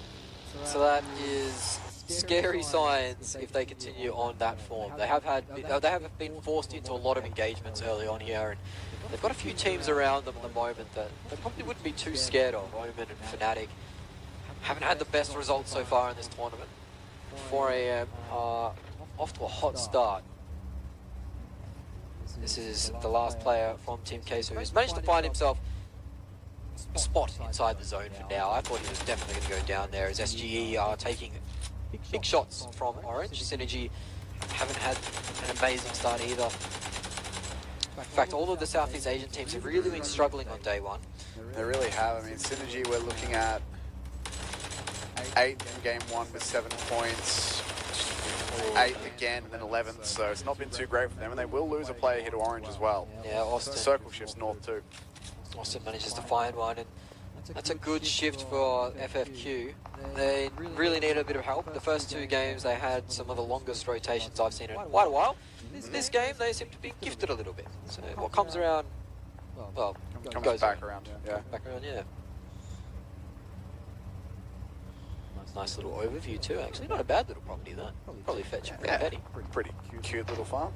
[SPEAKER 13] So that is scary signs if they continue on that form. They have been forced into a lot of engagements early on here, and they've got a few teams around them at the moment that they probably wouldn't be too scared of. Omen and Fnatic haven't had the best results so far in this tournament. 4AM are off to a hot start. This is the last player from Team Queso who's managed to find himself a spot inside the zone for now. I thought he was definitely going to go down there, as SGE are taking big shots from Orange. Synergy haven't had an amazing start either. In fact, all of the Southeast Asian teams have really been struggling on day 1.
[SPEAKER 2] They really have. I mean, Synergy, we're looking at 8 in game 1 with 7 points. 8th again, and then 11th, so it's not been too great for them, and they will lose a player here to Orange as well.
[SPEAKER 13] Yeah, Austin.
[SPEAKER 2] Circle shifts north too.
[SPEAKER 13] Austin manages to find one, and that's a good shift for FFQ. They really need a bit of help. The first 2 games they had some of the longest rotations I've seen in quite a while. This game they seem to be gifted a little bit. So what comes around, well, goes
[SPEAKER 2] back around. Yeah.
[SPEAKER 13] Back around, yeah. Nice little overview too, actually. Not a bad little property, that. Probably fetch a penny.
[SPEAKER 2] Pretty cute little farm.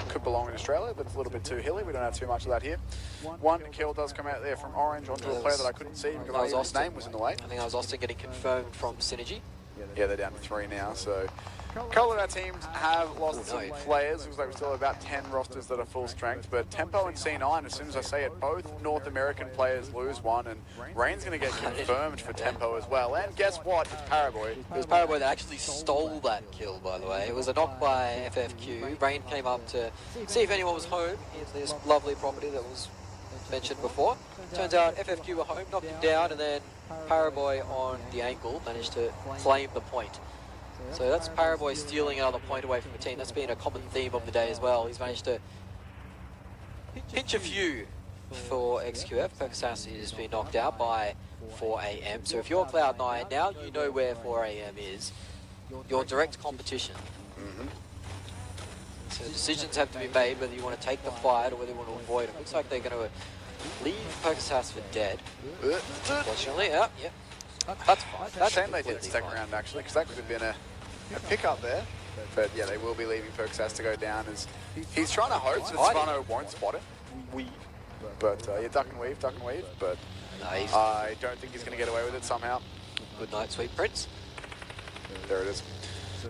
[SPEAKER 2] Could belong in Australia, but it's a little bit too hilly. We don't have too much of that here. 1 kill does come out there from Orange onto a player that I couldn't see because his name was in the way.
[SPEAKER 13] I think that was Austin getting confirmed from Synergy.
[SPEAKER 2] Yeah, they're down to 3 now, so a couple of our teams have lost some players. Looks like we still have about 10 rosters that are full strength, but Tempo and C9, as soon as I say it, both North American players lose 1, and Rain's going to get confirmed for Tempo as well. And guess what? It's Paraboy.
[SPEAKER 13] It was Paraboy that actually stole that kill, by the way. It was a knock by FFQ. Rain came up to see if anyone was home in this lovely property that was mentioned before. Turns out FFQ were home, knocked him down, and then Paraboy on the angle managed to claim the point. So that's Paraboy stealing another point away from the team. That's been a common theme of the day as well. He's managed to pinch a few for XQF. Perksas is being knocked out by 4AM. So if you're Cloud9, now you know where 4AM is. Your direct competition. So decisions have to be made whether you want to take the fight or whether you want to avoid it. Looks like they're going to leave Perksas for dead. Unfortunately, yeah. That's fine.
[SPEAKER 2] That's a shame they didn't stick around, actually, because that could have been a pick-up there. But yeah, they will be leaving Perksas to go down, as he's trying to hope that Svano won't spot it. But yeah, duck and weave, but I don't think he's going to get away with it somehow.
[SPEAKER 13] Good night, sweet prince.
[SPEAKER 2] There it is.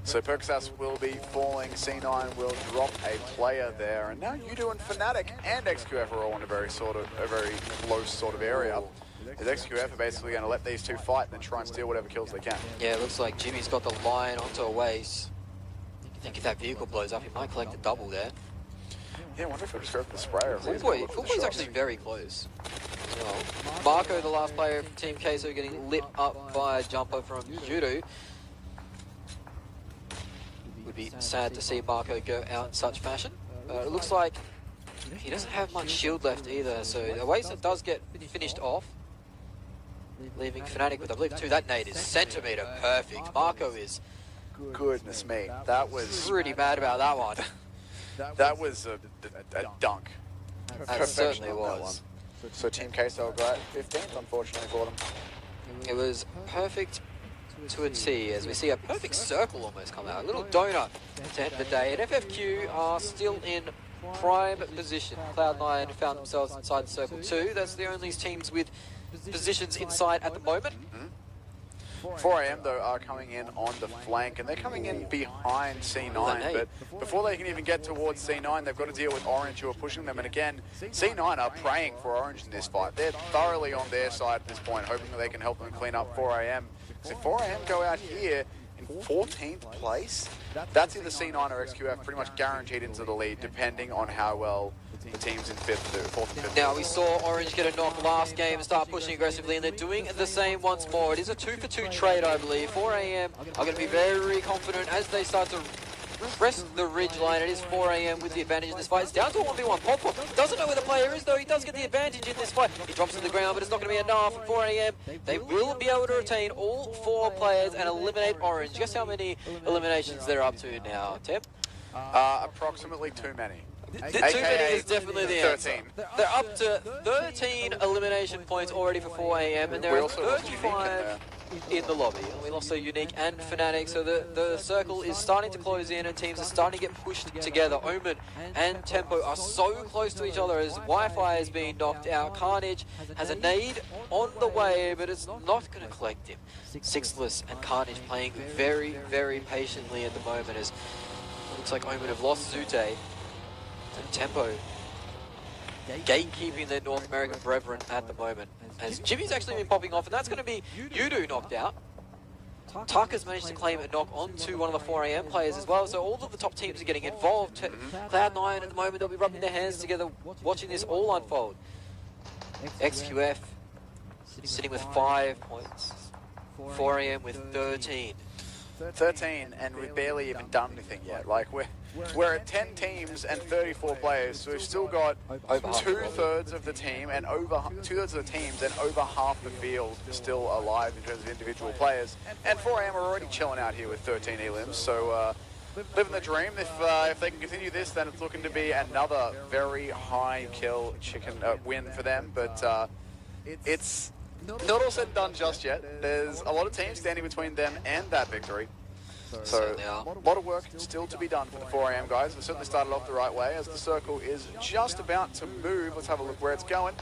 [SPEAKER 2] So Perksas will be falling, C9 will drop a player there, and now Udo and Fnatic and XQF are all in a very close sort of area. Is XQF are basically going to let these 2 fight and then try and steal whatever kills they can.
[SPEAKER 13] Yeah, it looks like Jimmy's got the line onto a waste. I think if that vehicle blows up, he might collect a double there.
[SPEAKER 2] Yeah, I wonder if it'll just go for the sprayer.
[SPEAKER 13] Fullboy's actually very close as well. Marco, the last player from Team Queso, getting lit up by a jumper from Judo. Would be sad to see Marco go out in such fashion. It looks like he doesn't have much shield left either, so the waste does get finished off, leaving Fnatic with, I believe, 2. That nade is centimetre perfect. Marco is...
[SPEAKER 2] Goodness me, that was...
[SPEAKER 13] pretty bad about that one.
[SPEAKER 2] That was a dunk.
[SPEAKER 13] That certainly was.
[SPEAKER 2] So Team Queso got 15th, unfortunately, for them.
[SPEAKER 13] It was perfect to a T, as we see a perfect circle almost come out. A little donut to end the day. And FFQ are still in prime position. Cloud9 found themselves inside the circle 2. That's the only teams with positions inside at the moment.
[SPEAKER 2] 4AM though are coming in on the flank, and they're coming in behind C9, but before they can even get towards C9, they've got to deal with Orange, who are pushing them, and again, C9 are praying for Orange in this fight. They're thoroughly on their side at this point, hoping that they can help them clean up 4AM. Because if 4AM go out here in 14th place, that's either C9 or XQF pretty much guaranteed into the lead, depending on how well the teams in 5th do, 4th and 5th.
[SPEAKER 13] Now we saw Orange get a knock last game and start pushing aggressively, and they're doing the same once more. It is a 2-for-2 trade, I believe. 4AM are going to be very confident as they start to press the ridge line. It is 4AM with the advantage in this fight. It's down to a 1v1. Pop doesn't know where the player is, though. He does get the advantage in this fight. He drops to the ground, but it's not going to be enough. 4AM, they will be able to retain all 4 players and eliminate Orange. Guess how many eliminations they're up to now, Tim?
[SPEAKER 2] Approximately too many.
[SPEAKER 13] Too many is definitely the
[SPEAKER 2] 13.
[SPEAKER 13] answer. They're up to 13 elimination points already for 4AM, and they're at 35 in the lobby. And we lost so Unique and Fnatic, so the circle is starting to close in, and teams are starting to get pushed together. Omen and Tempo are so close to each other as Wi-Fi is being knocked out. Carnage has a nade on the way, but it's not going to collect him. Sixless and Carnage playing very, very patiently at the moment, as it looks like Omen have lost Zute. And Tempo gatekeeping their North American brethren at the moment, as Jimmy's actually been popping off, and that's going to be Yudu knocked out. Tucker's managed to claim a knock onto one of the 4AM players as well, so all of the top teams are getting involved. Cloud9 at the moment, they'll be rubbing their hands together watching this all unfold. XQF sitting with 5 points, 4AM with 13.
[SPEAKER 2] 13, and we've barely even done anything yet. Like, we're at 10 teams and 34 players, so we've still got two-thirds of the team and over two-thirds of the teams and over half the field still alive in terms of individual players. And 4AM are already chilling out here with 13 elims, so living the dream. If they can continue this, then it's looking to be another very high kill win for them. But it's not all said and done just yet. There's a lot of teams standing between them and that victory. So a lot of work still to be done for the 4AM guys. They've certainly started off the right way as the circle is just about to move. Let's have a look where it's going.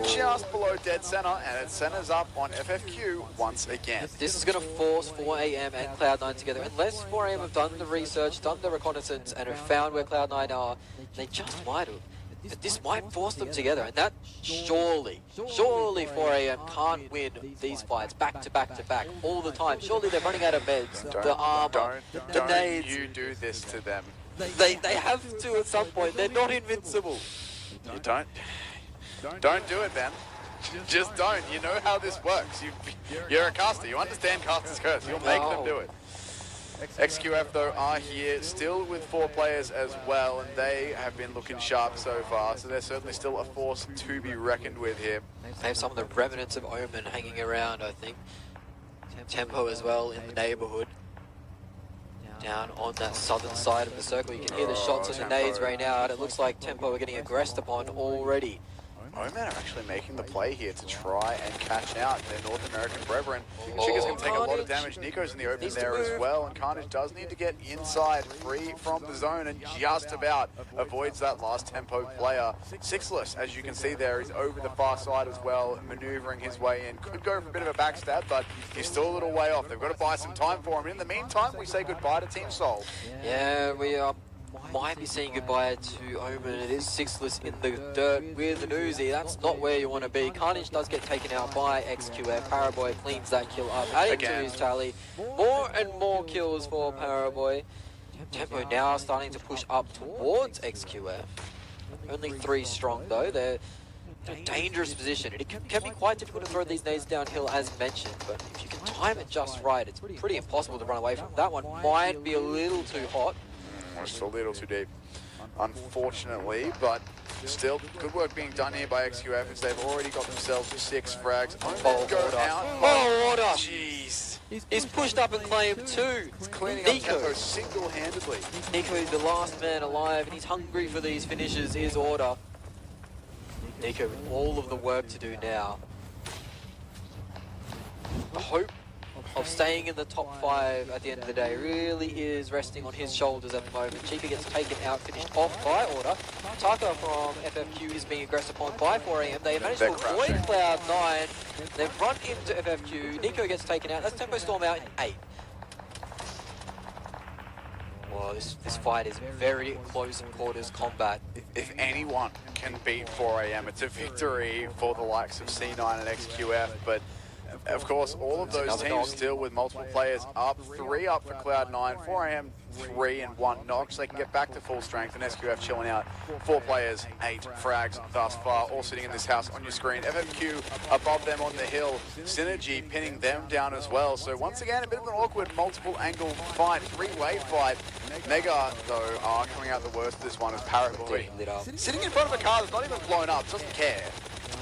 [SPEAKER 2] Just below dead center, and it centers up on FFQ once again.
[SPEAKER 13] This is going to force 4AM and Cloud9 together. Unless 4AM have done the research, done the reconnaissance, and have found where Cloud9 are, they just might have. But this might force them together, and that surely 4AM can't win these fights back to back to back all the time. Surely they're running out of meds, the armor, the nades.
[SPEAKER 2] You do this to them.
[SPEAKER 13] They have to at some point. They're not invincible.
[SPEAKER 2] You don't do it, Ben. Just don't. You know how this works. You're a caster. You understand caster's curse. You'll make them do it. XQF though are here still with 4 players as well, and they have been looking sharp so far, so they're certainly still a force to be reckoned with here.
[SPEAKER 13] They have some of the remnants of Omen hanging around, I think. Tempo as well in the neighborhood. Down on that southern side of the circle, you can hear the shots and the nades right now, and it looks like Tempo are getting aggressed upon already.
[SPEAKER 2] Omen are actually making the play here to try and catch out their North American brethren. Chica's going to take a lot of damage. Nico's in the open there as well, and Carnage does need to get inside, free from the zone, and just about avoids that last Tempo player. Sixless, as you can see there, is over the far side as well, maneuvering his way in. Could go for a bit of a backstab, but he's still a little way off. They've got to buy some time for him. In the meantime, we say goodbye to Team Soul.
[SPEAKER 13] Yeah, we might be saying goodbye to Omen. It is Sixless in the dirt with an Uzi. That's not where you want to be. Carnage does get taken out by XQF. Paraboy cleans that kill up, adding to his tally. More and more kills for Paraboy. Tempo now starting to push up towards XQF. Only 3 strong though. They're in a dangerous position. It can be quite difficult to throw these nades downhill as mentioned, but if you can time it just right, it's pretty impossible to run away from. That one might be a little too hot.
[SPEAKER 2] Just a little too deep, unfortunately, but still good work being done here by XQF as they've already got themselves 6 frags.
[SPEAKER 13] Order!
[SPEAKER 2] Jeez.
[SPEAKER 13] He's pushed up and claimed 2.
[SPEAKER 2] He's cleaning up Tempo single-handedly.
[SPEAKER 13] Nico is the last man alive, and he's hungry for these finishes. Is Order. Nico with all of the work to do now. The hope of staying in the top 5 at the end of the day really is resting on his shoulders at the moment. Chica gets taken out, finished off by Order. Taka from FFQ is being aggressed upon by 4AM. They managed to avoid Cloud9. They've run into FFQ. Nico gets taken out. That's Tempo Storm out in 8. Well, this fight is very close quarters combat.
[SPEAKER 4] If anyone can beat 4AM, it's a victory for the likes of C9 and XQF, but of course, all of those teams still with multiple players up. 3 up for Cloud9, 4AM 3 and 1 knock, so they can get back to full strength, and SQF chilling out. 4 players, 8 frags thus far, all sitting in this house on your screen. FFQ above them on the hill, Synergy pinning them down as well. So once again, a bit of an awkward multiple angle fight, 3-way fight. Mega, though, are coming out the worst of this one as Paraboy sitting in front of a car that's not even blown up, doesn't care.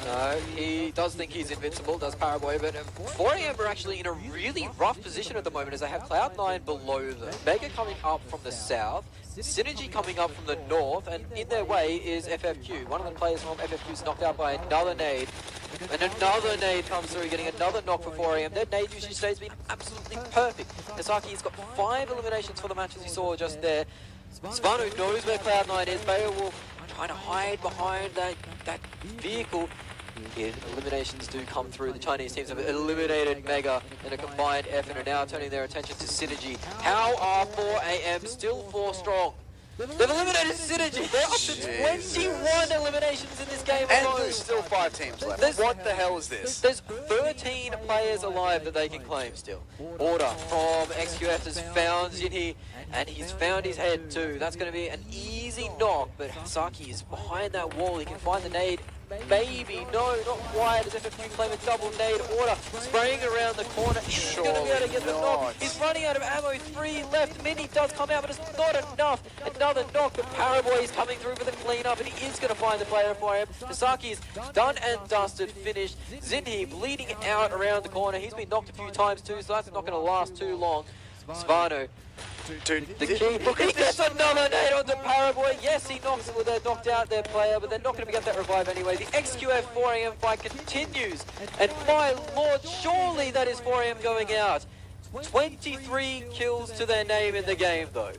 [SPEAKER 13] No, he does think he's invincible, does Paraboy, but 4AM are actually in a really rough position at the moment as they have Cloud9 below them. Mega coming up from the south, Synergy coming up from the north, and in their way is FFQ. One of the players from FFQ is knocked out by another nade, and another nade comes through, getting another knock for 4AM. Their nade usage today has been absolutely perfect. Hisaki's got 5 eliminations for the match, as you saw just there. Svano knows where Cloud9 is. Beowulf trying to hide behind that vehicle. Eliminations do come through. The Chinese teams have eliminated Mega in a combined effort and are now turning their attention to Synergy. How are 4AM still 4 strong? They've eliminated Synergy. They're up to 21 eliminations in this game alone.
[SPEAKER 4] And there's still 5 teams left. What the hell is this?
[SPEAKER 13] There's 13 players alive that they can claim still. Order from XQF has found Zinhi, and he's found his head too. That's going to be an easy knock, but Hasaki is behind that wall. He can find the nade. Maybe, no, not quite, as FFQ claim a double nade. Order spraying around the corner. He's going to be able to get the knock. He's running out of ammo, 3 left. Mini does come out, but it's not enough. Another knock, but Paraboy is coming through for the cleanup, and he is going to find the player for him. Hasaki is done and dusted, finished. Zinhi bleeding out around the corner. He's been knocked a few times too, so that's not going to last too long. Svano.
[SPEAKER 4] Dude,
[SPEAKER 13] the key. He gets another nade onto Paraboy. Yes, he knocked out their player, but they're not going to get that revive anyway. The XQF 4AM fight continues, and my lord, surely that is 4AM going out. 23 kills to their name in the game, though.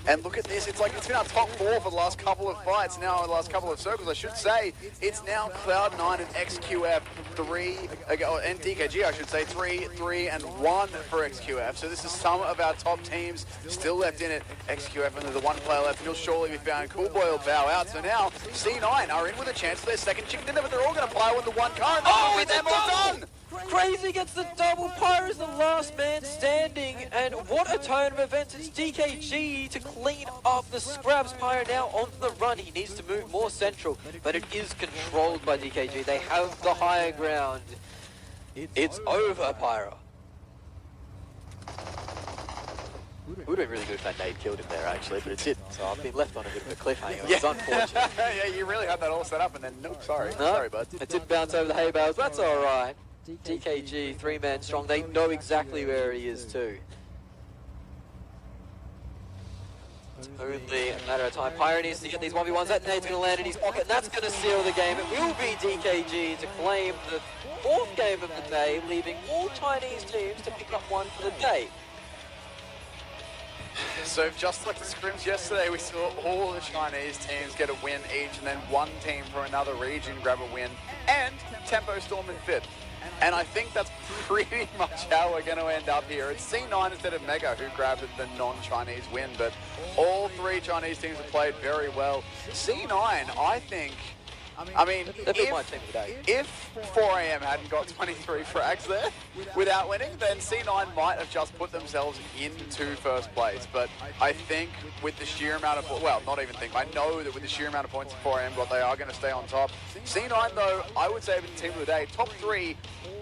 [SPEAKER 4] And look at this, it's like it's been our top 4 for the last couple of fights, now the last couple of circles, I should say. It's now Cloud9 and XQF 3, and DKG I should say, 3 and 1 for XQF. So this is some of our top teams still left in it. XQF and there's the 1 player left, and he'll surely be found. Cool Boy will bow out, so now C9 are in with a chance for their second chicken dinner, but they're all going to pile on the 1 car, and
[SPEAKER 13] oh,
[SPEAKER 4] with them all done!
[SPEAKER 13] Crazy gets the double. Pyro is the last man standing, and what a turn of events. It's DKG to clean up the scraps. Pyro now on the run. He needs to move more central, but it is controlled by DKG. They have the higher ground. It's over, Pyro. It would have been really good if that nade killed him there, actually, but it didn't, so I've been left on a bit of a cliffhanger. It's unfortunate.
[SPEAKER 4] Yeah, you really had that all set up, and then, nope, sorry, bud.
[SPEAKER 13] It did bounce over the hay bales, that's alright. DKG, 3-man strong, they know exactly where he is too. It's only a matter of time. Pyro needs to get these 1v1s, that nade's going to land in his pocket, and that's going to seal the game. It will be DKG to claim the 4th game of the day, leaving all Chinese teams to pick up 1 for the day.
[SPEAKER 4] So just like the scrims yesterday, we saw all the Chinese teams get a win each, and then 1 team from another region grab a win, and Tempo Storm in 5th. And I think that's pretty much how we're going to end up here. It's C9 instead of Mega who grabbed the non-Chinese win, but all 3 Chinese teams have played very well. C9, I think, I mean, if 4AM hadn't got 23 frags there without winning, then C9 might have just put themselves into 1st place. But I think with the sheer amount of, well, not even think, I know that with the sheer amount of points 4AM got, they are going to stay on top. C9, though, I would say, with the team of the day, top 3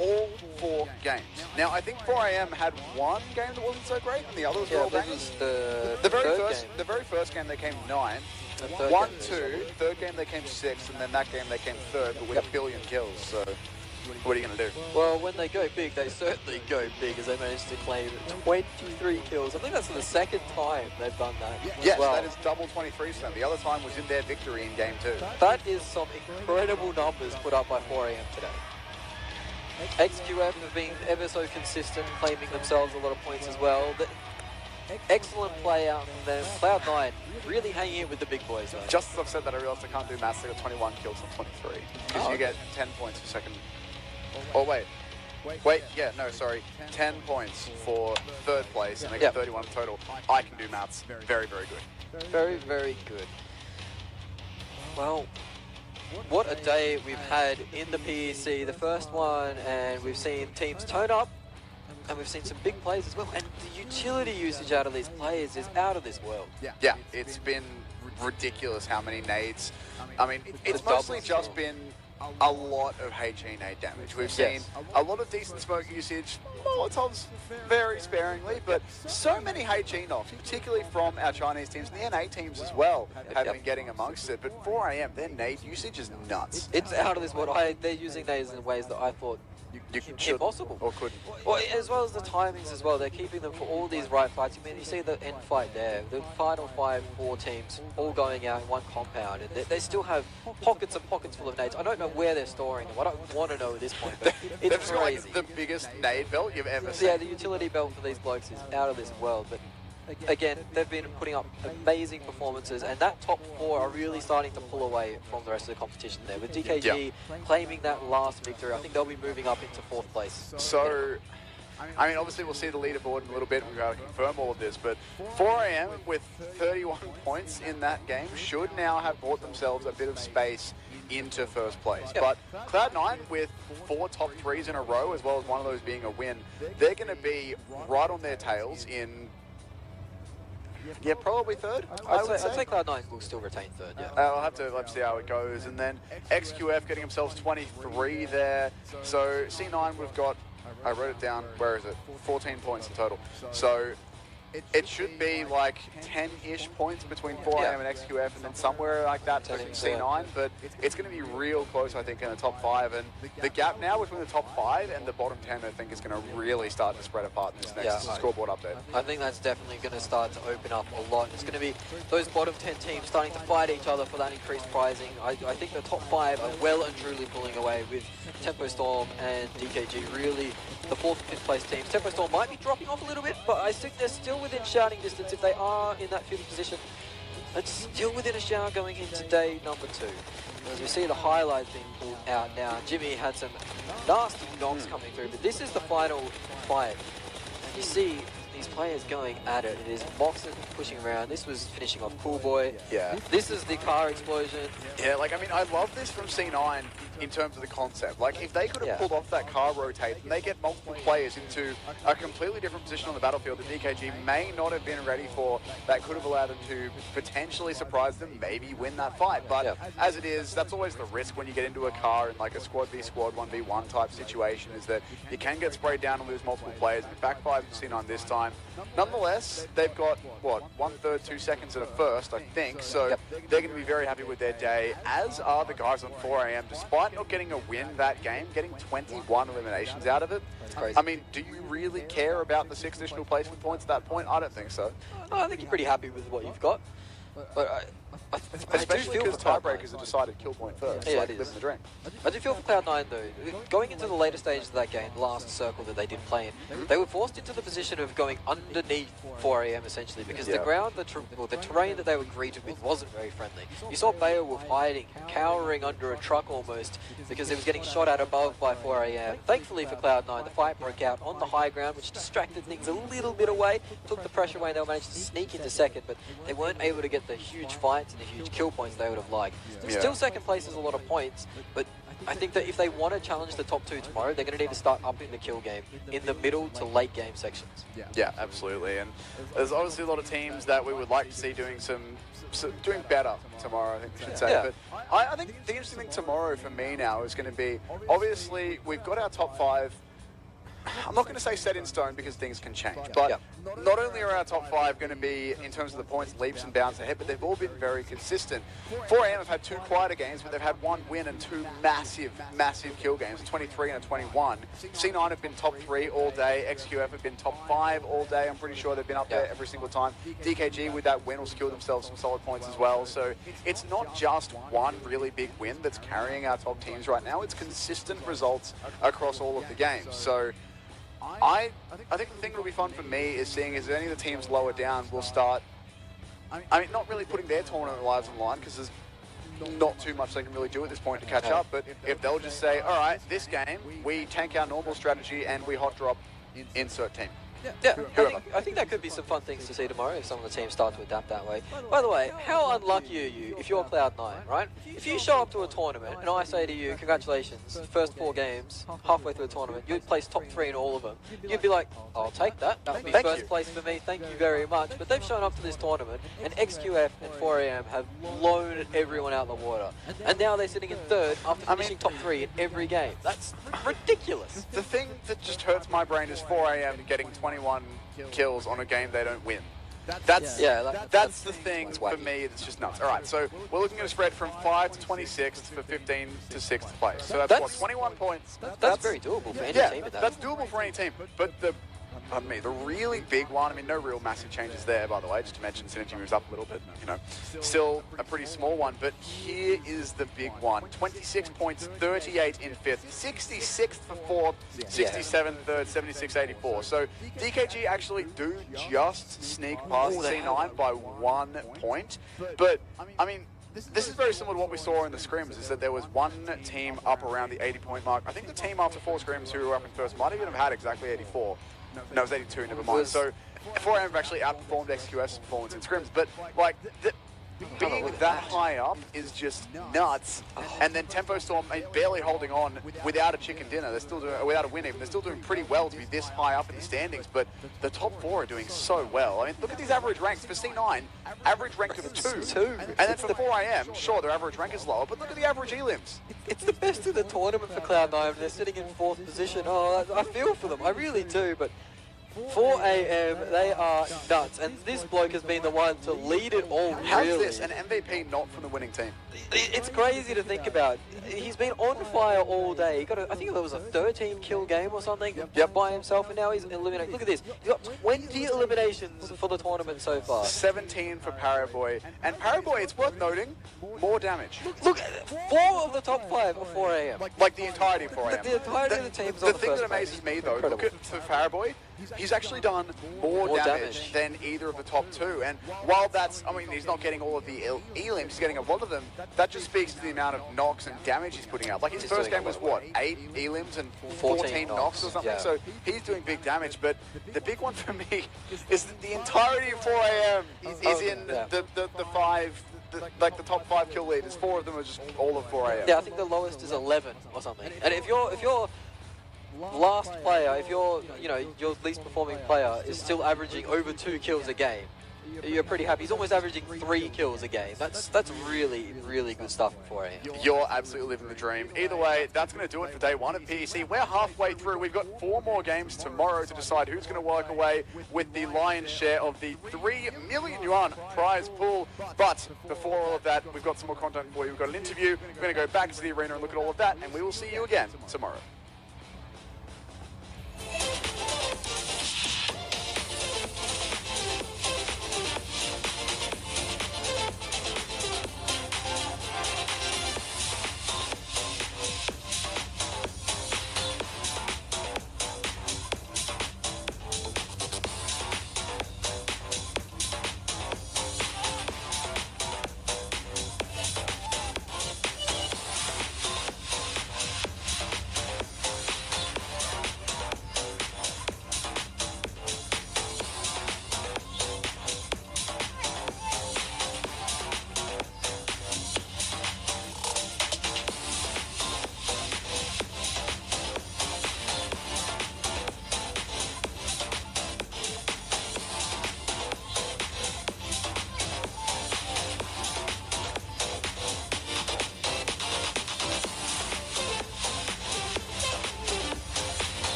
[SPEAKER 4] all 4 games. Now, I think 4AM had 1 game that wasn't so great, and the others were all bangers. The very first game they came 9. 1, 2, 3rd game they came 6th, and then that game they came 3rd, but with a billion kills, so what are you going to do?
[SPEAKER 13] Well, when they go big, they certainly go big, as they managed to claim 23 kills. I think that's the 2nd time they've done that.
[SPEAKER 4] Yes,
[SPEAKER 13] well.
[SPEAKER 4] that is double 23 for them. The other time was in their victory in game 2.
[SPEAKER 13] That is some incredible numbers put up by 4AM today. XQF have been ever so consistent, claiming themselves a lot of points as well. Excellent play out from them. Cloud9 really hanging it with the big boys, though.
[SPEAKER 2] Just as I've said that, I realised I can't do maths. I got 21 kills on 23. Because you get 10 points for second. Oh, wait. Yeah, no, sorry. 10 points for third place, and I get 31 total. I can do maths. Very, very good.
[SPEAKER 13] Very, very good. Well, what a day we've had in the PEC, the first one, and we've seen teams turn up, and we've seen some big plays as well, and the utility usage out of these players is out of this world.
[SPEAKER 2] Yeah, it's been ridiculous how many nades. I mean, it's mostly just been a lot of HE nade damage. We've seen a lot of decent smoke usage, Molotovs very sparingly, but so many HE knocks, particularly from our Chinese teams and the NA teams as well, have been getting amongst it. But 4AM, their nade usage is nuts.
[SPEAKER 13] It's out of this world. They're using nades in ways that I thought
[SPEAKER 2] you should
[SPEAKER 13] impossible
[SPEAKER 2] or couldn't.
[SPEAKER 13] Well, as well as the timings as well. They're keeping them for all these right fights. I mean, you see the end fight there, the final 5-4 teams all going out in one compound, and they still have pockets and pockets full of nades. I don't know where they're storing them. I don't want to know at this point, but it's crazy.
[SPEAKER 2] Got, like, the biggest nade belt you've ever seen.
[SPEAKER 13] Yeah, the utility belt for these blokes is out of this world, but again, they've been putting up amazing performances, and that top 4 are really starting to pull away from the rest of the competition there. With DKG claiming that last victory, I think they'll be moving up into 4th place.
[SPEAKER 2] So, I mean, obviously we'll see the leaderboard in a little bit. We've got to confirm all of this, but 4AM with 31 points in that game should now have bought themselves a bit of space into first place. But Cloud9 with 4 top 3s in a row, as well as one of those being a win, they're going to be right on their tails in... Yeah, probably 3rd.
[SPEAKER 13] I'd say Cloud9 will still retain 3rd, yeah.
[SPEAKER 2] I'll have to see how it goes. And then XQF getting themselves 23 there. So C9 we've got, I wrote it down, where is it? 14 points in total. So it should be like 10-ish points between 4AM and XQF, and then somewhere like that between C9, but it's going to be real close, I think, in the top 5, and the gap now between the top 5 and the bottom 10, I think, is going to really start to spread apart in this next scoreboard update.
[SPEAKER 13] I think that's definitely going to start to open up a lot. It's going to be those bottom 10 teams starting to fight each other for that increased prizing. I think the top 5 are well and truly pulling away, with Tempo Storm and DKG really the 4th and 5th place teams. Tempo Storm might be dropping off a little bit, but I think they're still within shouting distance. If they are in that 5th position, it's still within a shout going into day number 2. As we see the highlights being pulled out now, Jimmy had some nasty knocks coming through, but this is the final fight. And you see these players going at it. It is Moxon pushing around. This was finishing off Cool Boy.
[SPEAKER 2] Yeah.
[SPEAKER 13] This is the car explosion.
[SPEAKER 2] Yeah, like, I mean, I love this from C9 in terms of the concept. Like, if they could have pulled off that car rotate and they get multiple players into a completely different position on the battlefield that DKG may not have been ready for, that could have allowed them to potentially surprise them, maybe win that fight. But as it is, that's always the risk when you get into a car in like a squad v squad, 1v1 type situation, is that you can get sprayed down and lose multiple players. It backfired for C9 this time. Nonetheless, they've got, what, 1/3, 2 seconds and a first, I think, so they're going to be very happy with their day, as are the guys on 4AM, despite not getting a win that game, getting 21 eliminations out of it.
[SPEAKER 13] That's crazy.
[SPEAKER 2] I mean, do you really care about the 6 additional placement points at that point? I don't think so.
[SPEAKER 13] I think you're pretty happy with what you've got. But
[SPEAKER 2] especially because tiebreakers are decided kill point first.
[SPEAKER 13] Yeah,
[SPEAKER 2] like
[SPEAKER 13] it is.
[SPEAKER 2] living the dream.
[SPEAKER 13] I do feel for Cloud9 though, going into the later stages of that game, the last circle that they did play in, they were forced into the position of going underneath 4AM essentially, because the ground, the terrain that they were greeted with wasn't very friendly. You saw Beowulf hiding, cowering under a truck almost, because he was getting shot at above by 4AM. Thankfully for Cloud9, the fight broke out on the high ground, which distracted things a little bit away, took the pressure away, and they managed to sneak into second, but they weren't able to get the huge fights and the huge kill points they would have liked. Still second place is a lot of points, but I think that if they want to challenge the top 2 tomorrow, they're going to need to start upping the kill game in the middle to late game sections.
[SPEAKER 2] Yeah, absolutely. And there's obviously a lot of teams that we would like to see doing doing better tomorrow, I think we should say. But I think the interesting thing tomorrow for me now is going to be, obviously, we've got our top 5 I'm not going to say set in stone because things can change, but not only are our top 5 going to be, in terms of the points, leaps and bounds ahead, but they've all been very consistent. 4AM have had 2 quieter games, but they've had 1 win and 2 massive, massive kill games, a 23 and a 21. C9 have been top 3 all day. XQF have been top 5 all day. I'm pretty sure they've been up there every single time. DKG with that win will secure themselves some solid points as well. So it's not just one really big win that's carrying our top teams right now. It's consistent results across all of the games. So I think the thing that'll be fun for me is seeing as any of the teams lower down will start, I mean, not really putting their tournament lives on the line because there's not too much they can really do at this point to catch up, but if they'll just say, all right, this game, we tank our normal strategy and we hot drop insert team.
[SPEAKER 13] Yeah, I think that could be some fun things to see tomorrow if some of the teams start to adapt that way. By the way, how unlucky are you if you're Cloud9, right? If you show up to a tournament and I say to you, congratulations, first 4 games, halfway through the tournament, you'd place top 3 in all of them. You'd be like, I'll take that. That would be first place for me. Thank you very much. But they've shown up to this tournament and XQF and 4AM have blown everyone out of the water. And now they're sitting in 3rd after finishing top 3 in every game. That's ridiculous.
[SPEAKER 2] The thing that just hurts my brain is 4AM getting 21 kills on a game they don't win. That's the thing for me that's just nuts. All right, so we're looking at a spread from 5 to 26th for 15 to 6th place. So that's what, 21 points.
[SPEAKER 13] That's very doable for any team.
[SPEAKER 2] That's doable for any team. But the really big one, I mean, no real massive changes there, by the way, just to mention Synergy moves up a little bit, you know, still a pretty small one, but here is the big one. 26 points, 38 in 5th, 66th for 4th, 67 3rd, 76 84. So DKG actually do just sneak past C9 by 1 point, but, I mean, this is very similar to what we saw in the scrims, is that there was one team up around the 80-point mark. I think the team after 4 scrims who were up in first might even have had exactly 84. No, it was 82, never mind. So 4AM have actually outperformed XQF's performance in scrims, but like being that high up is just nuts. And then Tempo Storm barely holding on without a chicken dinner. They're still doing, without a win even. They're still doing pretty well to be this high up in the standings, but the top 4 are doing so well. I mean, look at these average ranks. For C9, average rank of 2. And then for 4AM, sure, their average rank is lower, but look at the average elims.
[SPEAKER 13] It's the best of the tournament for Cloud9. They're sitting in 4th position. Oh, I feel for them. I really do, but 4AM, they are nuts, and this bloke has been the one to lead it all.
[SPEAKER 2] How's this an MVP not from the winning team?
[SPEAKER 13] It's crazy to think about. He's been on fire all day. He got I think it was a 13 kill game or something by himself, and now he's eliminated. Look at this. He's got 20 eliminations for the tournament so far.
[SPEAKER 2] 17 for Paraboy. And Paraboy, it's worth noting, more damage.
[SPEAKER 13] Look, 4 of the top 5 are 4AM.
[SPEAKER 2] Like the entirety of 4AM.
[SPEAKER 13] The entirety of the team's on
[SPEAKER 2] the
[SPEAKER 13] the
[SPEAKER 2] thing
[SPEAKER 13] first
[SPEAKER 2] that amazes
[SPEAKER 13] page.
[SPEAKER 2] me, though, look at for Paraboy, he's actually done more damage than either of the top 2. And while that's, I mean, he's not getting all of the elims, he's getting a lot of them, that just speaks to the amount of knocks and damage he's putting out. Like his first game was what, 8 elims and 14 knocks or something? So he's doing big damage, but the big one for me is that the entirety of 4AM is in the 5, like the top 5 kill leaders. 4 of them are just all of 4AM.
[SPEAKER 13] Yeah, I think the lowest is 11 or something. And if you're last player, if you're, you know, your least performing player is still averaging over 2 kills a game, you're pretty happy. He's almost averaging 3 kills a game. That's really, really good stuff for him.
[SPEAKER 2] You're absolutely living the dream. Either way, that's going to do it for day 1 of PEC. We're halfway through. We've got 4 more games tomorrow to decide who's going to walk away with the lion's share of the 3 million yuan prize pool. But before all of that, we've got some more content for you. We've got an interview. We're going to go back to the arena and look at all of that, and we will see you again tomorrow.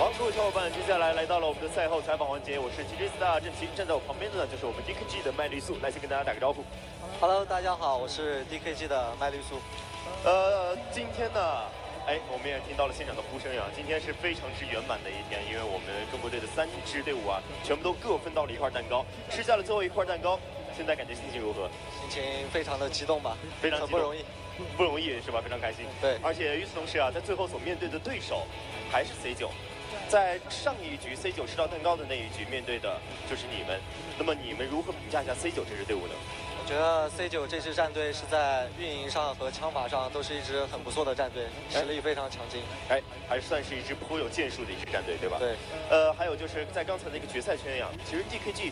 [SPEAKER 5] 好，各位小伙伴，接下来来到了我们的赛后采访环节，我是 TJ Star 郑奇，站在我旁边的呢就是我们 DKG 的麦丽素，来先跟大家打个招呼。
[SPEAKER 16] Hello， 大家好，我是 DKG 的麦丽素。
[SPEAKER 5] 今天呢，我们也听到了现场的呼声呀，今天是非常之圆满的一天，因为我们中国队的3支队伍啊，全部都各分到了一块蛋糕，吃下了最后一块蛋糕，现在感觉心情如何？
[SPEAKER 16] 心情非常的激动吧，
[SPEAKER 5] 非常
[SPEAKER 16] 很不容易。
[SPEAKER 5] 不容易是吧？非常开心。
[SPEAKER 16] 对，
[SPEAKER 5] 而且与此同时啊，在最后所面对的对手还是 C9，在上一局 C9 吃到蛋糕的那一局面对的就是你们。那么你们如何评价一下 C9 这支队伍呢？
[SPEAKER 16] 我觉得 C9 这支战队是在运营上和枪法上都是一支很不错的战队，实力非常强劲。
[SPEAKER 5] 还算是一支颇有建树的一支战队，对吧？
[SPEAKER 16] 对。
[SPEAKER 5] 还有就是在刚才的一个决赛圈呀，其实 DKG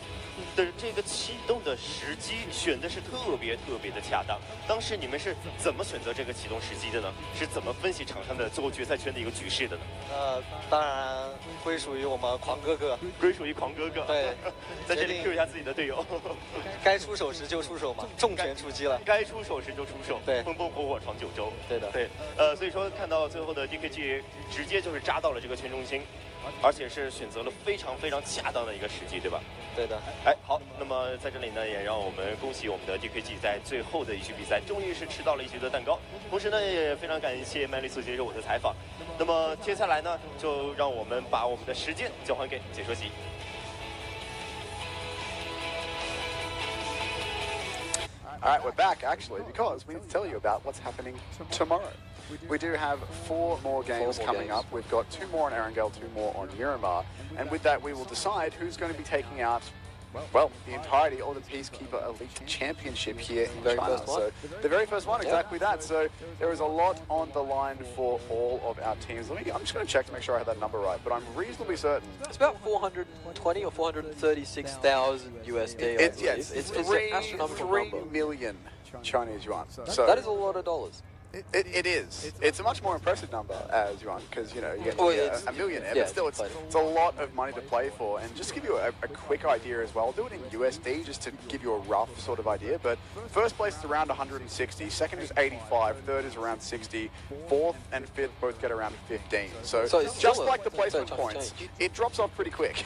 [SPEAKER 5] 的这个启动的时机选的是特别的恰当。当时你们是怎么选择这个启动时机的呢？是怎么分析场上的最后决赛圈的一个局势的呢？
[SPEAKER 16] 当然归属于我们狂哥哥。
[SPEAKER 5] 归属于狂哥哥。
[SPEAKER 16] 对。
[SPEAKER 5] 在这里 Q 一下自己的队友。
[SPEAKER 16] 该出手时就出手嘛，重拳出击了。
[SPEAKER 5] 该出手时就出手。
[SPEAKER 16] 对。
[SPEAKER 5] 风风火火闯九州。
[SPEAKER 16] 对的。
[SPEAKER 5] 对。所以说看到最后的 DKG 直接就是扎到了这个圈中心，而且是选择了非常恰当的一个时机，对吧？
[SPEAKER 16] 对的。
[SPEAKER 5] 好，那么在这里呢，也让我们恭喜我们的 DKG 在最后的一局比赛，终于是吃到了一局的蛋糕。同时呢，也非常感谢麦丽素接受我的采访。那么接下来呢，就让我们把我们的时间交还给解说席。
[SPEAKER 2] All right, we're back actually because we need to tell you about what's happening tomorrow. We do have 4 more games coming up. We've got 2 more on Erangel, 2 more on Miramar, and with that we will decide who's going to be taking out, well, the entirety of the Peacekeeper Elite Championship here in China. So the very first one, exactly that. So there is a lot on the line for all of our teams. I'm just going to check to make sure I have that number right, but I'm reasonably certain.
[SPEAKER 13] It's about 420 or 436,000 USD. It's an astronomical number.
[SPEAKER 2] 3 million Chinese yuan. So
[SPEAKER 13] that is a lot of dollars.
[SPEAKER 2] It is. It's a much more impressive number as yuan because you get a millionaire, but still it's a lot of money to play for. And just to give you a quick idea as well, I'll do it in USD just to give you a rough sort of idea. But first place is around 160, second is 85, third is around 60, fourth and fifth both get around 15. So it's just like the placement points, it drops off pretty quick.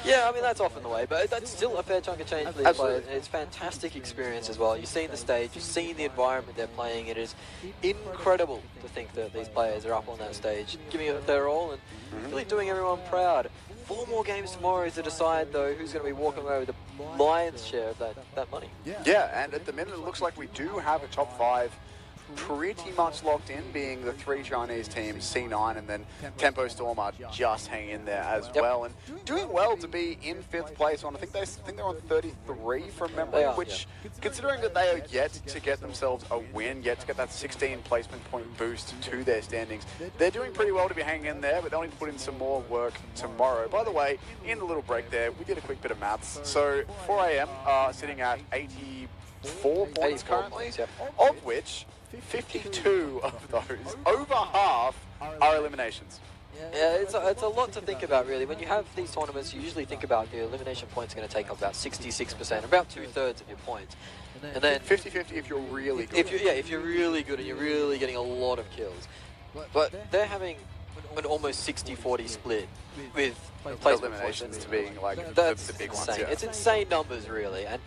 [SPEAKER 13] Yeah, I mean that's often the way, but that's still a fair chunk of change for these players. It's fantastic experience as well. You've seen the stage, you've seen the environment they're playing. It is incredible to think that these players are up on that stage, giving it their all and really doing everyone proud. 4 more games tomorrow to decide, though, who's going to be walking away with the lion's share of that money.
[SPEAKER 2] Yeah, and at the minute it looks like we do have a top 5 pretty much locked in, being the 3 Chinese teams, C9 and then Tempo Storm are just hanging in there as well, and doing well to be in 5th place on, I think they're on 33 from memory, which, considering that they are yet to get themselves a win, yet to get that 16 placement point boost to their standings, they're doing pretty well to be hanging in there, but they'll need to put in some more work tomorrow. By the way, in the little break there, we did a quick bit of maths, so 4am are sitting at 84 points currently, of which 52 of those, over half, are eliminations.
[SPEAKER 13] Yeah, it's a lot to think about, really. When you have these tournaments, you usually think about the elimination points are going to take up about 66%, about 2/3 of your points. And then
[SPEAKER 2] 50-50 if you're really good.
[SPEAKER 13] If you're really good and you're really getting a lot of kills. But they're having an almost 60-40 split with
[SPEAKER 2] eliminations to being like the big ones.
[SPEAKER 13] Yeah. It's insane numbers, really, and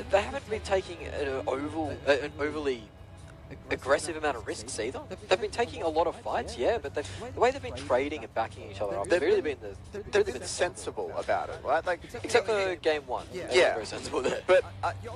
[SPEAKER 13] they haven't been taking an overly aggressive amount of risks either. They've been taking a lot of fights, yeah, but the way they've been trading and backing each other up, they've really been
[SPEAKER 2] sensible about it, right? Like,
[SPEAKER 13] except for game 1.
[SPEAKER 2] Yeah,
[SPEAKER 13] very sensible there.
[SPEAKER 2] But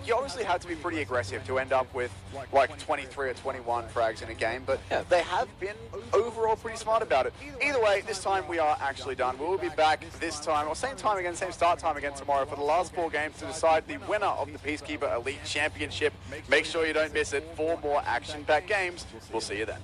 [SPEAKER 2] you obviously had to be pretty aggressive to end up with like 23 or 21 frags in a game, but they have been overall pretty smart about it. Either way, this time we are actually done. We will be back this time, or same time again, same start time again tomorrow for the last 4 games to decide the winner of the Peacekeeper Elite Championship. Make sure you don't miss it. 4 more action-packed games. We'll see you then.